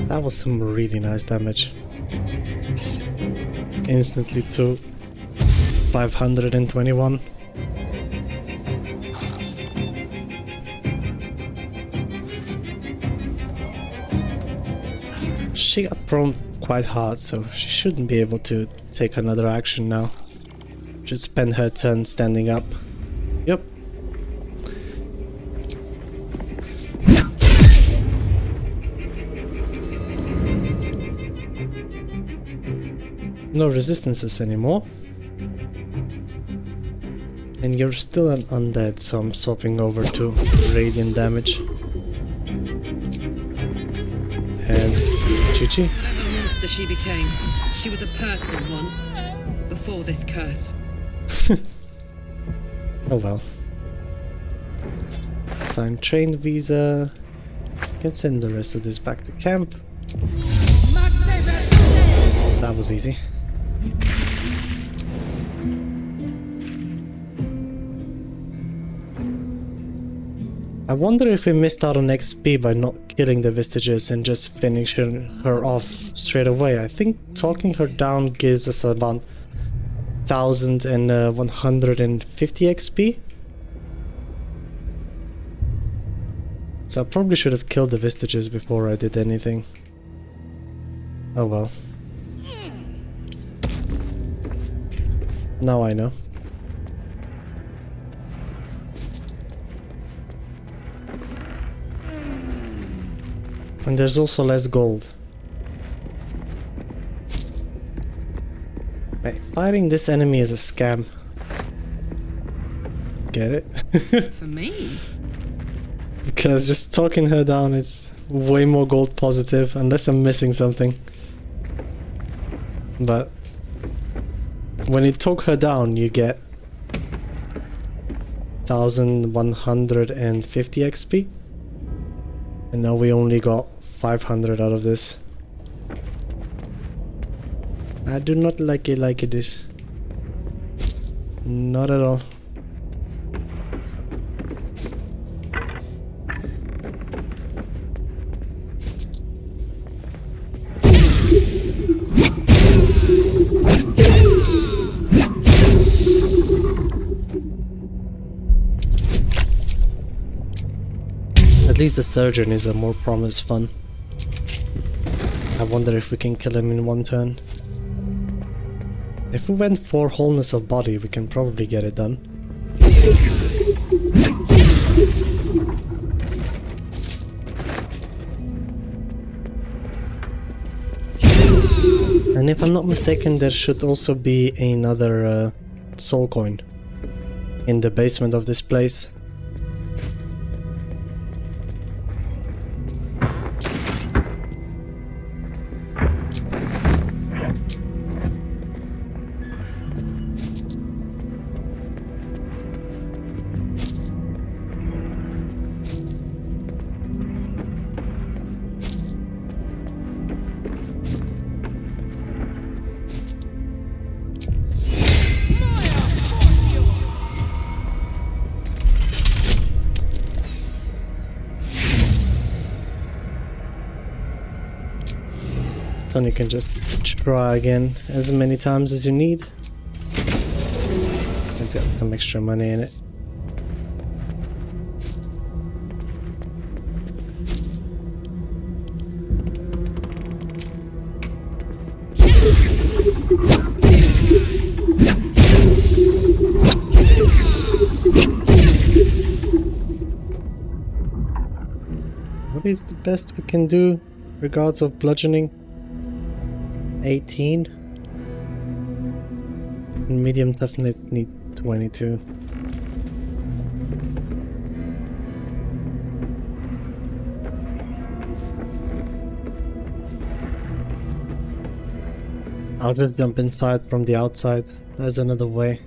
That was some really nice damage. Instantly to 521. She got prone quite hard, so she shouldn't be able to take another action now. Should spend her turn standing up. Yep. No resistances anymore. And you're still an undead, so I'm swapping over to radiant damage. And GG. Whatever monster she became, she was a person once, before this curse. Oh well. Sign train visa. Can send the rest of this back to camp. That was easy. I wonder if we missed out on XP by not killing the Vestiges and just finishing her off straight away. I think talking her down gives us about 1150 XP. So I probably should have killed the vestiges before I did anything. Oh well. Now I know. And there's also less gold. Wait, fighting this enemy is a scam. Get it? For me? Because just talking her down is way more gold positive, unless I'm missing something. But when you talk her down, you get 1150 XP. And now we only got 500 out of this. I do not like it. Not at all. At least the surgeon is a more promised fun. I wonder if we can kill him in one turn. If we went for wholeness of body, we can probably get it done. And if I'm not mistaken, there should also be another soul coin in the basement of this place. Then you can just try again as many times as you need. It's got some extra money in it. What is the best we can do regards of bludgeoning? 18. And medium toughness needs 22. I'll just jump inside from the outside. There's another way.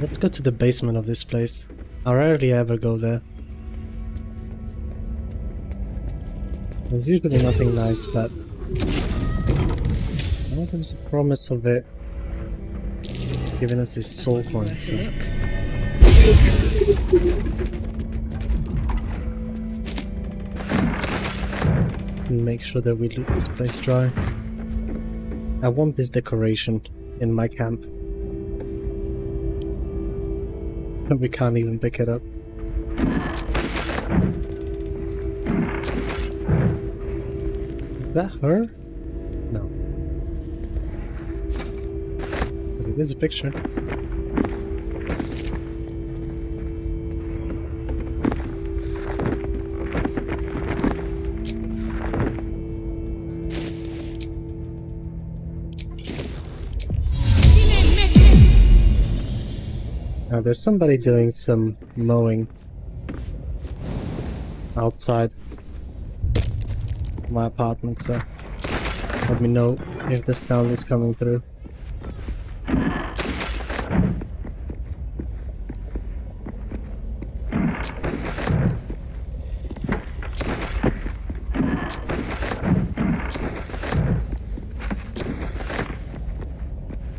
Let's go to the basement of this place. I rarely ever go there. There's usually nothing nice, but now there's a promise of it giving us this soul coin. So. Make sure that we leave this place dry. I want this decoration in my camp. We can't even pick it up. Is that her? No. But it is a picture. Now there's somebody doing some mowing outside my apartment, so let me know if the sound is coming through.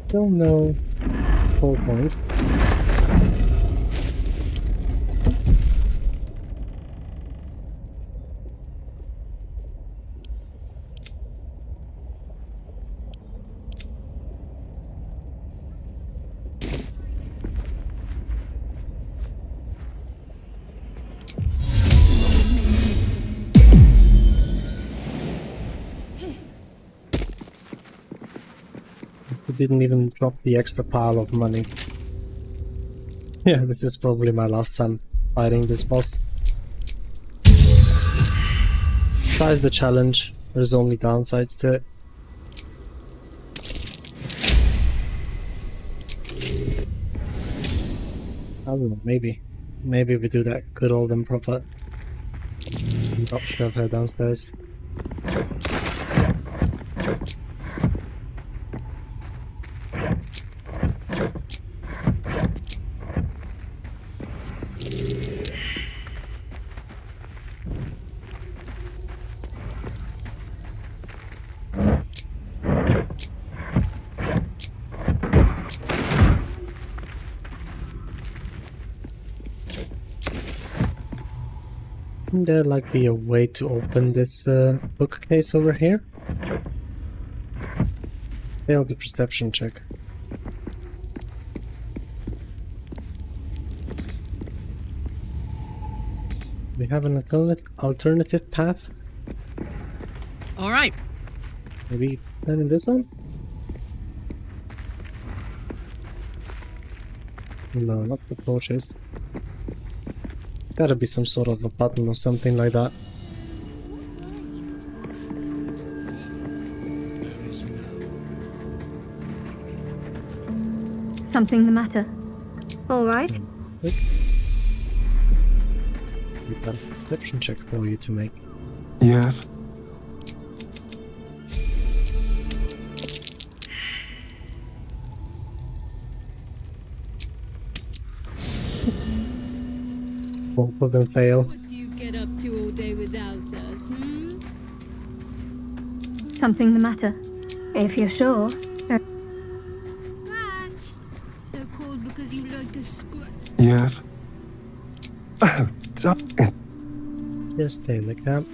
Still no whole point. didn't even drop the extra pile of money. Yeah, this is probably my last time fighting this boss. Besides the challenge, there's only downsides to it. I don't know, maybe we do that good old and proper drop shove her downstairs. Wouldn't there like be a way to open this bookcase over here? Failed the perception check. We have an alternative path? Alright. Maybe turning this on? No, not the torches. Gotta be some sort of a button or something like that. Something the matter? All right. We've got a perception check for you to make. Yes. Both of them fail. What do you get up to all day without us, hmm? Something the matter? If you're sure. Scratch. So called because you like to scratch. Yes. Just stay in the camp.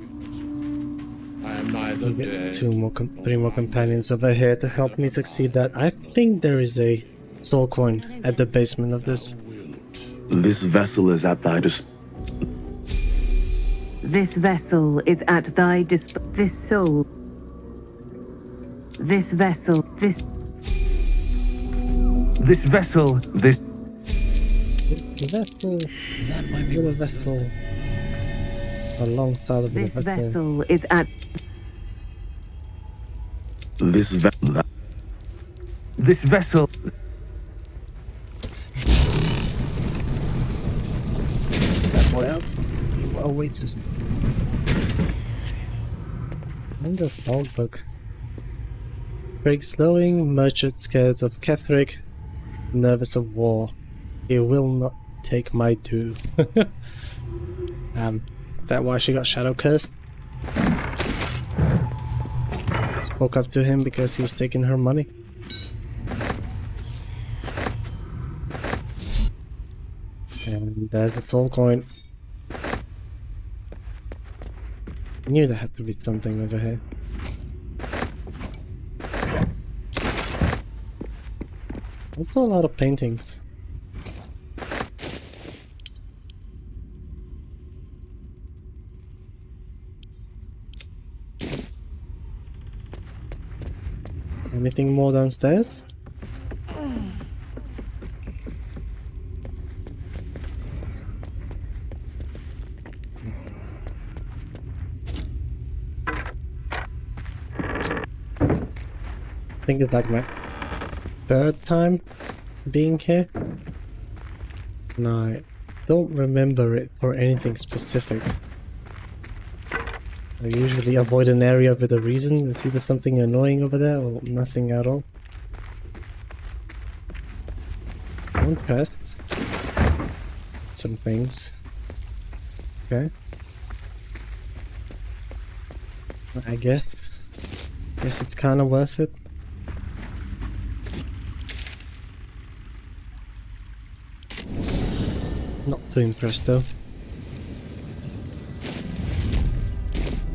I am neither We'll get three more companions over here to help me succeed that. I think there is a soul coin at the basement of this. This vessel is at thy disposal. This vessel is at thy this soul. This vessel, this vessel, this... The vessel. That might be a vessel. Alongside of the vessel. This vessel is at... This vessel... This vessel... That boy up. Well, waits us. End of old book. Craig Slowing, merchant scared of Ketheric, nervous of war. He will not take my due. Is that why she got shadow cursed? Spoke up to him because he was taking her money. And there's the soul coin. I knew there had to be something over here. Also a lot of paintings. Anything more downstairs? I think it's like my third time being here, and I don't remember it for anything specific. I usually avoid an area with a reason. Is either something annoying over there or nothing at all. One chest. Some things. Okay. I guess it's kind of worth it. Not too impressed though.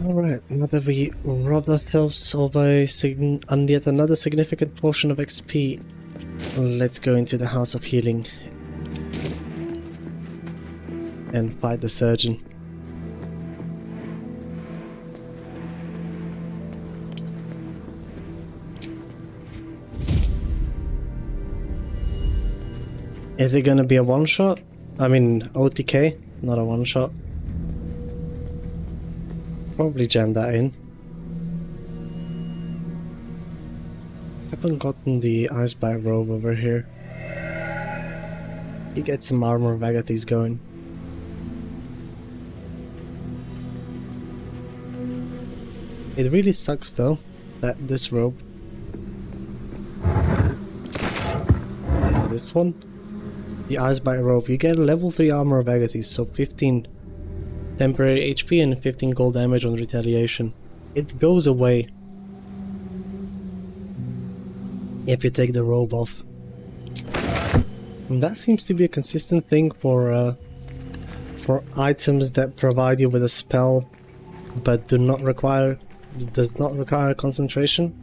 Alright, now that we robbed ourselves of yet another significant portion of XP, let's go into the House of Healing and fight the surgeon. Is it gonna be a one-shot? I mean, OTK, not a one-shot. Probably jam that in. Haven't gotten the Icebite robe over here. You get some armor of Agathes going. It really sucks though, that this robe. This one. The Icebite robe. You get a level 3 armor of Agathes, so 15 temporary HP and 15 gold damage on retaliation. It goes away if you take the robe off. And that seems to be a consistent thing for items that provide you with a spell but does not require concentration.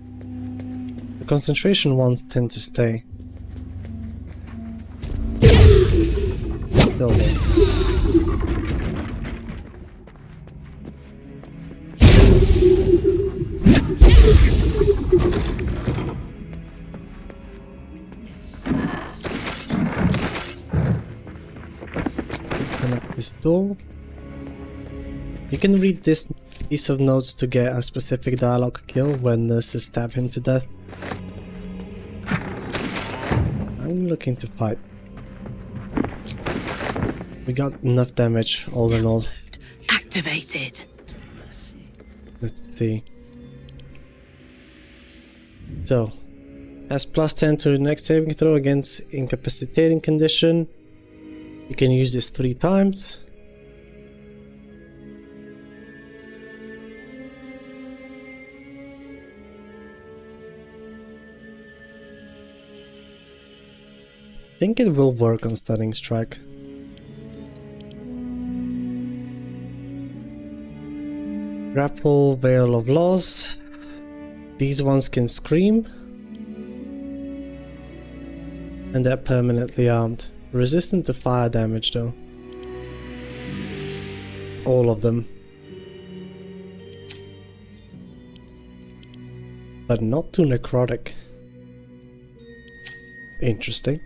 The concentration ones tend to stay. Still there. Open up this door. You can read this piece of notes to get a specific dialogue kill when nurses stab him to death. I'm looking to fight. We got enough damage all in all. Activated. Let's see. So, has plus 10 to the next saving throw against incapacitating condition. You can use this 3 times. I think it will work on Stunning Strike. Grapple, Veil of Loss. These ones can scream. And they're permanently armed. Resistant to fire damage though. All of them. But not to necrotic. Interesting.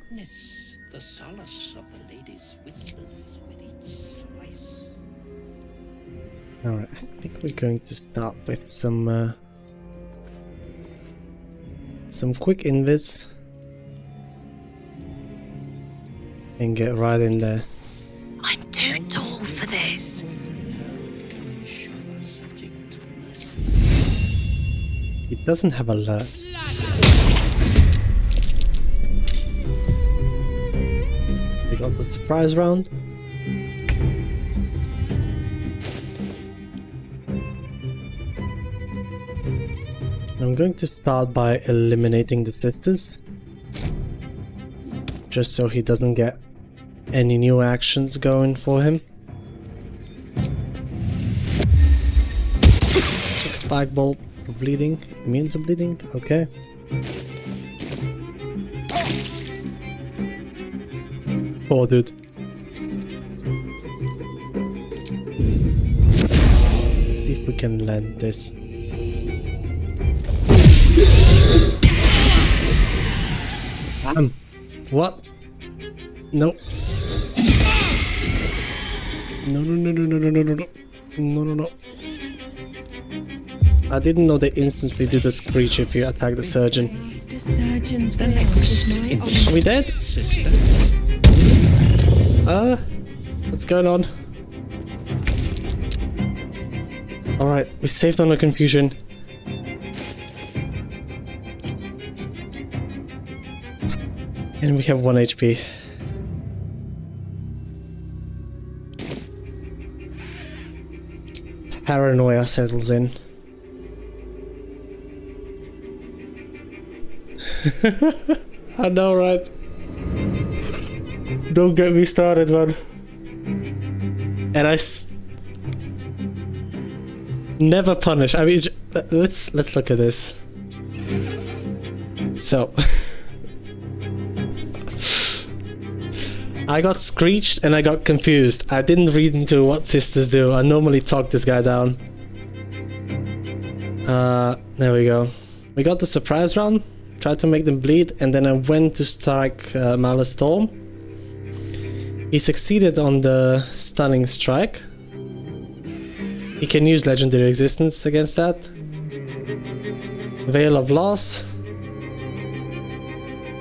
The solace of the lady's whispers with each spice. Alright, I think we're going to start with some quick invis. And get right in there. I'm too tall for this. It doesn't have alert. We got the surprise round. I'm going to start by eliminating the sisters. Just so he doesn't get any new actions going for him. Spike bolt for bleeding. Immune to bleeding? Okay. Oh, dude. See if we can land this. What? No. No. I didn't know they instantly do the screech if you attack the surgeon. Are we dead? What's going on? Alright, we saved on the confusion. And we have 1 HP. Paranoia settles in. I know, right? Don't get me started, man. And I never punish. I mean, let's look at this. So. I got screeched and I got confused. I didn't read into what sisters do. I normally talk this guy down. There we go. We got the surprise round. Tried to make them bleed and then I went to strike Malice Storm. He succeeded on the stunning strike. He can use legendary existence against that. Veil of Loss.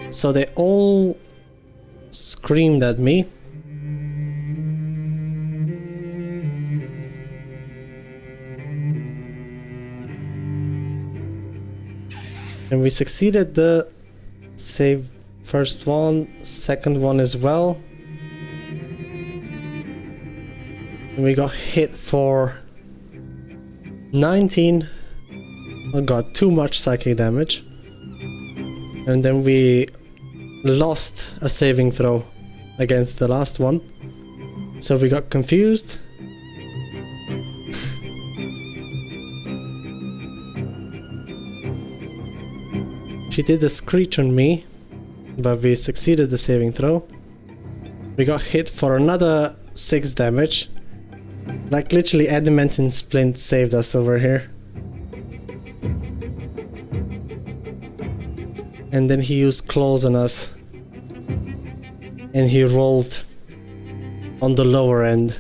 So they all screamed at me. And we succeeded the save first one, second one as well. And we got hit for 19. Oh god, too much psychic damage. And then we lost a saving throw against the last one. So we got confused. She did a screech on me, but we succeeded the saving throw. We got hit for another 6 damage. Like literally Adamantine Splint saved us over here. And then he used claws on us. And he rolled on the lower end.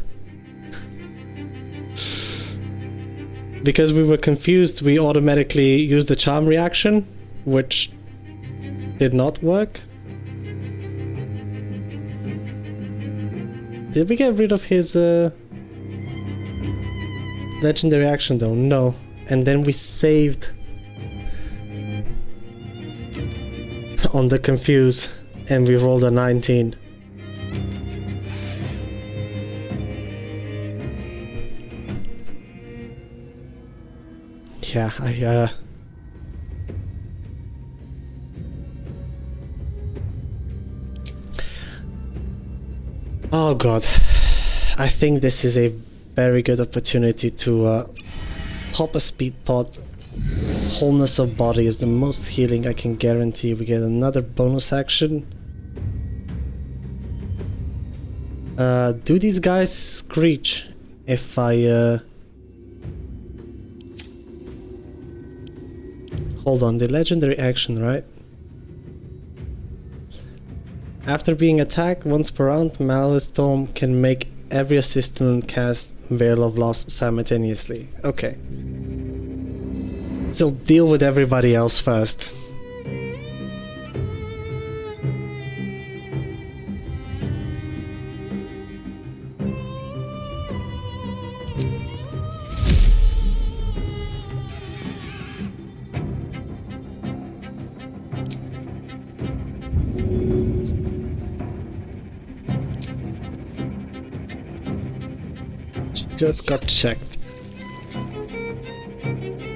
Because we were confused, we automatically used the charm reaction, which did not work. Did we get rid of his legendary action though? No. And then we saved on the confuse and we rolled a 19. Yeah, oh god, I think this is a very good opportunity to pop a speed pot. Wholeness of body is the most healing I can guarantee. We get another bonus action. Do these guys screech if I hold on, the legendary action, right? After being attacked once per round, Malice Storm can make every assistant cast Veil of Loss simultaneously. Okay. So deal with everybody else first. Just got checked.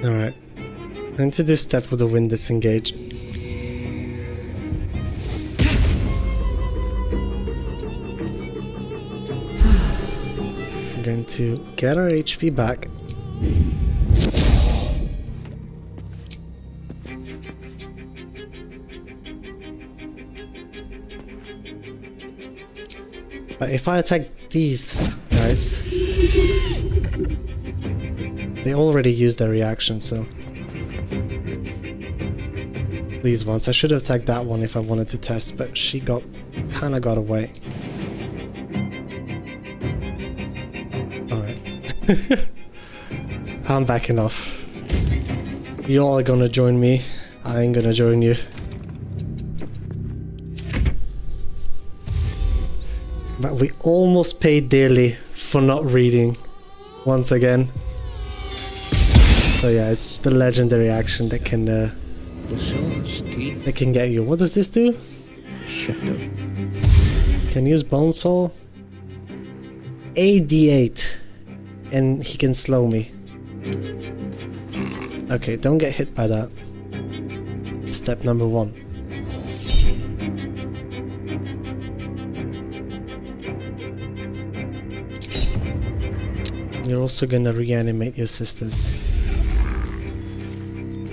Alright. I need to do step with the wind disengage. I'm going to get our HP back. But if I attack these guys, they already used their reaction, so these ones. I should have attacked that one if I wanted to test, but she kinda got away. Alright. I'm backing off. You all are gonna join me. I ain't gonna join you. But we almost paid dearly for not reading once again. So yeah, it's the legendary action that can get you. What does this do? Shadow. Can use Bone Soul. AD8. And he can slow me. Okay, don't get hit by that. Step number 1. You're also gonna reanimate your sisters.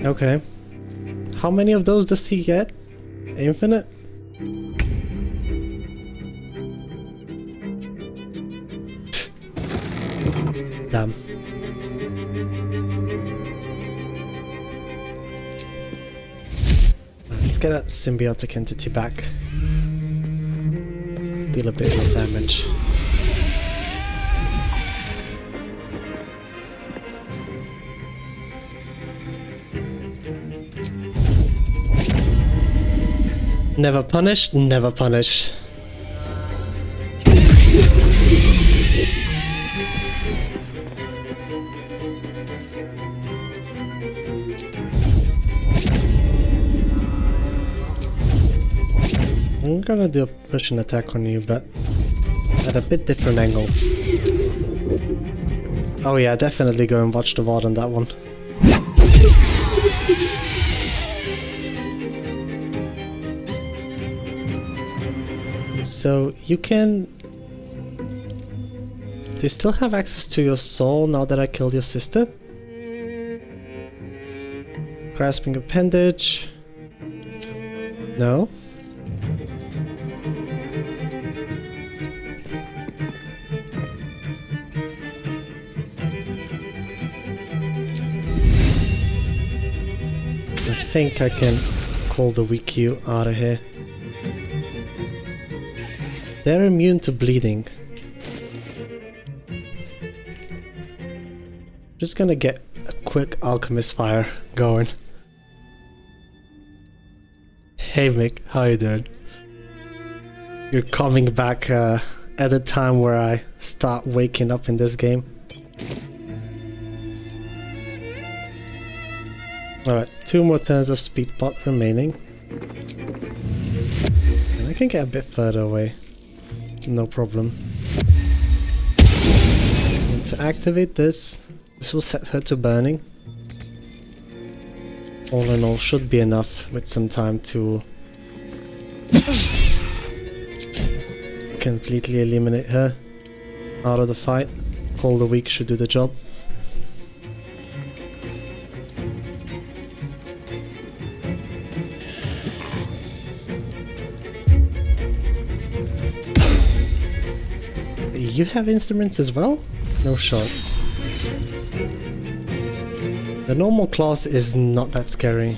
Okay. How many of those does he get? Infinite? Damn. Let's get that symbiotic entity back. deal a bit more damage. Never punish, never punish. I'm gonna do a push and attack on you, but at a bit different angle. Oh yeah, definitely go and watch the VOD on that one. So you can... Do you still have access to your soul now that I killed your sister? Grasping appendage. No? I think I can call the weak you out of here. They're immune to bleeding. Just gonna get a quick alchemist fire going. Hey Mick, how you doing? You're coming back at a time where I start waking up in this game. Alright, 2 more turns of speed pot remaining. And I can get a bit further away. No problem. And to activate this will set her to burning. All in all, should be enough with some time to completely eliminate her out of the fight. Call the weak should do the job. You have instruments as well? No shot. The normal class is not that scary.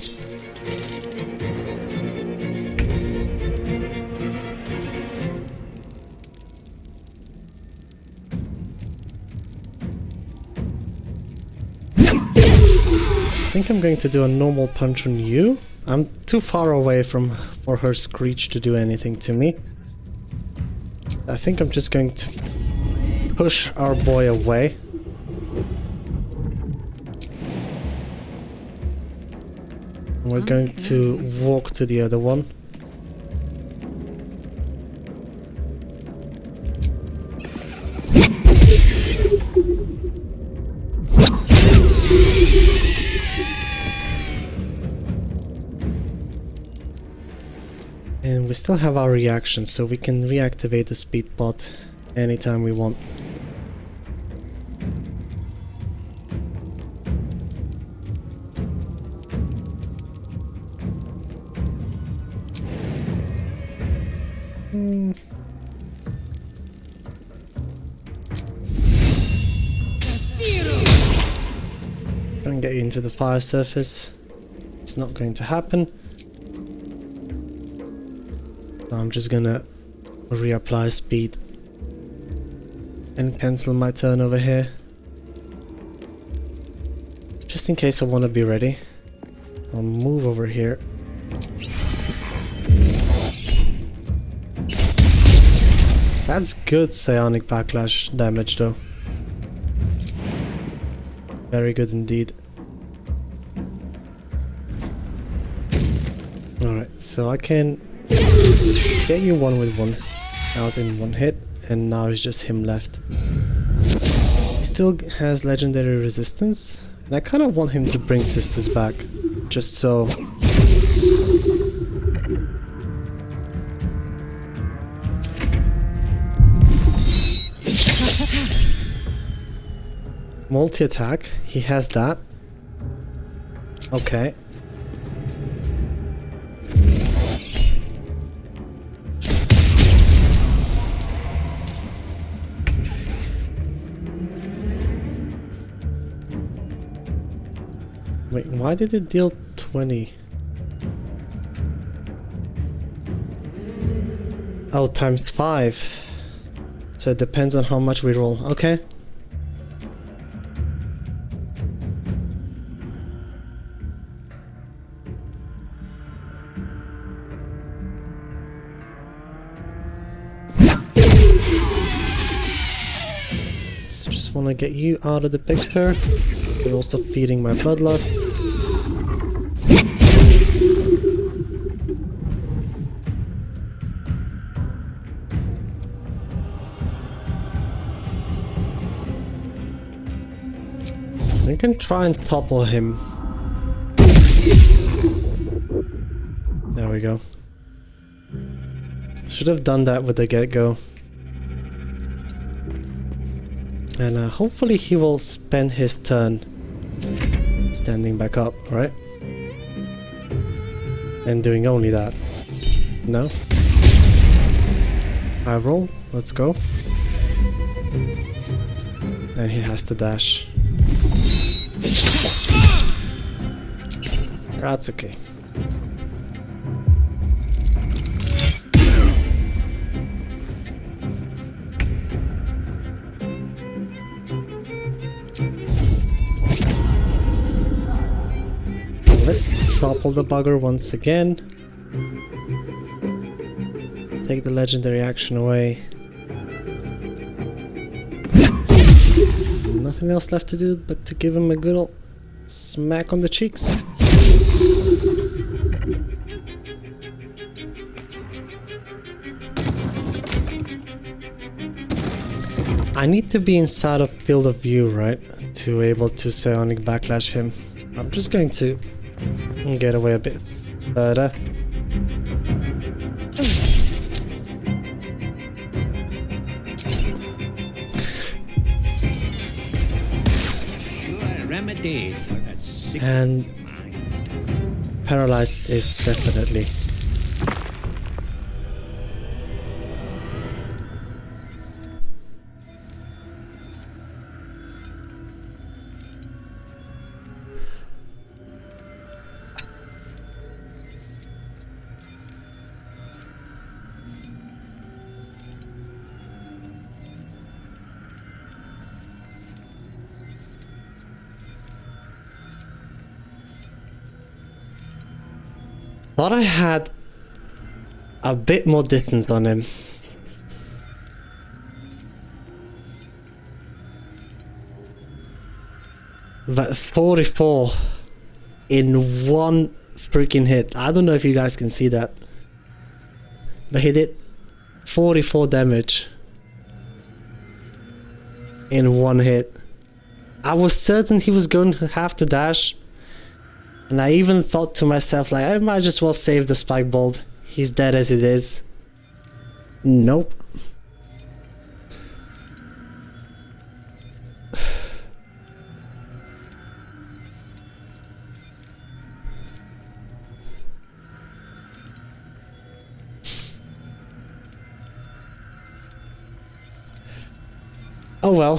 I think I'm going to do a normal punch on you. I'm too far away for her screech to do anything to me. I think I'm just going to push our boy away. We're going to walk to the other one. And we still have our reaction, so we can reactivate the speed bot anytime we want. Try and get you into the fire surface. It's not going to happen. I'm just gonna reapply speed and cancel my turn over here. Just in case I want to be ready. I'll move over here. That's good psionic backlash damage though. Very good indeed. Alright, so I can get you 1 with 1 out in 1 hit, and now it's just him left. He still has legendary resistance, and I kind of want him to bring sisters back, just so... Multi-attack, he has that. Okay. Wait, why did it deal 20? Oh, times 5. So it depends on how much we roll. Okay. So just want to get you out of the picture. You're also feeding my bloodlust. We can try and topple him. There we go. Should have done that with the get-go. And hopefully he will spend his turn standing back up, right? And doing only that. No? I roll. Let's go. And he has to dash. That's okay. Let's topple the bugger once again. Take the legendary action away. Nothing else left to do but to give him a good old smack on the cheeks. I need to be inside of field of view, right? To able to psionic backlash him. I'm just going to get away a bit further. And paralyzed is definitely. Thought I had a bit more distance on him. But 44 in one freaking hit. I don't know if you guys can see that. But he did 44 damage in one hit. I was certain he was going to have to dash. And I even thought to myself, like, I might as well save the spike bulb. He's dead as it is. Nope. Oh well.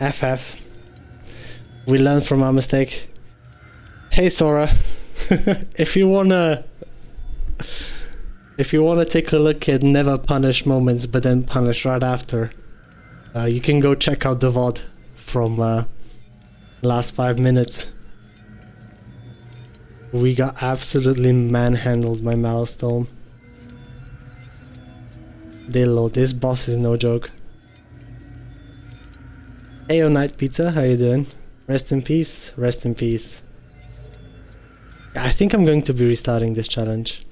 FF. We learned from our mistake. Hey Sora, if you wanna take a look at never punish moments but then punish right after, you can go check out the VOD from last 5 minutes. We got absolutely manhandled by Milestone. Dillo, this boss is no joke. Heyo Night Pizza, how you doing? Rest in peace, rest in peace. I think I'm going to be restarting this challenge.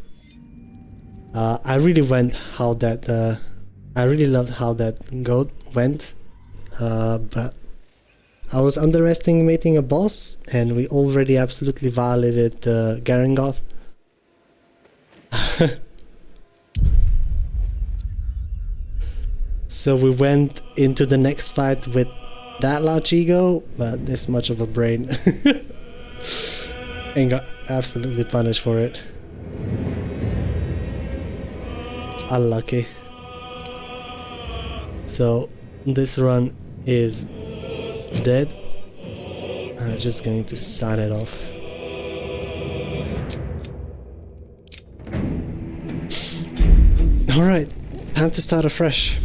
I really loved how that goat went, but I was underestimating a boss, and we already absolutely violated Garangoth. So we went into the next fight with that large ego, but this much of a brain. And got absolutely punished for it. Unlucky. So this run is dead. And I'm just going to sign it off. Alright, time to start afresh.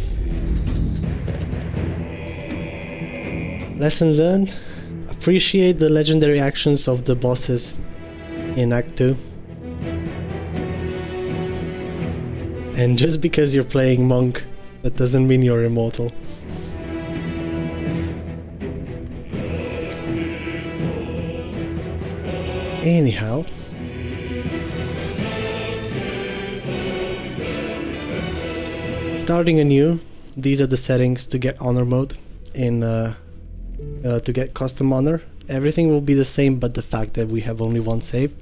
Lesson learned. Appreciate the legendary actions of the bosses in Act 2. And just because you're playing monk, that doesn't mean you're immortal. Anyhow, starting anew, these are the settings to get honor mode in to get custom honor. Everything will be the same, but the fact that we have only one save.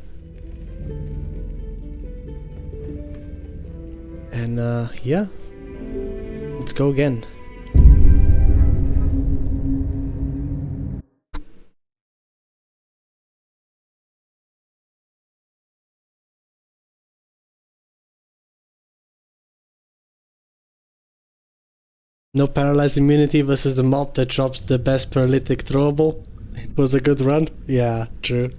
And yeah, let's go again. No paralyzed immunity versus the mob that drops the best paralytic throwable. It was a good run. Yeah, true.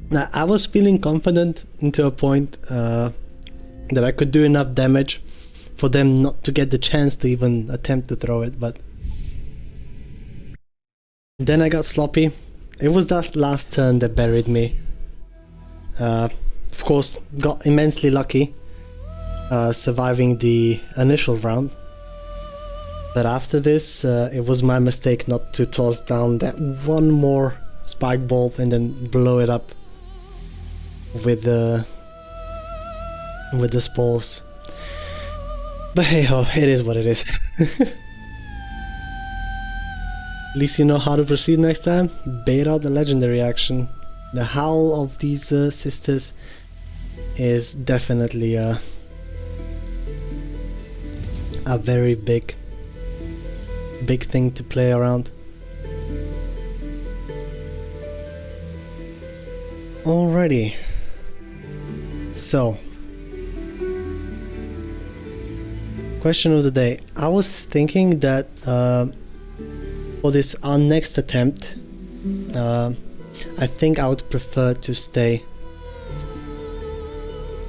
Now, I was feeling confident into a point that I could do enough damage for them not to get the chance to even attempt to throw it, but then I got sloppy. It was that last turn that buried me. Of course, got immensely lucky. Surviving the initial round, but after this it was my mistake not to toss down that one more spike bolt and then blow it up with the spores. But hey ho, it is what it is. At least you know how to proceed next time. Bait out the legendary action. The howl of these sisters is definitely a very big thing to play around. Alrighty, so question of the day. I was thinking that for this our next attempt, I think I would prefer to stay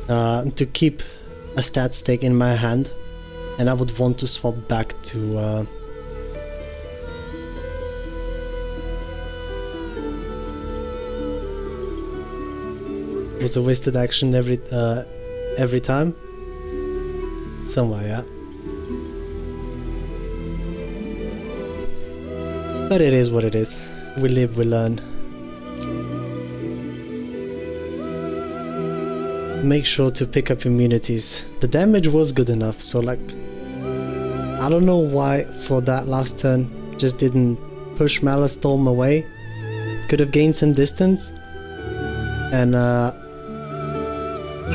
to keep a stat stake in my hand. And I would want to swap back to was a wasted action every time. Somewhere, yeah. But it is what it is. We live, we learn. Make sure to pick up immunities. The damage was good enough, so like, I don't know why for that last turn just didn't push Malastorm away. Could have gained some distance, and I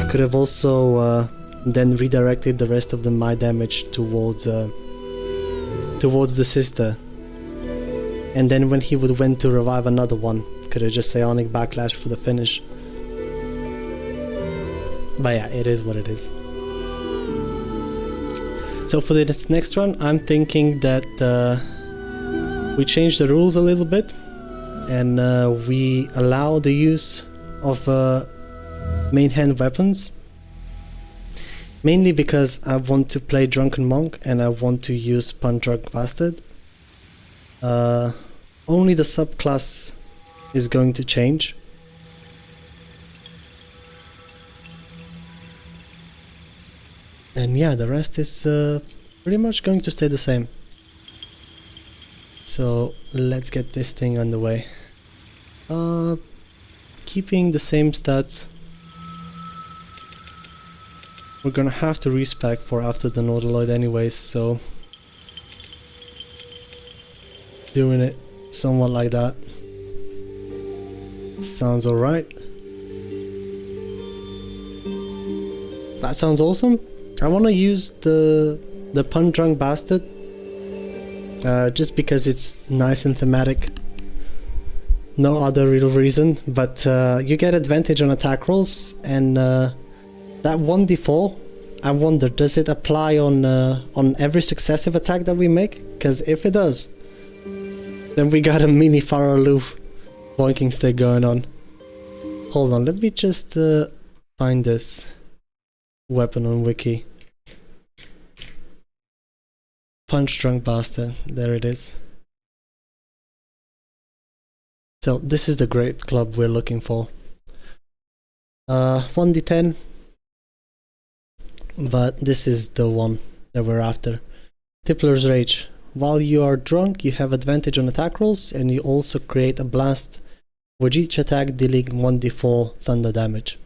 could have also then redirected the rest of my damage towards the sister. And then when he would went to revive another one, could have just Psionic Backlash for the finish. But yeah, it is what it is. So for this next run, I'm thinking that we change the rules a little bit, and we allow the use of main hand weapons. Mainly because I want to play Drunken Monk and I want to use Punch Drunk Bastard. Only the subclass is going to change. And yeah, the rest is pretty much going to stay the same. So let's get this thing underway. Keeping the same stats. We're gonna have to respec for after the Nautiloid anyways, so doing it somewhat like that sounds alright. That sounds awesome. I want to use the Punch Drunk Bastard just because it's nice and thematic. No other real reason, but you get advantage on attack rolls, and that 1d4, I wonder, does it apply on every successive attack that we make? Because if it does, then we got a mini Faraloof boinking stick going on. Hold on, let me just find this. weapon on wiki. Punch drunk bastard. There it is. So this is the great club we're looking for. 1d10. But this is the one that we're after. Tippler's Rage. While you are drunk, you have advantage on attack rolls, and you also create a blast with each attack dealing 1d4 thunder damage.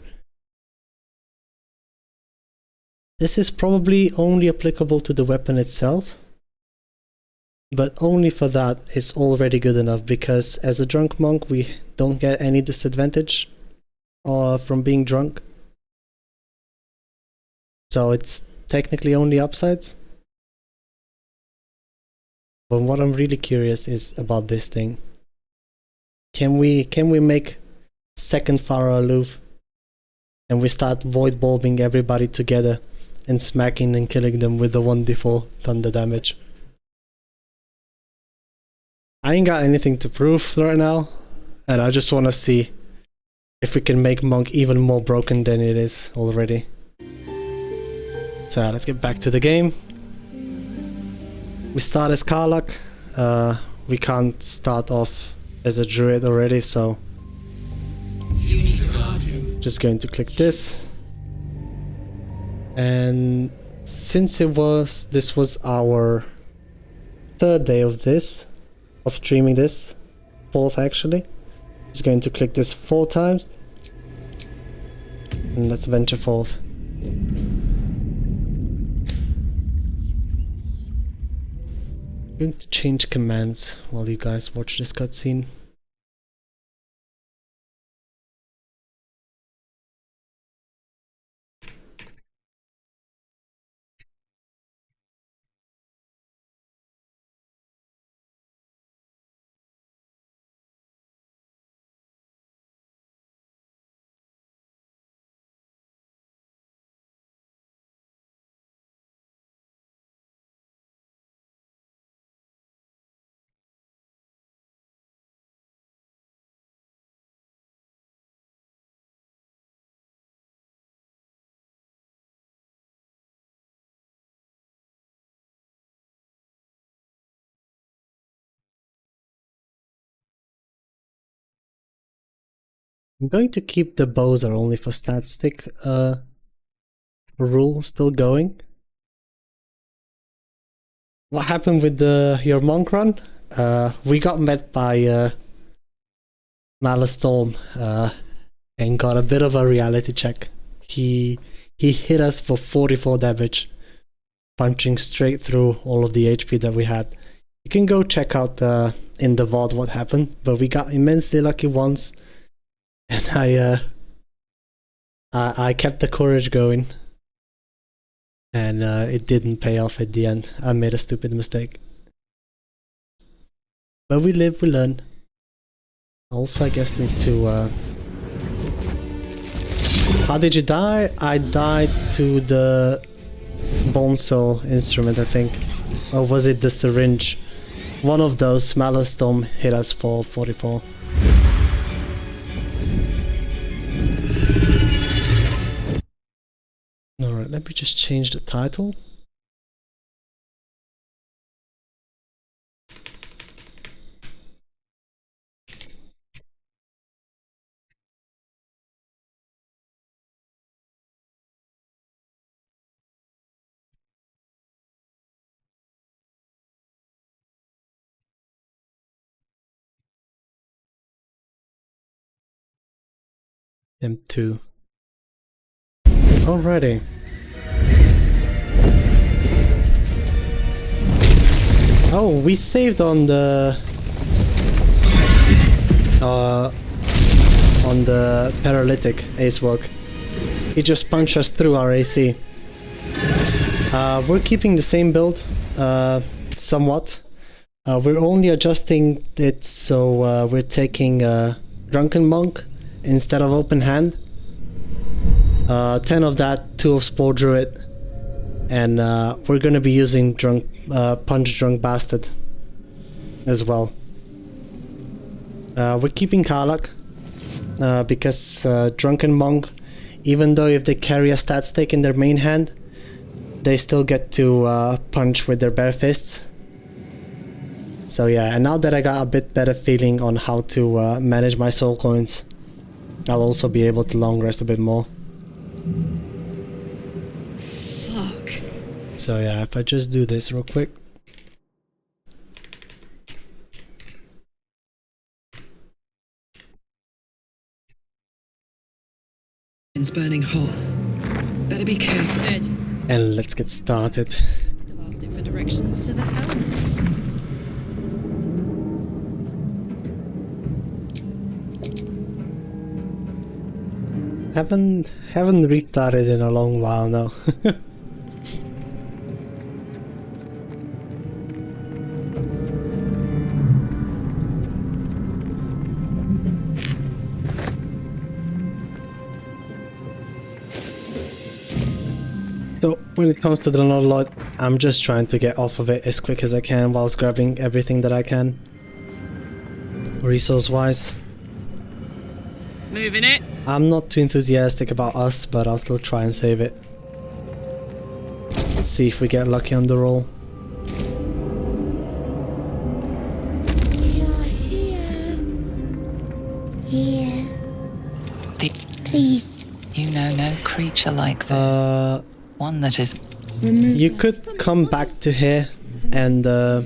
This is probably only applicable to the weapon itself, but only for that is already good enough, because as a drunk monk we don't get any disadvantage from being drunk. So it's technically only upsides. But what I'm really curious is about this thing. Can we make second Pharaoh aloof and we start void bulbing everybody together and smacking and killing them with the 1d4 thunder damage? I ain't got anything to prove right now, and I just want to see if we can make Monk even more broken than it is already. So let's get back to the game. We start as karlach. We can't start off as a druid already, so You need a guardian. just going to click this. And since this was our third day of streaming this, fourth actually, just going to click this 4 times, and let's venture forth. I'm going to change commands while you guys watch this cutscene. I'm going to keep the bows are only for stat stick rule still going. What happened with your monk run? We got met by Malastorm and got a bit of a reality check. He hit us for 44 damage, punching straight through all of the HP that we had. You can go check out in the VOD what happened, but we got immensely lucky once. And I kept the courage going, and it didn't pay off at the end. I made a stupid mistake, but we live, we learn. Also, I guess need to. How did you die? I died to the Bonso instrument, I think, or was it the syringe? One of those. Malastorm hit us for 44. Alright, let me just change the title. M2. Alrighty. Oh, we saved on the paralytic Ace Walk. He just punched us through our AC. We're keeping the same build, somewhat. We're only adjusting it so we're taking Drunken Monk instead of Open Hand. 10 of that, 2 of Spore Druid. And we're gonna be using Punch Drunk Bastard as well. We're keeping karlach because Drunken Monk even though if they carry a stat stick in their main hand, they still get to punch with their bare fists. So yeah, and now that I got a bit better feeling on how to manage my soul coins, I'll also be able to long rest a bit more. Fuck. So yeah, if I just do this real quick. It's burning hot. Better be careful. Ed. And let's get started. Could have asked it for directions to the house. Haven't restarted in a long while now. So when it comes to the Nodaloid, I'm just trying to get off of it as quick as I can whilst grabbing everything that I can, resource wise. Moving it. I'm not too enthusiastic about us, but I'll still try and save it. Let's see if we get lucky on the roll. Here. Please. You know no creature like this. One that is... You could come back to here and do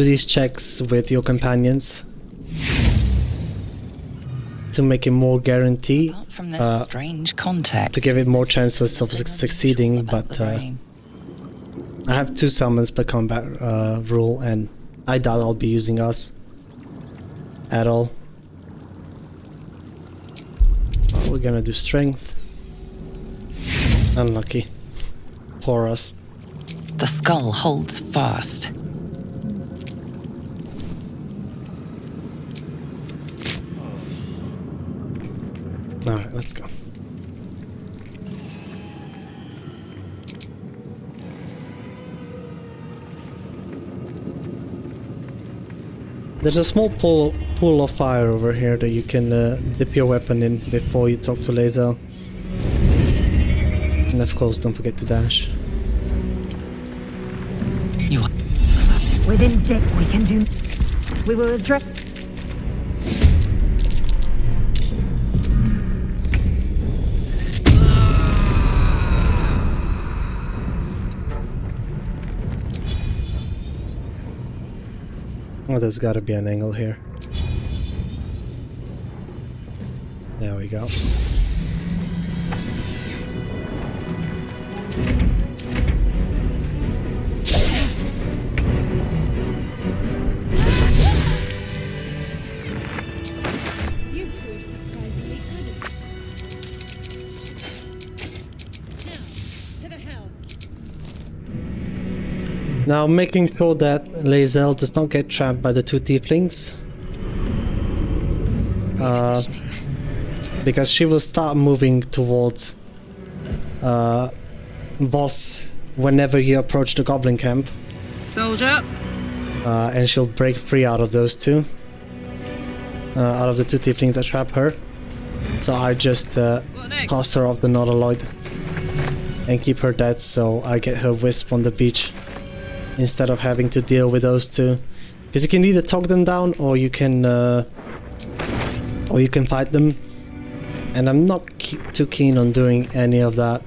these checks with your companions to make it more guaranteed. From this strange context. To give it more chances of succeeding, but I have 2 summons per combat rule, and I doubt I'll be using us at all. We're gonna do strength. Unlucky for us. The skull holds fast. Alright, let's go. There's a small pool of fire over here that you can dip your weapon in before you talk to Lae'zel. And of course, don't forget to dash. Within dip, we can do. We will address. Oh, there's gotta be an angle here. There we go. Now, making sure that Lae'zel does not get trapped by the 2 tieflings. Because she will start moving towards Voss whenever you approach the goblin camp. Soldier. And she'll break free out of those 2. Out of the 2 tieflings that trap her. So I just toss her off the Nodaloid and keep her dead, so I get her wisp on the beach instead of having to deal with those 2. Because you can either talk them down or you can fight them. And I'm not too keen on doing any of that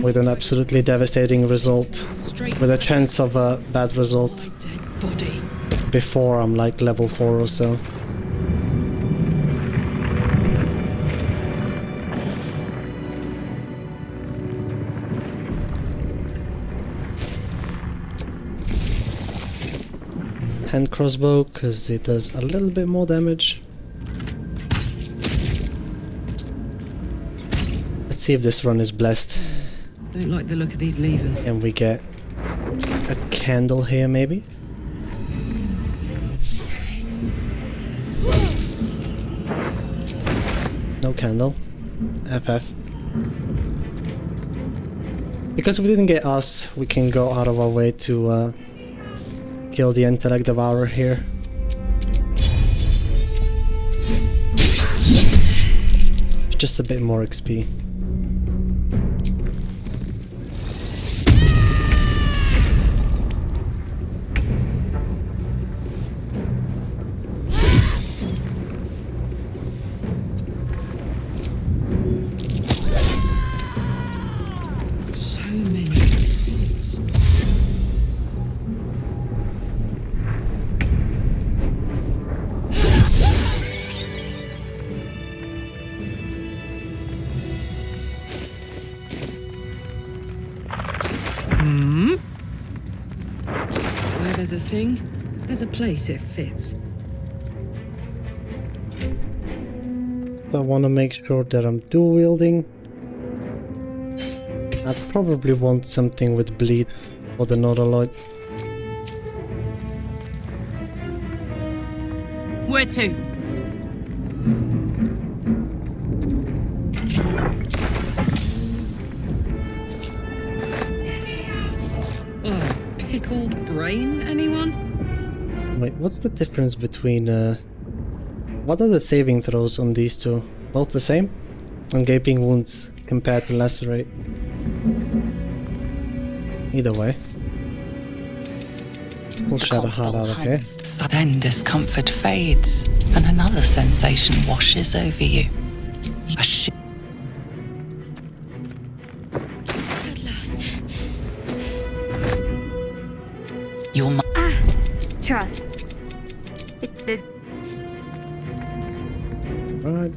with an absolutely devastating result, with a chance of a bad result before I'm like level 4 or so. Hand crossbow, because it does a little bit more damage. Let's see if this run is blessed. Don't like the look of these levers. And we get a candle here, maybe? No candle. FF. Because we didn't get us, we can go out of our way to kill the intellect devourer here. just a bit more XP. So many things. Where there's a thing, there's a place it fits. So I want to make sure that I'm dual wielding. I probably want something with bleed or the Nodaloid. Where to? Oh, pickled brain, anyone? Wait, what's the difference between what are the saving throws on these two? Both the same? On gaping wounds compared to lacerate. Either way. We'll shut a heart out of here. Then discomfort fades, and another sensation washes over you. A shit. At last. Your Trust. There's Right.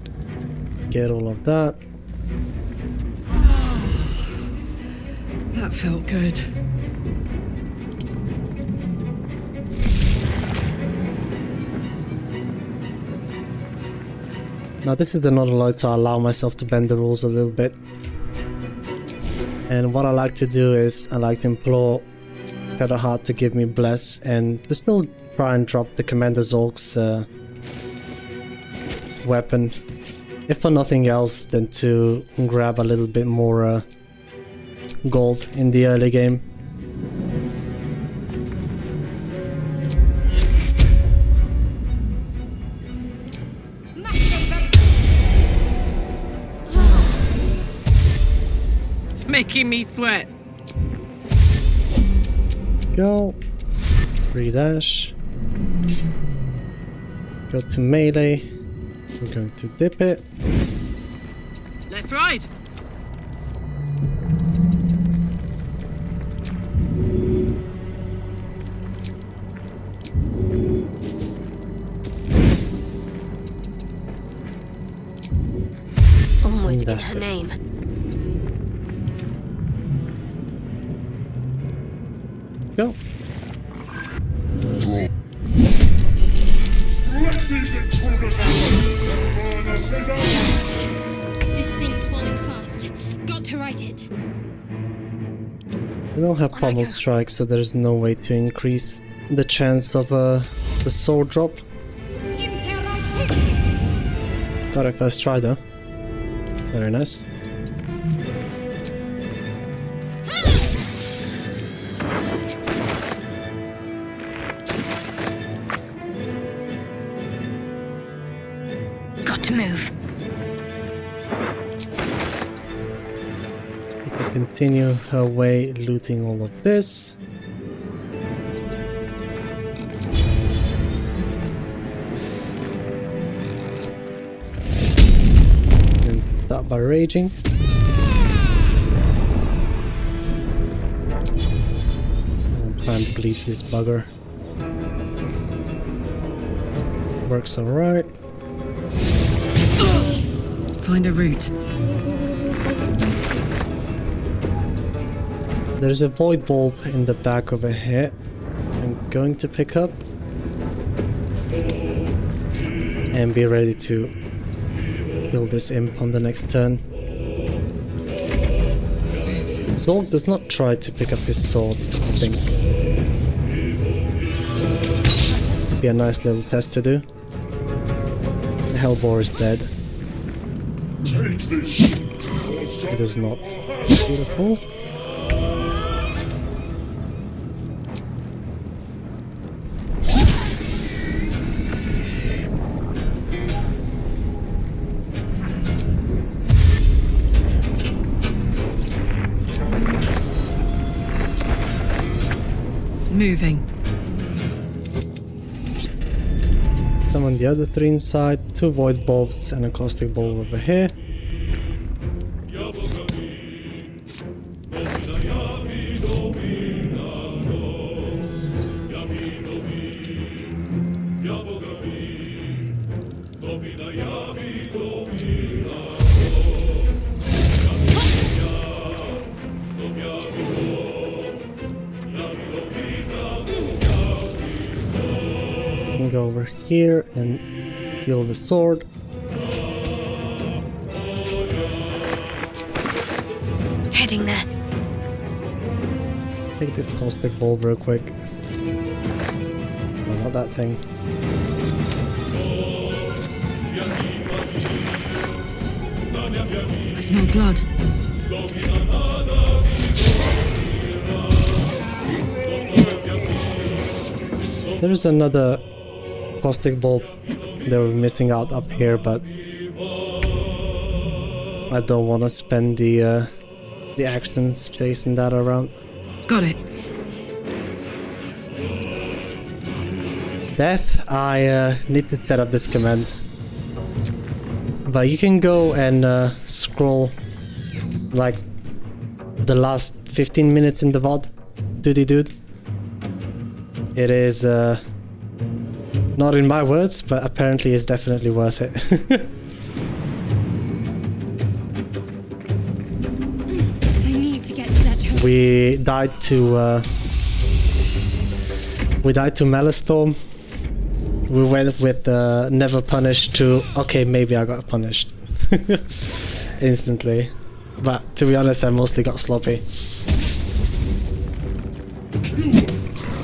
Get all of that. That felt good. Now this is another lot to allow myself to bend the rules a little bit. And what I like to do is I like to implore Shadowheart to give me bless and to still try and drop the Commander Zolk's weapon. If for nothing else than to grab a little bit more gold in the early game. Making me sweat. Go. Redash. Go to melee. We're going to dip it. Let's ride. onward in her name. Go. This thing's falling fast. Got to right it. We don't have pommel strike, so there's no way to increase the chance of the sword drop. Got it first try though. Very nice. Got to move. We can continue her way looting all of this. Start by raging. I'll try and bleed this bugger. Works alright. Find a route. There's a void bulb in the back of her head. I'm going to pick up and be ready to kill this imp on the next turn. Zolk does not try to pick up his sword, I think. Be a nice little test to do. The Hellbore is dead. It is not. Beautiful. Moving. Summon the other 3 inside, 2 void bulbs and a caustic bulb over here. Go over here and steal the sword. Heading there. Take this caustic bulb real quick. No, not that thing. I smell blood. There's another caustic bulb they were missing out up here, but I don't want to spend the actions chasing that around. Got it. Death, I need to set up this command. But you can go and scroll like the last 15 minutes in the VOD, dude. It is not in my words, but apparently it's definitely worth it. I need to get to that. We died to Maelstrom. We went with never punished to okay, maybe I got punished instantly. But to be honest, I mostly got sloppy.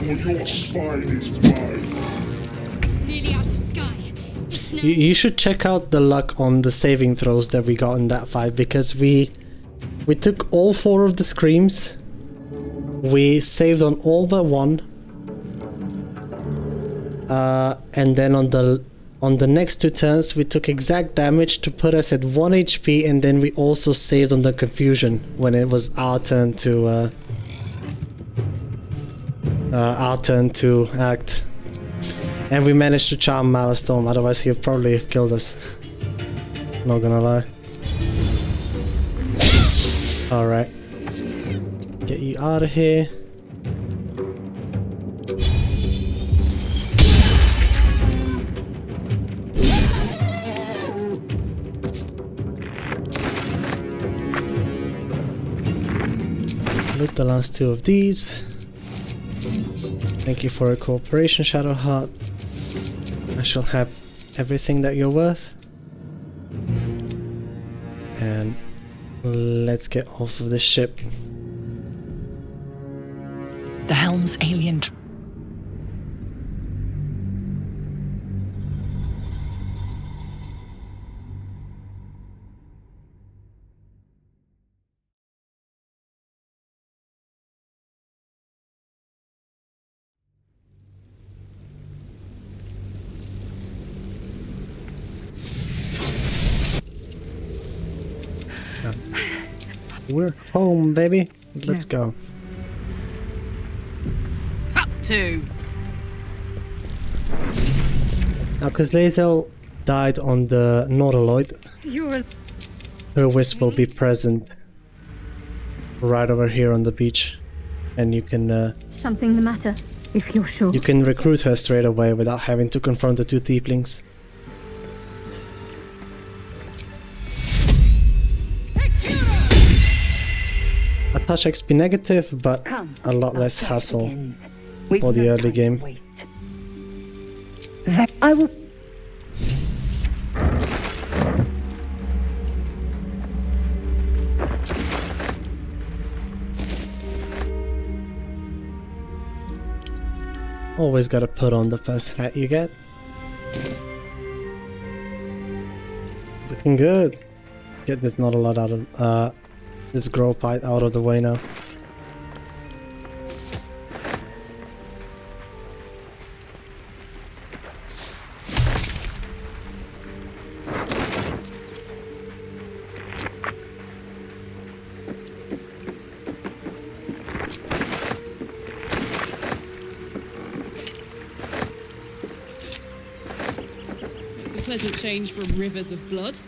Your spine is mine. Nearly out of sky. You should check out the luck on the saving throws that we got in that fight, because we took all 4 of the screams. We saved on all but 1. And then on the next 2 turns we took exact damage to put us at 1 HP, and then we also saved on the confusion when it was our turn to act. And we managed to charm Maelstrom, otherwise he would probably have killed us. Not gonna lie. Alright. Get you out of here. Loot the last 2 of these. Thank you for your cooperation, Shadowheart. I shall have everything that you're worth. And let's get off of this ship. The helm's alien. We're home, baby. Let's go. Up to. Now, because Lae'zel died on the Nautiloid, her wisp will be present right over here on the beach, and you can Something the matter, if you're sure. you can recruit her straight away without having to confront the 2 Tieflings. A touch XP negative, but a lot less hassle for the early game. I will. Always gotta put on the first hat you get. Looking good. Get this not a lot out of this grow fight out of the way now. pleasant change from rivers of blood.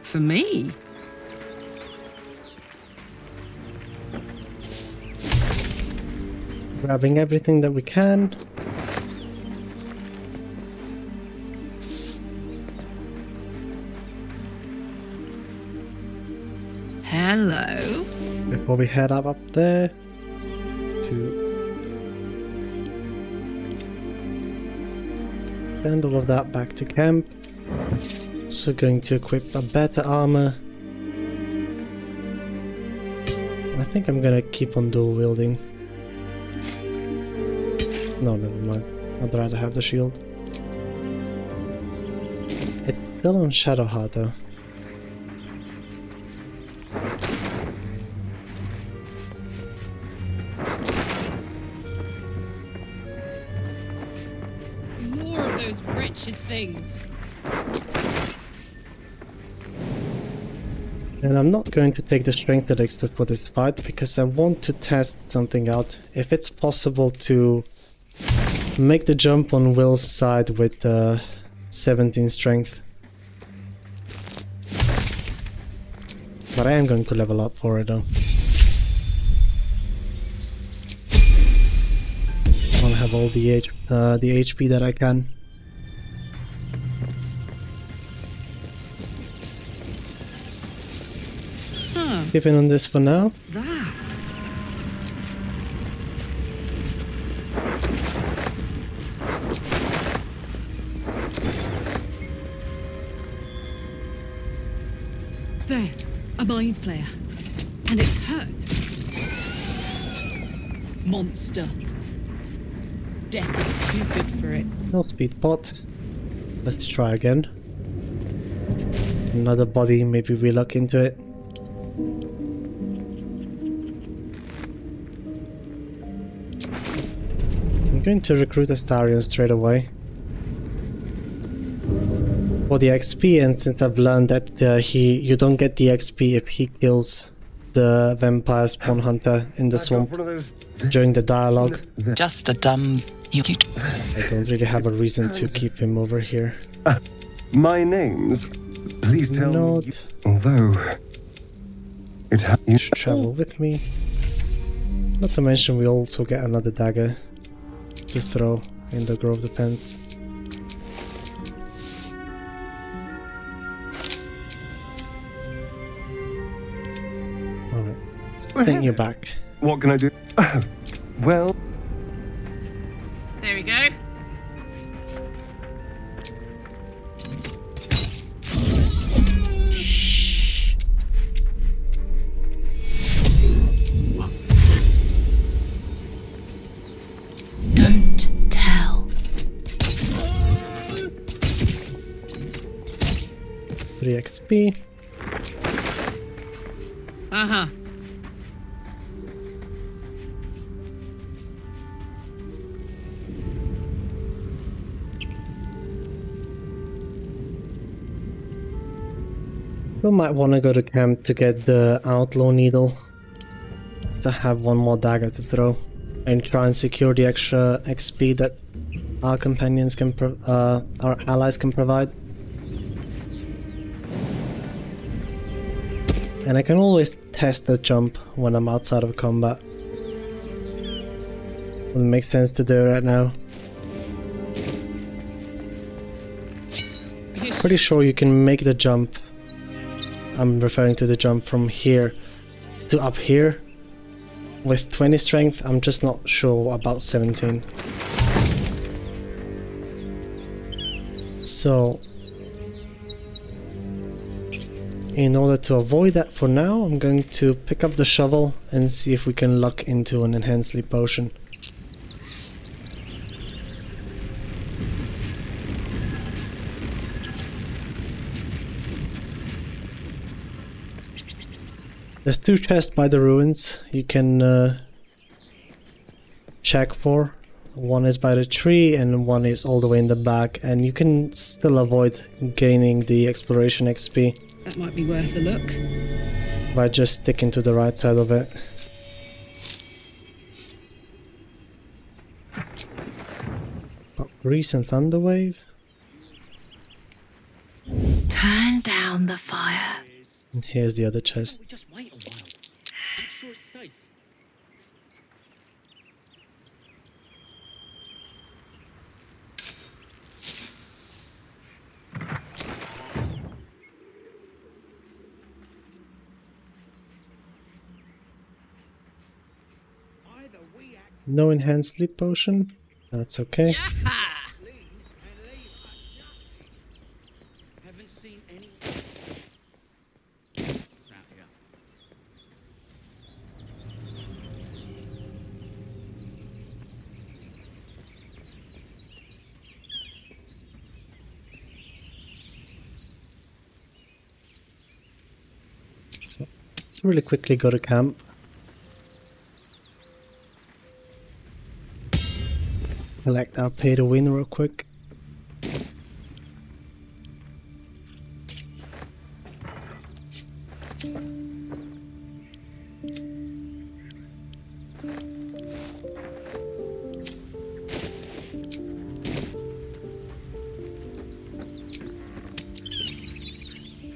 For me? Grabbing everything that we can. Hello. Before we head up there to send all of that back to camp. Also going to equip a better armor. I think I'm gonna keep on dual wielding. No, never mind. I'd rather have the shield. It's still on Shadowheart though. More of those wretched things. And I'm not going to take the strength elixir for this fight because I want to test something out. If it's possible to make the jump on Will's side with 17 strength. But I am going to level up for it though. I want to have all the HP that I can. Keeping on this for now. That. There, a mind flare. And it's hurt. Monster. Death is too good for it. No speed pot. Let's try again. Another body, maybe we look into it. I'm going to recruit Astarion straight away. For the XP, and since I've learned that you don't get the XP if he kills the vampire spawn hunter in the swamp during the dialogue. Just a dumb... I don't really have a reason to keep him over here. My name's... Please tell me... Although... You should travel with me. Not to mention we also get another dagger to throw in the Grove Defense. Alright, send you back. What can I do? Well... There we go. Shh. Don't tell. 3 XP. Uh-huh. We might want to go to camp to get the outlaw needle. Just to have one more dagger to throw. And try and secure the extra XP that our companions can our allies can provide. And I can always test the jump when I'm outside of combat. It makes sense to do right now. Pretty sure you can make the jump. I'm referring to the jump from here to up here with 20 strength. I'm just not sure about 17. So, in order to avoid that for now, I'm going to pick up the shovel and see if we can lock into an enhanced sleep potion. There's 2 chests by the ruins you can check for. One is by the tree and one is all the way in the back, and you can still avoid gaining the exploration XP. That might be worth a look. By just sticking to the right side of it. Got recent thunderwave. Turn down the fire. And here's the other chest. Just wait a while. Make sure it's safe. No enhanced sleep potion. That's okay. So, really quickly go to camp. Collect our pay to win real quick.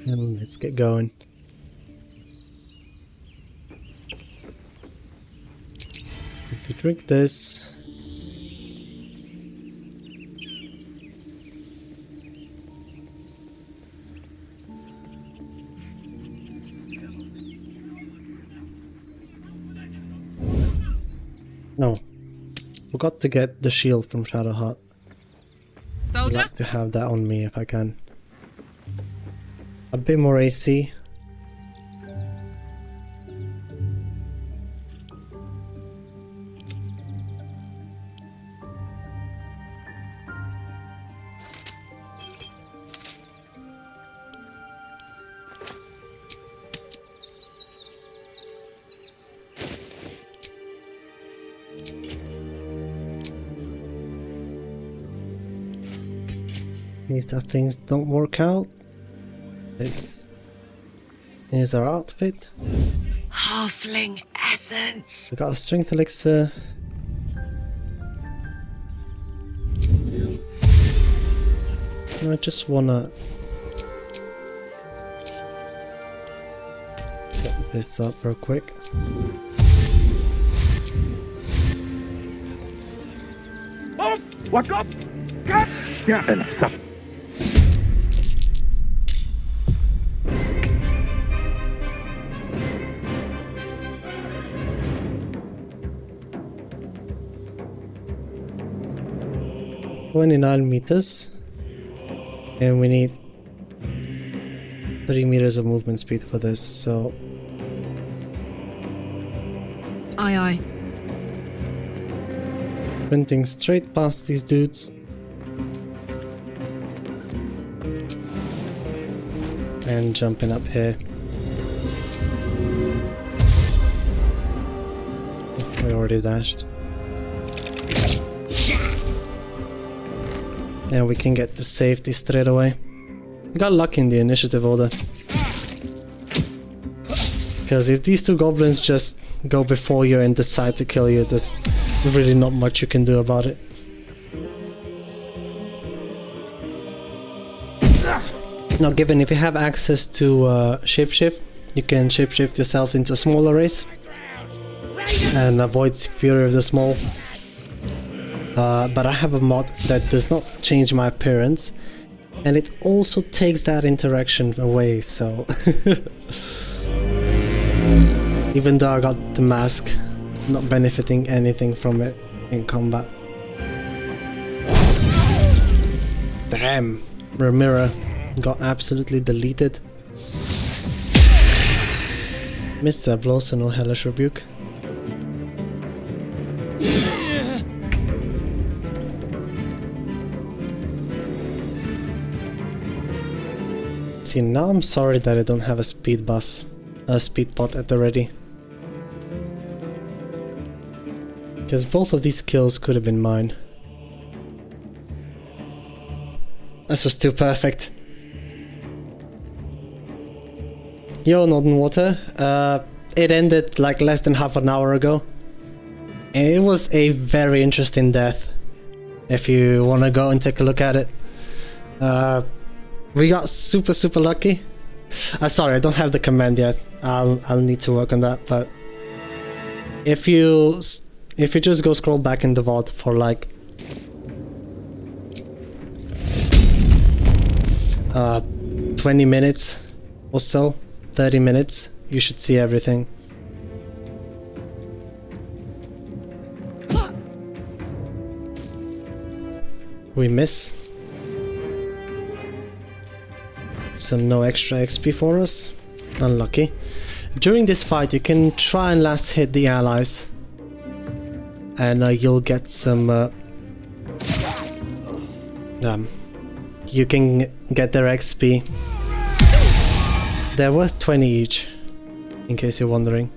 And let's get going. Need to drink this. No, forgot to get the shield from Shadowheart. Soldier? I'd like to have that on me if I can. A bit more AC. Means that things don't work out. This is our outfit. Halfling essence. We got a strength elixir. I just wanna get this up real quick. Oh, watch up! Get down and suck. $29 and we need 3 meters of movement speed for this, so Aye aye. sprinting straight past these dudes and jumping up here. We already dashed. And we can get to safety straight away. Got lucky in the initiative order. Because if these 2 goblins just go before you and decide to kill you, there's really not much you can do about it. Now, given if you have access to shapeshift, you can shapeshift yourself into a smaller race and avoid Fury of the Small. But I have a mod that does not change my appearance, and it also takes that interaction away, so even though I got the mask, not benefiting anything from it in combat. Damn, Ramira got absolutely deleted. Missed Zevlo, so no Hellish Rebuke. See, now I'm sorry that I don't have a speed buff. a speed pot at the ready. Because both of these kills could have been mine. This was too perfect. Yo, Northern Water. It ended like less than half an hour ago. And it was a very interesting death. If you want to go and take a look at it. We got super lucky. Sorry, I don't have the command yet. I'll need to work on that. But if you just go scroll back in the vault for like 20 minutes or so, 30 minutes, you should see everything. We miss. So no extra XP for us. Unlucky. During this fight you can try and last hit the allies. And you'll get some... you can get their XP. They're worth 20 each, in case you're wondering.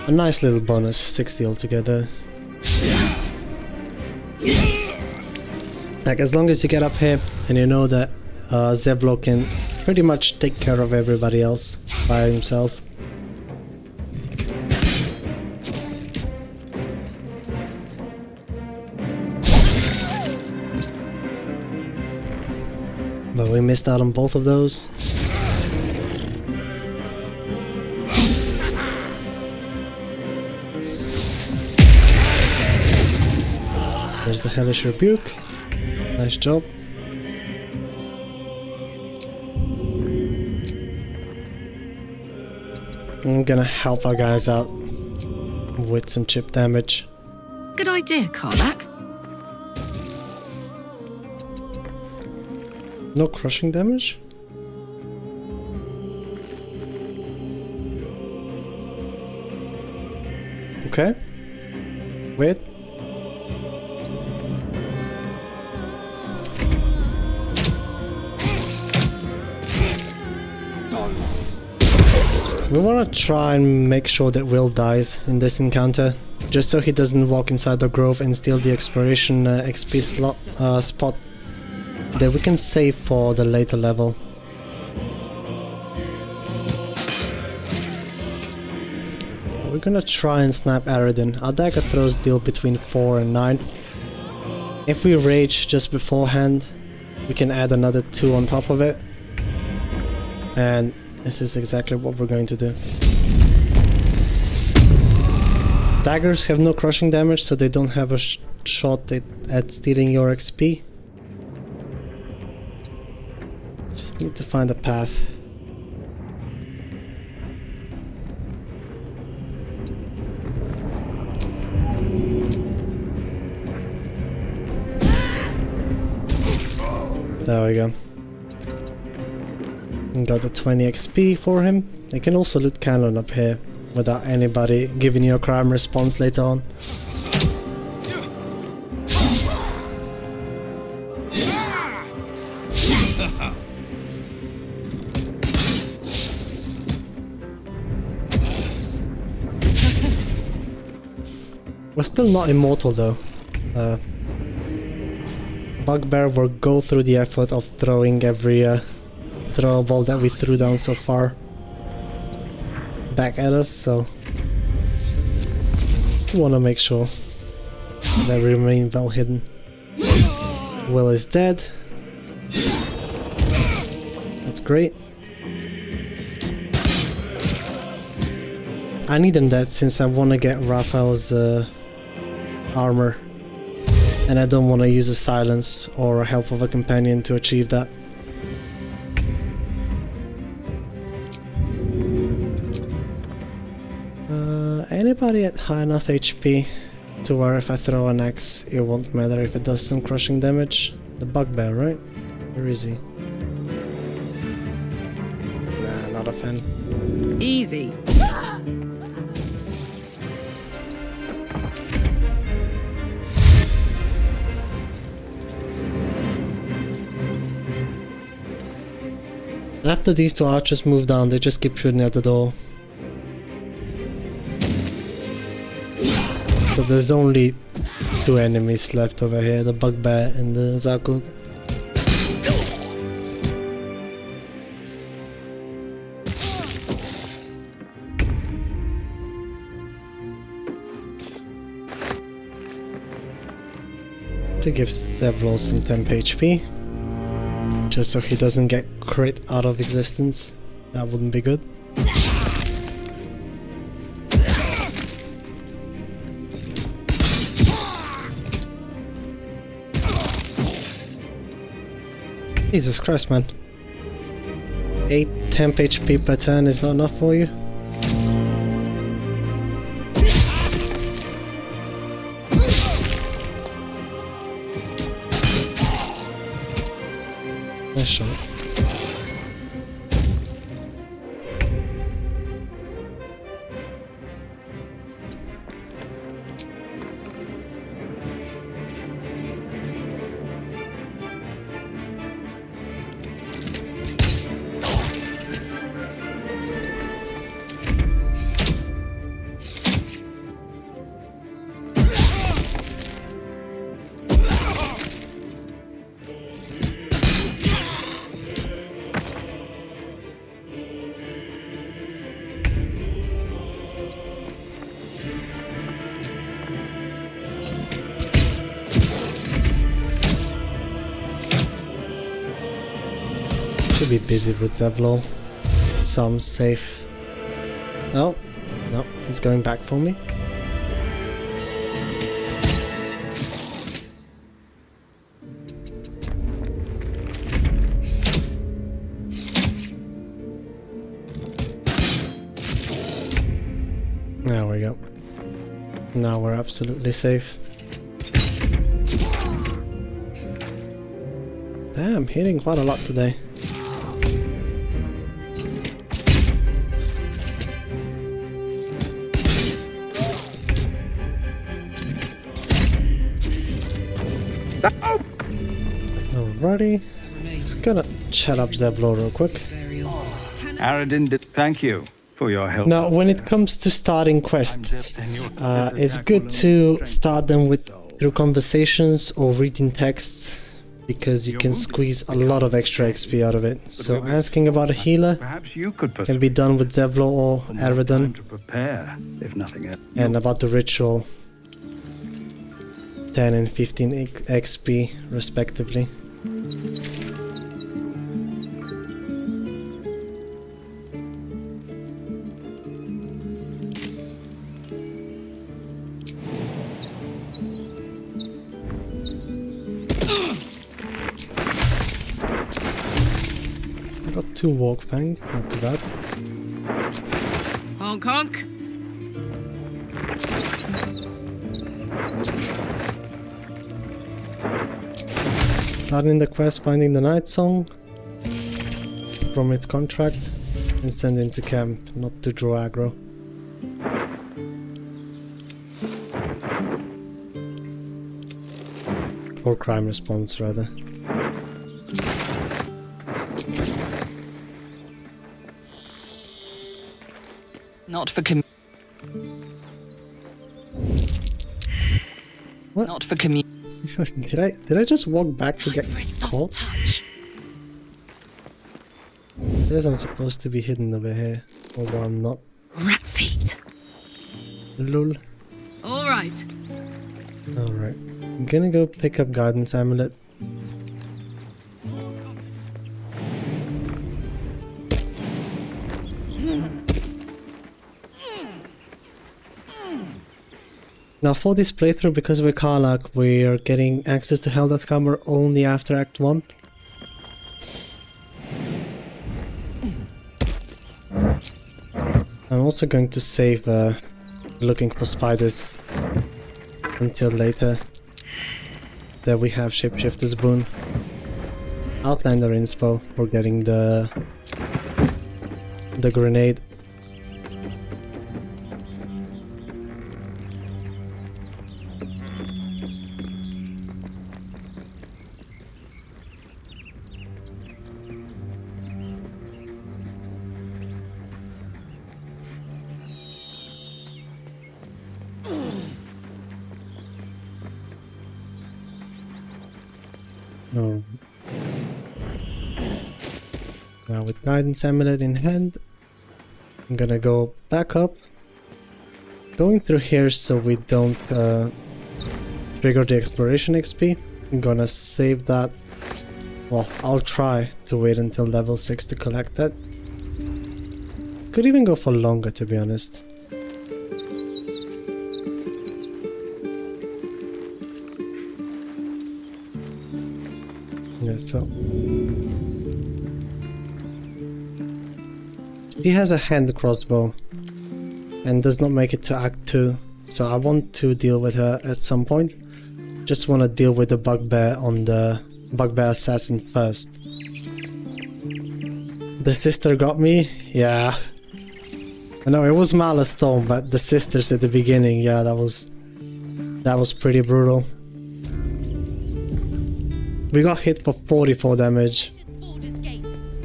A nice little bonus, 60 altogether. Like, as long as you get up here and you know that Zevlor can pretty much take care of everybody else by himself. But we missed out on both of those. There's the Hellish Rebuke. Nice job. I'm gonna help our guys out with some chip damage. Good idea, Karlach. No crushing damage? Okay. Wait. We want to try and make sure that Will dies in this encounter, just so he doesn't walk inside the grove and steal the exploration XP spot that we can save for the later level. We're gonna try and snipe Aradin. Our dagger throws deal between 4 and 9. If we rage just beforehand, we can add another 2 on top of it. And this is exactly what we're going to do. Daggers have no crushing damage, so they don't have a shot at stealing your XP. Just need to find a path. There we go. And got the 20 XP for him. You can also loot cannon up here without anybody giving you a crime response later on. We're still not immortal though. Bugbear will go through the effort of throwing every throwable that we threw down so far back at us, so just want to make sure that we remain well hidden. Will is dead. That's great. I need him dead since I want to get Raphael's armor, and I don't want to use a silence or help of a companion to achieve that. Anybody at high enough HP to where if I throw an axe it won't matter if it does some crushing damage? The Bugbear, right? Where is he? Nah, not a fan. Easy. after these two archers move down, they just keep shooting at the door. So there's only two enemies left over here, the bugbear and the Zakuk. To give Zevlor some temp HP, just so he doesn't get crit out of existence. That wouldn't be good. Jesus Christ, man. 8 temp HP per turn is not enough for you? Nice shot. Should be busy with Zevlor, so I'm safe. Oh, no, he's going back for me. There we go. Now we're absolutely safe. Damn, hitting quite a lot today. Alrighty, just gonna chat up Zevlor real quick. Aradin, thank you for your help. Now, when it comes to starting quests, it's good to start them through conversations or reading texts, because you can squeeze a lot of extra XP out of it. So asking about a healer can be done with Zevlor or Aradin. If nothing else. And about the ritual, 10 and 15 XP respectively. I got 2 walk pangs, not too bad. Honk honk. Starting the quest, finding the night song from its contract and send into camp, not to draw aggro. Or crime response, rather. Not for What? Not for commu. Did I just walk back to get caught? There's I'm supposed to be hidden over here, although I'm not. Rat feet. Lol. All right. Alright. I'm gonna go pick up Guidance Amulet. Now for this playthrough, because we're karlach, we're getting access to Helda's Hammer only after Act 1. I'm also going to save looking for spiders until later. There we have Shapeshifter's Boon. Outlander inspo for getting the grenade. No. Now with guidance amulet in hand, I'm gonna go back up. Going through here so we don't trigger the exploration XP. I'm gonna save that. Well, I'll try to wait until level 6 to collect that. Could even go for longer, to be honest. Yeah, so she has a hand crossbow and does not make it to Act 2, so I want to deal with her at some point. Just want to deal with the bugbear on the bugbear assassin first. The sister got me? Yeah. I know it was Malice Thorn, but the sisters at the beginning, yeah, that was pretty brutal. We got hit for 44 damage.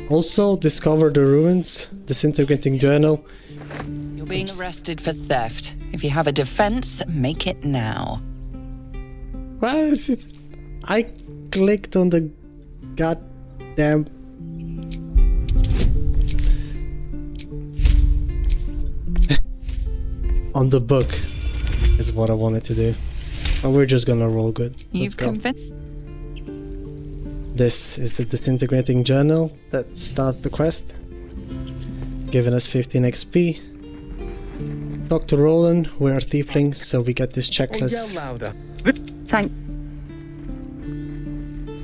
Also, discovered the ruins, disintegrating journal. You're being arrested for theft. If you have a defense, make it now. Why is it? I clicked on the goddamn. On the book is what I wanted to do. But we're just gonna roll good. Let's go. This is the disintegrating journal that starts the quest, giving us 15 XP. Talk to Roland, we're tieflings, so we get this checklist. Thank.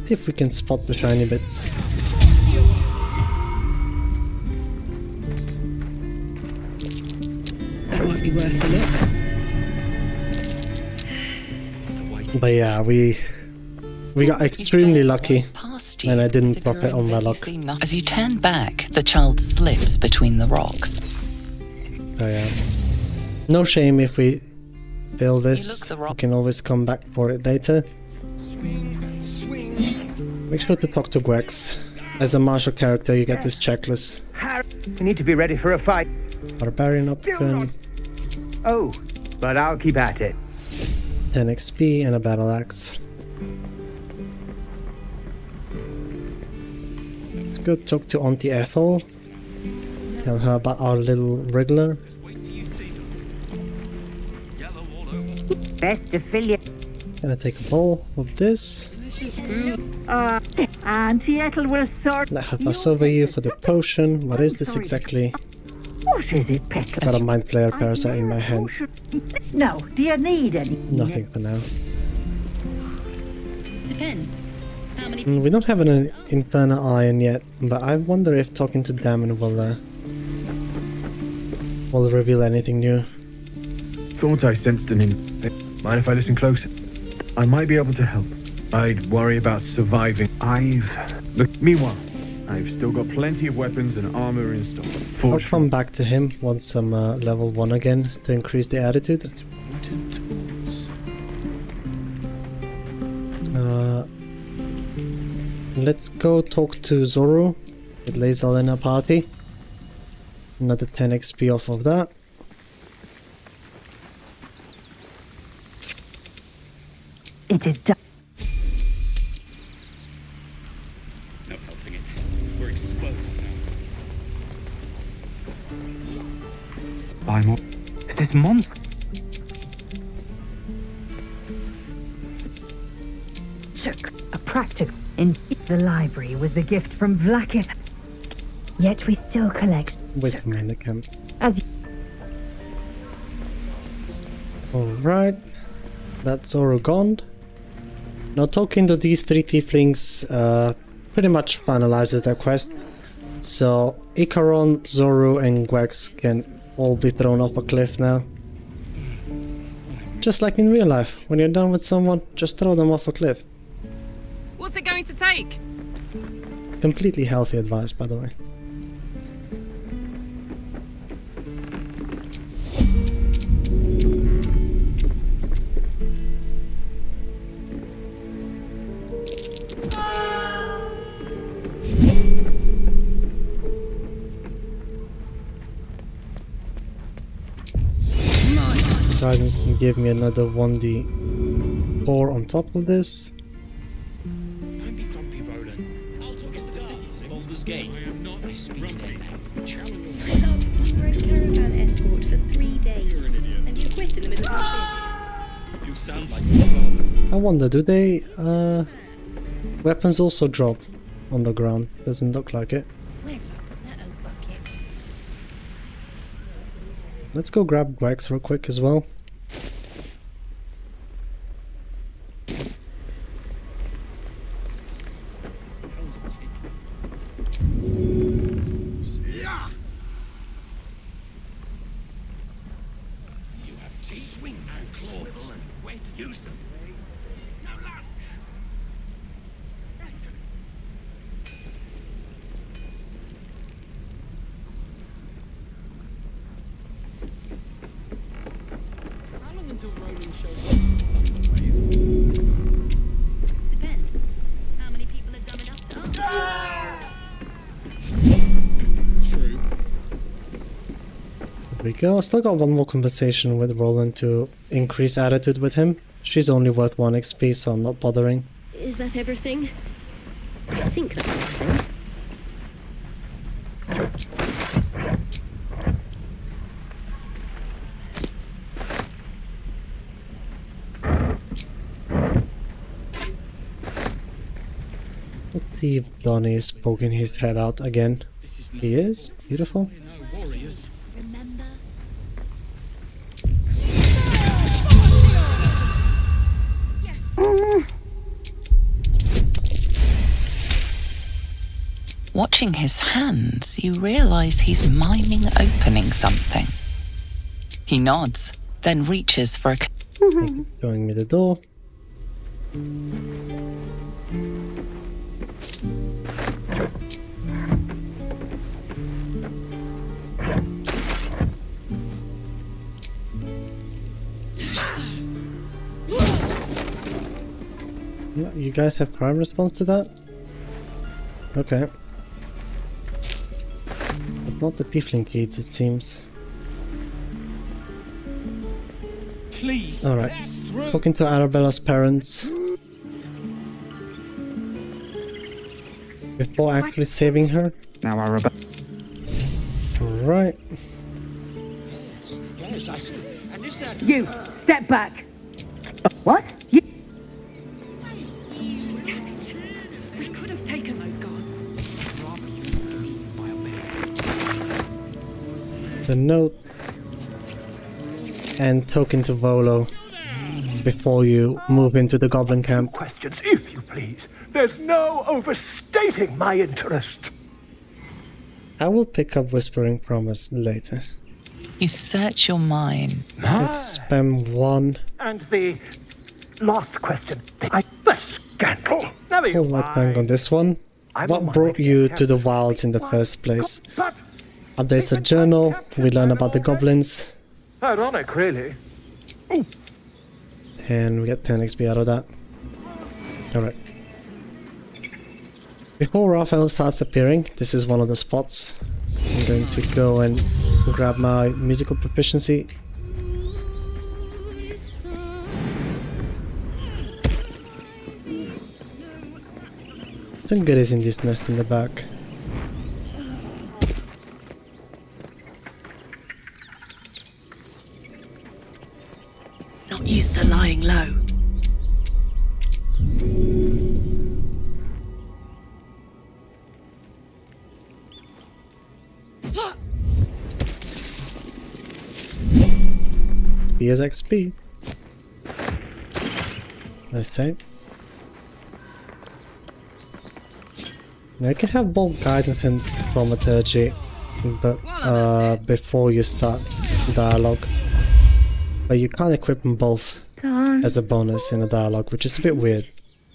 See if we can spot the shiny bits. That might be worth a look. But yeah, we got extremely lucky, and I didn't drop it on my luck. As you turn back, the child slips between the rocks. Oh yeah. No shame if we fail this. We can always come back for it later. Make sure to talk to Gwex. As a martial character, you get this checklist. You need to be ready for a fight. Barbarian option. Oh, but I'll keep at it. 10 XP and a battle axe. Let's go talk to Auntie Ethel. Tell her about our little wriggler. Best to fill you. Gonna take a bowl of this. Auntie Ethel will sort. Let her fuss over you for the potion. What is this exactly? What is it, Petal? Got a mind flayer parasite in my hand. No, do you need any? Nothing for now. Depends. How many? We don't have an Infernal Iron yet, but I wonder if talking to Damon will reveal anything new. Thought I sensed an Mind if I listen closer? I might be able to help. I'd worry about surviving. Meanwhile, I've still got plenty of weapons and armor in stock. I'll come back to him once I'm level 1 again to increase the attitude. Let's go talk to Zoru with Lae'zel in a party. Another 10 XP off of that. It is done. No helping it. We're exposed now. Buy more. Is this monster? A practical. In the library was the gift from Vlaakith. Yet we still collect. Wait a minute, camp. As Alright. That's Zoru gone. Now talking to these 3 tieflings pretty much finalizes their quest. So Icaron, Zoru and Gwex can all be thrown off a cliff now. Just like in real life, when you're done with someone, just throw them off a cliff. What's it going to take? Completely healthy advice, by the way. Guidance can give me another 1d4 on top of this. escape. I am not a speaking language. Caravan escort for 3 days. You're an idiot. And you quit in the middle of the shift. You sound like your father. I wonder, do they weapons also drop on the ground? Doesn't look like it. Where's that old bucket? Let's go grab Greg's real quick as well. There we go. I still got one more conversation with Roland to increase attitude with him. She's only worth 1 XP, so I'm not bothering. Is that everything? I think that's everything. Let's see if Donnie is poking his head out again. He is. Beautiful. Watching his hands, you realize he's miming opening something. He nods, then reaches for a... Showing me the door. You guys have crime response to that? Okay. But not the tiefling kids, it seems. Please. Alright. Talking to Arabella's parents. Before actually saving her. Now Arabella. Alright. Yes, I see. And is that... You! Step back! What? You... We could have taken those guards. The note and token to Volo before you move into the goblin camp. Questions, if you please. There's no overstating my interest. I will pick up Whispering Promise later. You search your mind. Need to spam 1. And the last question. The scandal. Never Hold my tongue on this one. What brought you to the wilds in the first place? There's a journal. We learn about the goblins. Ironic, really. And we get 10 XP out of that. Alright. Before Raphael starts appearing, this is one of the spots. I'm going to go and grab my musical proficiency. Some goodies in this nest in the back. Not used to lying low. Here's XP. I say. Now you can have both guidance and thaumaturgy, but before you start dialogue. But you can't equip them both as a bonus in a dialogue, which is a bit weird.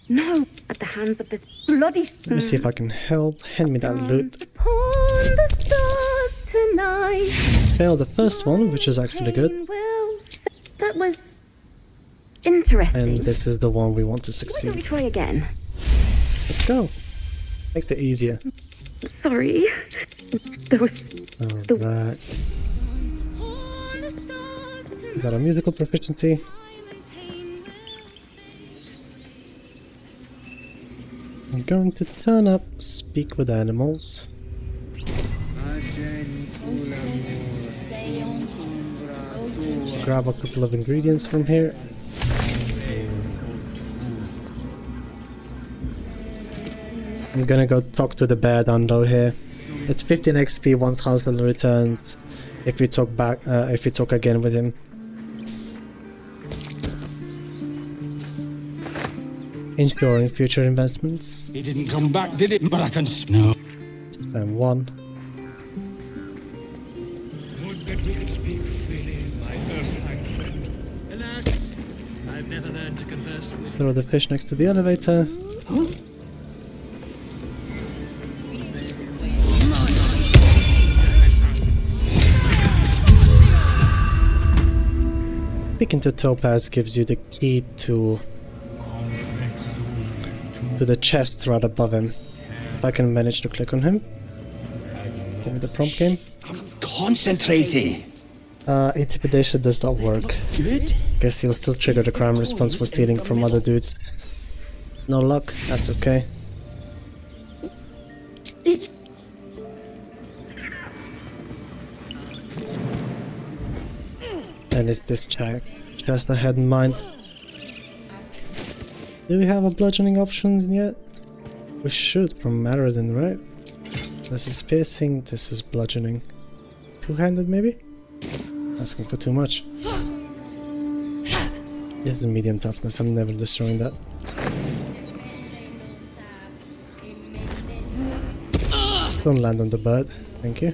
No, at the hands of this bloody... Let me see if I can help. Hand me that loot. Upon the stars tonight. Failed the first one, which is actually good. That was interesting. And this is the one we want to Why don't we succeed. try again? Let's go. Makes it easier. Sorry. There was... Alright. Got a musical proficiency. I'm going to turn up, speak with animals. Grab a couple of ingredients from here. I'm gonna go talk to the bear down low here. It's 15 XP once Hansel returns. If we talk again with him. Ensuring future investments. He didn't come back, did it? But I can no. And one. Would that we could speak freely, my Ursine friend. Alas, I've never learned to converse with. Throw the fish next to the elevator. Huh? Speaking to Topaz gives you the key to the chest right above him. If I can manage to click on him. Give me the prompt game. I'm concentrating. Intimidation does not work. Good. Guess he'll still trigger the crime response for stealing from other dudes. No luck, that's okay. And it's this chest I had in mind. Do we have a bludgeoning options yet? We should from Aradin, right? This is piercing, this is bludgeoning. Two-handed maybe? Asking for too much. This is medium toughness, I'm never destroying that. Don't land on the bird, thank you.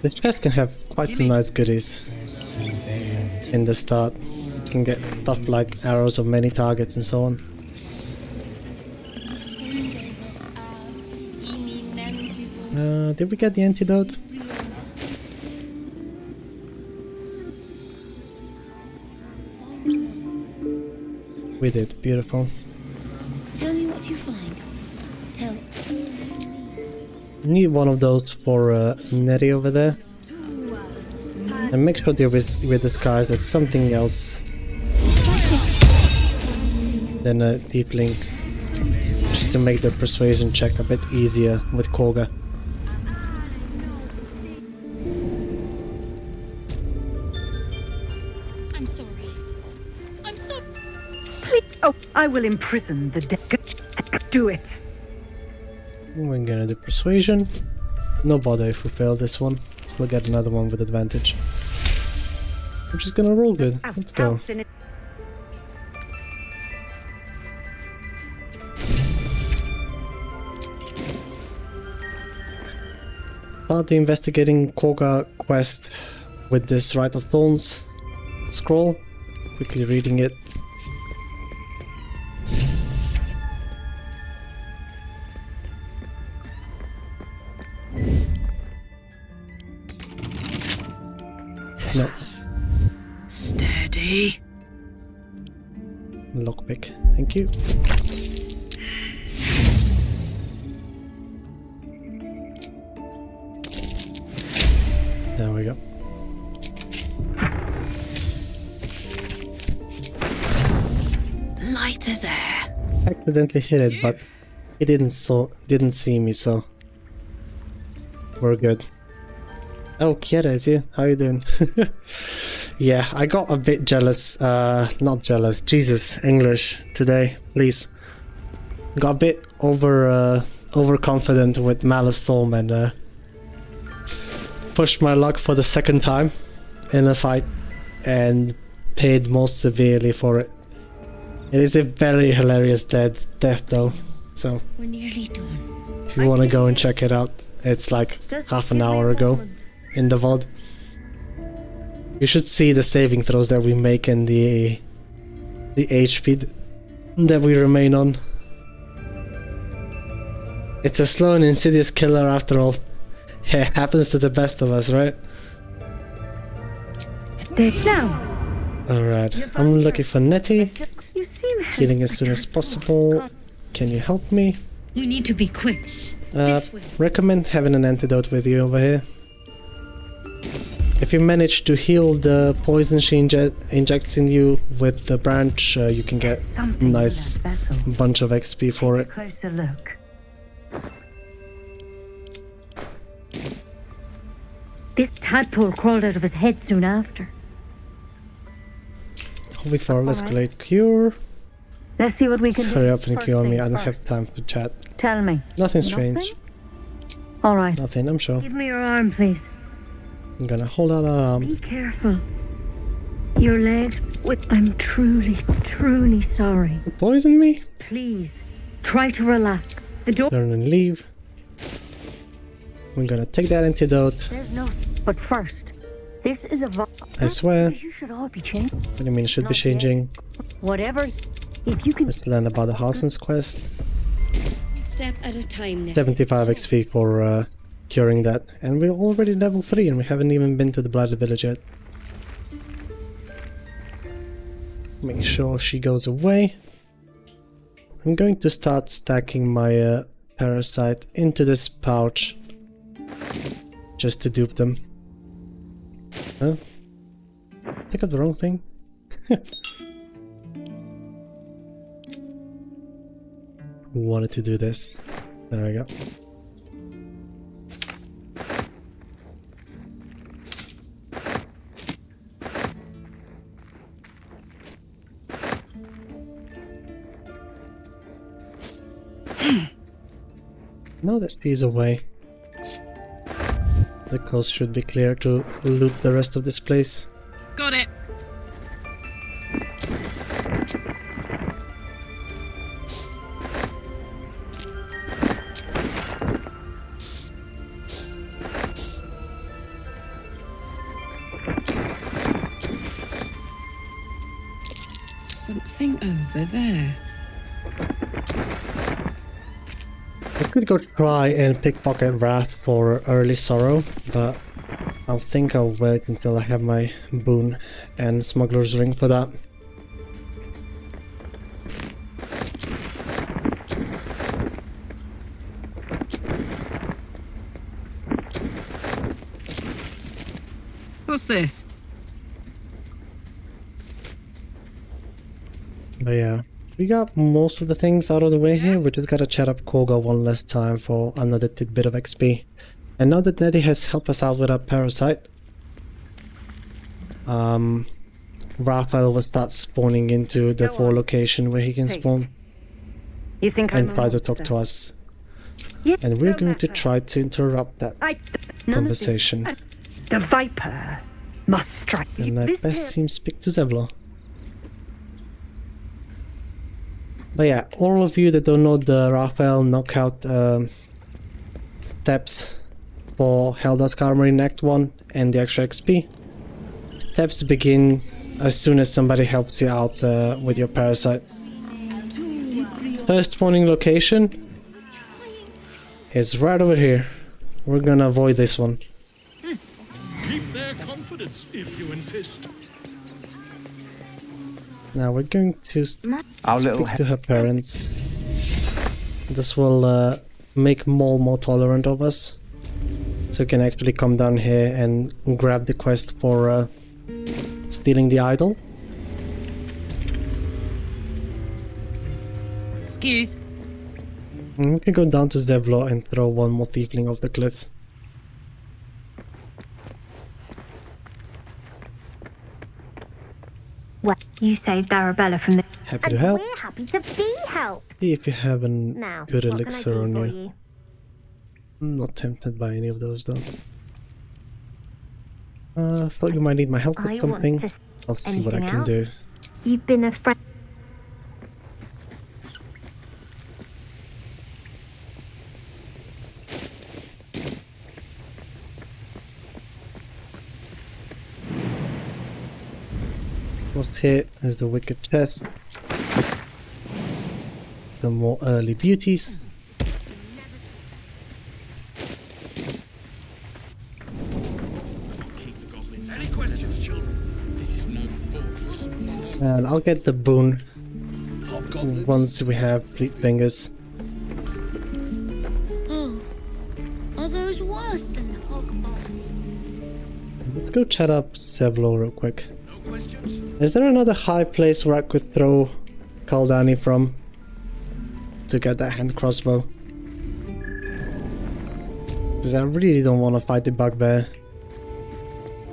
The chest can have quite some nice goodies in the start. You can get stuff like arrows of many targets and so on. Did we get the antidote? We did, beautiful. Tell me what you find. Tell. Need one of those for Nettie over there. And make sure they're with disguise as something else than a deep link. Just to make the persuasion check a bit easier with Korga. I'm sorry. I'm sorry. Please. Oh, I will imprison the dead. Do it. We're gonna do persuasion. No bother if we fail this one. Still get another one with advantage. I'm just gonna roll good. Let's go. Start the investigating Korga quest with this Rite of Thorns scroll. Quickly reading it. No. Steady. Lockpick, thank you. There we go. Light as air. Accidentally hit it, but it didn't see me, so we're good. Oh, Kiera is here. How you doing? Yeah, I got a bit jealous. Not jealous. Jesus, English today, please. Got a bit overconfident with Malithorm and pushed my luck for the second time in a fight and paid most severely for it. It is a very hilarious death though, so We're nearly done. if you want to go and check it out, it's like half an hour ago in the VOD. You should see the saving throws that we make and the HP that we remain on. It's a slow and insidious killer after all. It happens to the best of us, right? Now. Alright, I'm looking for Nettie. You seem Healing as soon as possible. Can you help me? We need to be quick. Recommend having an antidote with you over here. If you manage to heal the poison she injects in you with the branch, you can get a nice bunch of XP for it. Closer look. This tadpole crawled out of his head soon after. Hoping for let's escalate cure. Let's see what we can Let's do. hurry up and First cure me. things I don't have first. time for chat. Tell me. Nothing strange. All right. Nothing, I'm sure. Give me your arm, please. I'm gonna hold out our arm. Be careful. Your legs. I'm truly sorry. Poison me? Please, try to relax. The door. Learn and leave. We're gonna take that antidote. There's no. But first, this is a. I swear. You should all be changed. What do you mean it should be changing? Whatever. If you can. Let's learn about the Hasen's quest. Step at a time now. 75 XP for curing that. And we're already level 3 and we haven't even been to the Blighted Village yet. Make sure she goes away. I'm going to start stacking my parasite into this pouch. Just to dupe them. Huh? Pick up the wrong thing? Wanted to do this. There we go. Now that she's away, the coast should be clear to loot the rest of this place. Got it. Something over there. I could go try and pickpocket Wrath for early sorrow, but I think I'll wait until I have my boon and smuggler's ring for that. What's this? But yeah, we got most of the things out of the way here. We just gotta chat up Koga one last time for another tidbit of XP. And now that Nettie has helped us out with our parasite, Raphael will start spawning into the 4 location where he can spawn. You think and I'm try a to talk monster? to us. Yeah, And we're no going to matter. try to interrupt that None of this- conversation. The Viper must strike. And I best seem speak to Zevlor. But yeah, all of you that don't know the Raphael knockout steps for Helda's Armory in Act 1 and the extra XP. Steps begin as soon as somebody helps you out with your parasite. First spawning location is right over here. We're gonna avoid this one. Keep their confidence if you insist. Now we're going to Our little speak to her parents. This will make Mole more tolerant of us, so we can actually come down here and grab the quest for stealing the idol. Excuse. And we can go down to Zevlor and throw one more tiefling off the cliff. Well, you saved Arabella from the. Happy to help. We're happy to be helped. See if you have a Now, good what can I elixir do on for you. I'm not tempted by any of those though. I thought you might need my help with I want something. to I'll see what I anything can else? do. You've been a friend. What's here is the wicked chest. The more early beauties. Any questions, children? This is no fortress. And I'll get the boon once we have fleet fingers. Oh, are those worse than hobgoblins? Let's go chat up Sevlo real quick. Is there another high place where I could throw Kaldani from to get that hand crossbow? Because I really don't want to fight the bugbear.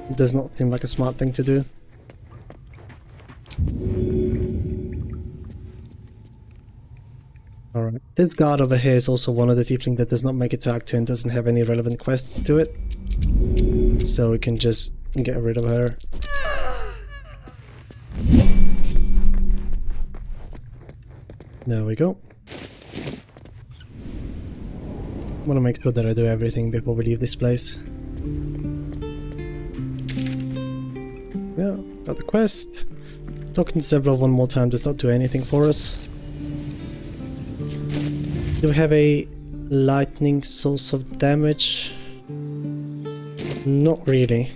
It does not seem like a smart thing to do. Alright. This guard over here is also one of the tiefling that does not make it to Act 2 and doesn't have any relevant quests to it. So we can just get rid of her. There we go. I want to make sure that I do everything before we leave this place. Yeah, got the quest. Talking to several one more time does not do anything for us. Do we have a lightning source of damage? Not really.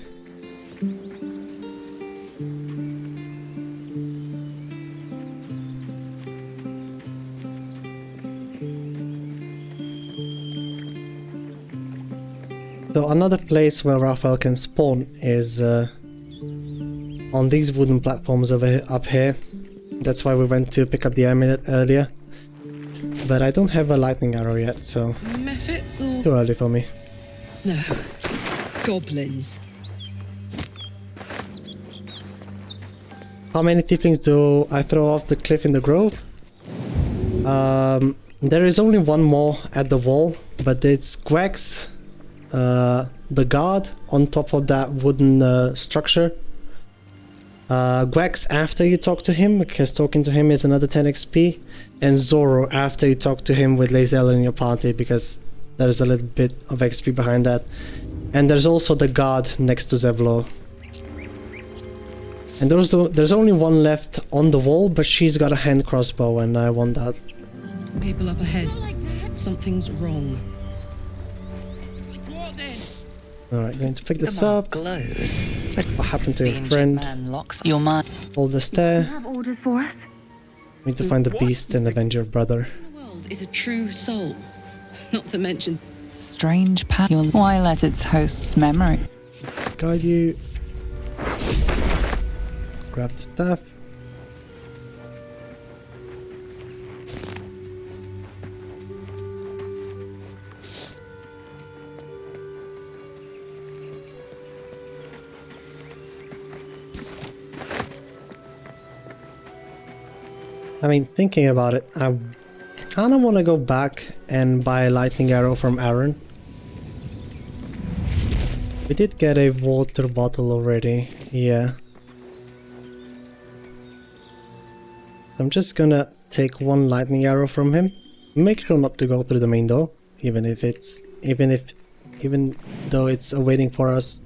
So another place where Raphael can spawn is on these wooden platforms up here. That's why we went to pick up the amulet earlier. But I don't have a lightning arrow yet, so Mephits or too early for me. no goblins? How many tieflings do I throw off the cliff in the grove? There is only one more at the wall, but it's Greg's, the guard on top of that wooden structure. Greg's after you talk to him, because talking to him is another 10 XP, and Zoro after you talk to him with Lazel in your party, because there's a little bit of XP behind that. And there's also the guard next to Zevlo. And there's only one left on the wall, but she's got a hand crossbow and I want that. People up ahead. Something's wrong. Alright, going to pick this up. Glows. What happened to your friend? Man locks your mind. Hold this there. Have orders for us? Need to find the beast and avenge your brother. The world is a true soul. Not to mention Strange power. Why let its host's memory guide you? Grab the staff. I mean, thinking about it, I kind of want to go back and buy a lightning arrow from Aaron. We did get a water bottle already, yeah. I'm just gonna take one lightning arrow from him. Make sure not to go through the main door, even though it's awaiting for us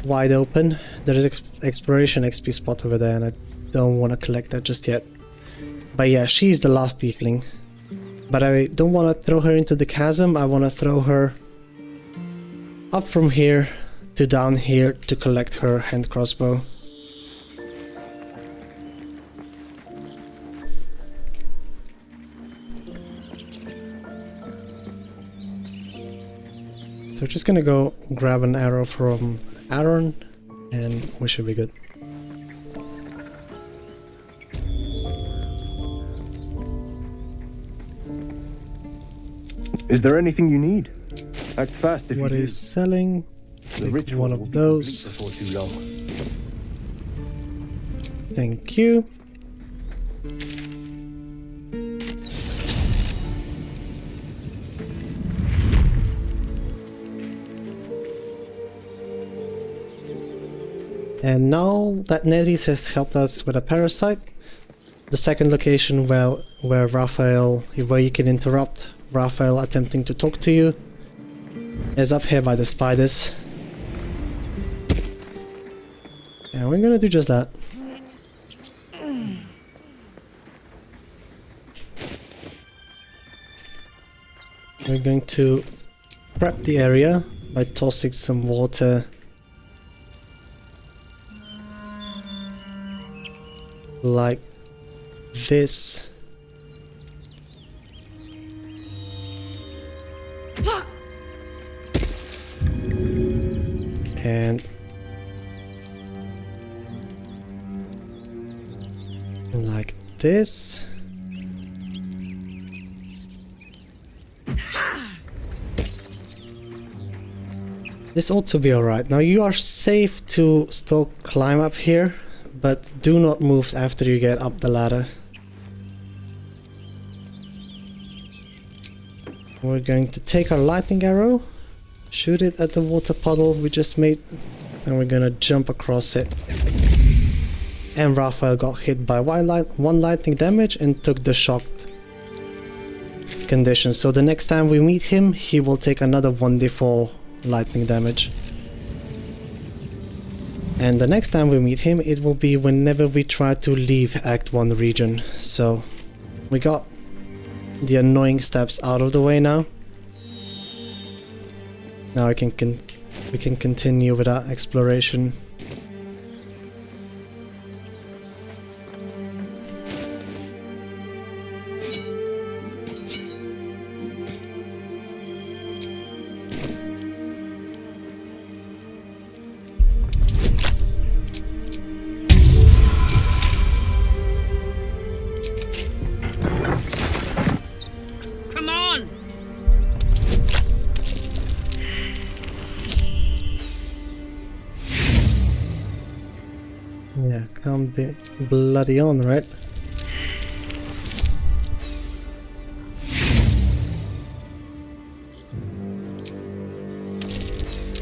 wide open. There is exploration XP spot over there, and I don't want to collect that just yet. But yeah, she's the last tiefling. But I don't want to throw her into the chasm, I want to throw her up from here to down here to collect her hand crossbow. So we're just gonna go grab an arrow from Aaron and we should be good. Is there anything you need? Act fast if what you do. What is selling? The ritual one will of be those. complete before too long. Thank you. And now that Neris has helped us with a parasite, the second location where you can interrupt Raphael attempting to talk to you is up here by the spiders. And we're gonna do just that. We're going to prep the area by tossing some water like this. And this. This ought to be alright. Now you are safe to still climb up here, but do not move after you get up the ladder. We're going to take our lightning arrow, shoot it at the water puddle we just made, and we're gonna jump across it. And Raphael got hit by one lightning damage and took the shocked condition. So the next time we meet him, he will take another 1d4 lightning damage. And the next time we meet him, it will be whenever we try to leave Act 1 region. So we got the annoying steps out of the way now. Now we can continue with our exploration. Come on! Yeah, come the bloody on, right?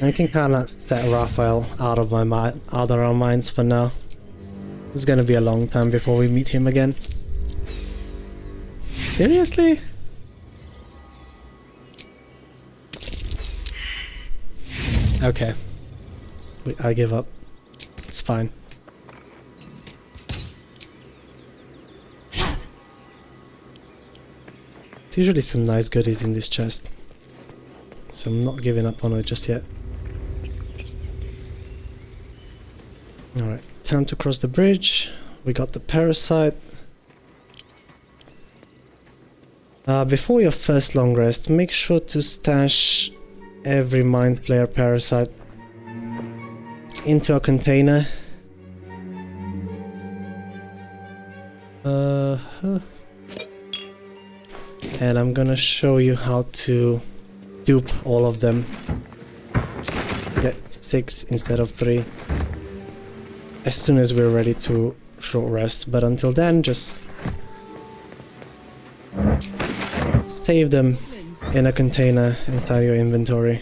I can kind of set Raphael out of our minds for now. It's gonna be a long time before we meet him again. Seriously? Okay. I give up. It's fine. There's usually some nice goodies in this chest, so I'm not giving up on it just yet. Alright, time to cross the bridge. We got the parasite. Before your first long rest, make sure to stash every Mind Flayer parasite into a container. And I'm gonna show you how to dupe all of them. Get 6 instead of 3. As soon as we're ready to short rest. But until then, just save them in a container inside your inventory.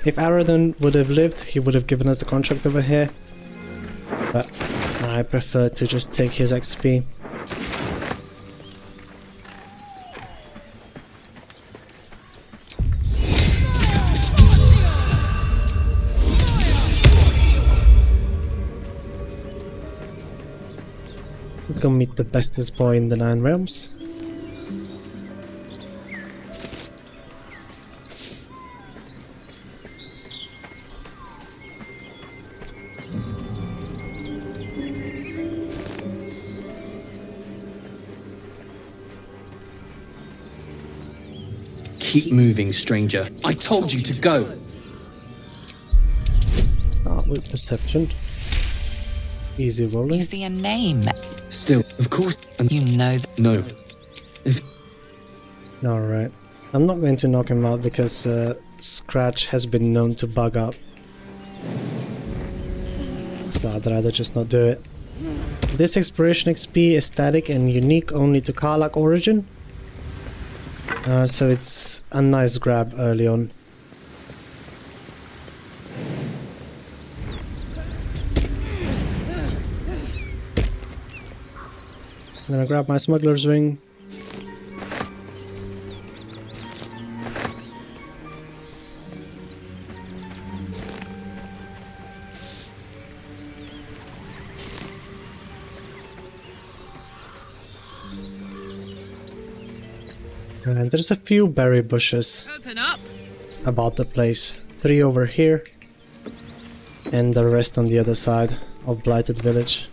If Aradon would have lived, he would have given us the contract over here. But I prefer to just take his XP. Let's go meet the bestest boy in the 9 realms. Keep moving, stranger. I told you to go. Start with perception. Easy rolling. You see a name. Still, of course. You know that. No. Alright. I'm not going to knock him out because Scratch has been known to bug out. So I'd rather just not do it. This exploration XP is static and unique only to Karlach origin. So it's a nice grab early on. I'm gonna grab my smuggler's ring. And there's a few berry bushes about the place. 3 over here, and the rest on the other side of Blighted Village.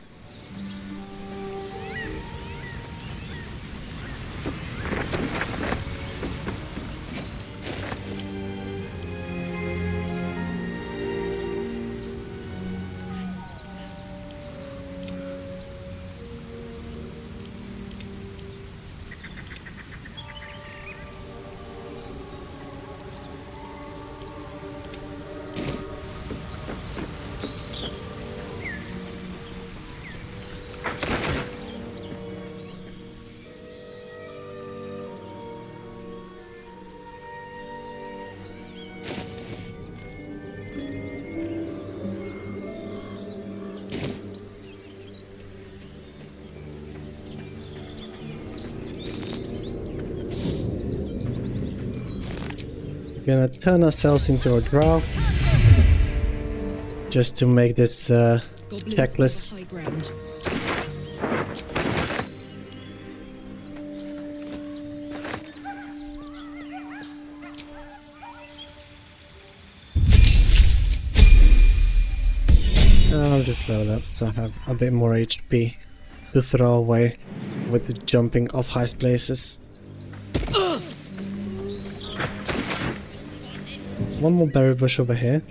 Gonna turn ourselves into a drow just to make this checklist. I'll just level up so I have a bit more HP to throw away with the jumping off high places. One more berry bush over here.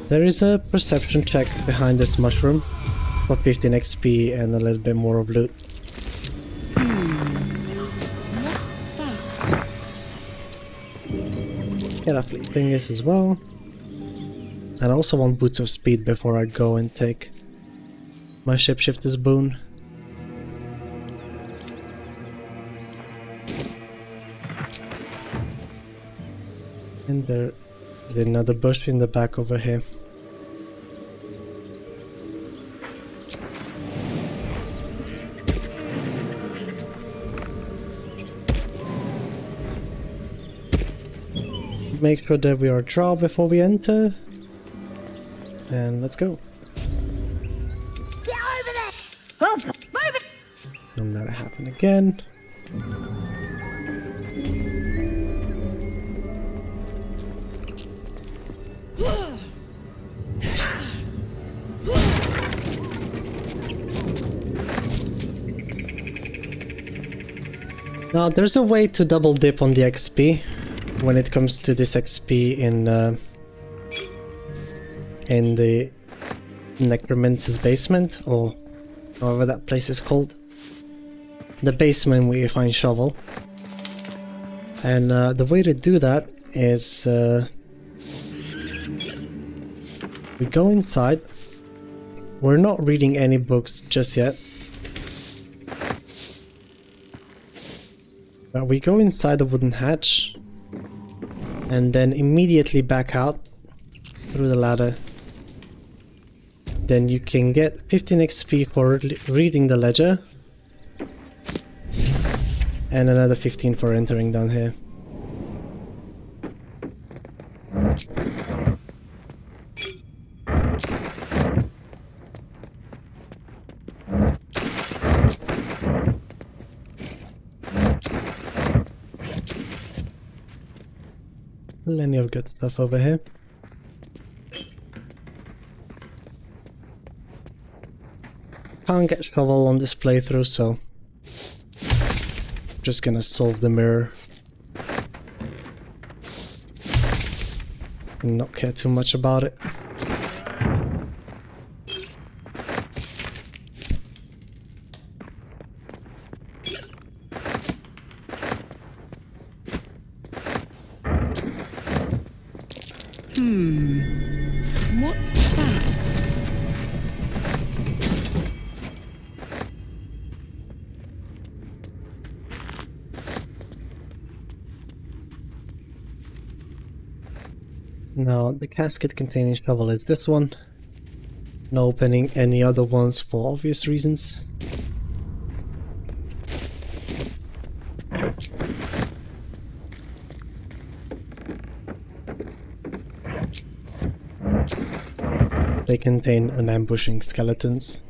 There is a perception check behind this mushroom for 15 XP and a little bit more of loot. What's that? Get a fleet fingers as well. And I also want boots of speed before I go and take my shapeshifter's boon. And there is another bush in the back over here. Make sure that we are draw before we enter. And let's go. Get over there! Oh, move it! Don't let it happen again. Now there's a way to double dip on the XP when it comes to this XP in the Necromancer's basement, or however that place is called. The basement where you find shovel. And the way to do that is we go inside. We're not reading any books just yet. But we go inside the wooden hatch and then immediately back out through the ladder. Then you can get 15 XP for reading the ledger and another 15 for entering down here. Plenty of good stuff over here. Can't get shovel on this playthrough, so just gonna solve the mirror. Not care too much about it. What's that? Now, the casket containing shovel is this one. No opening any other ones for obvious reasons. They contain an ambushing skeletons.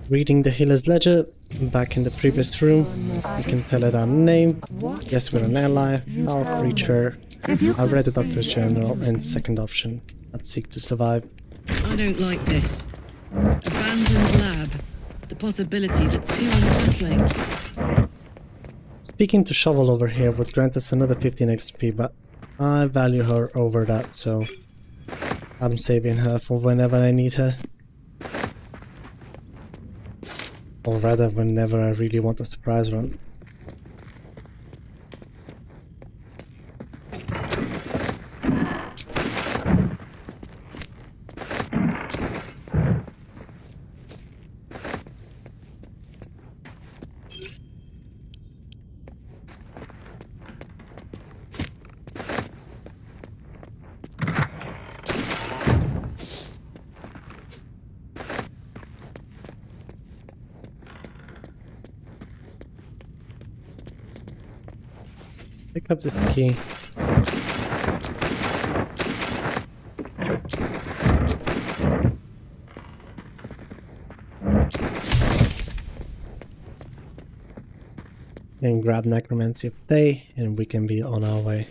Reading the healer's ledger, back in the previous room, you can tell it our name. Yes, we're an ally, our creature. I've read the doctor's journal, and second option, I'd seek to survive. I don't like this. Abandoned lab. The possibilities are too unsettling. Speaking to Shovel over here would grant us another 15 XP, but I value her over that, so I'm saving her for whenever I need her. Or rather, whenever I really want a surprise run. Pick up this key. And grab Necromancy of Day, and we can be on our way.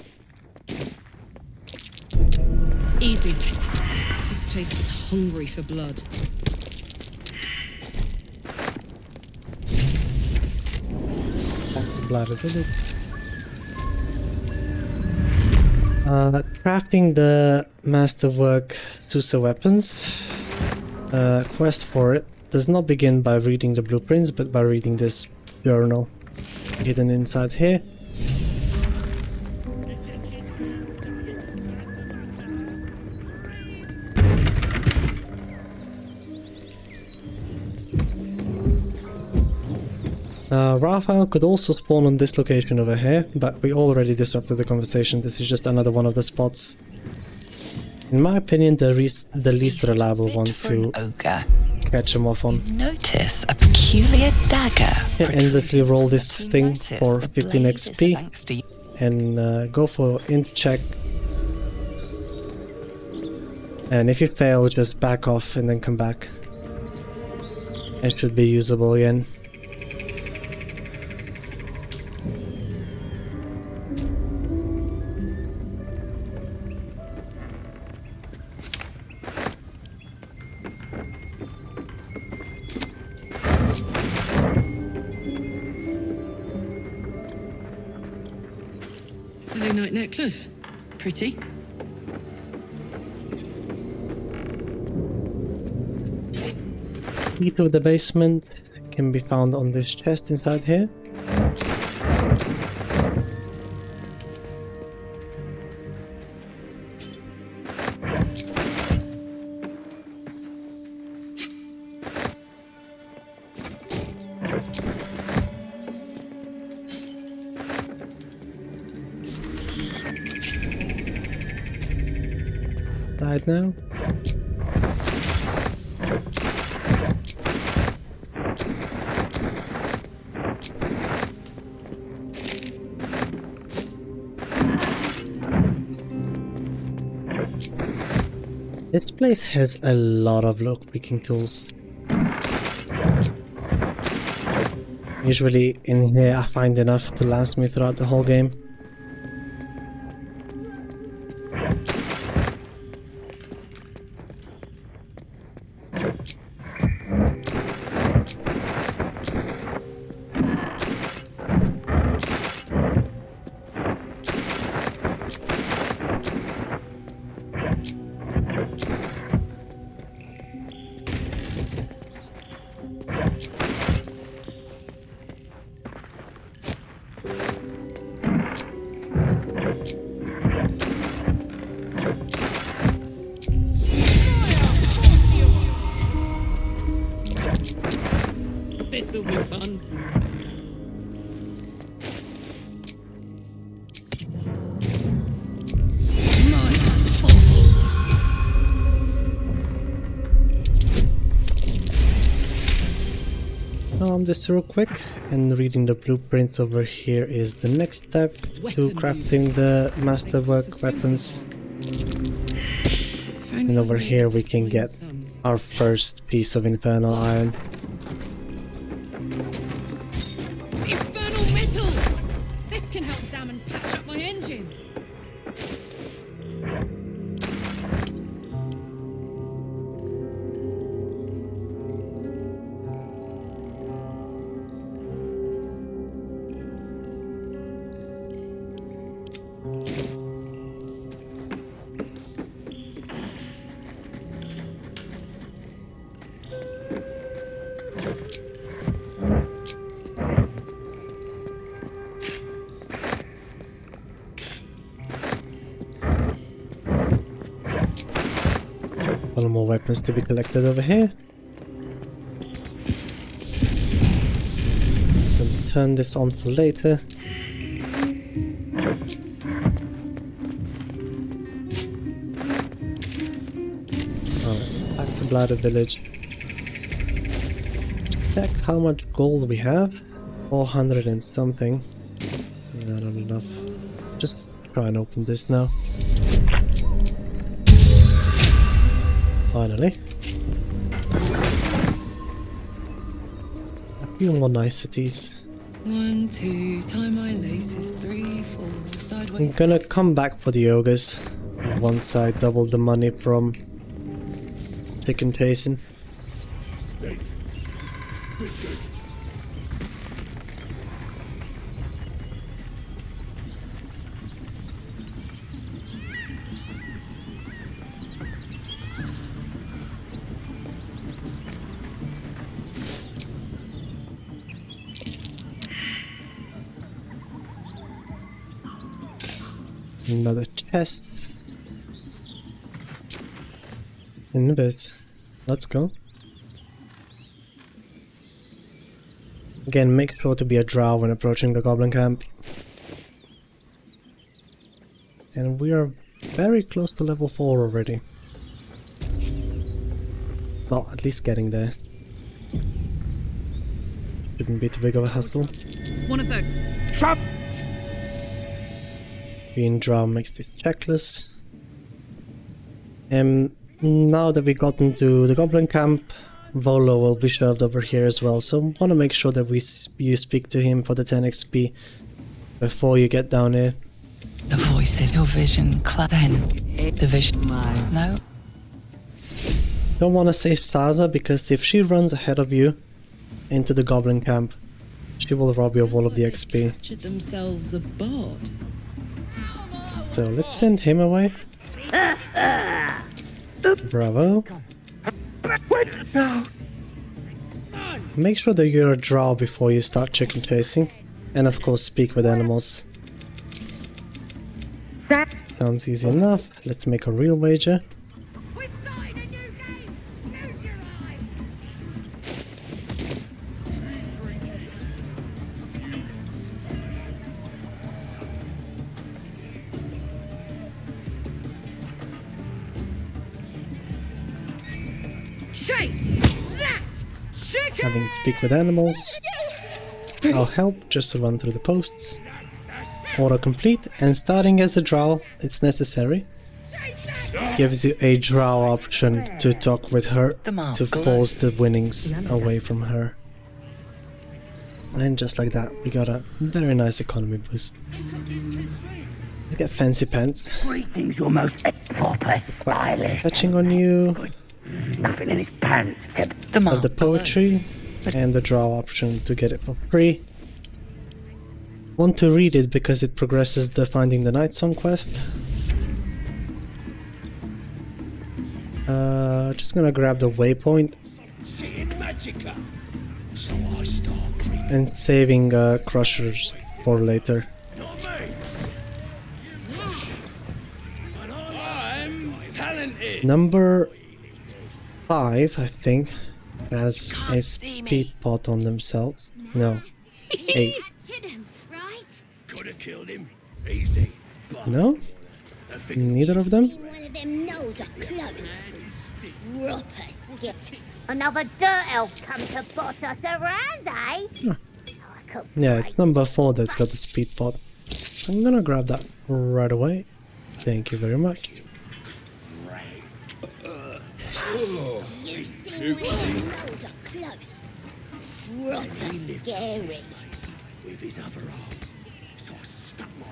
Easy. This place is hungry for blood. Blood of it. Crafting the Masterwork Susa weapons. Quest for it does not begin by reading the blueprints, but by reading this journal hidden inside here. Raphael could also spawn on this location over here, but we already disrupted the conversation. This is just another one of the spots. In my opinion, the least reliable one to catch him off on. Notice a peculiar dagger. You can endlessly roll this thing for 15 XP and go for int check. And if you fail, just back off and then come back. It should be usable again. Selenite necklace. Pretty. Key to the basement can be found on this chest inside here. Right now. This place has a lot of lockpicking tools. Usually in here I find enough to last me throughout the whole game. This'll be fun. This real quick, and reading the blueprints over here is the next step to crafting the masterwork weapons. And over here we can get our first piece of infernal iron. Infernal metal! This can help damn and patch up my engine. One more weapons to be collected over here. We'll turn this on for later. Alright, back to Bladder Village. Check how much gold we have. 400 and something. Not enough. Just try and open this now. Finally. A few more niceties. 1, 2, tie my laces, 3, 4, sideways. I'm gonna come back for the ogres. Once I double the money from chicken chasing. Another chest. In a bit. Let's go. Again, make sure to be a drow when approaching the goblin camp. And we are very close to level 4 already. Well, at least getting there. Shouldn't be too big of a hassle. One of them. Shut! Being drow makes this checklist. Now that we got into the goblin camp, Volo will be shoved over here as well, so want to make sure that you speak to him for the 10 XP before you get down here. The voices, your vision, then the vision. No? Don't want to save Saza because if she runs ahead of you into the goblin camp, she will rob you of all of the XP. Captured themselves a bard. So let's send him away. Bravo. Make sure that you're a drow before you start chicken chasing. And of course speak with animals. Sounds easy enough. Let's make a real wager. Having to speak with animals. I'll help just to run through the posts. Autocomplete, and starting as a drow, it's necessary. Gives you a drow option to talk with her to force the winnings away from her. And just like that, we got a very nice economy boost. Let's get fancy pants. Greetings, your most proper stylist. Touching on you. Nothing in his pants except the poetry and the draw option to get it for free. Want to read it because it progresses the Finding the Night Song quest. Just gonna grab the waypoint and saving crushers for later. Number 5, I think, has a speed pot on themselves. No, 8. Could have killed him. Easy. No? Neither of them? One of them nose up close. Another dirt elf come to boss us around, eh? Huh. Yeah, it's number 4 that's got the speed pot. I'm gonna grab that right away. Thank you very much.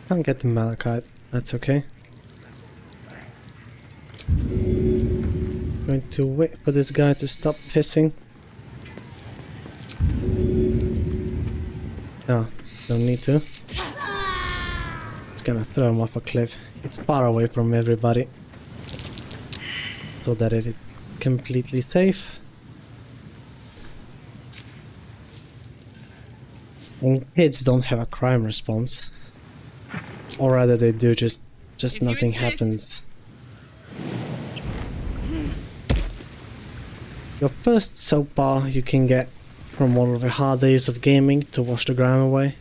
Can't get the malachite, that's okay. Going to wait for this guy to stop pissing. Oh, don't need to. Just gonna throw him off a cliff. He's far away from everybody, so that it is completely safe. And kids don't have a crime response, or rather they do, just nothing happens. Your first soap bar you can get from one of the hard days of gaming to wash the grime away.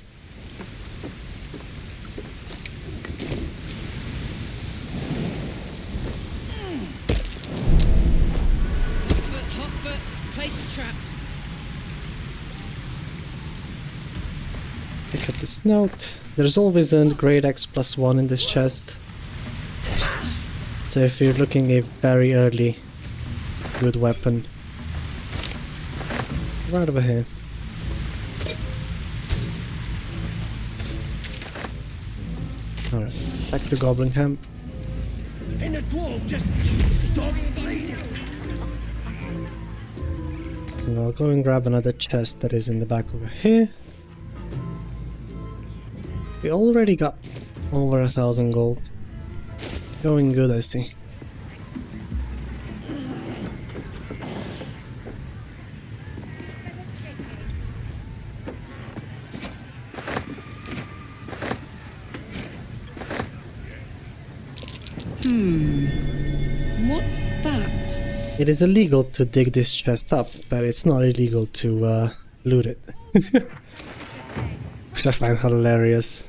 Hot foot, place is trapped. Pick up this note. There's always a grade X +1 in this chest. So if you're looking a very early good weapon. Right over here. Alright, back to Goblin Camp. And the dwarf just stops bleeding. And I'll go and grab another chest that is in the back over here. We already got over 1,000 gold. Going good, I see. What's that? It is illegal to dig this chest up, but it's not illegal to loot it. Which I find hilarious.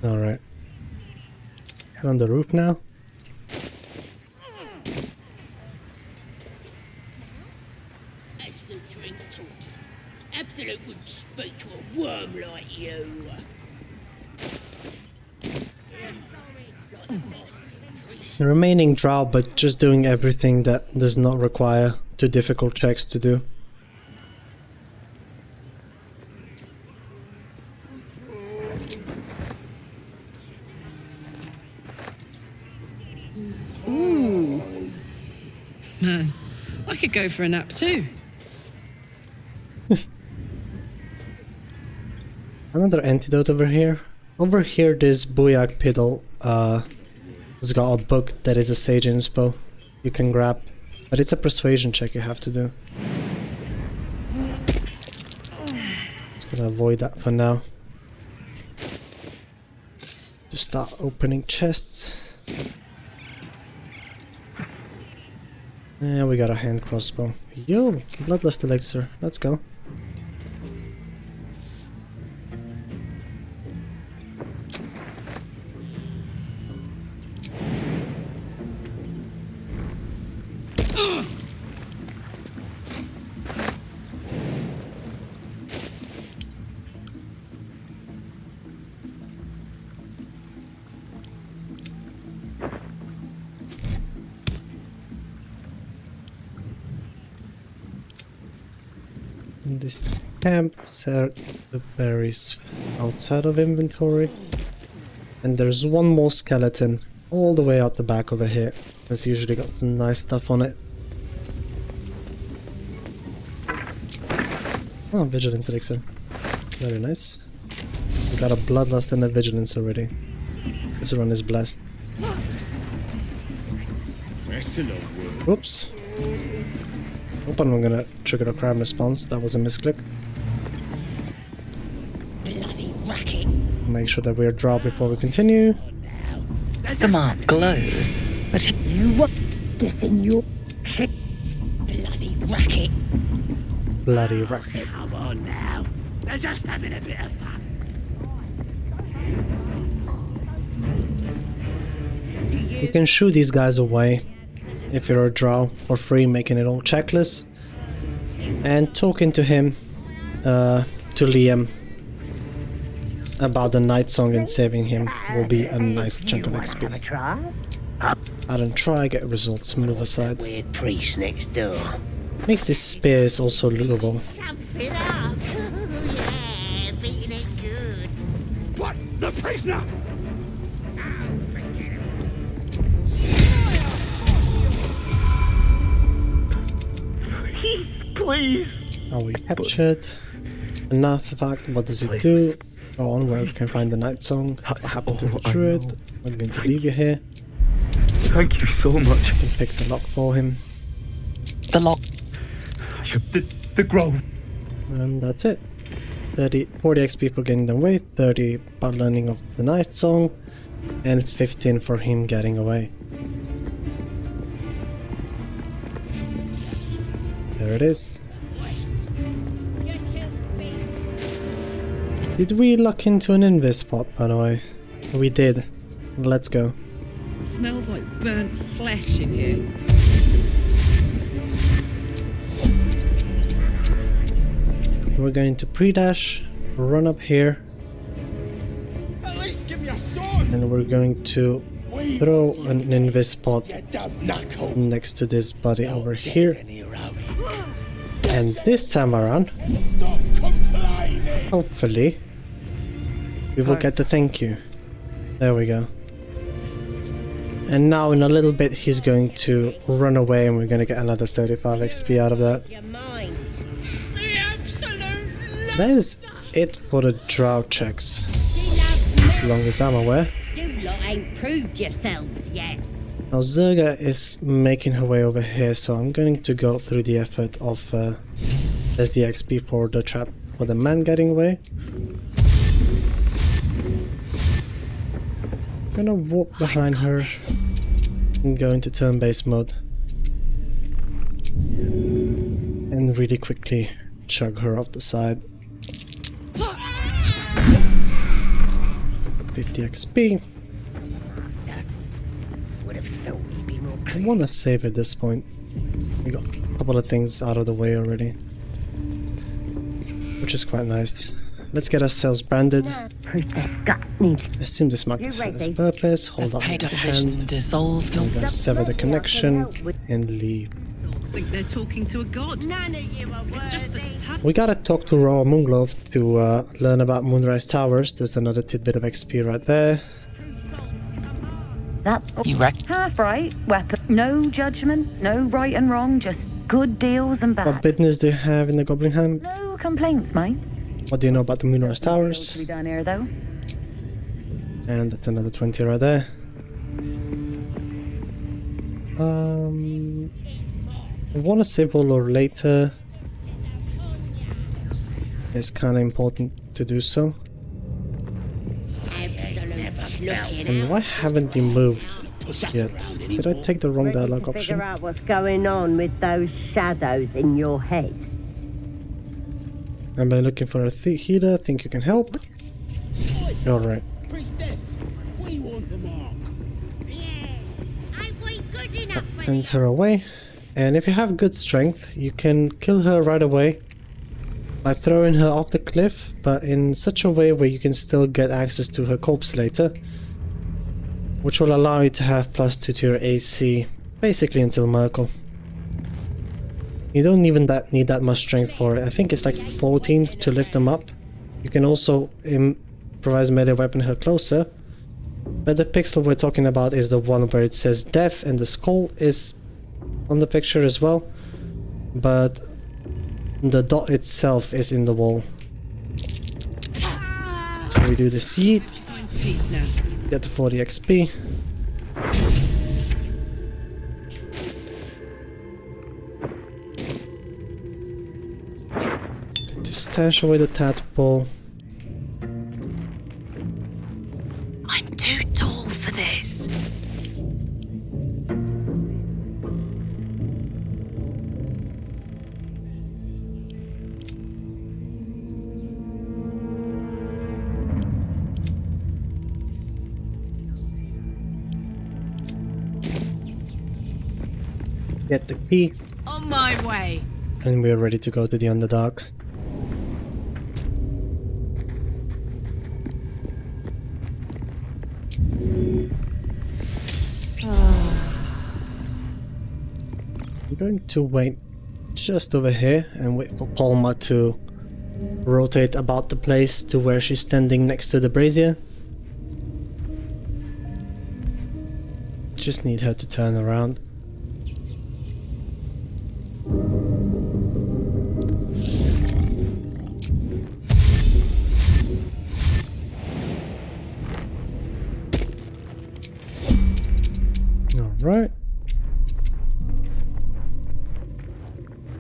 Alright. Get on the roof now. That's the drink talking. Absolute wouldn't speak to a worm like you. Remaining drow, but just doing everything that does not require too difficult checks to do. Ooh. Man, I could go for a nap too. Another antidote over here. Over here, this Booyak Piddle has got a book that is a Sage Inspo you can grab, but it's a persuasion check you have to do. Just gonna avoid that for now. Just start opening chests. And we got a hand crossbow. Yo, Bloodlust Elixir, let's go. This camp, set the berries outside of inventory, and there's one more skeleton all the way out the back over here. It's usually got some nice stuff on it. Oh, Vigilance Elixir. Very nice. We got a Bloodlust and a Vigilance already. This run is blessed. Whoops. Hope I'm not gonna trigger a crime response. That was a misclick. Bloody racket. Make sure that we're dropped before we continue. The mark glows, but You want this in your shit? Bloody racket. Bloody racket. Come on now. They're just having a bit of fun. You can shoo these guys away if you're a drow for free, making it all checklist. And talking to him, to Liam, about the night song and saving him will be a nice chunk of XP. I don't try, get results, move aside. Weird priest next door. Makes these spears also lootable. It up. Yeah, beating it good. What? The prisoner? Please. Are we captured? Enough fact, what does it do? Go on where we can find the night song. What happened to the druid? I'm going to leave you here. Thank you so much. You can pick the lock for him. The lock. The grove. And that's it. 40 XP for getting them away, 30 about learning of the night song, and 15 for him getting away. There it is. Did we lock into an invis spot, by the way? We did. Let's go. It smells like burnt flesh in here. We're going to pre-dash run up here. At least give me a sword. And we're going to throw an invis pot next to this body over here. And this time around, hopefully, we will get the thank you. There we go. And now in a little bit he's going to run away and we're going to get another 35 XP out of that. That is it for the drow checks, as long as I'm aware. You lot ain't proved yourselves yet. Now Zerga is making her way over here, so I'm going to go through the effort of there's the XP for the trap for the man getting away. I'm gonna walk behind her and go into turn-based mode and really quickly chug her off the side. 50 XP. I want to save at this point. We got a couple of things out of the way already, which is quite nice. Let's get ourselves branded. Priestess gut needs. Assume this mark is for this purpose. Hold up the hand. Dissolve I'm gonna sever the connection and leave. I think they're talking to a god. It's just the We gotta talk to Raw Moonglove to learn about Moonrise Towers. There's another tidbit of XP right there. That half right weapon. No judgment, no right and wrong, just good deals and bad. What business do you have in the Goblin Hand? No complaints, mind. What do you know about the Moonrise Towers? To be done here, though. And that's another 20 right there. I want to save Valor later. It's kind of important to do so. And why haven't they moved yet? Did I take the wrong dialogue option? Figure out what's going on with those shadows in your head. Am I looking for a healer? Think you can help? Alright. Send her away. And if you have good strength, you can kill her right away by throwing her off the cliff, but in such a way where you can still get access to her corpse later, which will allow you to have +2 to your AC, basically until Merkel. You don't even need that much strength for it. I think it's like 14 to lift them up. You can also improvise melee weapon her closer, but the pixel we're talking about is the one where it says death and the skull is on the picture as well, but the dot itself is in the wall. So we do the seed, get the 40 XP. To stash away the tadpole. I'm too tall for this. Get the key. On my way. And we're ready to go to the Underdark. I'm going to wait just over here and wait for Palma to rotate about the place to where she's standing next to the brazier. Just need her to turn around. Alright.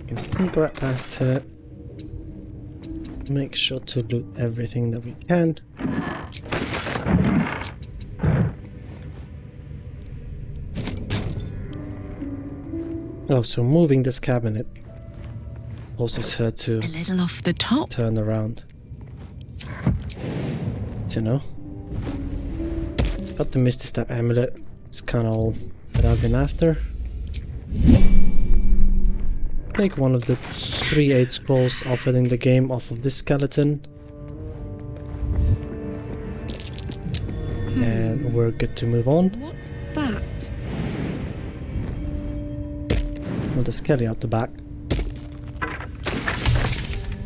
Can sneak right past her. Make sure to loot everything that we can. Also, moving this cabinet forces her to a little off the top. Turn around. You know. Got the Misty Step amulet. It's kind of all that I've been after. Take one of the 3 8 scrolls offered in the game off of this skeleton. And we're good to move on. What's that? Well, there's Kelly out the back.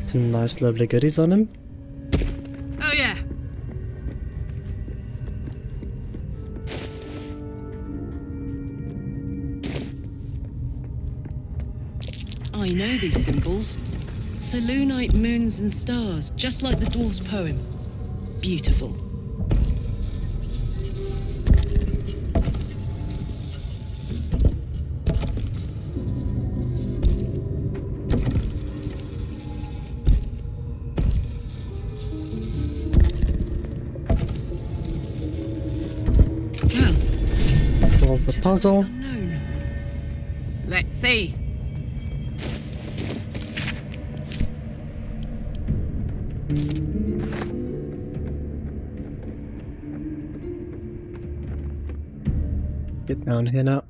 Some nice lovely goodies on him. Oh yeah. I know these symbols. Selûnite moons and stars, just like the dwarf's poem. Beautiful. Solve the puzzle. Let's see. Get down here now.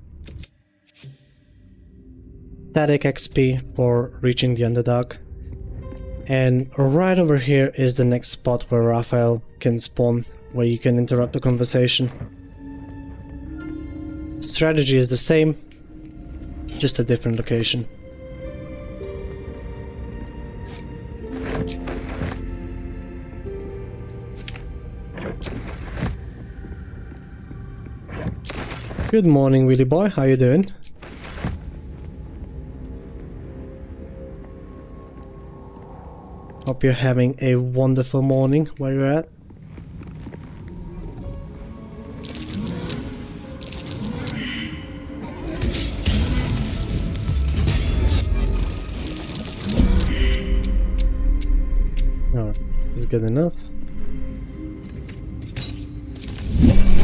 Static XP for reaching the Underdark. And right over here is the next spot where Raphael can spawn, where you can interrupt the conversation. Strategy is the same, just a different location. Good morning, Willy boy. How you doing? Hope you're having a wonderful morning where you're at. Alright, this is good enough.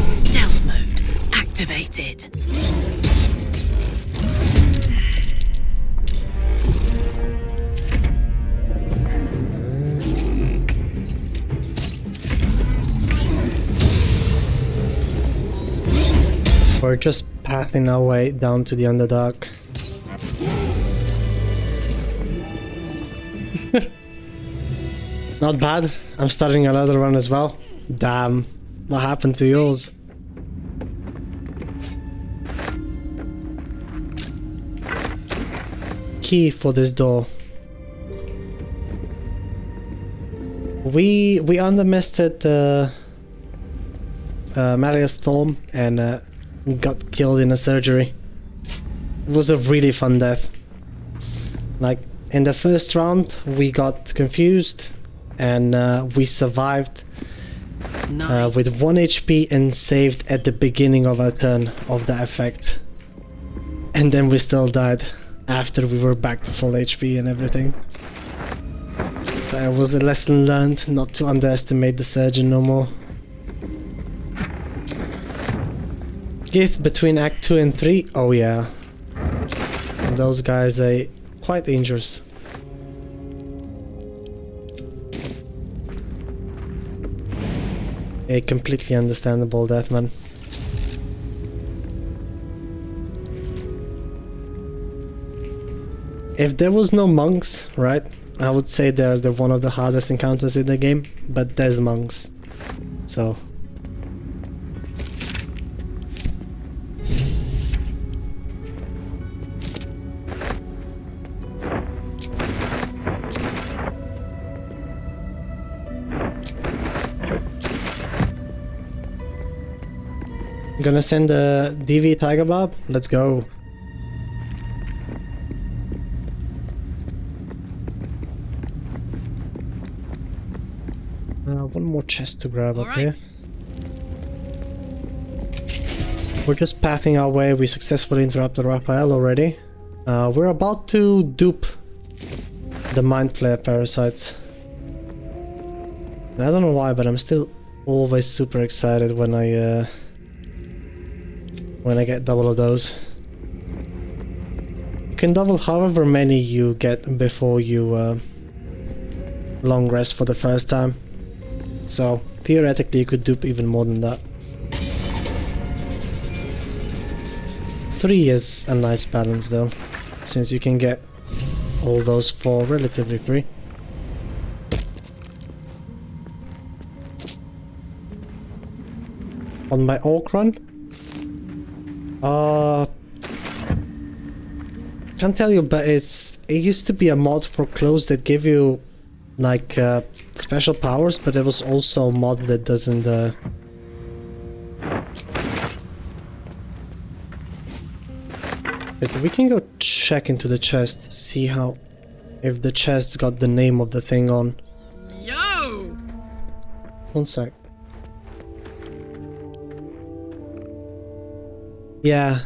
Stealth mode activated. We're just pathing our way down to the Underdark. Not bad. I'm starting another one as well. Damn, what happened to yours? Key for this door. We undermisted Malleus Thorm and got killed in a surgery. It was a really fun death. Like, in the first round we got confused and we survived with 1 HP and saved at the beginning of our turn of that effect. And then we still died after we were back to full HP and everything. So it was a lesson learned not to underestimate the surgeon no more. Gift between Act 2 and 3, oh yeah. And those guys are quite dangerous. A completely understandable death, man. If there was no monks, right, I would say they're one of the hardest encounters in the game, but there's monks. So... Gonna send a DV Tiger Barb? Let's go. One more chest to grab up here. We're just pathing our way. We successfully interrupted Raphael already. We're about to dupe the Mind Flayer parasites. And I don't know why, but I'm still always super excited when I get double of those. You can double however many you get before you long rest for the first time. So theoretically you could dupe even more than that. 3 is a nice balance though, since you can get all those 4 relatively free. On my orc run? Can't tell you, but it used to be a mod for clothes that give you like special powers, but it was also a mod that doesn't Wait, we can go check into the chest, see how if the chest's got the name of the thing on. Yo! 1 sec. Yeah,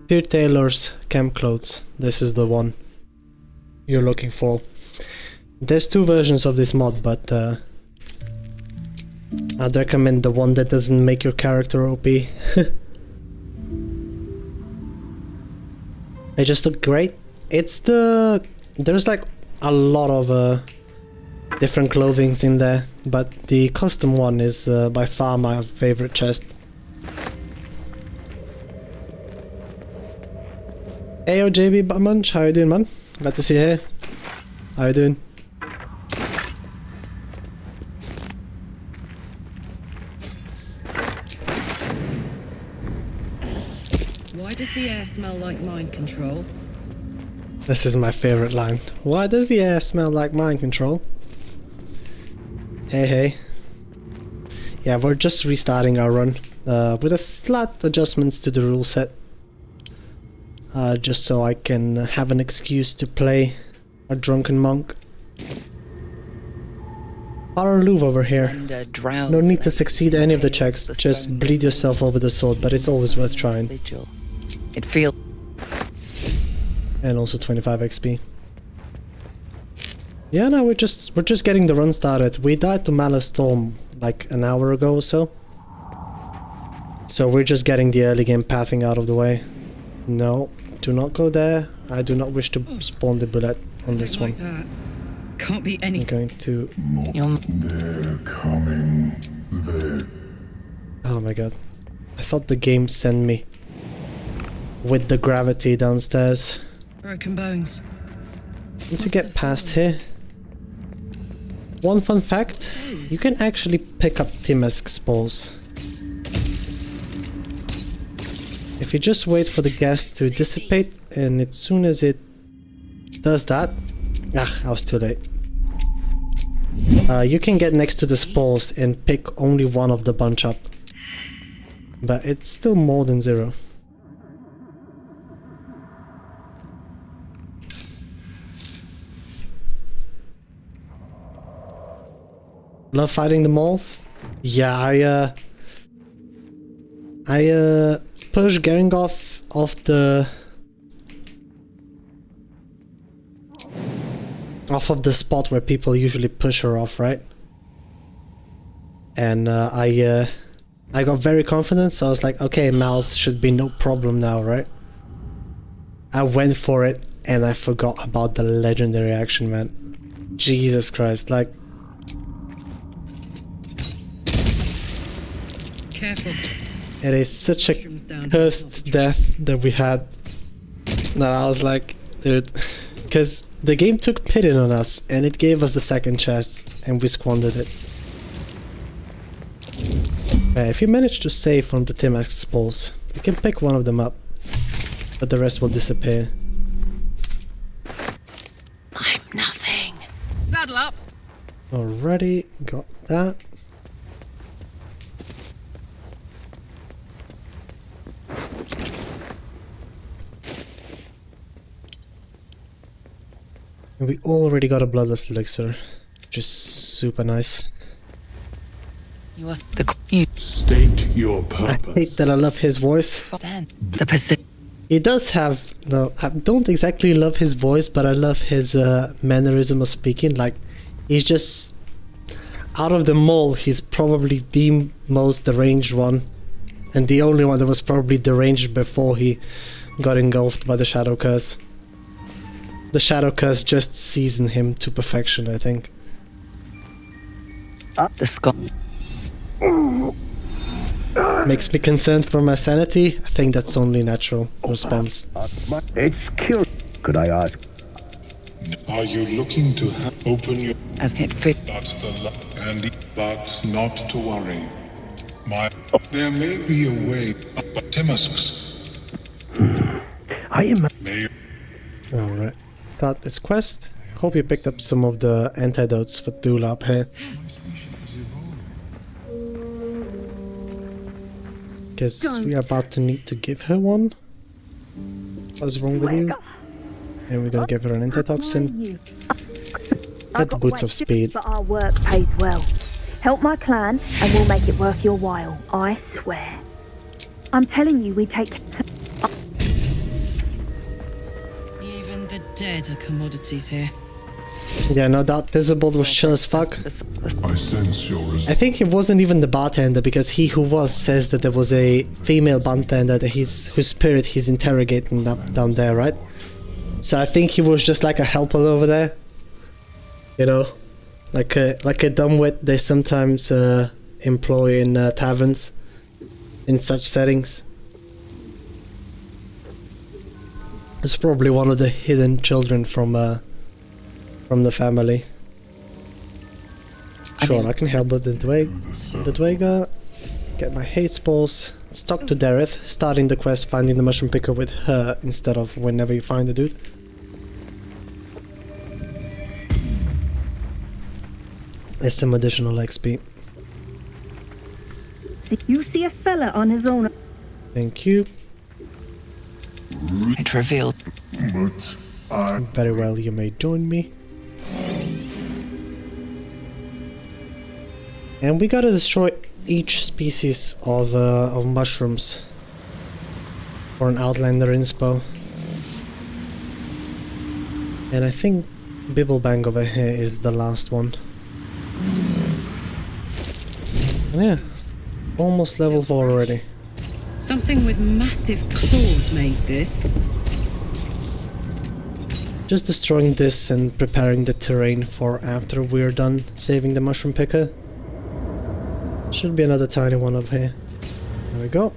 Peer Taylor's camp clothes. This is the one you're looking for. There's 2 versions of this mod, but I'd recommend the one that doesn't make your character OP. They just look great. There's like a lot of different clothings in there, but the custom one is by far my favorite chest. Hey yo JB Munch, how you doing, man? Glad to see you here. How you doing? Why does the air smell like mind control? This is my favorite line. Why does the air smell like mind control? Hey hey. Yeah, we're just restarting our run with a slight adjustments to the rule set. Just so I can have an excuse to play a drunken monk. Power Louvre over here. No need to succeed any of the checks, just bleed yourself over the sword, but it's always worth trying. It feels... And also 25 XP. Yeah, no, we're just getting the run started. We died to Malice Storm like an hour ago or so. So we're just getting the early game pathing out of the way. No, do not go there. I do not wish to spawn the bullet on this one. Can't be anything. I'm going to... They're coming. They're... Oh my god. I thought the game sent me with the gravity downstairs. Broken bones. Need to get past here. One fun fact, you can actually pick up Timesk spores. If you just wait for the gas to dissipate, and as soon as it does that... I was too late. You can get next to the spores and pick only one of the bunch up. But it's still more than 0. Love fighting the moles? Yeah, I pushed Geringoth off of the spot where people usually push her off, right? And I got very confident, so I was like, okay, Mal's should be no problem now, right? I went for it, and I forgot about the legendary action, man. Jesus Christ, like... Careful. It is such a cursed death that we had that I was like, dude, because the game took pity on us and it gave us the second chest and we squandered it. If you manage to save from the Timesk spores, you can pick one of them up, but the rest will disappear. I'm nothing. Saddle up. Alrighty, got that. And we already got a bloodless elixir, which is super nice. You was the State your purpose. I hate that I love his voice. He does have... No, I don't exactly love his voice, but I love his mannerism of speaking. Like, he's just... Out of them all, he's probably the most deranged one. And the only one that was probably deranged before he got engulfed by the Shadow Curse. The Shadow Curse just seasoned him to perfection, I think. The skull. Makes me concerned for my sanity. I think that's only natural response. It's curious. Could I ask? Are you looking to open your... As it fit. But not to worry. There may be a way. Timasks. I am. Alright, start this quest. Hope you picked up some of the antidotes for Dula up here. Guess we are about to need to give her one. What's wrong with you? And we're gonna give her an antitoxin. At the boots of speed. But our work pays well. Help my clan and we'll make it worth your while, I swear. I'm telling you, we take... Even the dead are commodities here. Yeah, no doubt Thisbald was chill as fuck. I sense your I think it wasn't even the bartender, because he who was says that there was a female bartender that whose spirit he's interrogating down there, right? So I think he was just like a helper over there. You know, like a dumbwit they sometimes employ in taverns in such settings. It's probably one of the hidden children from the family. Sure, I can help with the Dwayga. Get my haste balls. Let's talk to Dareth, starting the quest finding the mushroom picker with her instead of whenever you find the dude. There's some additional XP. You see a fella on his own. Thank you. It revealed. Very well, you may join me. And we gotta destroy each species of mushrooms for an Outlander inspo. And I think Bibblebang over here is the last one. And yeah, almost level 4 already. Something with massive claws made this. Just destroying this and preparing the terrain for after we're done saving the mushroom picker. Should be another tiny one up here. There we go.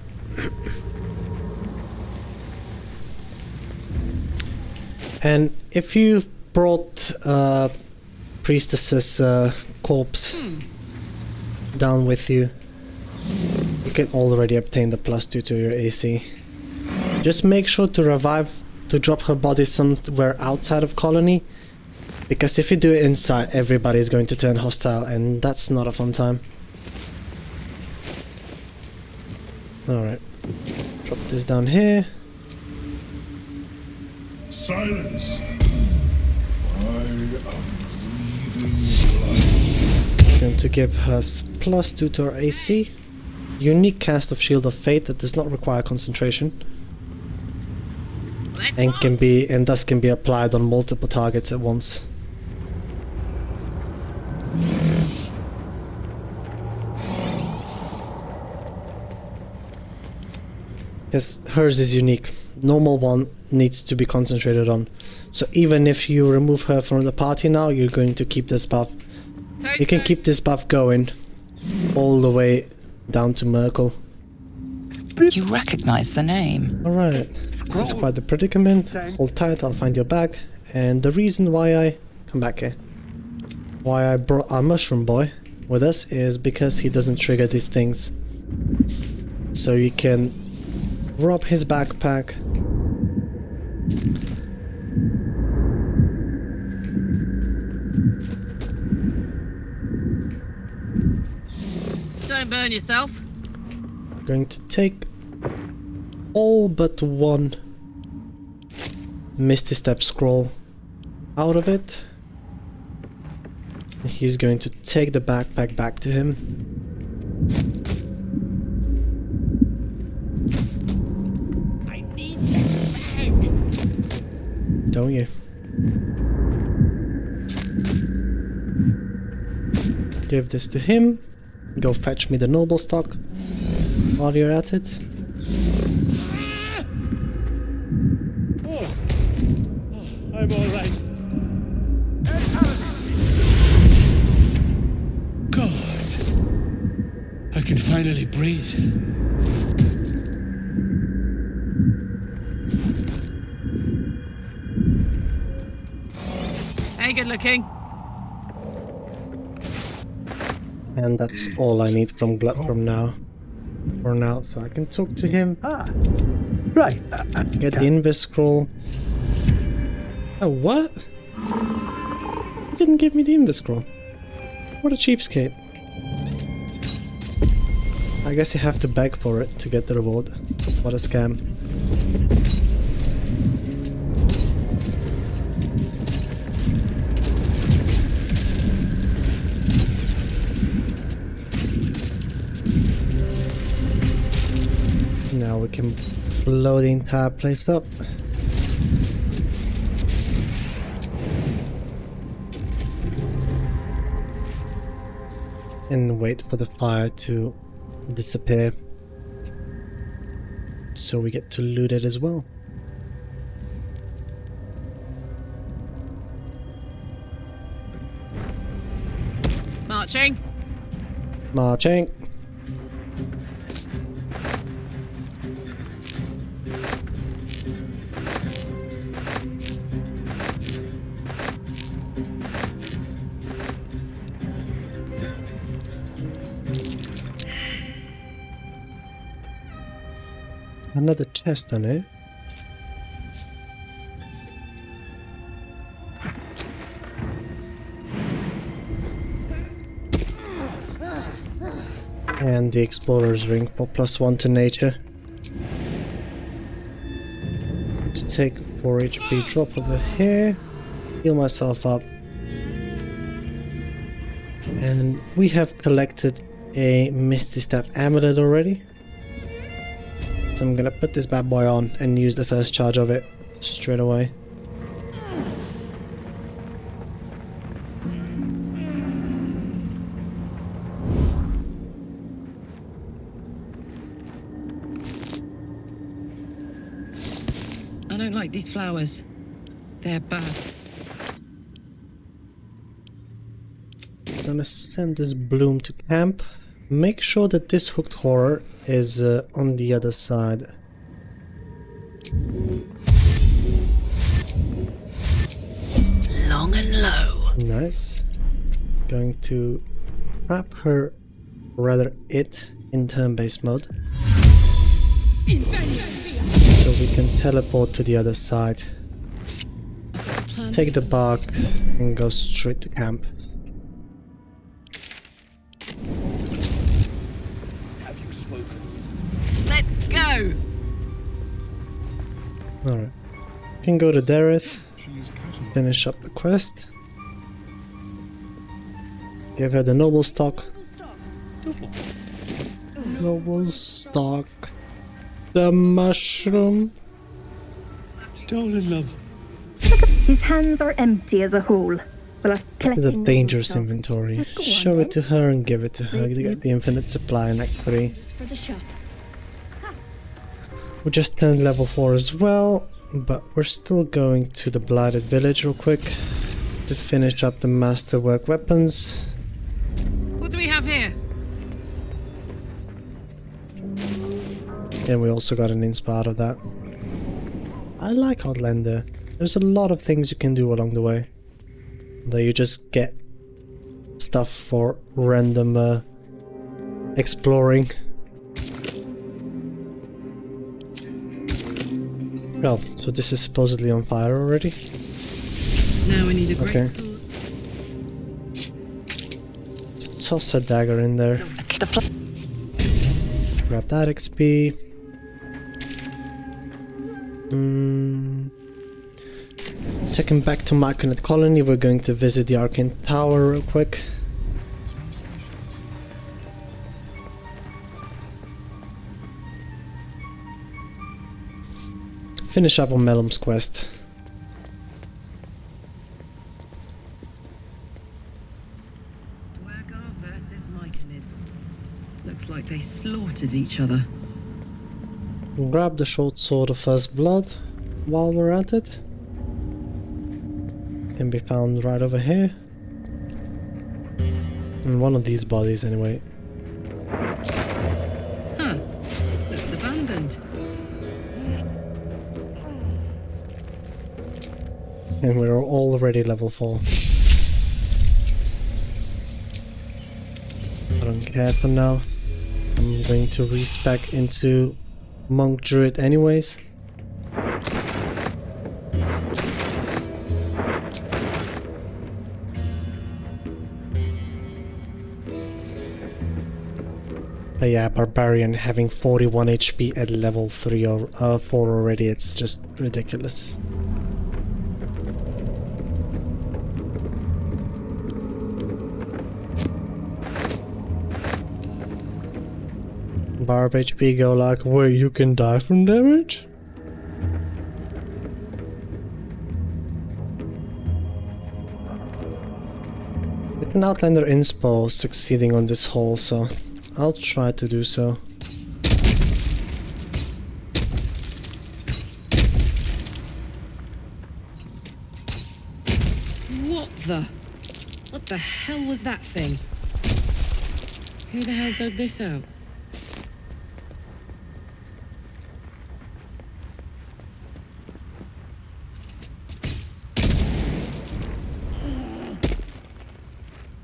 And if you brought Priestess's corpse down with you, you can already obtain the +2 to your AC. Just make sure to drop her body somewhere outside of colony, because if you do it inside, everybody is going to turn hostile, and that's not a fun time. Alright, drop this down here. Silence. It's going to give her +2 to her AC. Unique cast of Shield of Fate that does not require concentration. And thus can be applied on multiple targets at once. Because hers is unique. Normal one needs to be concentrated on. So even if you remove her from the party now, you're going to keep this buff. You can keep this buff going all the way down to Merkel. You recognize the name. Alright, this is quite the predicament. Hold tight, I'll find your bag. And the reason why I... come back here. Why I brought our mushroom boy with us is because he doesn't trigger these things. So you can rob his backpack. Don't burn yourself. Going to take all but one Misty Step scroll out of it. He's going to take the backpack back to him. I need that bag. Don't you? Give this to him. Go fetch me the noble stock while you're at it. I'm all right. God, I can finally breathe. Hey, good looking. And that's all I need from Blood from now. for now, so I can talk to him. Right. Get the invis scroll. Oh, what? He didn't give me the invis scroll. What a cheapskate. I guess you have to beg for it to get the reward. What a scam. Now we can blow the entire place up. And wait for the fire to disappear. So we get to loot it as well. Marching. Marching. Another chest on it. And the explorer's ring for +1 to nature. To take 4 HP drop over here. Heal myself up. And we have collected a Misty Step amulet already. So I'm gonna put this bad boy on and use the first charge of it straight away. I don't like these flowers. They're bad. I'm gonna send this bloom to camp. Make sure that this hooked horror is on the other side. Long and low. Nice. Going to trap her, rather it, in turn-based mode. So we can teleport to the other side. Take the bark and go straight to camp. Let's go! Alright. Can go to Dareth. Finish up the quest. Give her the noble stock. Noble stock. The mushroom. Still in love. His hands are empty as a whole. Well, I've This is a collected dangerous inventory. Show it to her and give it to her. You get the infinite supply in Act 3. For the shop. We just turned level 4 as well, but we're still going to the Blighted Village real quick to finish up the masterwork weapons. What do we have here? And we also got an inspo out of that. I like Outlander. There's a lot of things you can do along the way. That you just get stuff for random exploring. Oh, so this is supposedly on fire already? Now we need a great Okay. sword. Toss a dagger in there. Grab that XP. Checking back to Myconid Colony, we're going to visit the Arcane Tower real quick. Finish up on Mellum's quest. Dwargar versus Myconids. Looks like they slaughtered each other. Grab the short sword of First Blood while we're at it. Can be found right over here. In one of these bodies anyway. Huh. Looks abandoned. And we're already level 4. I don't care for now. I'm going to respec into Monk Druid anyways. But yeah, Barbarian having 41 HP at level 3 or 4 already, it's just ridiculous. Barb HP go like, wait, you can die from damage? It's an Outlander inspo succeeding on this hole, so I'll try to do so. What the hell was that thing? Who the hell dug this out?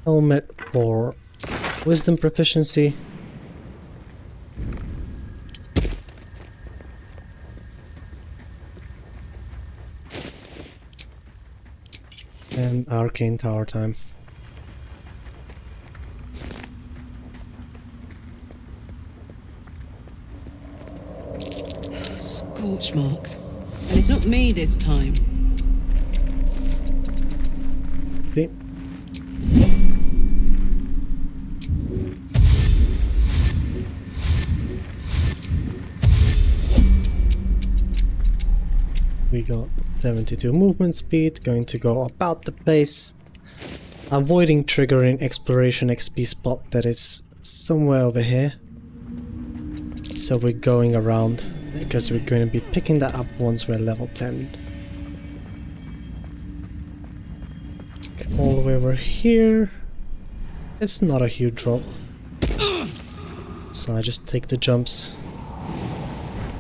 Helmet for wisdom proficiency. And arcane tower time. Scorch marks. And it's not me this time. See? We got 72 movement speed, going to go about the place, avoiding triggering exploration XP spot that is somewhere over here. So we're going around because we're going to be picking that up once we're level 10. Get all the way over here. It's not a huge drop, so I just take the jumps.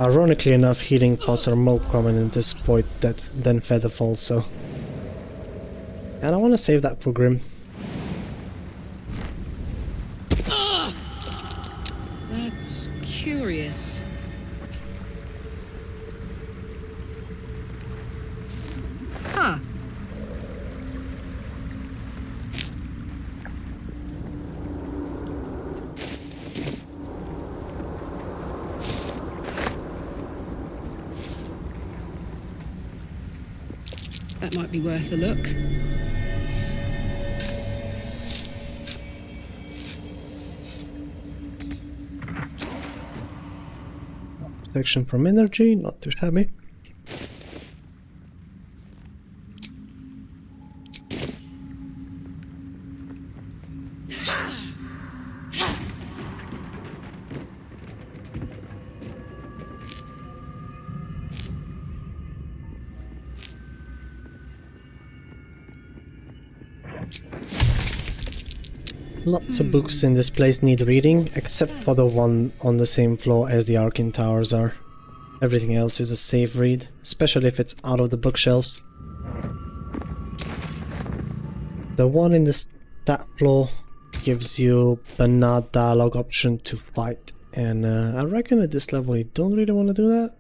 Ironically enough, healing pods are more common in this point than Featherfall, so... And I want to save that for Grim. That's curious. Huh. That might be worth a look. Protection from energy, not too shabby. Lots of books in this place need reading, except for the one on the same floor as the Arcane Towers are. Everything else is a safe read, especially if it's out of the bookshelves. The one in that floor gives you Banat dialogue option to fight, and I reckon at this level you don't really want to do that.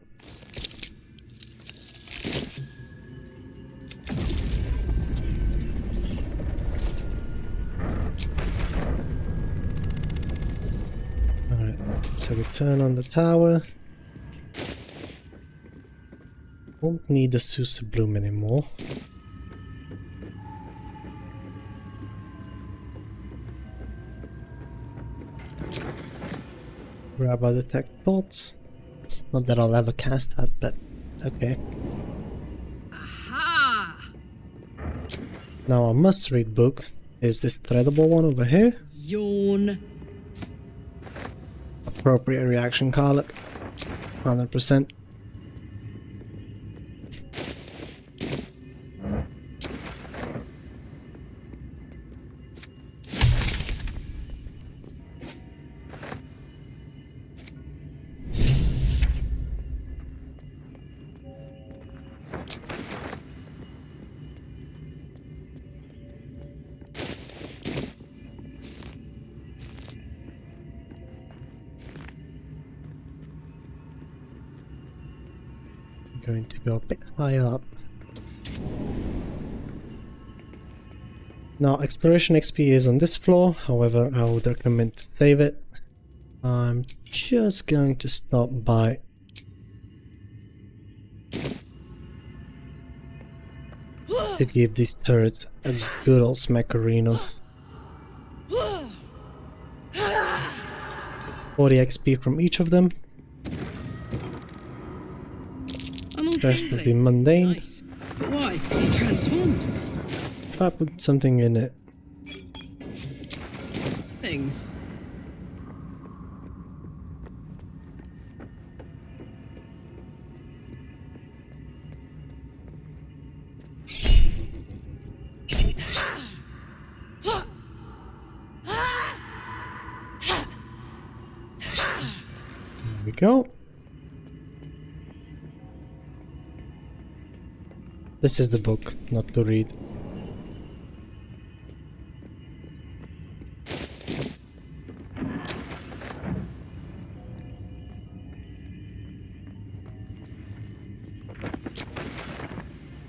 So we turn on the tower. Won't need the Sousa Bloom anymore. Grab our detect thoughts. Not that I'll ever cast that, but okay. Aha! Now a must-read book is this threadable one over here. Yawn. Appropriate reaction, karlach. 100%. going to go a bit higher up. Now, exploration XP is on this floor, however, I would recommend to save it. I'm just going to stop by to give these turrets a good old smackerino. 40 XP from each of them. Rest of the mundane. Nice. But why? It transformed. Try put something in it. Things. There we go. This is the book, not to read.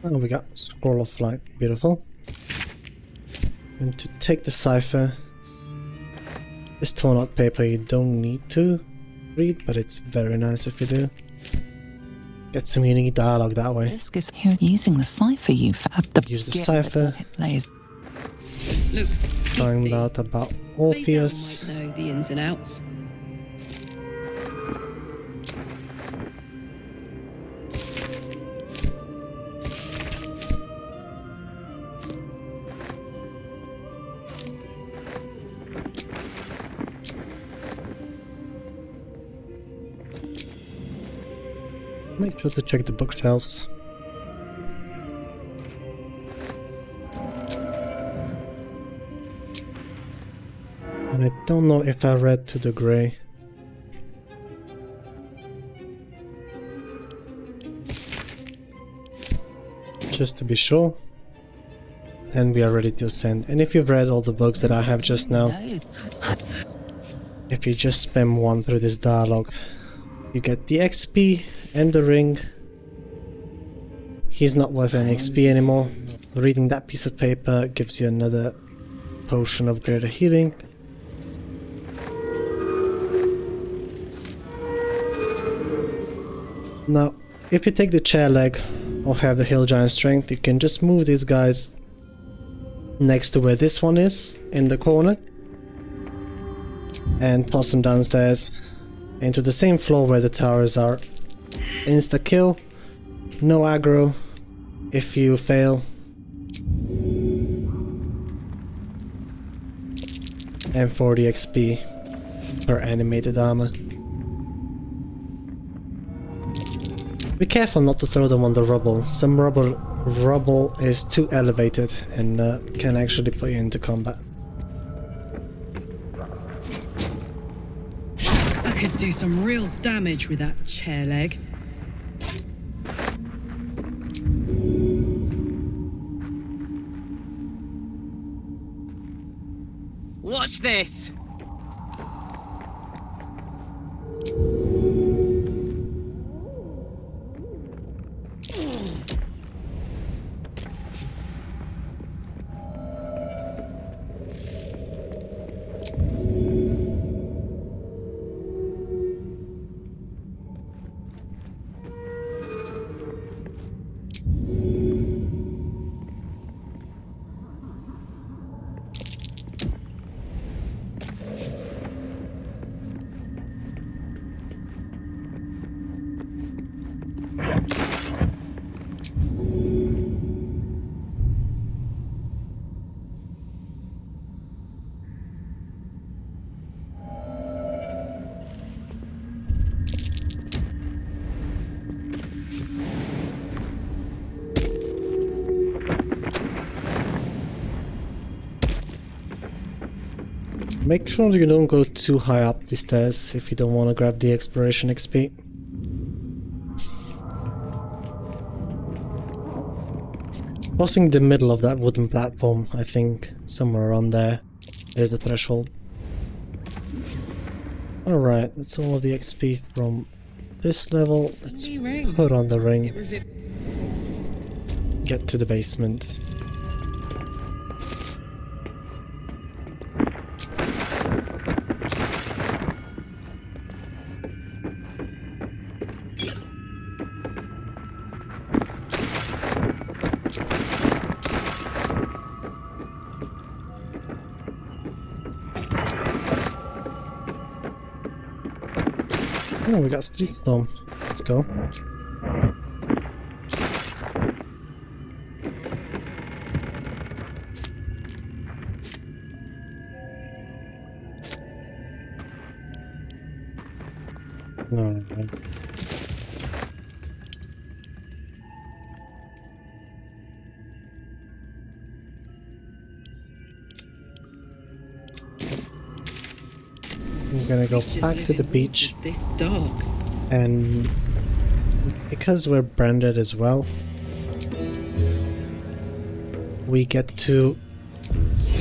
Oh, we got Scroll of Flight, beautiful. And to take the cipher, this torn out paper you don't need to read, but it's very nice if you do. Get some unique dialogue that way. Disc is here using the cipher you found. Use the cipher. Looks Find out about Orpheus. Might know the ins and outs. Make sure to check the bookshelves. And I don't know if I read to the grey. Just to be sure. And we are ready to ascend. And if you've read all the books that I have just now, if you just spam one through this dialogue, you get the XP and the ring. He's not worth any XP anymore. Reading that piece of paper gives you another potion of greater healing. Now, if you take the chair leg or have the hill giant strength, you can just move these guys next to where this one is, in the corner, and toss them downstairs into the same floor where the towers are. Insta kill, no aggro if you fail, and 40 XP per animated armor. Be careful not to throw them on the rubble. Some rubble is too elevated and can actually put you into combat. I could do some real damage with that chair leg. What's this? Make sure you don't go too high up the stairs if you don't want to grab the exploration XP. Crossing the middle of that wooden platform, I think, somewhere around there, is the threshold. Alright, that's all of the XP from this level. Let's put on the ring. Get to the basement. Oh, we got street storm. Let's go. No. I'm gonna go back to the beach. This dark. And because we're branded as well, we get to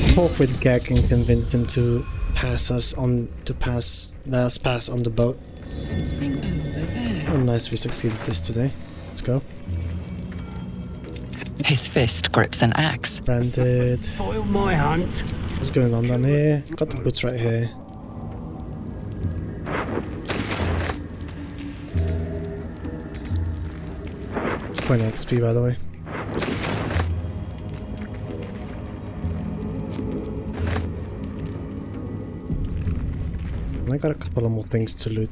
talk with Gek and convince him to pass us on let us pass on the boat. Something over there. Oh, nice, we succeeded this today. Let's go. His fist grips an axe. Branded. Spoil my hunt. What's going on down here? Got the boots right here. $20 XP, by the way. And I got a couple of more things to loot.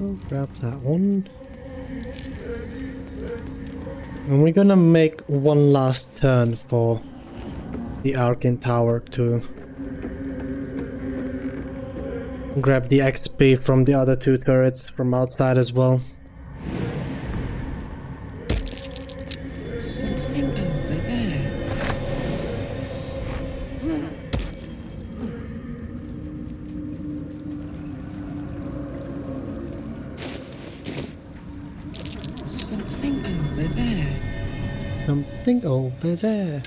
I'll grab that one. And we're gonna make one last turn for the Arcane Tower to grab the XP from the other two turrets from outside as well. Something over there. Something over there. Something over there.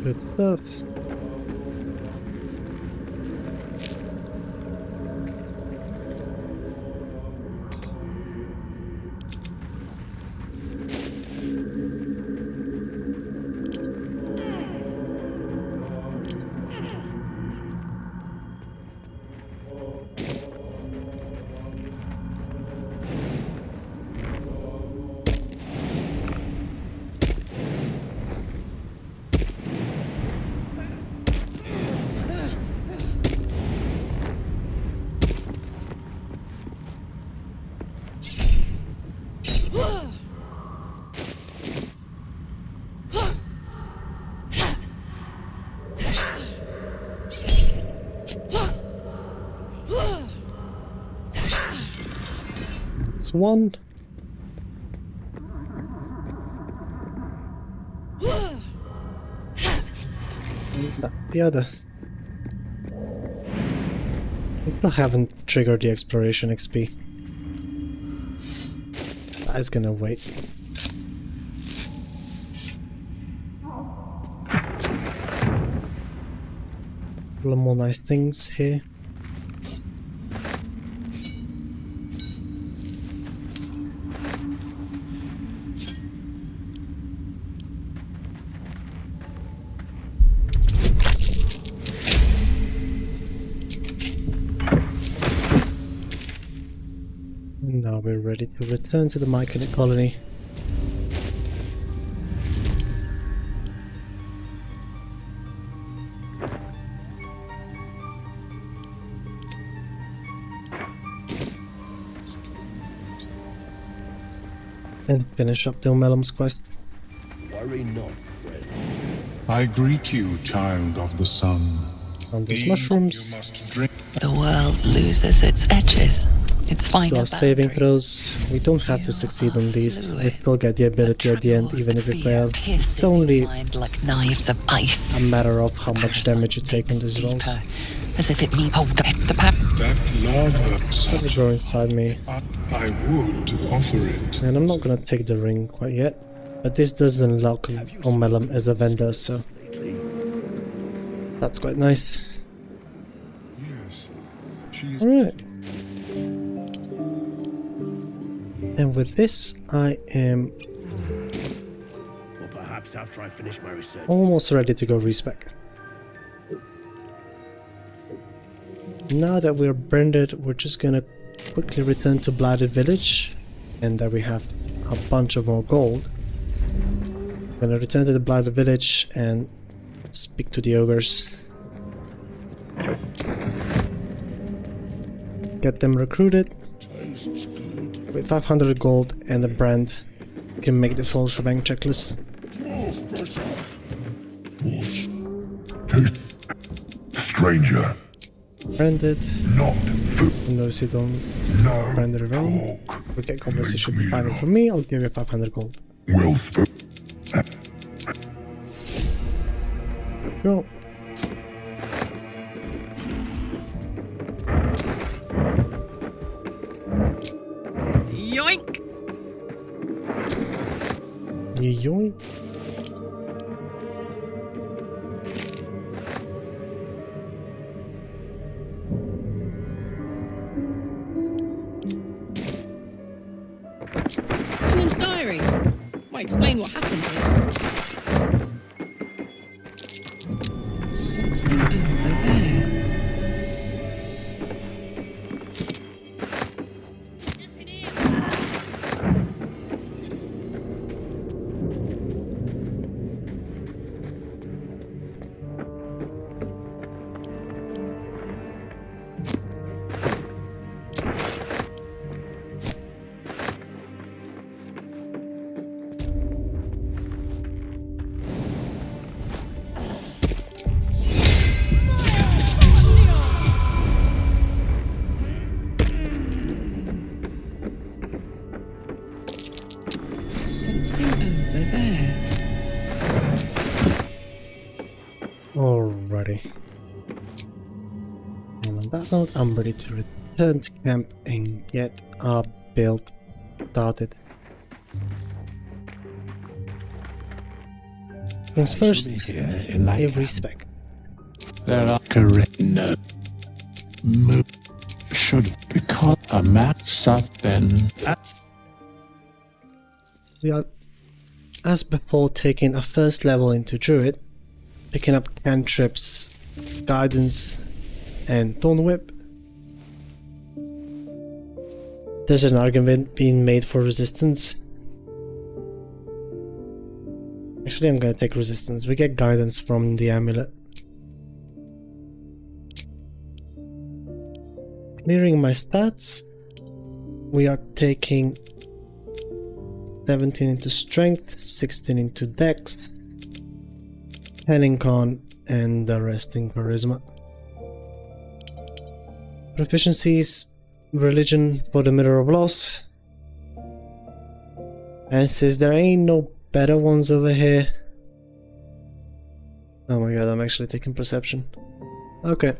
Good stuff. It's one. And the other. We still haven't triggered the exploration XP. That's gonna wait. A lot more nice things here. Now we're ready to return to the Myconid colony. And finish up Dilmelum's quest. Worry not, friend. I greet you, child of the sun. On these mushrooms. You must drink. The world loses its edges. It's fine. to our saving throws. We don't have to succeed on these. We still get the ability at the end, even if we fail. It's only like knives of ice. a matter of how much damage you take on these rolls. As if it needs the That lava Let me go inside me. I would offer it. And I'm not gonna take the ring quite yet. But this does unlock Omelum as a vendor, so that's quite nice. Alright. And with this, I am Or perhaps after I finish my research. almost ready to go respec. Now that we're branded, we're just gonna quickly return to Blighted Village, and that we have a bunch of more gold. Gonna return to the Blighted Village and speak to the ogres. Get them recruited. With 500 gold and a brand, we can make this whole shebang checklist. Stranger. Branded. Not food. Notice you don't brand it around. We get compensation for fighting for me, I'll give you 500 gold. Well spoken. Go. Yoink! Yoink. Woman's diary. Might explain what happened here. Something over there. Alrighty. And on that note, I'm ready to return to camp and get our build started. Things first, a respec. There are correct no move should become a map then. We are, as before, taking a first level into Druid, picking up cantrips, guidance, and Thorn Whip. There's an argument being made for resistance. Actually, I'm gonna take resistance. We get guidance from the amulet. Clearing my stats, we are taking 17 into strength, 16 into dex, 10 in con, and the rest in charisma. Proficiencies, religion for the Mirror of Loss. And since there ain't no better ones over here. Oh my god, I'm actually taking perception. Okay.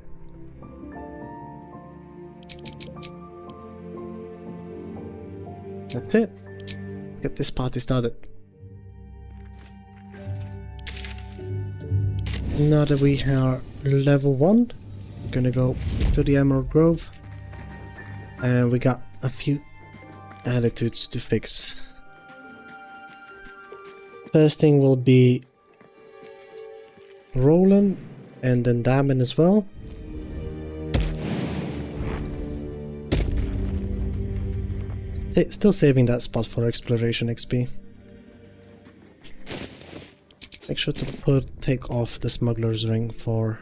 That's it. Let's get this party started. Now that we are level 1, we're gonna go to the Emerald Grove. And we got a few attitudes to fix. First thing will be Roland and then Damon as well. Still saving that spot for exploration XP. Make sure to take off the smuggler's ring for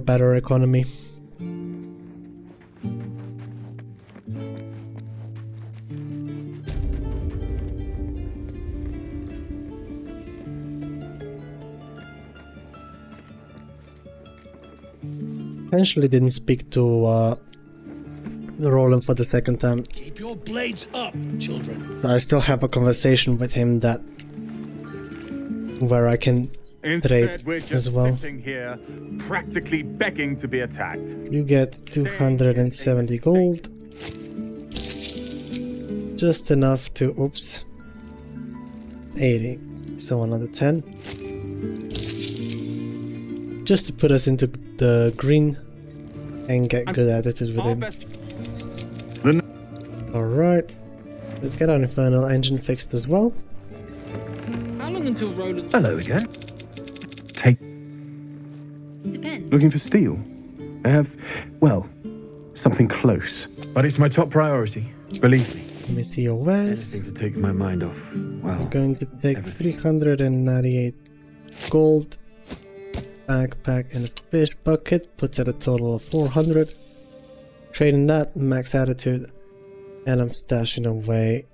better economy. Potentially didn't speak to Roland for the second time. Keep your blades up, children. But I still have a conversation with him that where I can trade we're just as well. sitting here, practically begging to be attacked. You get 270 gold. Just enough to, oops, 80. So another 10. Just to put us into the green and get good attitude with him. Alright. Let's get our infernal engine fixed as well. How long until Roland... Hello again. Take... Depends. Looking for steel? I have, well, something close. But it's my top priority, believe me. Let me see your wares. Anything to take my mind off, well... I'm going to take 398 gold. Backpack and a fish bucket. Puts at a total of 400. Trading that, max attitude. And I'm stashing away.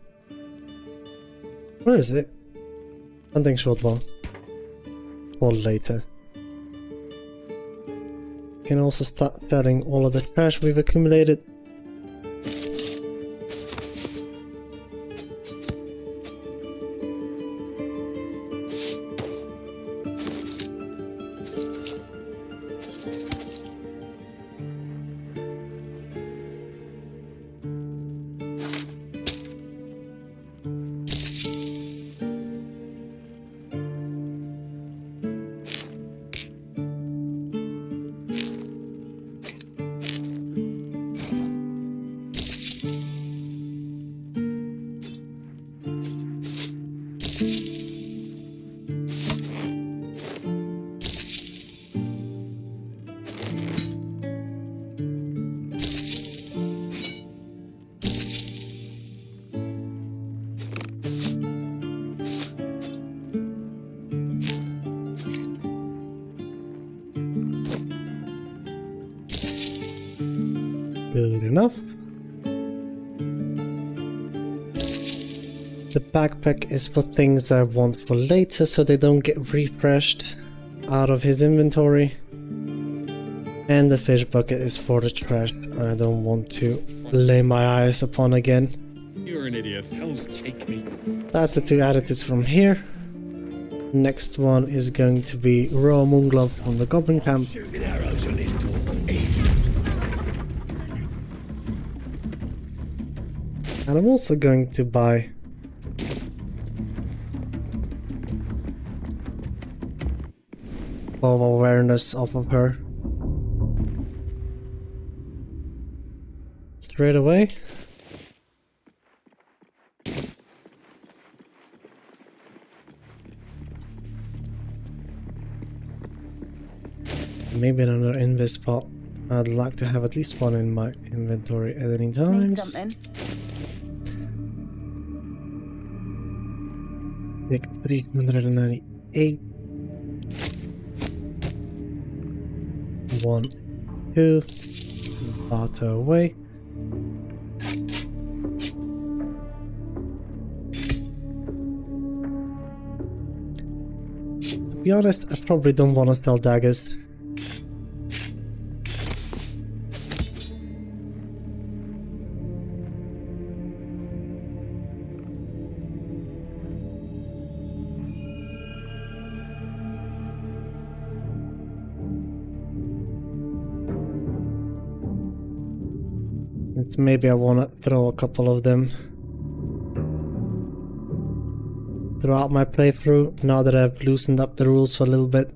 Where is it? Hunting short bow. Or later. Can also start selling all of the trash we've accumulated. Good enough. The backpack is for things I want for later so they don't get refreshed out of his inventory. And the fish bucket is for the trash I don't want to lay my eyes upon again. You're an idiot. Hell's take me. That's the two attitudes from here. Next one is going to be raw moonglove from the goblin camp. And I'm also going to buy of awareness off of her. Straight away. Maybe another invis spot. I'd like to have at least one in my inventory at any time. Need something? Take 398. 1, 2. Barter away. To be honest, I probably don't want to sell daggers. Maybe I want to throw a couple of them throughout my playthrough, now that I've loosened up the rules for a little bit.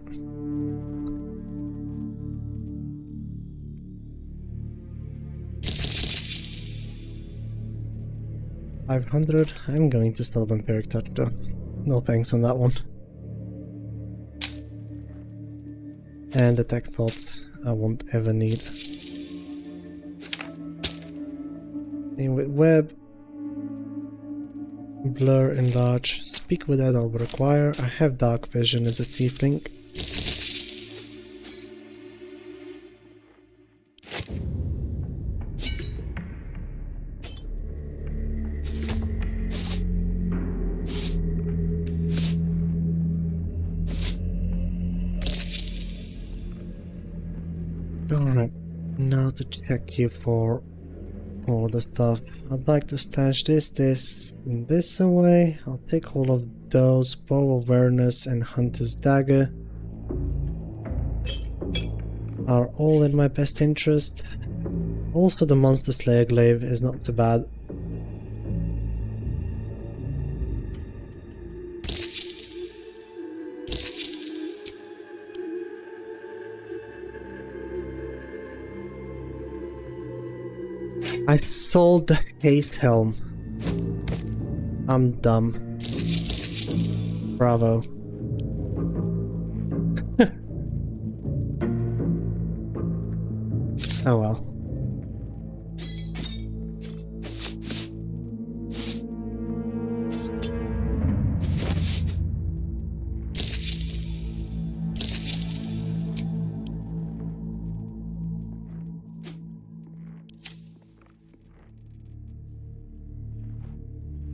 $500. I'm going to stop Vampiric Touch though. No thanks on that one. And Attack Thoughts I won't ever need. With web, blur, enlarge, speak with that I'll require. I have dark vision as a tiefling. Alright, now to check you for all the stuff. I'd like to stash this, and this away. I'll take all of those, bow awareness and hunter's dagger. Are all in my best interest. Also the monster slayer glaive is not too bad. I sold the haste helm. I'm dumb. Bravo. Oh well.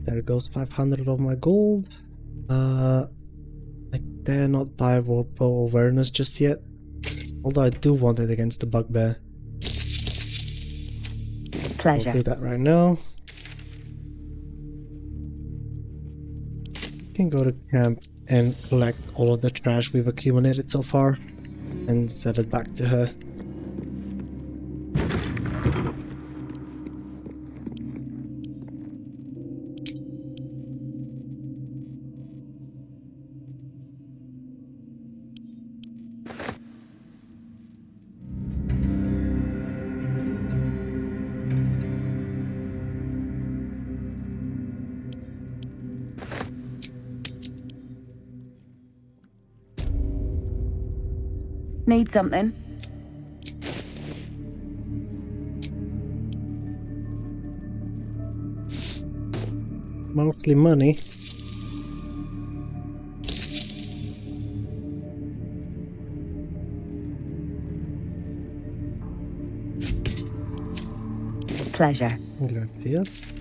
There goes 500 of my gold. I dare not buy bow awareness just yet. Although I do want it against the bugbear. Pleasure. I'll do that right now. Can go to camp and collect all of the trash we've accumulated so far and sell it back to her. Need something? Mostly money. Pleasure. Gracias.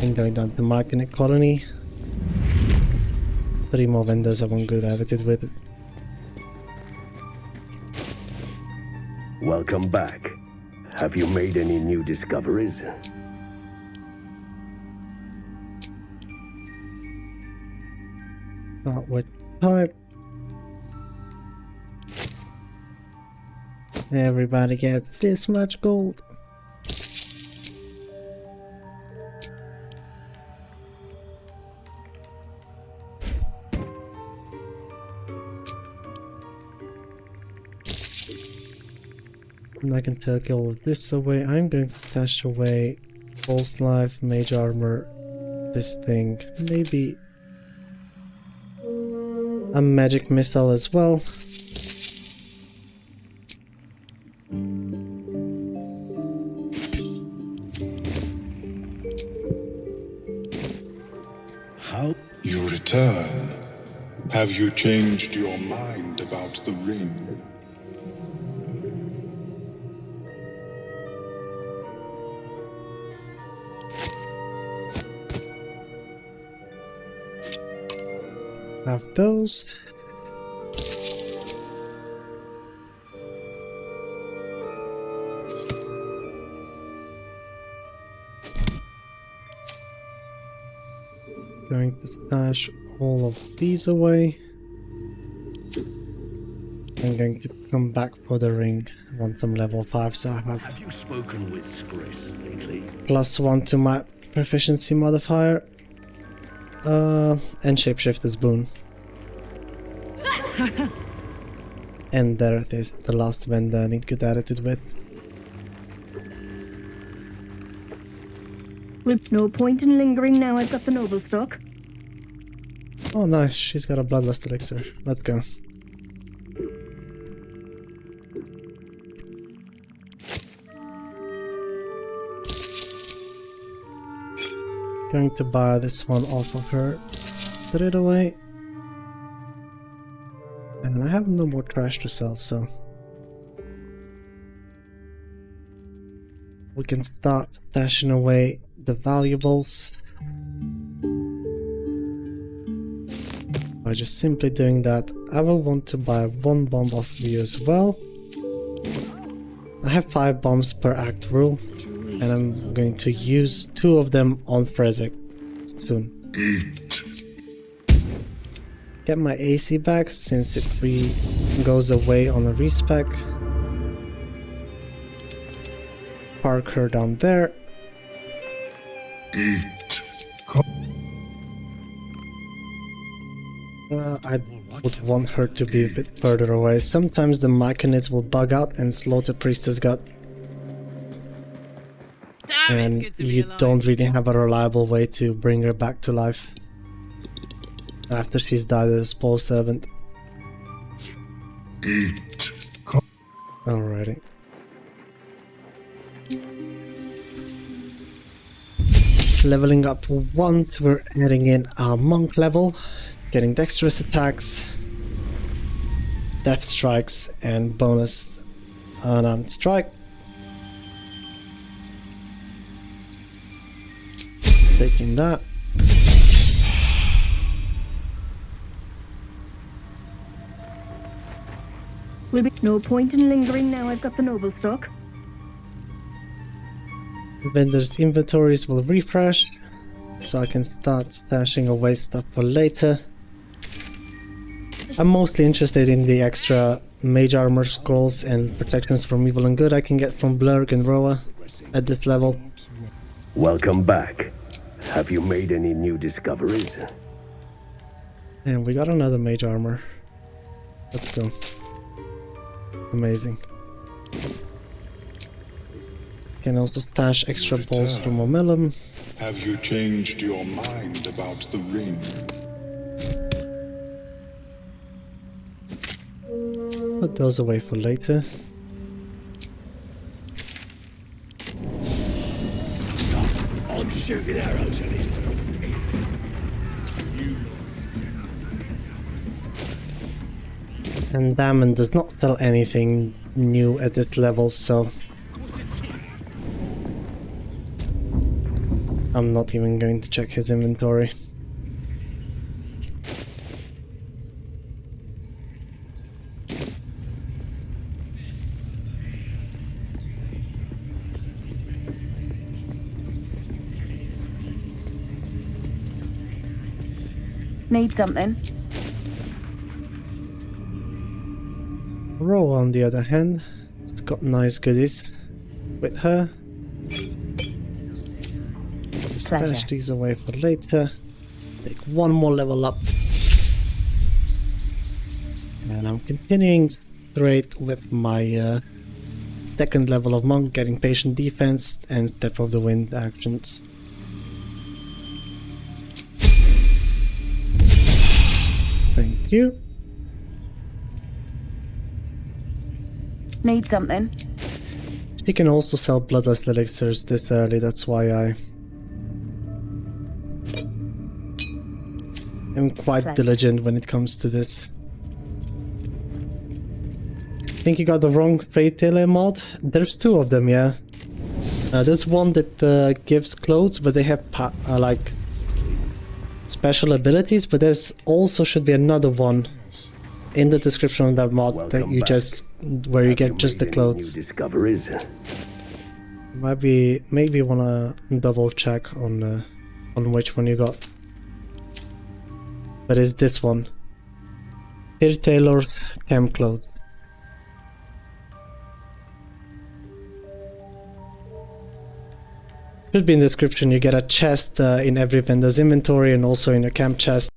I'm going down to Market Colony. 3 more vendors I want good attitude with. Welcome back. Have you made any new discoveries? Not with type. Everybody gets this much gold. And I can take all of this away. I'm going to stash away false life, mage armor, this thing, maybe a magic missile as well. How? You return. Have you changed your mind about the ring? Have those. Going to stash all of these away. I'm going to come back for the ring once I'm level 5, so I have you spoken with Skris lately? +1 to my proficiency modifier. And shapeshifter's boon. And there it is, the last vendor I need good attitude with. Well, no point in lingering now I've got the noble stock. Oh nice, she's got a bloodlust elixir. Let's go. Going to buy this one off of her straight away. And I have no more trash to sell, so we can start stashing away the valuables by just simply doing that. I will want to buy 1 bomb off you as well. have 5 bombs per act rule, and I'm going to use 2 of them on Frezek soon. Get my AC back since it goes away on a respec. Park her down there. I would want her to be a bit further away. Sometimes the Myconids will bug out and slaughter Priestess God. And you don't really have a reliable way to bring her back to life after she's died as a Spore Servant. Alrighty. Leveling up once, we're adding in our monk level, getting dexterous attacks, death strikes, and bonus unarmed strike. Taking that. Will be no point in lingering now I've got the noble stock. Vendors' inventories will refresh, so I can start stashing away stuff for later. I'm mostly interested in the extra mage armor scrolls and protections from evil and good I can get from Blurg and Roa at this level. Welcome back. Have you made any new discoveries? And we got another mage armor. Let's go. Amazing. Can also stash extra balls from Omellum. Have you changed your mind about the ring? Put those away for later. I'm shooting arrows at his dog. And Damon does not sell anything new at this level, so I'm not even going to check his inventory. Need something? Ro, on the other hand, it's got nice goodies with her. To stash these away for later. Take one more level up. And I'm continuing straight with my second level of monk, getting patient defense and step of the wind actions. Thank you. Need something? You can also sell bloodless elixirs this early, that's why I am quite diligent when it comes to this. I think you got the wrong Freytale mod. There's 2 of them, yeah. There's one that gives clothes, but they have like special abilities, but there's also should be another one in the description of that mod that you just where you get just the clothes. Discoveries. Maybe wanna double check on which one you got. But it's this one. Here Taylor's camp clothes. Should be in the description. You get a chest in every vendor's inventory and also in a camp chest.